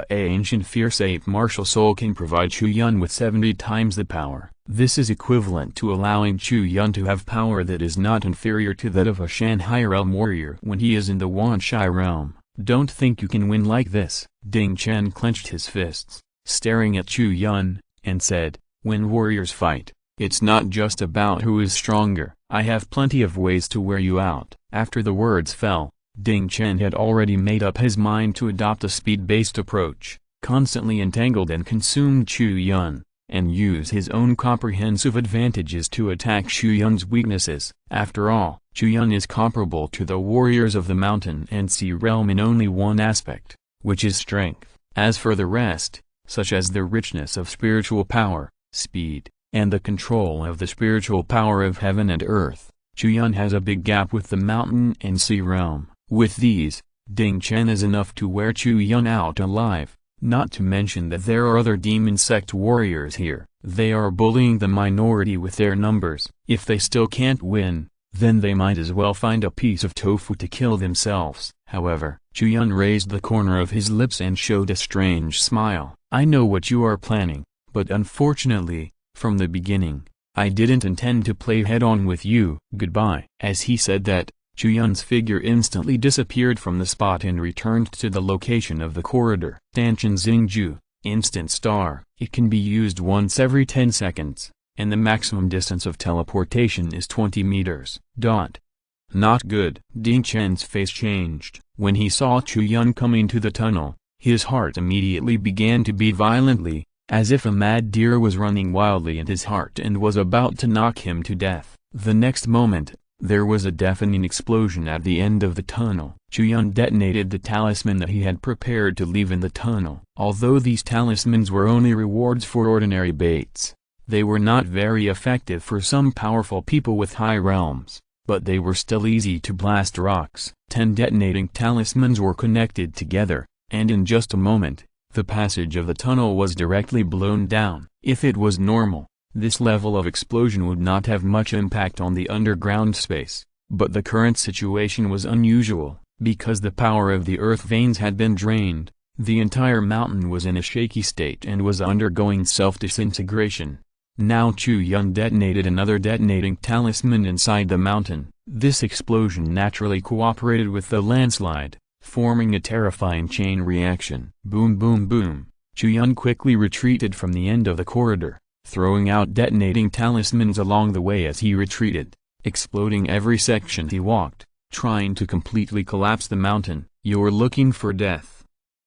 ancient fierce ape martial soul can provide Chu Yun with 70 times the power. This is equivalent to allowing Chu Yun to have power that is not inferior to that of a Shanghai realm warrior when he is in the Wanshai realm. Don't think you can win like this. Ding Chen clenched his fists, staring at Chu Yun, and said, "When warriors fight, it's not just about who is stronger. I have plenty of ways to wear you out." After the words fell, Ding Chen had already made up his mind to adopt a speed-based approach, constantly entangled and consumed Chu Yun, and use his own comprehensive advantages to attack Chu Yun's weaknesses. After all, Chu Yun is comparable to the warriors of the mountain and sea realm in only one aspect, which is strength. As for the rest, such as the richness of spiritual power, speed, and the control of the spiritual power of heaven and earth, Chu Yun has a big gap with the mountain and sea realm. With these, Ding Chen is enough to wear Chu Yun out alive, not to mention that there are other demon sect warriors here. They are bullying the minority with their numbers. If they still can't win, then they might as well find a piece of tofu to kill themselves. However, Chu Yun raised the corner of his lips and showed a strange smile. "I know what you are planning, but unfortunately, from the beginning, I didn't intend to play head-on with you. Goodbye." As he said that, Chu Yun's figure instantly disappeared from the spot and returned to the location of the corridor. Stanchen Xingju, Instant Star. It can be used once every 10 seconds, and the maximum distance of teleportation is 20 meters. Not good. Ding Chen's face changed. When he saw Chu Yun coming to the tunnel, his heart immediately began to beat violently, as if a mad deer was running wildly in his heart and was about to knock him to death. The next moment, there was a deafening explosion at the end of the tunnel. Chu Yun detonated the talisman that he had prepared to leave in the tunnel. Although these talismans were only rewards for ordinary baits, they were not very effective for some powerful people with high realms, but they were still easy to blast rocks. 10 detonating talismans were connected together, and in just a moment, the passage of the tunnel was directly blown down. If it was normal, this level of explosion would not have much impact on the underground space, but the current situation was unusual, because the power of the earth veins had been drained. The entire mountain was in a shaky state and was undergoing self-disintegration. Now Chu Yun detonated another detonating talisman inside the mountain. This explosion naturally cooperated with the landslide, forming a terrifying chain reaction. Boom boom boom. Chu Yun quickly retreated from the end of the corridor, throwing out detonating talismans along the way as he retreated, exploding every section he walked, trying to completely collapse the mountain. "You're looking for death.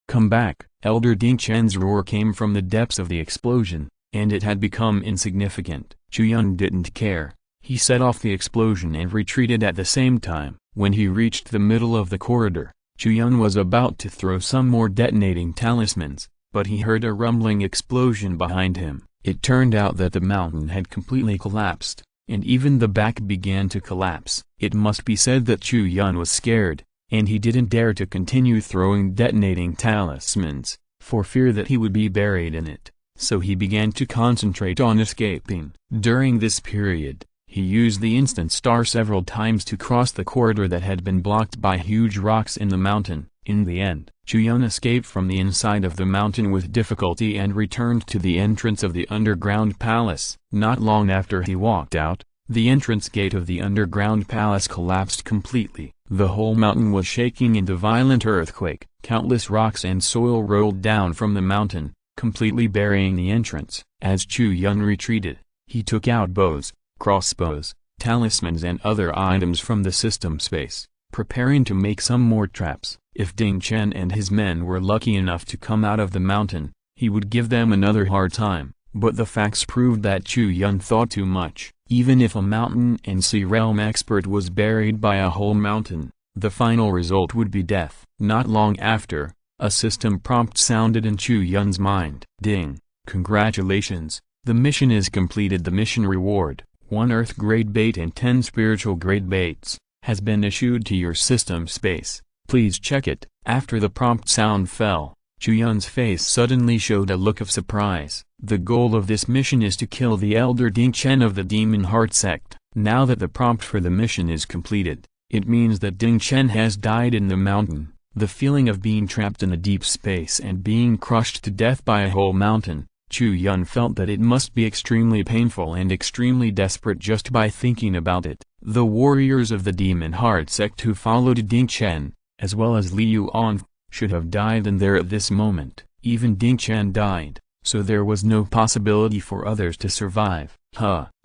Come back." Elder Ding Chen's roar came from the depths of the explosion, and it had become insignificant. Chu Yun didn't care. He set off the explosion and retreated at the same time. When he reached the middle of the corridor, Chu Yun was about to throw some more detonating talismans, but he heard a rumbling explosion behind him. It turned out that the mountain had completely collapsed, and even the back began to collapse. It must be said that Chu Yun was scared, and he didn't dare to continue throwing detonating talismans, for fear that he would be buried in it, so he began to concentrate on escaping. During this period, He used the instant star several times to cross the corridor that had been blocked by huge rocks in the mountain. In the end, Chu Yun escaped from the inside of the mountain with difficulty and returned to the entrance of the underground palace. Not long after he walked out, the entrance gate of the underground palace collapsed completely. The whole mountain was shaking in the violent earthquake. Countless rocks and soil rolled down from the mountain, completely burying the entrance. As Chu Yun retreated, he took out bows, crossbows, talismans and other items from the system space, preparing to make some more traps. If Ding Chen and his men were lucky enough to come out of the mountain, he would give them another hard time. But the facts proved that Chu Yun thought too much. Even if a mountain and sea realm expert was buried by a whole mountain, the final result would be death. Not long after, a system prompt sounded in Chu Yun's mind. Ding! Congratulations, the mission is completed. The mission reward, 1 Earth grade bait and 10 spiritual grade baits, has been issued to your system space. Please check it. After the prompt sound fell, Chu Yun's face suddenly showed a look of surprise. The goal of this mission is to kill the elder Ding Chen of the Demon Heart sect. Now that the prompt for the mission is completed, it means that Ding Chen has died in the mountain. The feeling of being trapped in a deep space and being crushed to death by a whole mountain, Chu Yun felt that it must be extremely painful and extremely desperate just by thinking about it. The warriors of the Demon Heart sect who followed Ding Chen, as well as Li Yuan, should have died in there at this moment. Even Ding Chen died, so there was no possibility for others to survive.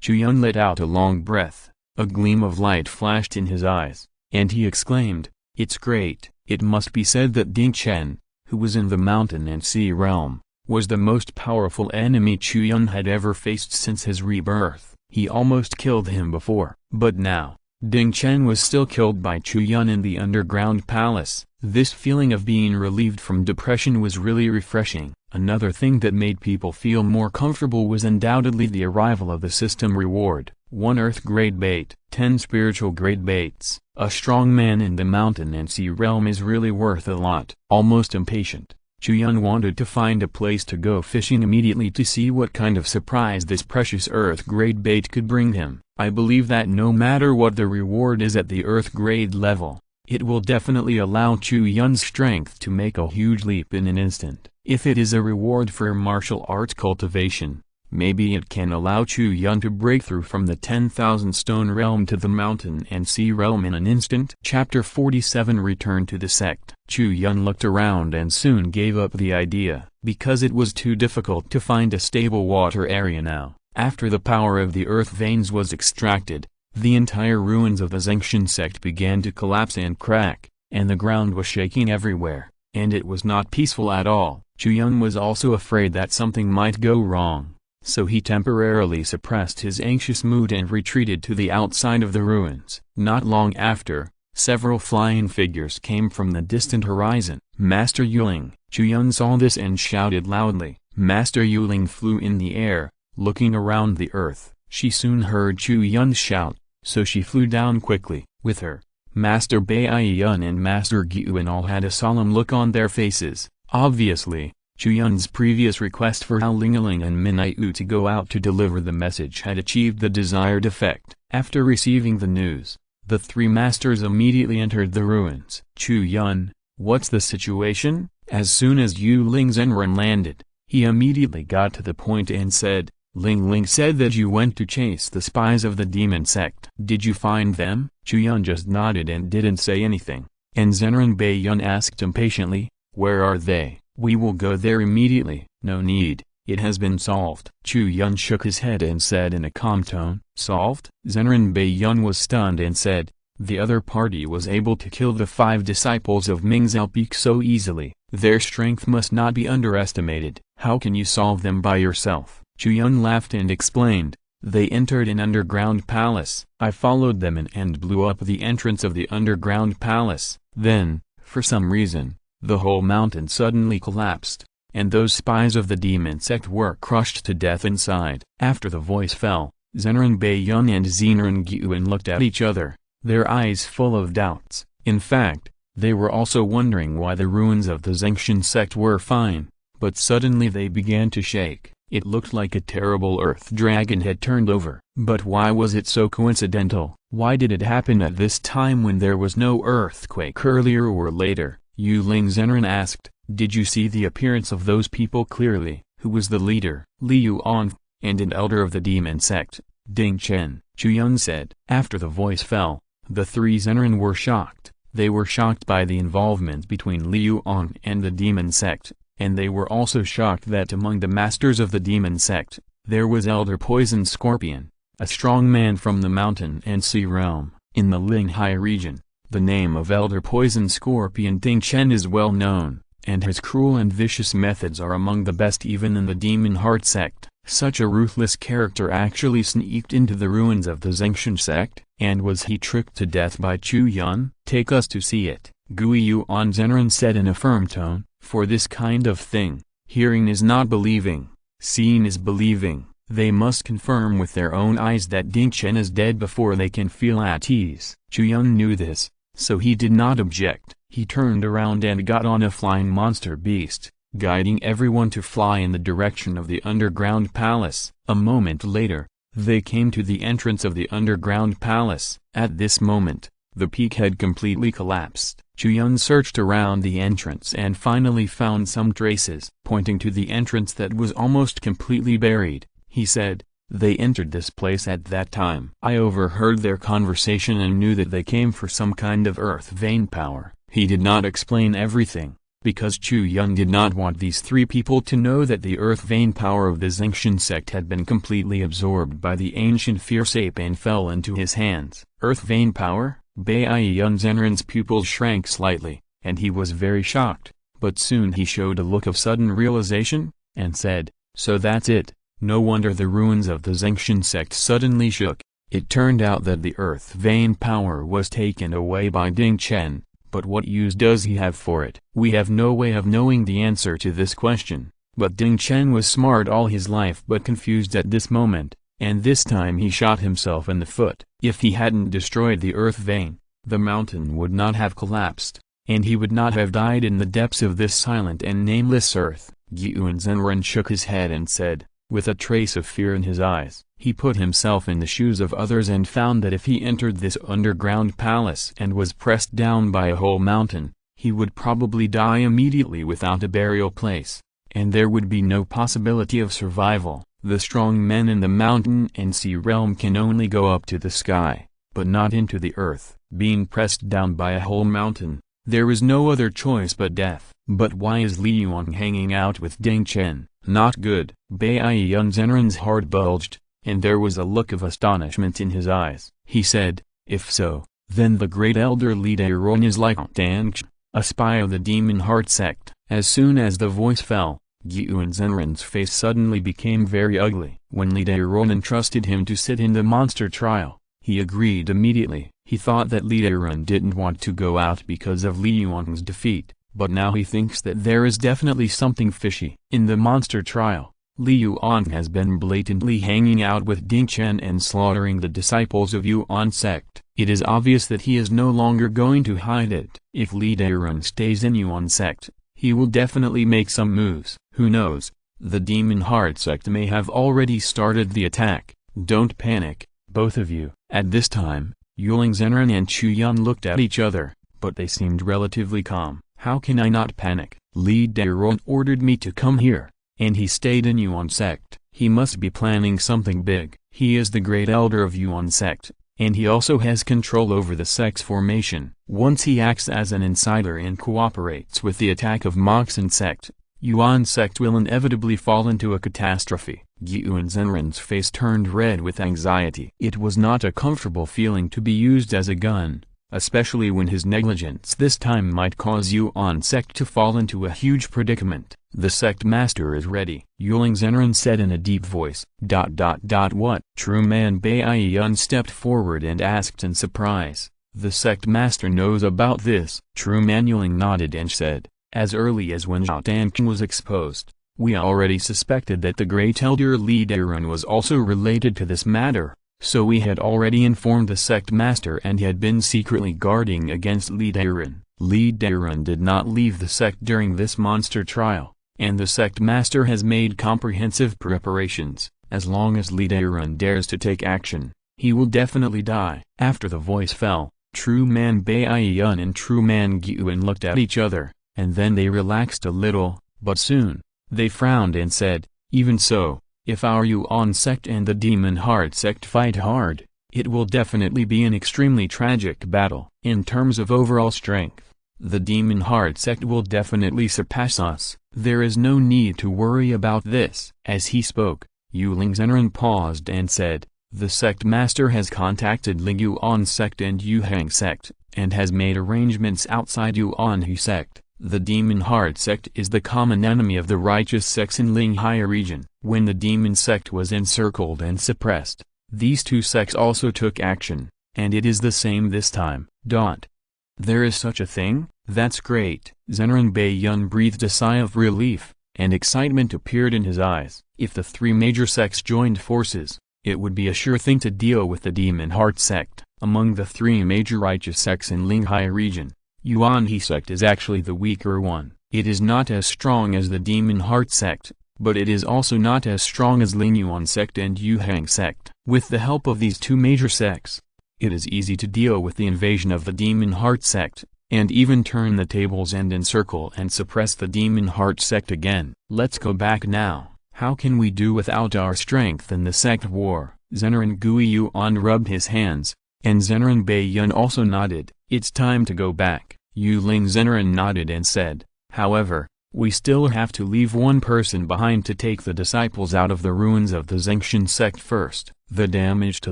Chu Yun let out a long breath. A gleam of light flashed in his eyes, and he exclaimed, "It's great." It must be said that Ding Chen, who was in the mountain and sea realm, was the most powerful enemy Chu Yun had ever faced since his rebirth. He almost killed him before. But now, Ding Chen was still killed by Chu Yun in the underground palace. This feeling of being relieved from depression was really refreshing. Another thing that made people feel more comfortable was undoubtedly the arrival of the system reward. 1 Earth grade bait, 10 spiritual grade baits. A strong man in the mountain and sea realm is really worth a lot. Almost impatient, Chu Yun wanted to find a place to go fishing immediately to see what kind of surprise this precious Earth grade bait could bring him. I believe that no matter what the reward is at the Earth grade level, it will definitely allow Chu Yun's strength to make a huge leap in an instant. If it is a reward for martial arts cultivation, maybe it can allow Chu Yun to break through from the 10,000 stone realm to the mountain and sea realm in an instant. Chapter 47 Return to the Sect. Chu Yun looked around and soon gave up the idea, because it was too difficult to find a stable water area now. After the power of the earth veins was extracted, the entire ruins of the Zengxian sect began to collapse and crack, and the ground was shaking everywhere, and it was not peaceful at all. Chu Yun was also afraid that something might go wrong, so he temporarily suppressed his anxious mood and retreated to the outside of the ruins. Not long after, several flying figures came from the distant horizon. Master Yuling. Chu Yun saw this and shouted loudly. Master Yuling flew in the air, looking around the earth. She soon heard Chu Yun's shout, so she flew down quickly. With her, Master Bai Yun and Master Gyuan all had a solemn look on their faces. Obviously, Chu Yun's previous request for Hao Lingaling and Minai to go out to deliver the message had achieved the desired effect. After receiving the news, the three masters immediately entered the ruins. Chu Yun, what's the situation? As soon as Yu Ling Zhenren landed, he immediately got to the point and said, Ling Ling said that you went to chase the spies of the demon sect. Did you find them? Chu Yun just nodded and didn't say anything. And Zhenren Bai Yun asked impatiently, where are they? We will go there immediately. No need, it has been solved. Chu Yun shook his head and said in a calm tone, solved? Zhenren Bai Yun was stunned and said, the other party was able to kill the 5 disciples of Ming Zhaopik so easily. Their strength must not be underestimated. How can you solve them by yourself? Chu Yun laughed and explained, they entered an underground palace. I followed them and blew up the entrance of the underground palace. Then, for some reason, the whole mountain suddenly collapsed, and those spies of the demon sect were crushed to death inside. After the voice fell, Zhenren Bai Yun and Zhenren Gyuan looked at each other, their eyes full of doubts. In fact, they were also wondering why the ruins of the Zengxian sect were fine, but suddenly they began to shake. It looked like a terrible earth dragon had turned over. But why was it so coincidental? Why did it happen at this time when there was no earthquake earlier or later? Yuling Zenran asked. Did you see the appearance of those people clearly? Who was the leader? Li Yuan, and an elder of the demon sect. Ding Chen, Chu Yun said. After the voice fell, the three Zenran were shocked. They were shocked by the involvement between Li Yuan and the demon sect, and they were also shocked that among the masters of the demon sect, there was Elder Poison Scorpion, a strong man from the mountain and sea realm. In the Linghai region, the name of Elder Poison Scorpion Ding Chen is well known, and his cruel and vicious methods are among the best even in the Demon Heart sect. Such a ruthless character actually sneaked into the ruins of the Zengxian sect, and was he tricked to death by Chu Yun? Take us to see it, Gui Yuan Zenran said in a firm tone. For this kind of thing, hearing is not believing, seeing is believing. They must confirm with their own eyes that Ding Chen is dead before they can feel at ease. Chu Yun knew this, so he did not object. He turned around and got on a flying monster beast, guiding everyone to fly in the direction of the underground palace. A moment later, they came to the entrance of the underground palace. At this moment, the peak had completely collapsed. Chu Yun searched around the entrance and finally found some traces. Pointing to the entrance that was almost completely buried, he said, they entered this place at that time. I overheard their conversation and knew that they came for some kind of earth vein power. He did not explain everything, because Chu Yun did not want these three people to know that the earth vein power of the Zengxian sect had been completely absorbed by the ancient fierce ape and fell into his hands. Earth vein power? Bai Yun Zenran's pupils shrank slightly, and he was very shocked, but soon he showed a look of sudden realization, and said, so that's it. No wonder the ruins of the Zengxian sect suddenly shook. It turned out that the earth vein power was taken away by Ding Chen, but what use does he have for it? We have no way of knowing the answer to this question, but Ding Chen was smart all his life but confused at this moment, and this time he shot himself in the foot. If he hadn't destroyed the earth vein, the mountain would not have collapsed, and he would not have died in the depths of this silent and nameless earth. Yuan Zenran shook his head and said, with a trace of fear in his eyes, he put himself in the shoes of others and found that if he entered this underground palace and was pressed down by a whole mountain, he would probably die immediately without a burial place, and there would be no possibility of survival. The strong men in the mountain and sea realm can only go up to the sky, but not into the earth. Being pressed down by a whole mountain, there is no other choice but death. But why is Li Yuan hanging out with Ding Chen? Not good. Bai Yun Zenran's heart bulged, and there was a look of astonishment in his eyes. He said, if so, then the great elder Li Dairon is like Tangch, a spy of the Demon Heart sect. As soon as the voice fell, Yuan Zenran's face suddenly became very ugly. When Li Dairon entrusted him to sit in the monster trial, he agreed immediately. He thought that Li Dairon didn't want to go out because of Li Yuan's defeat, but now he thinks that there is definitely something fishy. In the monster trial, Li Yuan has been blatantly hanging out with Ding Chen and slaughtering the disciples of Yuan sect. It is obvious that he is no longer going to hide it. If Li Dairon stays in Yuan sect, he will definitely make some moves. Who knows, the Demon Heart sect may have already started the attack. Don't panic, both of you. At this time, Yuling Zenran and Chu Yun looked at each other, but they seemed relatively calm. How can I not panic? Li Dairon ordered me to come here, and he stayed in Yuan sect. He must be planning something big. He is the great elder of Yuan sect, and he also has control over the sect's formation. Once he acts as an insider and cooperates with the attack of Moxen sect, Yuan sect will inevitably fall into a catastrophe. Yuan Zenran's face turned red with anxiety. It was not a comfortable feeling to be used as a gun, especially when his negligence this time might cause Yuan sect to fall into a huge predicament. The sect master is ready, Yuling Zenran said in a deep voice. What? True man Bai Yun stepped forward and asked in surprise. The sect master knows about this. True man Yuling nodded and said, as early as when Zhao Danqing was exposed, we already suspected that the great elder Li Dairon was also related to this matter, so we had already informed the sect master and had been secretly guarding against Li Dairon. Li Dairon did not leave the sect during this monster trial, and the sect master has made comprehensive preparations. As long as Li Dairun dares to take action, he will definitely die. After the voice fell, True Man Bai Yun and True Man Gyun looked at each other, and then they relaxed a little, but soon, they frowned and said, even so, if our Yuan sect and the Demon Heart sect fight hard, it will definitely be an extremely tragic battle. In terms of overall strength, the Demon Heart sect will definitely surpass us. There is no need to worry about this. As he spoke, Yuling Zhenren paused and said, the sect master has contacted Li Yuan sect and Yuhang sect, and has made arrangements outside Yuan Hu sect. The Demon Heart sect is the common enemy of the righteous sects in Linghai region. When the demon sect was encircled and suppressed, these two sects also took action, and it is the same this time. There is such a thing? That's great. Zhenren Baiyun breathed a sigh of relief, and excitement appeared in his eyes. If the three major sects joined forces, it would be a sure thing to deal with the Demon Heart sect. Among the three major righteous sects in Linghai region, Yuan He sect is actually the weaker one. It is not as strong as the Demon Heart sect, but it is also not as strong as Ling Yuan sect and Yuhang sect. With the help of these two major sects, it is easy to deal with the invasion of the Demon Heart sect, and even turn the tables and encircle and suppress the Demon Heart sect again. Let's go back now. How can we do without our strength in the sect war? Zhenren Gui Yuan rubbed his hands, and Zhenren Baiyun also nodded. It's time to go back. Yuling Zhenren nodded and said, however, we still have to leave one person behind to take the disciples out of the ruins of the Zhengshan sect first. The damage to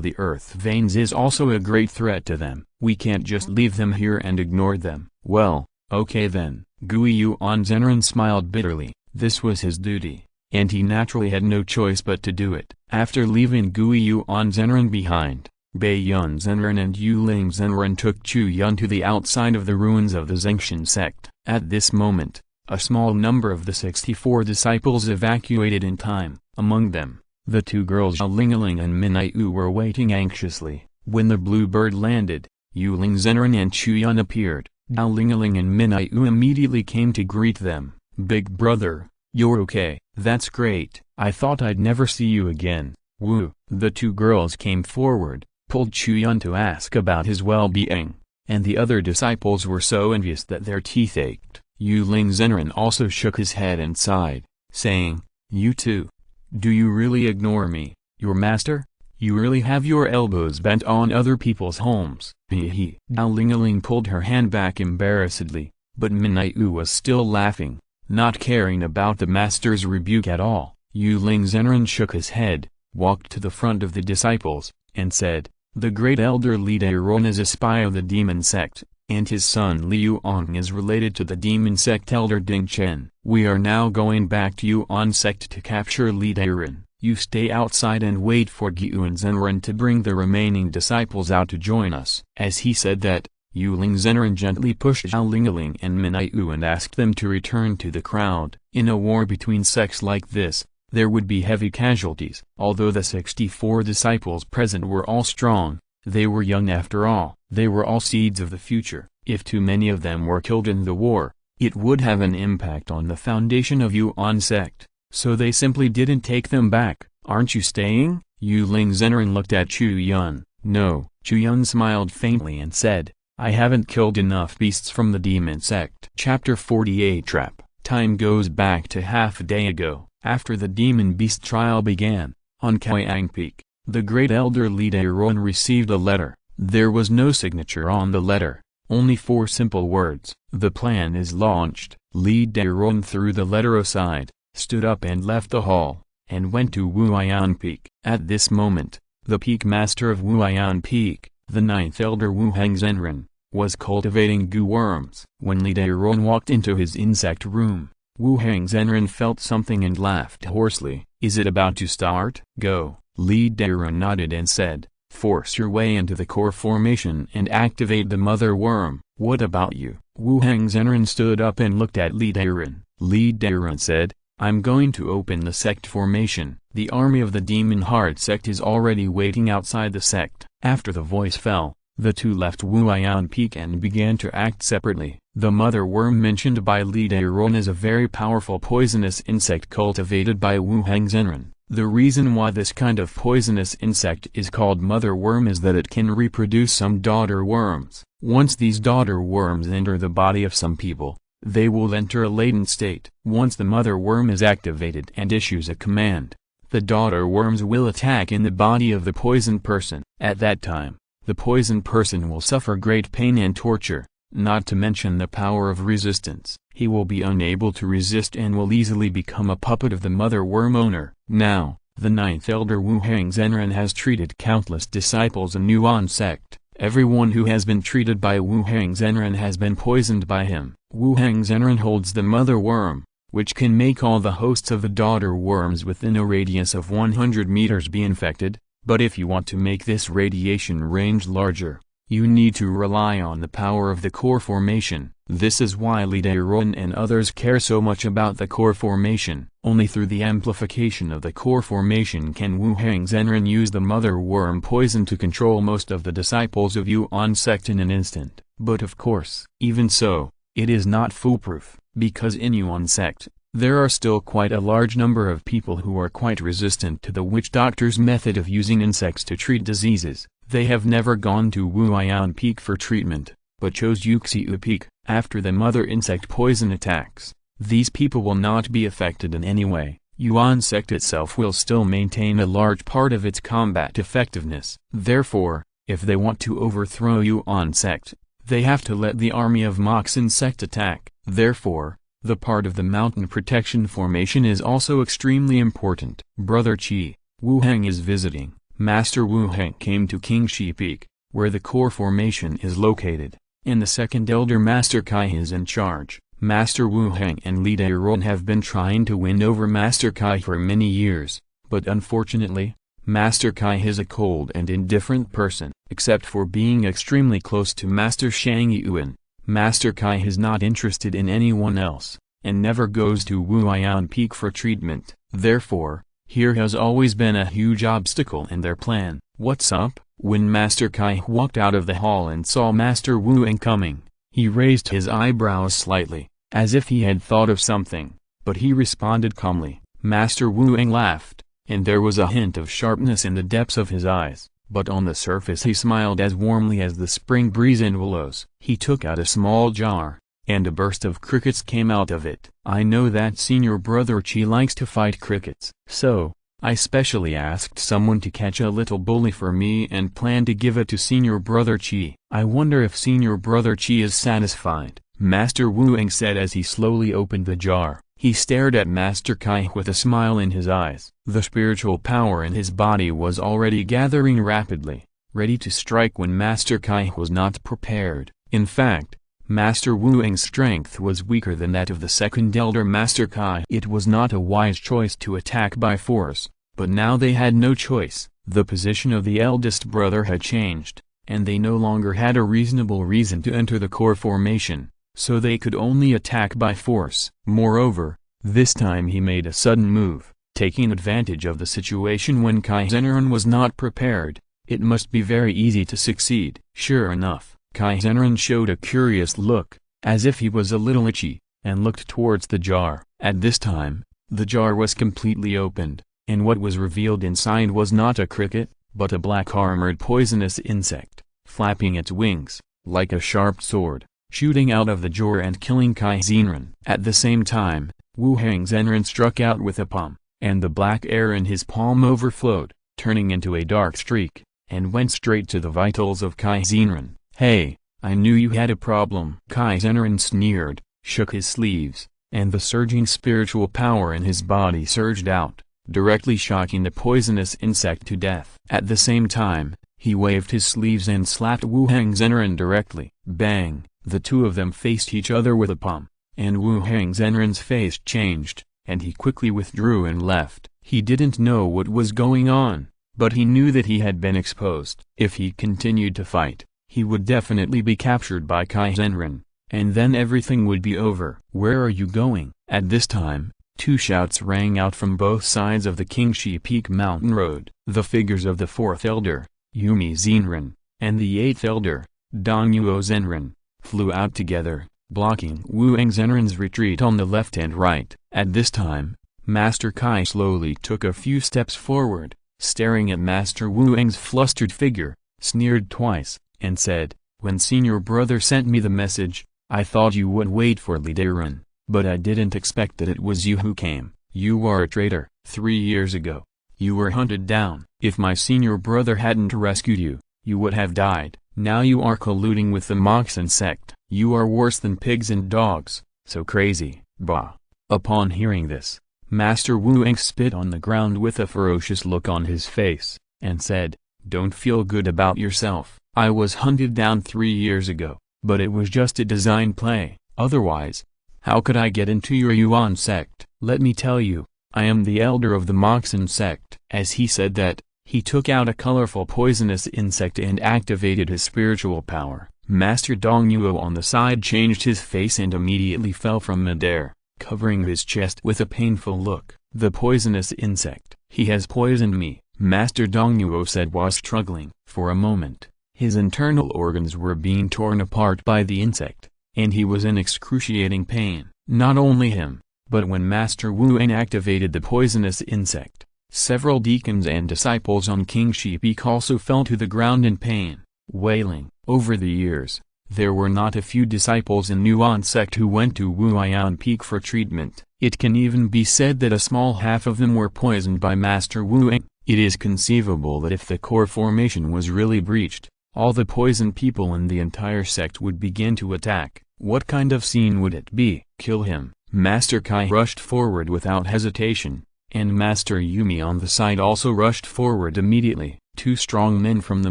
the earth veins is also a great threat to them. We can't just leave them here and ignore them. Well, okay then. Gui Yuan Zhenren smiled bitterly. This was his duty, and he naturally had no choice but to do it. After leaving Gui Yuan Zhenren behind, Baiyun Zhenren and Yuling Zhenren took Chu Yun to the outside of the ruins of the Zhengshan sect. At this moment, a small number of the 64 disciples evacuated in time. Among them, the two girls Zhao Lingaling and Minai were waiting anxiously. When the bluebird landed, Yuling Zhenren and Chu Yun appeared. Zhao Lingaling and Minai immediately came to greet them. Big brother, you're okay. That's great. I thought I'd never see you again. Woo. The two girls came forward, pulled Chu Yun to ask about his well-being, and the other disciples were so envious that their teeth ached. Yuling Zhenren also shook his head and sighed, saying, you too. Do you really ignore me, your master? You really have your elbows bent on other people's homes. Hee. Zhao Lingaling pulled her hand back embarrassedly, but Minai was still laughing, not caring about the master's rebuke at all. Yuling Zhenren shook his head, walked to the front of the disciples, and said, the great elder Li Dairun is a spy of the demon sect, and his son Li Yuan is related to the demon sect elder Ding Chen. We are now going back to Yuan sect to capture Li Dairun. You stay outside and wait for Gyun Zhenren to bring the remaining disciples out to join us. As he said that, Yuling Zhenren gently pushed Zhao Lingaling and Minai and asked them to return to the crowd. In a war between sects like this, there would be heavy casualties. Although the 64 disciples present were all strong, they were young after all. They were all seeds of the future. If too many of them were killed in the war, it would have an impact on the foundation of Yuan sect. So they simply didn't take them back. Aren't you staying? Yuling Zhenren looked at Chu Yun. No. Chu Yun smiled faintly and said, I haven't killed enough beasts from the demon sect. Chapter 48 Trap. Time goes back to half a day ago. After the demon beast trial began, on Kaiyang Peak, the great elder Li Dairun received a letter. There was no signature on the letter, only 4 simple words. The plan is launched. Li Dairun threw the letter aside, stood up and left the hall, and went to Wuyan Peak. At this moment, the peak master of Wuyan Peak, the 9th elder Wuhang Zhenren, was cultivating goo worms. When Li Dairun walked into his insect room, Wuhang Zhenren felt something and laughed hoarsely. Is it about to start? Go. Li Dairun nodded and said, force your way into the core formation and activate the mother worm. What about you? Wuhang Zhenren stood up and looked at Li Dairun. Li Dairun said, I'm going to open the sect formation. The army of the Demon Heart sect is already waiting outside the sect. After the voice fell, The two left Wuyan Peak and began to act separately. The mother worm mentioned by Li Dairong is a very powerful poisonous insect cultivated by Wu Hengzhenren. The reason why this kind of poisonous insect is called mother worm is that it can reproduce some daughter worms. Once these daughter worms enter the body of some people, they will enter a latent state. Once the mother worm is activated and issues a command, the daughter worms will attack in the body of the poisoned person. At that time, the poisoned person will suffer great pain and torture, not to mention the power of resistance. He will be unable to resist and will easily become a puppet of the mother worm owner. Now, the ninth elder Wu Hengzhenren has treated countless disciples in Yuan sect. Everyone who has been treated by Wu Hengzhenren has been poisoned by him. Wu Hengzhenren holds the mother worm, which can make all the hosts of the daughter worms within a radius of 100 meters be infected, but if you want to make this radiation range larger, you need to rely on the power of the core formation. This is why Li Dairong and others care so much about the core formation. Only through the amplification of the core formation can Wu Hengzhenren use the mother worm poison to control most of the disciples of Yuan sect in an instant. But of course, even so, it is not foolproof, because in Yuan sect, there are still quite a large number of people who are quite resistant to the witch doctor's method of using insects to treat diseases. They have never gone to Wuyan Peak for treatment, but chose Yuxiu Peak. After the mother insect poison attacks, these people will not be affected in any way. Yuan sect itself will still maintain a large part of its combat effectiveness. Therefore, if they want to overthrow Yuan sect, they have to let the army of Mox insect attack. Therefore, the part of the mountain protection formation is also extremely important. Brother Qi, Wu Heng is visiting. Master Wu Heng came to Qingxi Peak, where the core formation is located, and the second elder Master Kai is in charge. Master Wu Heng and Li Dairong have been trying to win over Master Kai for many years, but unfortunately, Master Kai is a cold and indifferent person. Except for being extremely close to Master Shang Yuan, Master Kai is not interested in anyone else, and never goes to Wuyan Peak for treatment. Therefore, here has always been a huge obstacle in their plan. What's up? When Master Kai walked out of the hall and saw Master Wu Heng coming, he raised his eyebrows slightly, as if he had thought of something, but he responded calmly. Master Wu Heng laughed, and there was a hint of sharpness in the depths of his eyes, but on the surface he smiled as warmly as the spring breeze in willows. He took out a small jar, and a burst of crickets came out of it. I know that senior brother Qi likes to fight crickets, so I specially asked someone to catch a little bully for me and plan to give it to senior brother Qi. I wonder if senior brother Qi is satisfied, Master Wu Heng said as he slowly opened the jar. He stared at Master Kai with a smile in his eyes. The spiritual power in his body was already gathering rapidly, ready to strike when Master Kai was not prepared. In fact, Master Wu Heng's strength was weaker than that of the second elder Master Kai. It was not a wise choice to attack by force, but now they had no choice. The position of the eldest brother had changed, and they no longer had a reasonable reason to enter the core formation, so they could only attack by force. Moreover, this time he made a sudden move, taking advantage of the situation when Kai Zhenren was not prepared. It must be very easy to succeed. Sure enough, Kai Zhenren showed a curious look, as if he was a little itchy, and looked towards the jar. At this time, the jar was completely opened, and what was revealed inside was not a cricket, but a black armored poisonous insect, flapping its wings, like a sharp sword, shooting out of the jar and killing Kai Zhenren. At the same time, Wu Hengzhenren struck out with a palm, and the black air in his palm overflowed, turning into a dark streak, and went straight to the vitals of Kai Zhenren. Hey, I knew you had a problem. Kai Zhenren sneered, shook his sleeves, and the surging spiritual power in his body surged out, directly shocking the poisonous insect to death. At the same time, he waved his sleeves and slapped Wu Hengzhenren directly. Bang! The two of them faced each other with a palm, and Wu Hengzhenren's face changed, and he quickly withdrew and left. He didn't know what was going on, but he knew that he had been exposed. If he continued to fight, he would definitely be captured by Kai Zhenren, and then everything would be over. Where are you going? At this time, two shouts rang out from both sides of the Qingxi Peak mountain road. The figures of the fourth elder, Yumi Zhenren, and the 8th elder, Dong Yuo Zenren, flew out together, blocking Wu Hengzhenren's retreat on the left and right. At this time, Master Kai slowly took a few steps forward, staring at Master Wu Heng's flustered figure, sneered twice, and said, "When senior brother sent me the message, I thought you would wait for Li Dairun, but I didn't expect that it was you who came. You are a traitor. 3 years ago, you were hunted down. If my senior brother hadn't rescued you, you would have died. Now you are colluding with the Moxon sect. You are worse than pigs and dogs, so crazy." Bah! Upon hearing this, Master Wu Heng spit on the ground with a ferocious look on his face, and said, "Don't feel good about yourself. I was hunted down 3 years ago, but it was just a design play. Otherwise, how could I get into your Yuan sect? Let me tell you, I am the elder of the Moxon sect." As he said that, he took out a colorful poisonous insect and activated his spiritual power. Master Dong Yuo on the side changed his face and immediately fell from midair, covering his chest with a painful look. "The poisonous insect. He has poisoned me," Master Dong Yuo said while struggling. For a moment, his internal organs were being torn apart by the insect, and he was in excruciating pain. Not only him, but when Master Wu Heng activated the poisonous insect, several deacons and disciples on King Shi Peak also fell to the ground in pain, wailing. Over the years, there were not a few disciples in Yuan sect who went to Wuyan Peak for treatment. It can even be said that a small half of them were poisoned by Master Wu Heng. It is conceivable that if the core formation was really breached, all the poisoned people in the entire sect would begin to attack. What kind of scene would it be? "Kill him!" Master Kai rushed forward without hesitation, and Master Yumi on the side also rushed forward immediately. 2 strong men from the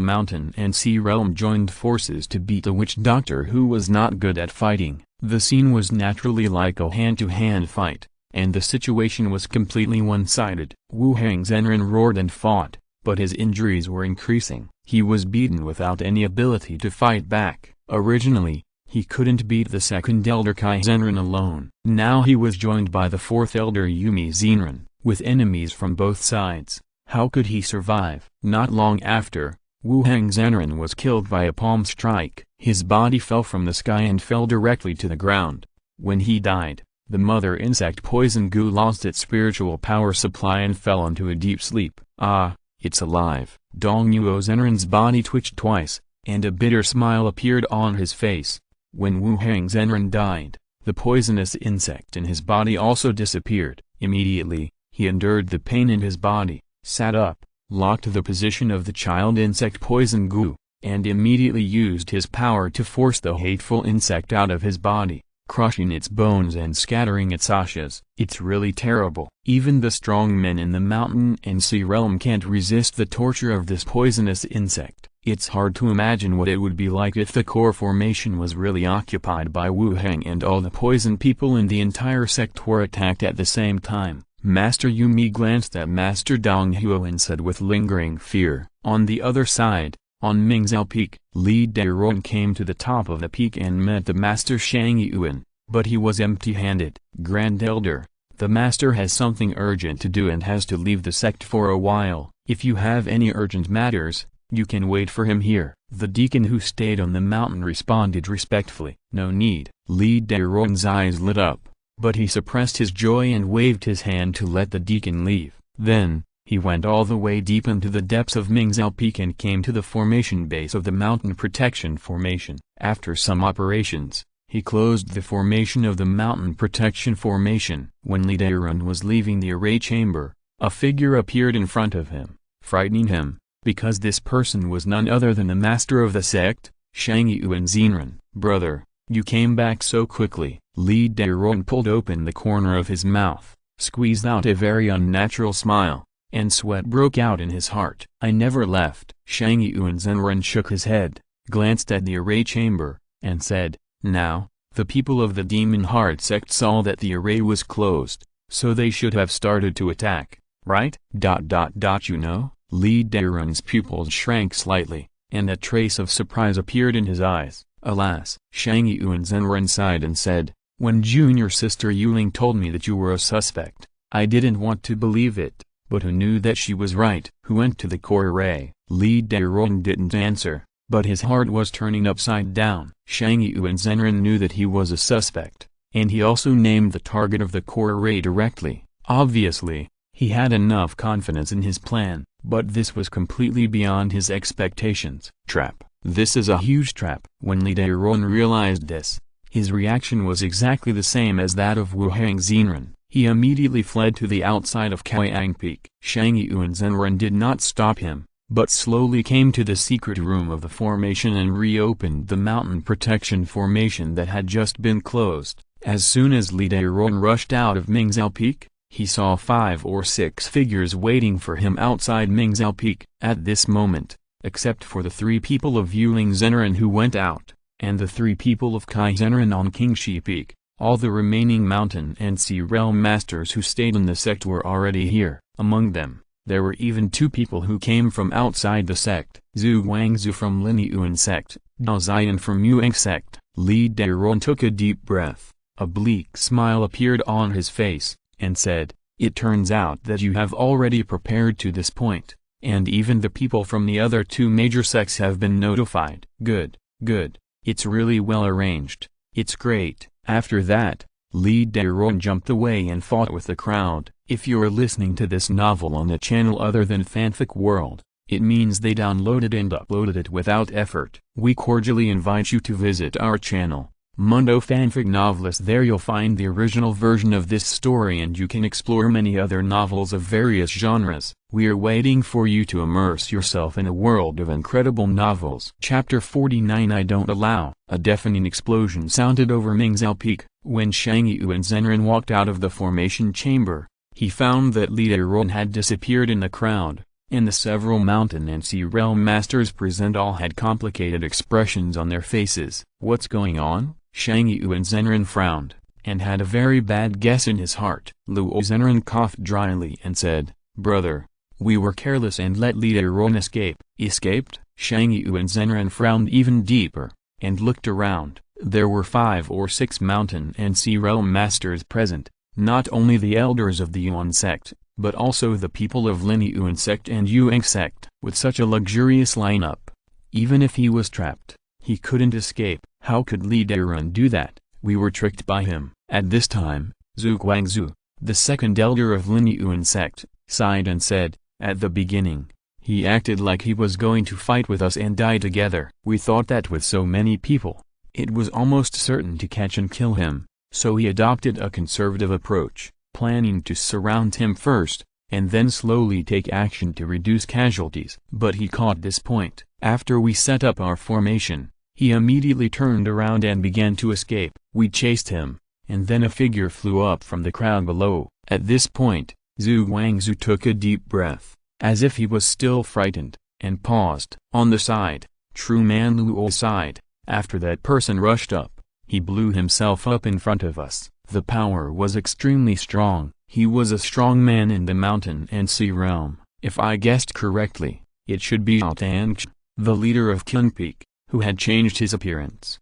mountain and sea realm joined forces to beat the witch doctor who was not good at fighting. The scene was naturally like a hand-to-hand fight, and the situation was completely one-sided. Wu Hengzhenren roared and fought, but his injuries were increasing. He was beaten without any ability to fight back. Originally, he couldn't beat the 2nd elder Kai Zhenren alone. Now he was joined by the 4th elder Yumi Zhenren, with enemies from both sides. How could he survive? Not long after, Wu Hengzhenren was killed by a palm strike. His body fell from the sky and fell directly to the ground. When he died, the mother insect poison goo lost its spiritual power supply and fell into a deep sleep. "Ah, it's alive." Dong Yuo Zhenren's body twitched twice, and a bitter smile appeared on his face. When Wu Hengzhenren died, the poisonous insect in his body also disappeared. Immediately, he endured the pain in his body, sat up, locked the position of the child insect poison goo, and immediately used his power to force the hateful insect out of his body, crushing its bones and scattering its ashes. It's really terrible. Even the strong men in the mountain and sea realm can't resist the torture of this poisonous insect. It's hard to imagine what it would be like if the core formation was really occupied by Wu Heng and all the poison people in the entire sect were attacked at the same time. Master Yumi glanced at Master Dong Huo and said with lingering fear. On the other side, on Mingzhou Peak, Li Dairun came to the top of the peak and met the Master Shang Yuan, but he was empty-handed. "Grand Elder, the Master has something urgent to do and has to leave the sect for a while. If you have any urgent matters, you can wait for him here." The deacon who stayed on the mountain responded respectfully. "No need." Li Dairun's eyes lit up, but he suppressed his joy and waved his hand to let the deacon leave. Then, he went all the way deep into the depths of Mingzhou Peak and came to the formation base of the mountain protection formation. After some operations, he closed the formation of the mountain protection formation. When Li Dairun was leaving the array chamber, a figure appeared in front of him, frightening him, because this person was none other than the master of the sect, Shang Yuan Zhenren. "Brother, you came back so quickly." Li Dairun pulled open the corner of his mouth, squeezed out a very unnatural smile, and sweat broke out in his heart. "I never left." Shang Yuan Zhenren shook his head, glanced at the array chamber, and said, "Now, the people of the Demon Heart sect saw that the array was closed, so they should have started to attack, right? You know?" Li Dairun's pupils shrank slightly, and a trace of surprise appeared in his eyes. "Alas." Shang Yuan Zhenren sighed and said, "When junior sister Yuling told me that you were a suspect, I didn't want to believe it, but who knew that she was right?" "Who went to the core array?" Li Dairun didn't answer, but his heart was turning upside down. Shang Yu and Zenran knew that he was a suspect, and he also named the target of the core ray directly. Obviously, he had enough confidence in his plan, but this was completely beyond his expectations. Trap. This is a huge trap. When Li Daoran realized this, his reaction was exactly the same as that of Wu Hangzhenren. He immediately fled to the outside of Kaiyang Peak. Shang Yu and Zenran did not stop him, but slowly came to the secret room of the formation and reopened the mountain protection formation that had just been closed. As soon as Li Daoran rushed out of Mingzhou Peak, he saw 5 or 6 figures waiting for him outside Mingzhou Peak. At this moment, except for the 3 people of Yuling Zhenren who went out, and the 3 people of Kai Zhenren on Qingxi Peak, all the remaining mountain and sea realm masters who stayed in the sect were already here. Among them, there were even 2 people who came from outside the sect: Zhu Guangzu from Lin Yuan sect, Dao Ziyan from Yuang sect. Li Daoran took a deep breath, a bleak smile appeared on his face, and said, "It turns out that you have already prepared to this point, and even the people from the other 2 major sects have been notified." Good, good, it's really well arranged, it's great. After that, Li Daoran jumped away and fought with the crowd. If you're listening to this novel on a channel other than Fanfic World, it means they downloaded and uploaded it without effort. We cordially invite you to visit our channel, Mundo Fanfic Novelist. There you'll find the original version of this story and you can explore many other novels of various genres. We are waiting for you to immerse yourself in a world of incredible novels. Chapter 49 I Don't Allow. A deafening explosion sounded over Mingzhou Peak. When Shang Yu and Zenran walked out of the formation chamber, he found that Li Daoran had disappeared in the crowd, and the several mountain and sea realm masters present all had complicated expressions on their faces. What's going on? Shang Yu and Zenran frowned, and had a very bad guess in his heart. Luo Zenran coughed dryly and said, "Brother, we were careless and let Li Daoran escape." Escaped? Shang Yu and Zenran frowned even deeper, and looked around. There were 5 or 6 mountain and sea realm masters present, not only the elders of the Yuan sect, but also the people of Lin Yuan sect and Yuang sect. With such a luxurious lineup, even if he was trapped, he couldn't escape. How could Li Daoran do that? We were tricked by him. At this time, Zhu Guangzu, the second elder of Lin Yuan sect, sighed and said, "At the beginning, he acted like he was going to fight with us and die together. We thought that with so many people, it was almost certain to catch and kill him, so he adopted a conservative approach, planning to surround him first, and then slowly take action to reduce casualties. But he caught this point. After we set up our formation, he immediately turned around and began to escape. We chased him, and then a figure flew up from the crowd below." At this point, Zhu Guangzu took a deep breath, as if he was still frightened, and paused. On the side, True Man Luo sighed. "After that person rushed up, he blew himself up in front of us. The power was extremely strong. He was a strong man in the mountain and sea realm. If I guessed correctly, it should be Tangsh, the leader of Qin Peak, who had changed his appearance."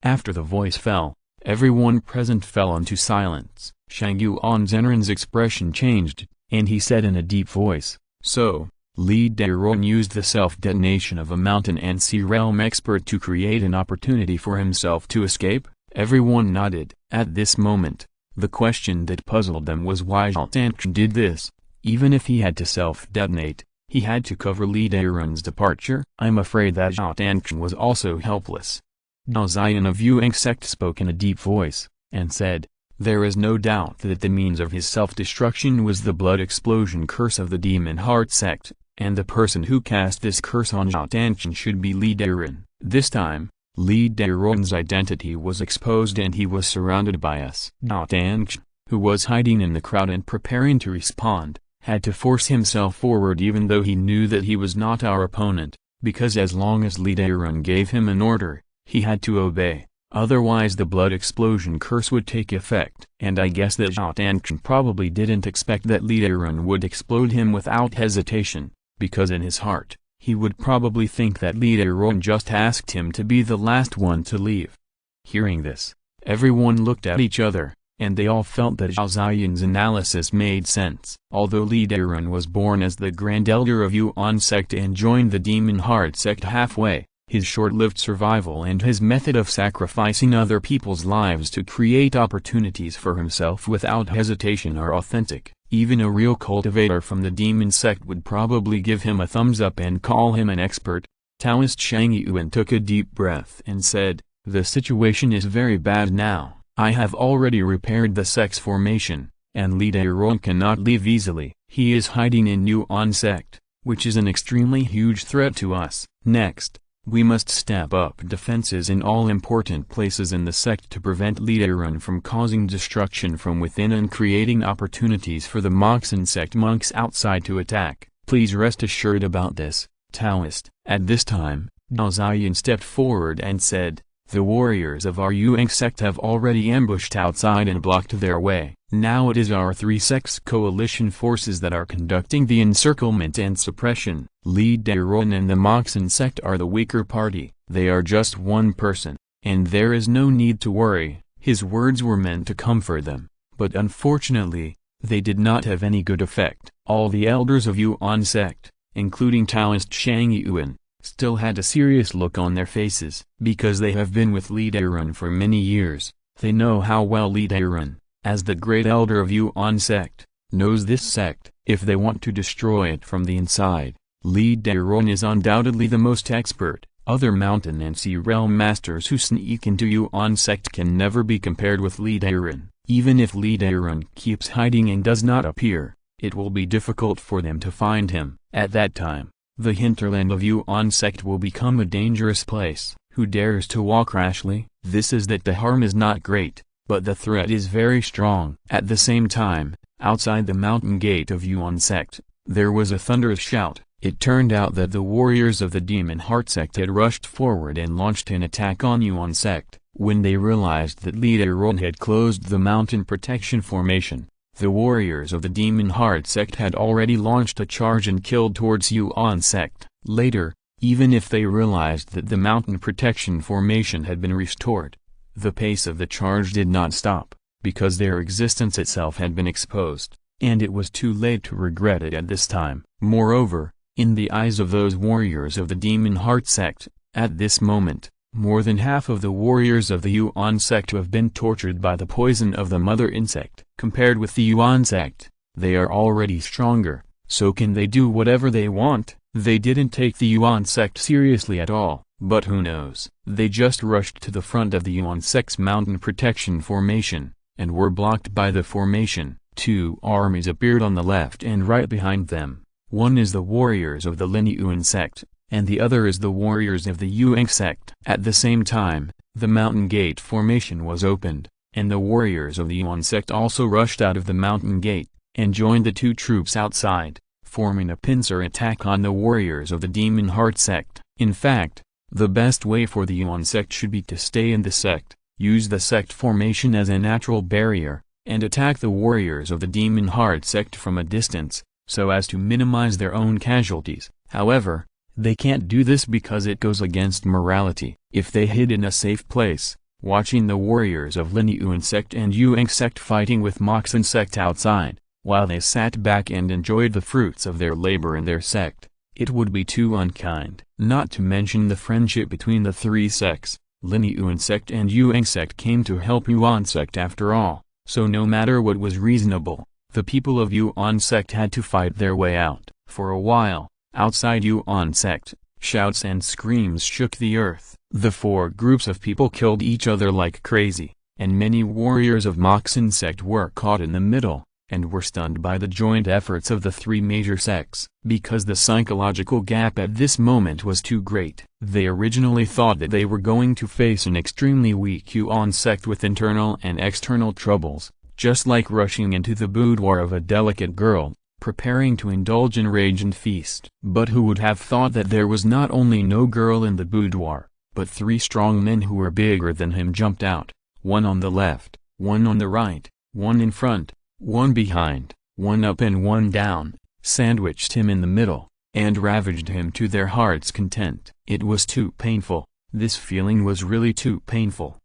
After the voice fell, everyone present fell into silence. Shang Yu and Zenran's expression changed, and he said in a deep voice, "So, Li Daoran used the self-detonation of a mountain and sea realm expert to create an opportunity for himself to escape?" Everyone nodded. At this moment, the question that puzzled them was why Tangsh did this. Even if he had to self-detonate, he had to cover Li Daoran's departure. I'm afraid that Tangsh was also helpless. Dao Ziyan of Yuang sect spoke in a deep voice, and said, "There is no doubt that the means of his self-destruction was the blood explosion curse of the Demon Heart sect, and the person who cast this curse on Tangsh should be Li Daoran." This time, Li Daoran's identity was exposed and he was surrounded by us. Tangsh, who was hiding in the crowd and preparing to respond, had to force himself forward even though he knew that he was not our opponent, because as long as Li Daoran gave him an order, he had to obey, otherwise the blood explosion curse would take effect. And I guess that Tangsh probably didn't expect that Li Daoran would explode him without hesitation, because in his heart, he would probably think that Li Daoran just asked him to be the last one to leave. Hearing this, everyone looked at each other, and they all felt that Zhao Ziyun's analysis made sense. Although Li Dairun was born as the Grand Elder of Yuan sect and joined the Demon Heart sect halfway, his short-lived survival and his method of sacrificing other people's lives to create opportunities for himself without hesitation are authentic. Even a real cultivator from the demon sect would probably give him a thumbs up and call him an expert. Taoist Shang Yuan took a deep breath and said, "The situation is very bad now. I have already repaired the sect's formation, and Li Dairun cannot leave easily. He is hiding in Yuan sect, which is an extremely huge threat to us. Next, we must step up defenses in all important places in the sect to prevent Li Dairun from causing destruction from within and creating opportunities for the Moxen sect monks outside to attack. Please rest assured about this, Taoist." At this time, Zhao Ziyun stepped forward and said, "The warriors of our Yuan sect have already ambushed outside and blocked their way. Now it is our three sects' coalition forces that are conducting the encirclement and suppression. Li Dairun and the Moxen sect are the weaker party. They are just one person, and there is no need to worry." His words were meant to comfort them, but unfortunately, they did not have any good effect. All the elders of Yuan sect, including Taoist Shang Yuan, still had a serious look on their faces. Because they have been with Li Dairun for many years, they know how well Li Dairun, as the great elder of Yuan sect, knows this sect. If they want to destroy it from the inside, Li Dairun is undoubtedly the most expert. Other mountain and sea realm masters who sneak into Yuan sect can never be compared with Li Dairun. Even if Li Dairun keeps hiding and does not appear, it will be difficult for them to find him. At that time, the hinterland of Yuan sect will become a dangerous place. Who dares to walk rashly? This is that the harm is not great, but the threat is very strong. At the same time, outside the mountain gate of Yuan sect, there was a thunderous shout. It turned out that the warriors of the Demon Heart sect had rushed forward and launched an attack on Yuan sect. When they realized that Li Dairun had closed the mountain protection formation, the warriors of the Demon Heart sect had already launched a charge and killed towards Yuan sect. Later, even if they realized that the mountain protection formation had been restored, the pace of the charge did not stop, because their existence itself had been exposed, and it was too late to regret it at this time. Moreover, in the eyes of those warriors of the Demon Heart sect, at this moment, more than half of the warriors of the Yuan sect have been tortured by the poison of the mother insect. Compared with the Yuan sect, they are already stronger, so can they do whatever they want? They didn't take the Yuan sect seriously at all, but who knows? They just rushed to the front of the Yuan sect's mountain protection formation, and were blocked by the formation. Two armies appeared on the left and right behind them. One is the warriors of the Lin Yuan sect, and the other is the warriors of the Yuan sect. At the same time, the mountain gate formation was opened, and the warriors of the Yuan sect also rushed out of the mountain gate, and joined the two troops outside, forming a pincer attack on the warriors of the Demon Heart sect. In fact, the best way for the Yuan sect should be to stay in the sect, use the sect formation as a natural barrier, and attack the warriors of the Demon Heart sect from a distance, so as to minimize their own casualties. However, they can't do this because it goes against morality. If they hid in a safe place, watching the warriors of Lin Yuan sect and Yuan sect fighting with Moxen sect outside, while they sat back and enjoyed the fruits of their labor in their sect, it would be too unkind. Not to mention the friendship between the three sects, Lin Yuan sect and Yuan sect came to help Yuan sect after all, so no matter what was reasonable, the people of Yuan sect had to fight their way out. For a while, outside Yuan sect, shouts and screams shook the earth. The four groups of people killed each other like crazy, and many warriors of Moxen sect were caught in the middle, and were stunned by the joint efforts of the three major sects. Because the psychological gap at this moment was too great, they originally thought that they were going to face an extremely weak Yuan sect with internal and external troubles, just like rushing into the boudoir of a delicate girl, preparing to indulge in rage and feast. But who would have thought that there was not only no girl in the boudoir, but three strong men who were bigger than him jumped out, one on the left, one on the right, one in front, one behind, one up and one down, sandwiched him in the middle, and ravaged him to their heart's content. It was too painful. This feeling was really too painful.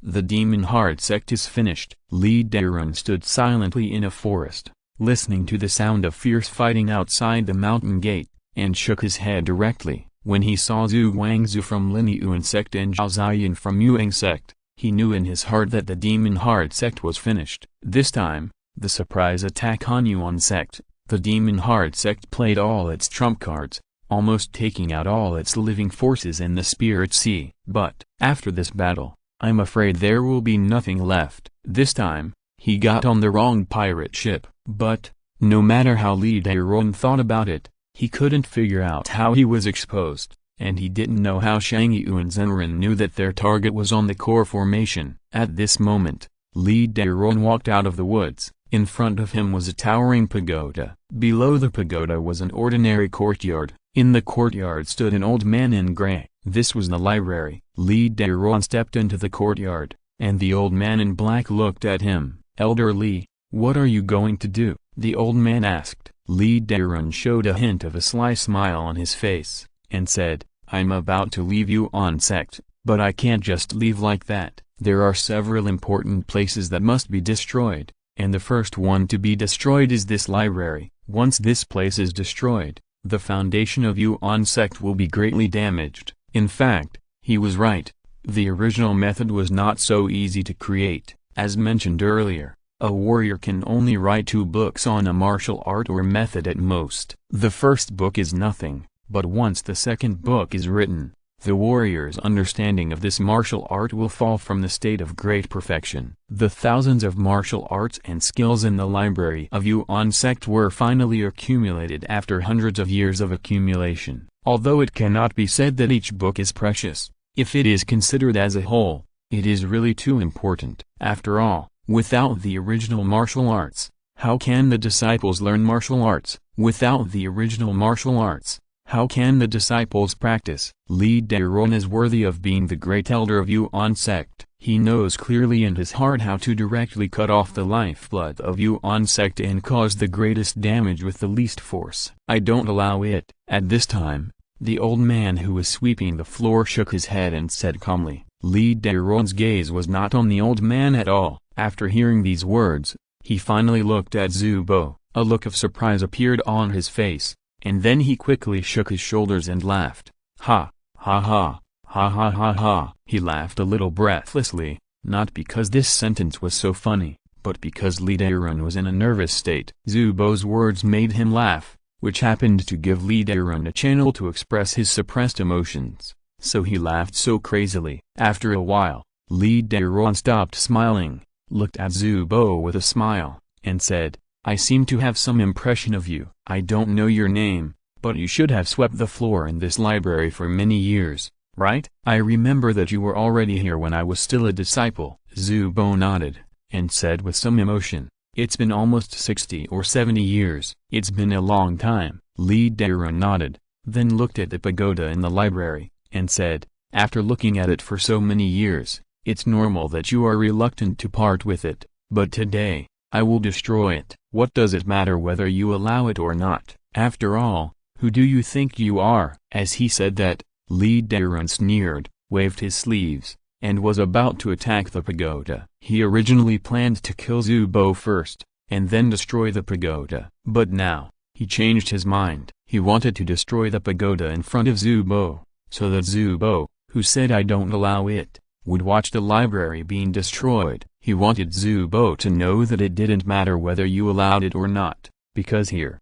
The demon heart sect is finished. Li Dairun stood silently in a forest, listening to the sound of fierce fighting outside the mountain gate, and shook his head directly. When he saw Zhu Guangzu from Lin Yuan sect and Zhao Ziyan from Yuang sect, he knew in his heart that the demon heart sect was finished. This time, the surprise attack on Yuan sect, the demon heart sect played all its trump cards, almost taking out all its living forces in the spirit sea. But, after this battle, I'm afraid there will be nothing left. This time, he got on the wrong pirate ship. But, no matter how Li Dairun thought about it, he couldn't figure out how he was exposed, and he didn't know how Shang Yu and Zhenren knew that their target was on the core formation. At this moment, Li Dairun walked out of the woods. In front of him was a towering pagoda. Below the pagoda was an ordinary courtyard. In the courtyard stood an old man in gray. This was the library. Li Dairun stepped into the courtyard, and the old man in black looked at him. "Elder Li, what are you going to do?" the old man asked. Li Dairun showed a hint of a sly smile on his face, and said, "I'm about to leave Yuan sect, but I can't just leave like that. There are several important places that must be destroyed, and the first one to be destroyed is this library. Once this place is destroyed, the foundation of Yuan sect will be greatly damaged." In fact, he was right. The original method was not so easy to create. As mentioned earlier, a warrior can only write 2 books on a martial art or method at most. The first book is nothing, but once the second book is written, the warrior's understanding of this martial art will fall from the state of great perfection. The thousands of martial arts and skills in the library of Yuan sect were finally accumulated after hundreds of years of accumulation. Although it cannot be said that each book is precious, if it is considered as a whole, it is really too important. After all, without the original martial arts, how can the disciples learn martial arts? Without the original martial arts, how can the disciples practice? Li Dairun is worthy of being the great elder of Yuan sect. He knows clearly in his heart how to directly cut off the lifeblood of Yuan sect and cause the greatest damage with the least force. I don't allow it. At this time, the old man who was sweeping the floor shook his head and said calmly. Li Dairun's gaze was not on the old man at all. After hearing these words, he finally looked at Zhu Bo. A look of surprise appeared on his face, and then he quickly shook his shoulders and laughed. Ha, ha ha, ha ha ha ha. He laughed a little breathlessly, not because this sentence was so funny, but because Li Dairun was in a nervous state. Zhu Bo's words made him laugh, which happened to give Li Dairun a channel to express his suppressed emotions, so he laughed so crazily. After a while, Li Dairun stopped smiling, looked at Zhu Bo with a smile, and said, "I seem to have some impression of you. I don't know your name, but you should have swept the floor in this library for many years, right?" "I remember that you were already here when I was still a disciple." Zhu Bo nodded, and said with some emotion, "It's been almost 60 or 70 years. It's been a long time." Li Dairun nodded, then looked at the pagoda in the library, and said, "After looking at it for so many years, it's normal that you are reluctant to part with it, but today, I will destroy it. What does it matter whether you allow it or not? After all, who do you think you are?" As he said that, Li Dairun sneered, waved his sleeves, and was about to attack the pagoda. He originally planned to kill Zhu Bo first, and then destroy the pagoda. But now, he changed his mind. He wanted to destroy the pagoda in front of Zhu Bo, so that Zhu Bo, who said "I don't allow it," would watch the library being destroyed. He wanted Zhu Bo to know that it didn't matter whether you allowed it or not, because here,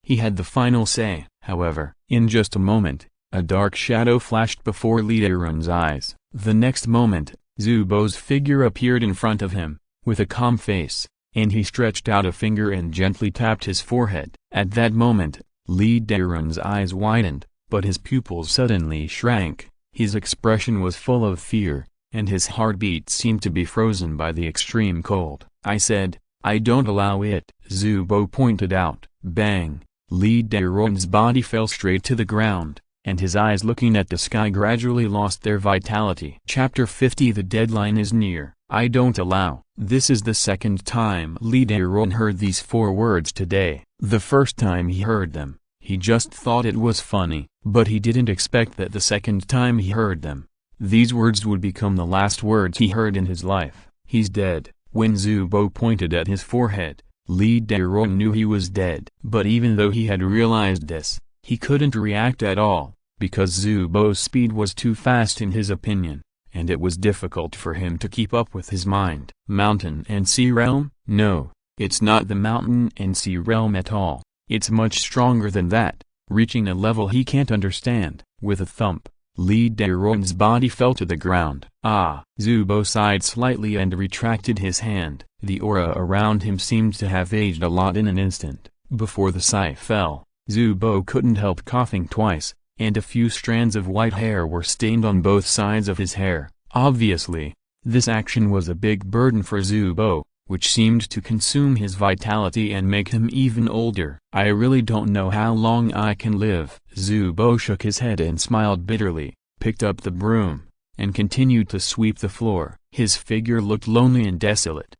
he had the final say. However, in just a moment, a dark shadow flashed before Li Dairun's eyes. The next moment, Zhu Bo's figure appeared in front of him, with a calm face, and he stretched out a finger and gently tapped his forehead. At that moment, Li Dairun's eyes widened, but his pupils suddenly shrank. His expression was full of fear, and his heartbeat seemed to be frozen by the extreme cold. "I said, I don't allow it," Zhu Bo pointed out. Bang! Li Dairun's body fell straight to the ground, and his eyes looking at the sky gradually lost their vitality. Chapter 50. The deadline is near. I don't allow. This is the second time Li Dairun heard these 4 words today. The first time he heard them, he just thought it was funny, but he didn't expect that the second time he heard them, These words would become the last words he heard in his life. "He's dead." When Zubo pointed at his forehead, Lee Daeron knew he was dead. But even though he had realized this, he couldn't react at all, because Zubo's speed was too fast in his opinion, and it was difficult for him to keep up with his mind. Mountain and Sea Realm? No, it's not the Mountain and Sea Realm at all. It's much stronger than that, reaching a level he can't understand. With a thump, Lee Daeron's body fell to the ground. Ah! Zubo sighed slightly and retracted his hand. The aura around him seemed to have aged a lot in an instant. Before the sigh fell, Zubo couldn't help coughing twice, and a few strands of white hair were stained on both sides of his hair. Obviously, this action was a big burden for Zubo, which seemed to consume his vitality and make him even older. "I really don't know how long I can live." Zubo shook his head and smiled bitterly, picked up the broom, and continued to sweep the floor. His figure looked lonely and desolate.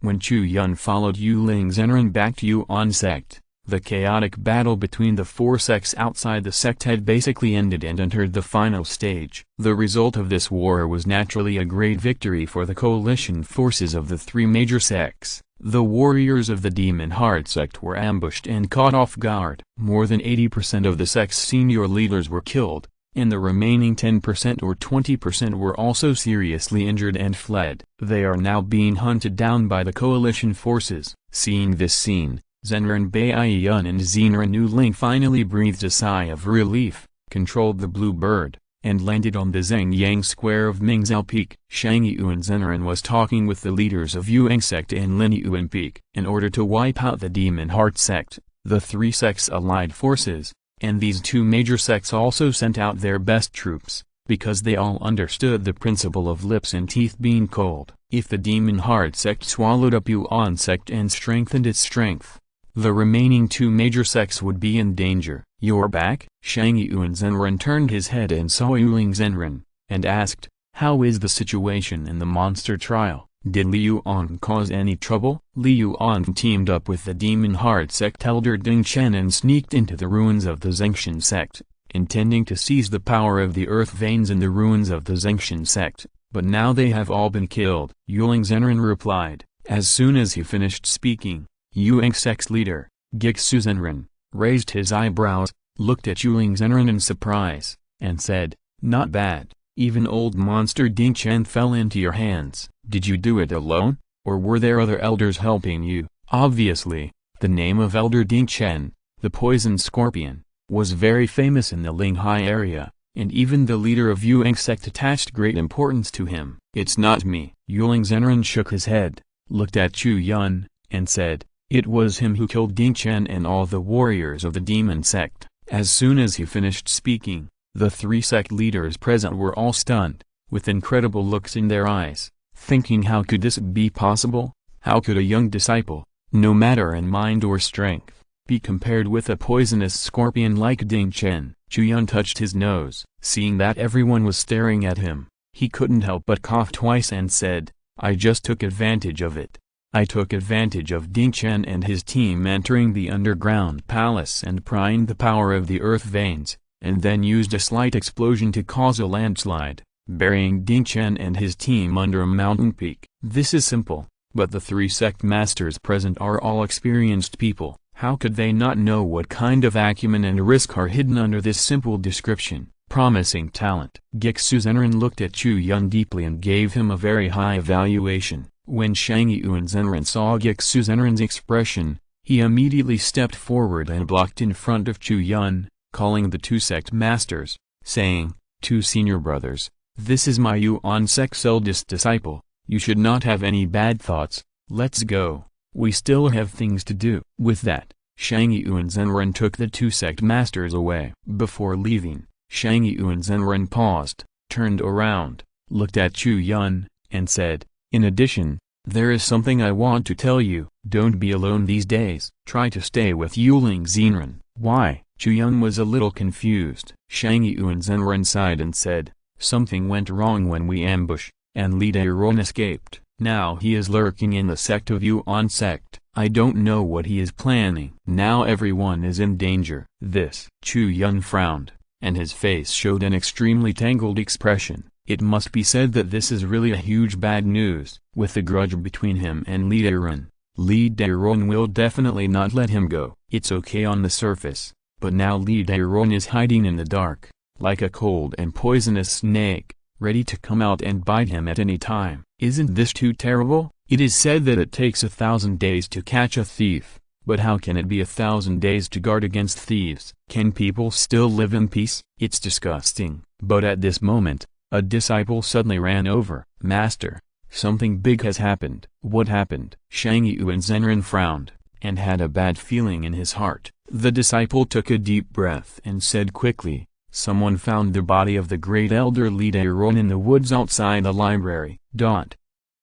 When Chu Yun followed Yuling Zenran back to Yuan sect, the chaotic battle between the four sects outside the sect had basically ended and entered the final stage. The result of this war was naturally a great victory for the coalition forces of the three major sects. The warriors of the Demon Heart sect were ambushed and caught off guard. More than 80% of the sect's senior leaders were killed, and the remaining 10% or 20% were also seriously injured and fled. They are now being hunted down by the coalition forces. Seeing this scene, Zenran Baiyun and Zenran Nuling finally breathed a sigh of relief, controlled the blue bird, and landed on the Zhengyang square of Mingzhou Peak. Shang Yuan Zenran was talking with the leaders of Yuan sect and Lin Yuan Peak. In order to wipe out the Demon Heart sect, the three sects allied forces, and these two major sects also sent out their best troops, because they all understood the principle of lips and teeth being cold. If the Demon Heart sect swallowed up Yuan sect and strengthened its strength, the remaining two major sects would be in danger. "You're back?" Shang Yuan Zenran turned his head and saw Yuling Zenran, and asked, "How is the situation in the monster trial? Did Li Yuan cause any trouble?" Li Yuan teamed up with the Demon Heart sect elder Ding Chen and sneaked into the ruins of the Zengxian sect, intending to seize the power of the earth veins in the ruins of the Zengxian sect, but now they have all been killed. Yuling Zenran replied. As soon as he finished speaking, Yuan sect's leader, Gixu Zenran, raised his eyebrows, looked at Yuling Zenran in surprise, and said, "Not bad. Even old monster Ding Chen fell into your hands. Did you do it alone, or were there other elders helping you?" Obviously, the name of Elder Ding Chen, the poison scorpion, was very famous in the Linghai area, and even the leader of Yuan sect attached great importance to him. "It's not me." Yuling Zenran shook his head, looked at Chu Yun, and said, "It was him who killed Ding Chen and all the warriors of the demon sect." As soon as he finished speaking, the three sect leaders present were all stunned, with incredible looks in their eyes, thinking how could this be possible? How could a young disciple, no matter in mind or strength, be compared with a poisonous scorpion like Ding Chen? Chu Yun touched his nose. Seeing that everyone was staring at him, he couldn't help but cough twice and said, "I just took advantage of it. I took advantage of Ding Chen and his team entering the underground palace and prying the power of the earth veins, and then used a slight explosion to cause a landslide, burying Ding Chen and his team under a mountain peak." This is simple, but the three sect masters present are all experienced people. How could they not know what kind of acumen and risk are hidden under this simple description? Promising talent. Gixu Zenran looked at Chu Yun deeply and gave him a very high evaluation. When Shang Yuan Zenran saw Gixu Zenran's expression, he immediately stepped forward and blocked in front of Chu Yun, calling the two sect masters, saying, "Two senior brothers, this is my Yuan sect's eldest disciple, you should not have any bad thoughts, let's go, we still have things to do." With that, Shang Yuan Zenran took the two sect masters away. Before leaving, Shang Yuan Zenran paused, turned around, looked at Chu Yun, and said, "In addition, there is something I want to tell you. Don't be alone these days. Try to stay with Yuling Zenran." "Why?" Chu Yun was a little confused. Shang Yuan Zenran sighed and said, "Something went wrong when we ambush, and Li Daeron escaped. Now he is lurking in the sect of Yuan sect. I don't know what he is planning. Now everyone is in danger." This. Chu Yun frowned, and his face showed an extremely tangled expression. It must be said that this is really a huge bad news. With the grudge between him and Lee Dae-ron, Lee Dae-ron will definitely not let him go. It's okay on the surface, but now Lee Dae-ron is hiding in the dark, like a cold and poisonous snake, ready to come out and bite him at any time. Isn't this too terrible? It is said that it takes 1,000 days to catch a thief, but how can it be 1,000 days to guard against thieves? Can people still live in peace? It's disgusting. But at this moment, a disciple suddenly ran over. Master, something big has happened. What happened? Shang Yuan Zenran frowned, and had a bad feeling in his heart. The disciple took a deep breath and said quickly, someone found the body of the great elder Lee Dae-ron in the woods outside the library.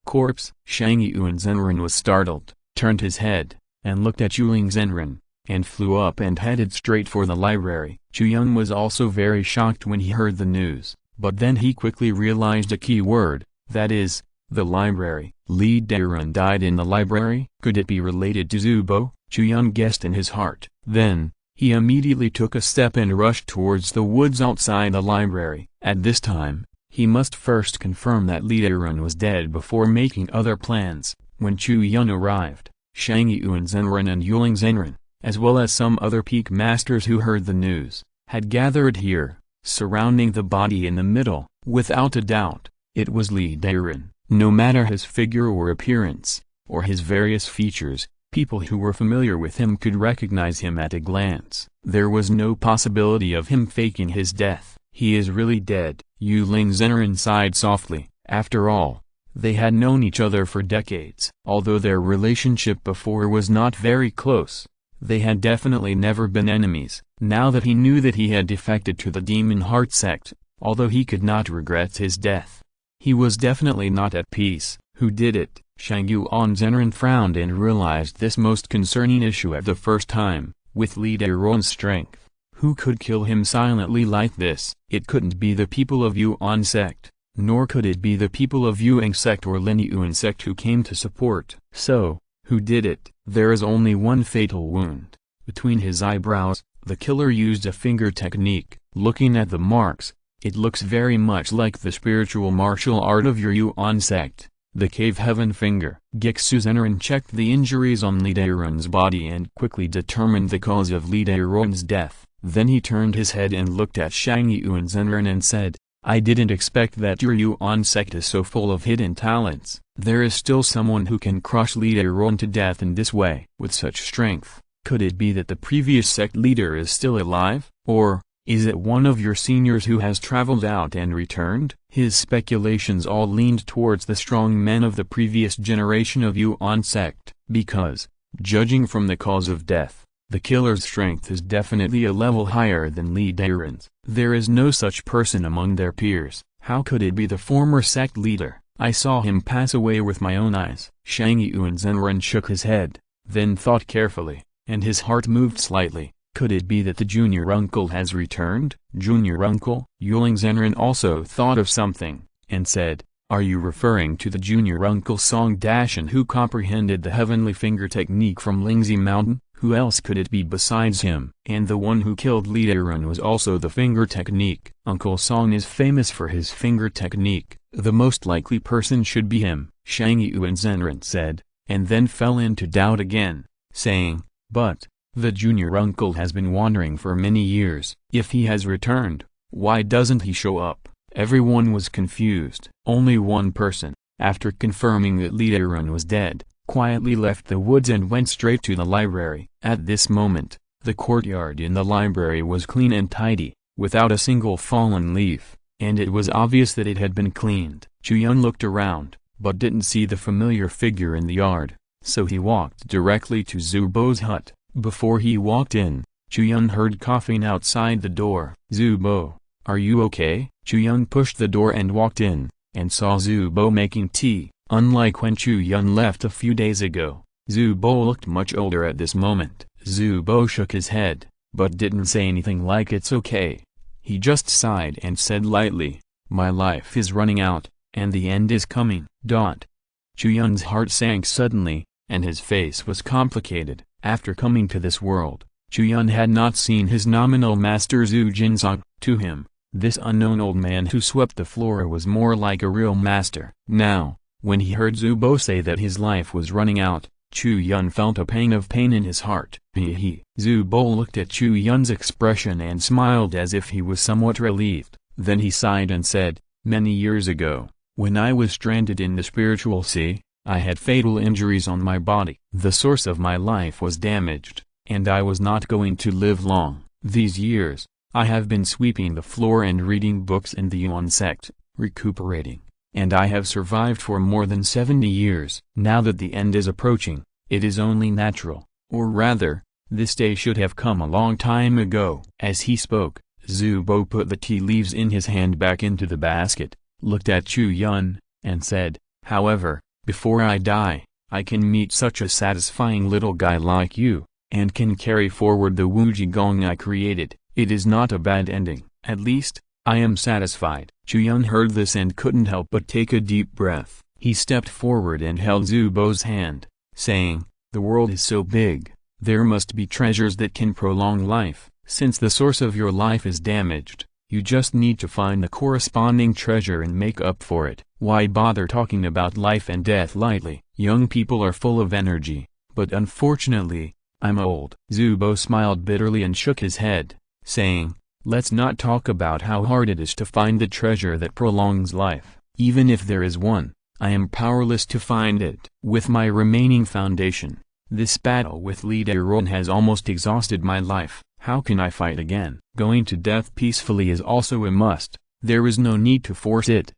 Corpse. Shang Yuan Zenran was startled, turned his head, and looked at Yuling Zenran, and flew up and headed straight for the library. Chu Yun was also very shocked when he heard the news, but then he quickly realized a key word, that is, the library. Lee Dae-ron died in the library? Could it be related to Zubo? Chu Yun guessed in his heart. Then, he immediately took a step and rushed towards the woods outside the library. At this time, he must first confirm that Lee Dae-ron was dead before making other plans. When Chu Yun arrived, Shang Yuan Zenran and Yuling Zenran, as well as some other peak masters who heard the news, had gathered here, surrounding the body in the middle. Without a doubt, it was Lee Dae-ron. No matter his figure or appearance, or his various features, people who were familiar with him could recognize him at a glance. There was no possibility of him faking his death. He is really dead. Yuling Zenran sighed softly. After all, they had known each other for decades. Although their relationship before was not very close, they had definitely never been enemies. Now that he knew that he had defected to the Demon Heart sect, although he could not regret his death, he was definitely not at peace. Who did it? Shang Yuan Zenran frowned and realized this most concerning issue at the first time. With Lee Dae-ron's strength, who could kill him silently like this? It couldn't be the people of Yuan sect, nor could it be the people of Yuang sect or Lin Yuan sect who came to support. So, who did it? There is only one fatal wound. Between his eyebrows, the killer used a finger technique. Looking at the marks, it looks very much like the spiritual martial art of your Yuan sect, the Cave Heaven Finger. Geksu Zenran checked the injuries on Lee Dae-ron's body and quickly determined the cause of Lee Dae-ron's death. Then he turned his head and looked at Shang Yuan Zenran and said, I didn't expect that your Yuan sect is so full of hidden talents. There is still someone who can crush Lee Dae-ron to death in this way. With such strength, could it be that the previous sect leader is still alive? Or, is it one of your seniors who has traveled out and returned? His speculations all leaned towards the strong men of the previous generation of Yuan sect, because, judging from the cause of death, the killer's strength is definitely a level higher than Lee Dae-ron's. There is no such person among their peers. How could it be the former sect leader? I saw him pass away with my own eyes. Shang Yuan Zenran shook his head, then thought carefully, and his heart moved slightly. Could it be that the junior uncle has returned? Junior uncle? Yuling Zenran also thought of something, and said, are you referring to the junior uncle Song Dashan who comprehended the heavenly finger technique from Lingzi Mountain? Who else could it be besides him? And the one who killed Lee Dae-ron was also the finger technique. Uncle Song is famous for his finger technique. The most likely person should be him, Shang Yuan Zenran said, and then fell into doubt again, saying, but the junior uncle has been wandering for many years. If he has returned, why doesn't he show up? Everyone was confused. Only one person, after confirming that Lee Dae-ron was dead, quietly left the woods and went straight to the library. At this moment, the courtyard in the library was clean and tidy, without a single fallen leaf, and it was obvious that it had been cleaned. Chu Yun looked around, but didn't see the familiar figure in the yard, so he walked directly to Zubo's hut. Before he walked in, Chu Yun heard coughing outside the door. Zubo, are you okay? Chu Yun pushed the door and walked in, and saw Zubo making tea. Unlike when Chu Yun left a few days ago, Zubo looked much older at this moment. Zubo shook his head, but didn't say anything like it's okay. He just sighed and said lightly, my life is running out, and the end is coming. Chu Yun's heart sank suddenly, and his face was complicated. After coming to this world, Chu Yun had not seen his nominal master Zhu Jinsong. To him, this unknown old man who swept the floor was more like a real master. Now, when he heard Zhu Bo say that his life was running out, Chu Yun felt a pang of pain in his heart. Zhu Bo looked at Chu Yun's expression and smiled as if he was somewhat relieved. Then he sighed and said, "Many years ago, when I was stranded in the spiritual sea, I had fatal injuries on my body. The source of my life was damaged, and I was not going to live long. These years, I have been sweeping the floor and reading books in the Yuan sect, recuperating, and I have survived for more than 70 years. Now that the end is approaching, it is only natural, or rather, this day should have come a long time ago." As he spoke, Zhu Bo put the tea leaves in his hand back into the basket, looked at Chu Yun, and said, "However, before I die, I can meet such a satisfying little guy like you, and can carry forward the Wuji Gong I created. It is not a bad ending. At least, I am satisfied." Chu Yun heard this and couldn't help but take a deep breath. He stepped forward and held Zhu Bo's hand, saying, "The world is so big, there must be treasures that can prolong life. Since the source of your life is damaged, you just need to find the corresponding treasure and make up for it. Why bother talking about life and death lightly? Young people are full of energy, but unfortunately, I'm old." Zhu Bo smiled bitterly and shook his head, saying, "Let's not talk about how hard it is to find the treasure that prolongs life. Even if there is one, I am powerless to find it. With my remaining foundation, this battle with Li Deron has almost exhausted my life. How can I fight again? Going to death peacefully is also a must. There is no need to force it."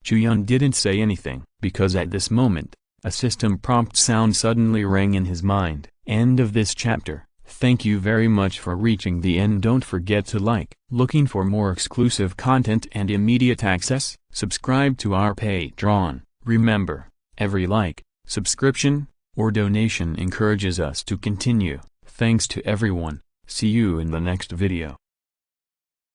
Chu Yun didn't say anything, because at this moment, a system prompt sound suddenly rang in his mind. End of this chapter. Thank you very much for reaching the end. Don't forget to like. Looking for more exclusive content and immediate access? Subscribe to our Patreon. Remember, every like, subscription, or donation encourages us to continue. Thanks to everyone. See you in the next video.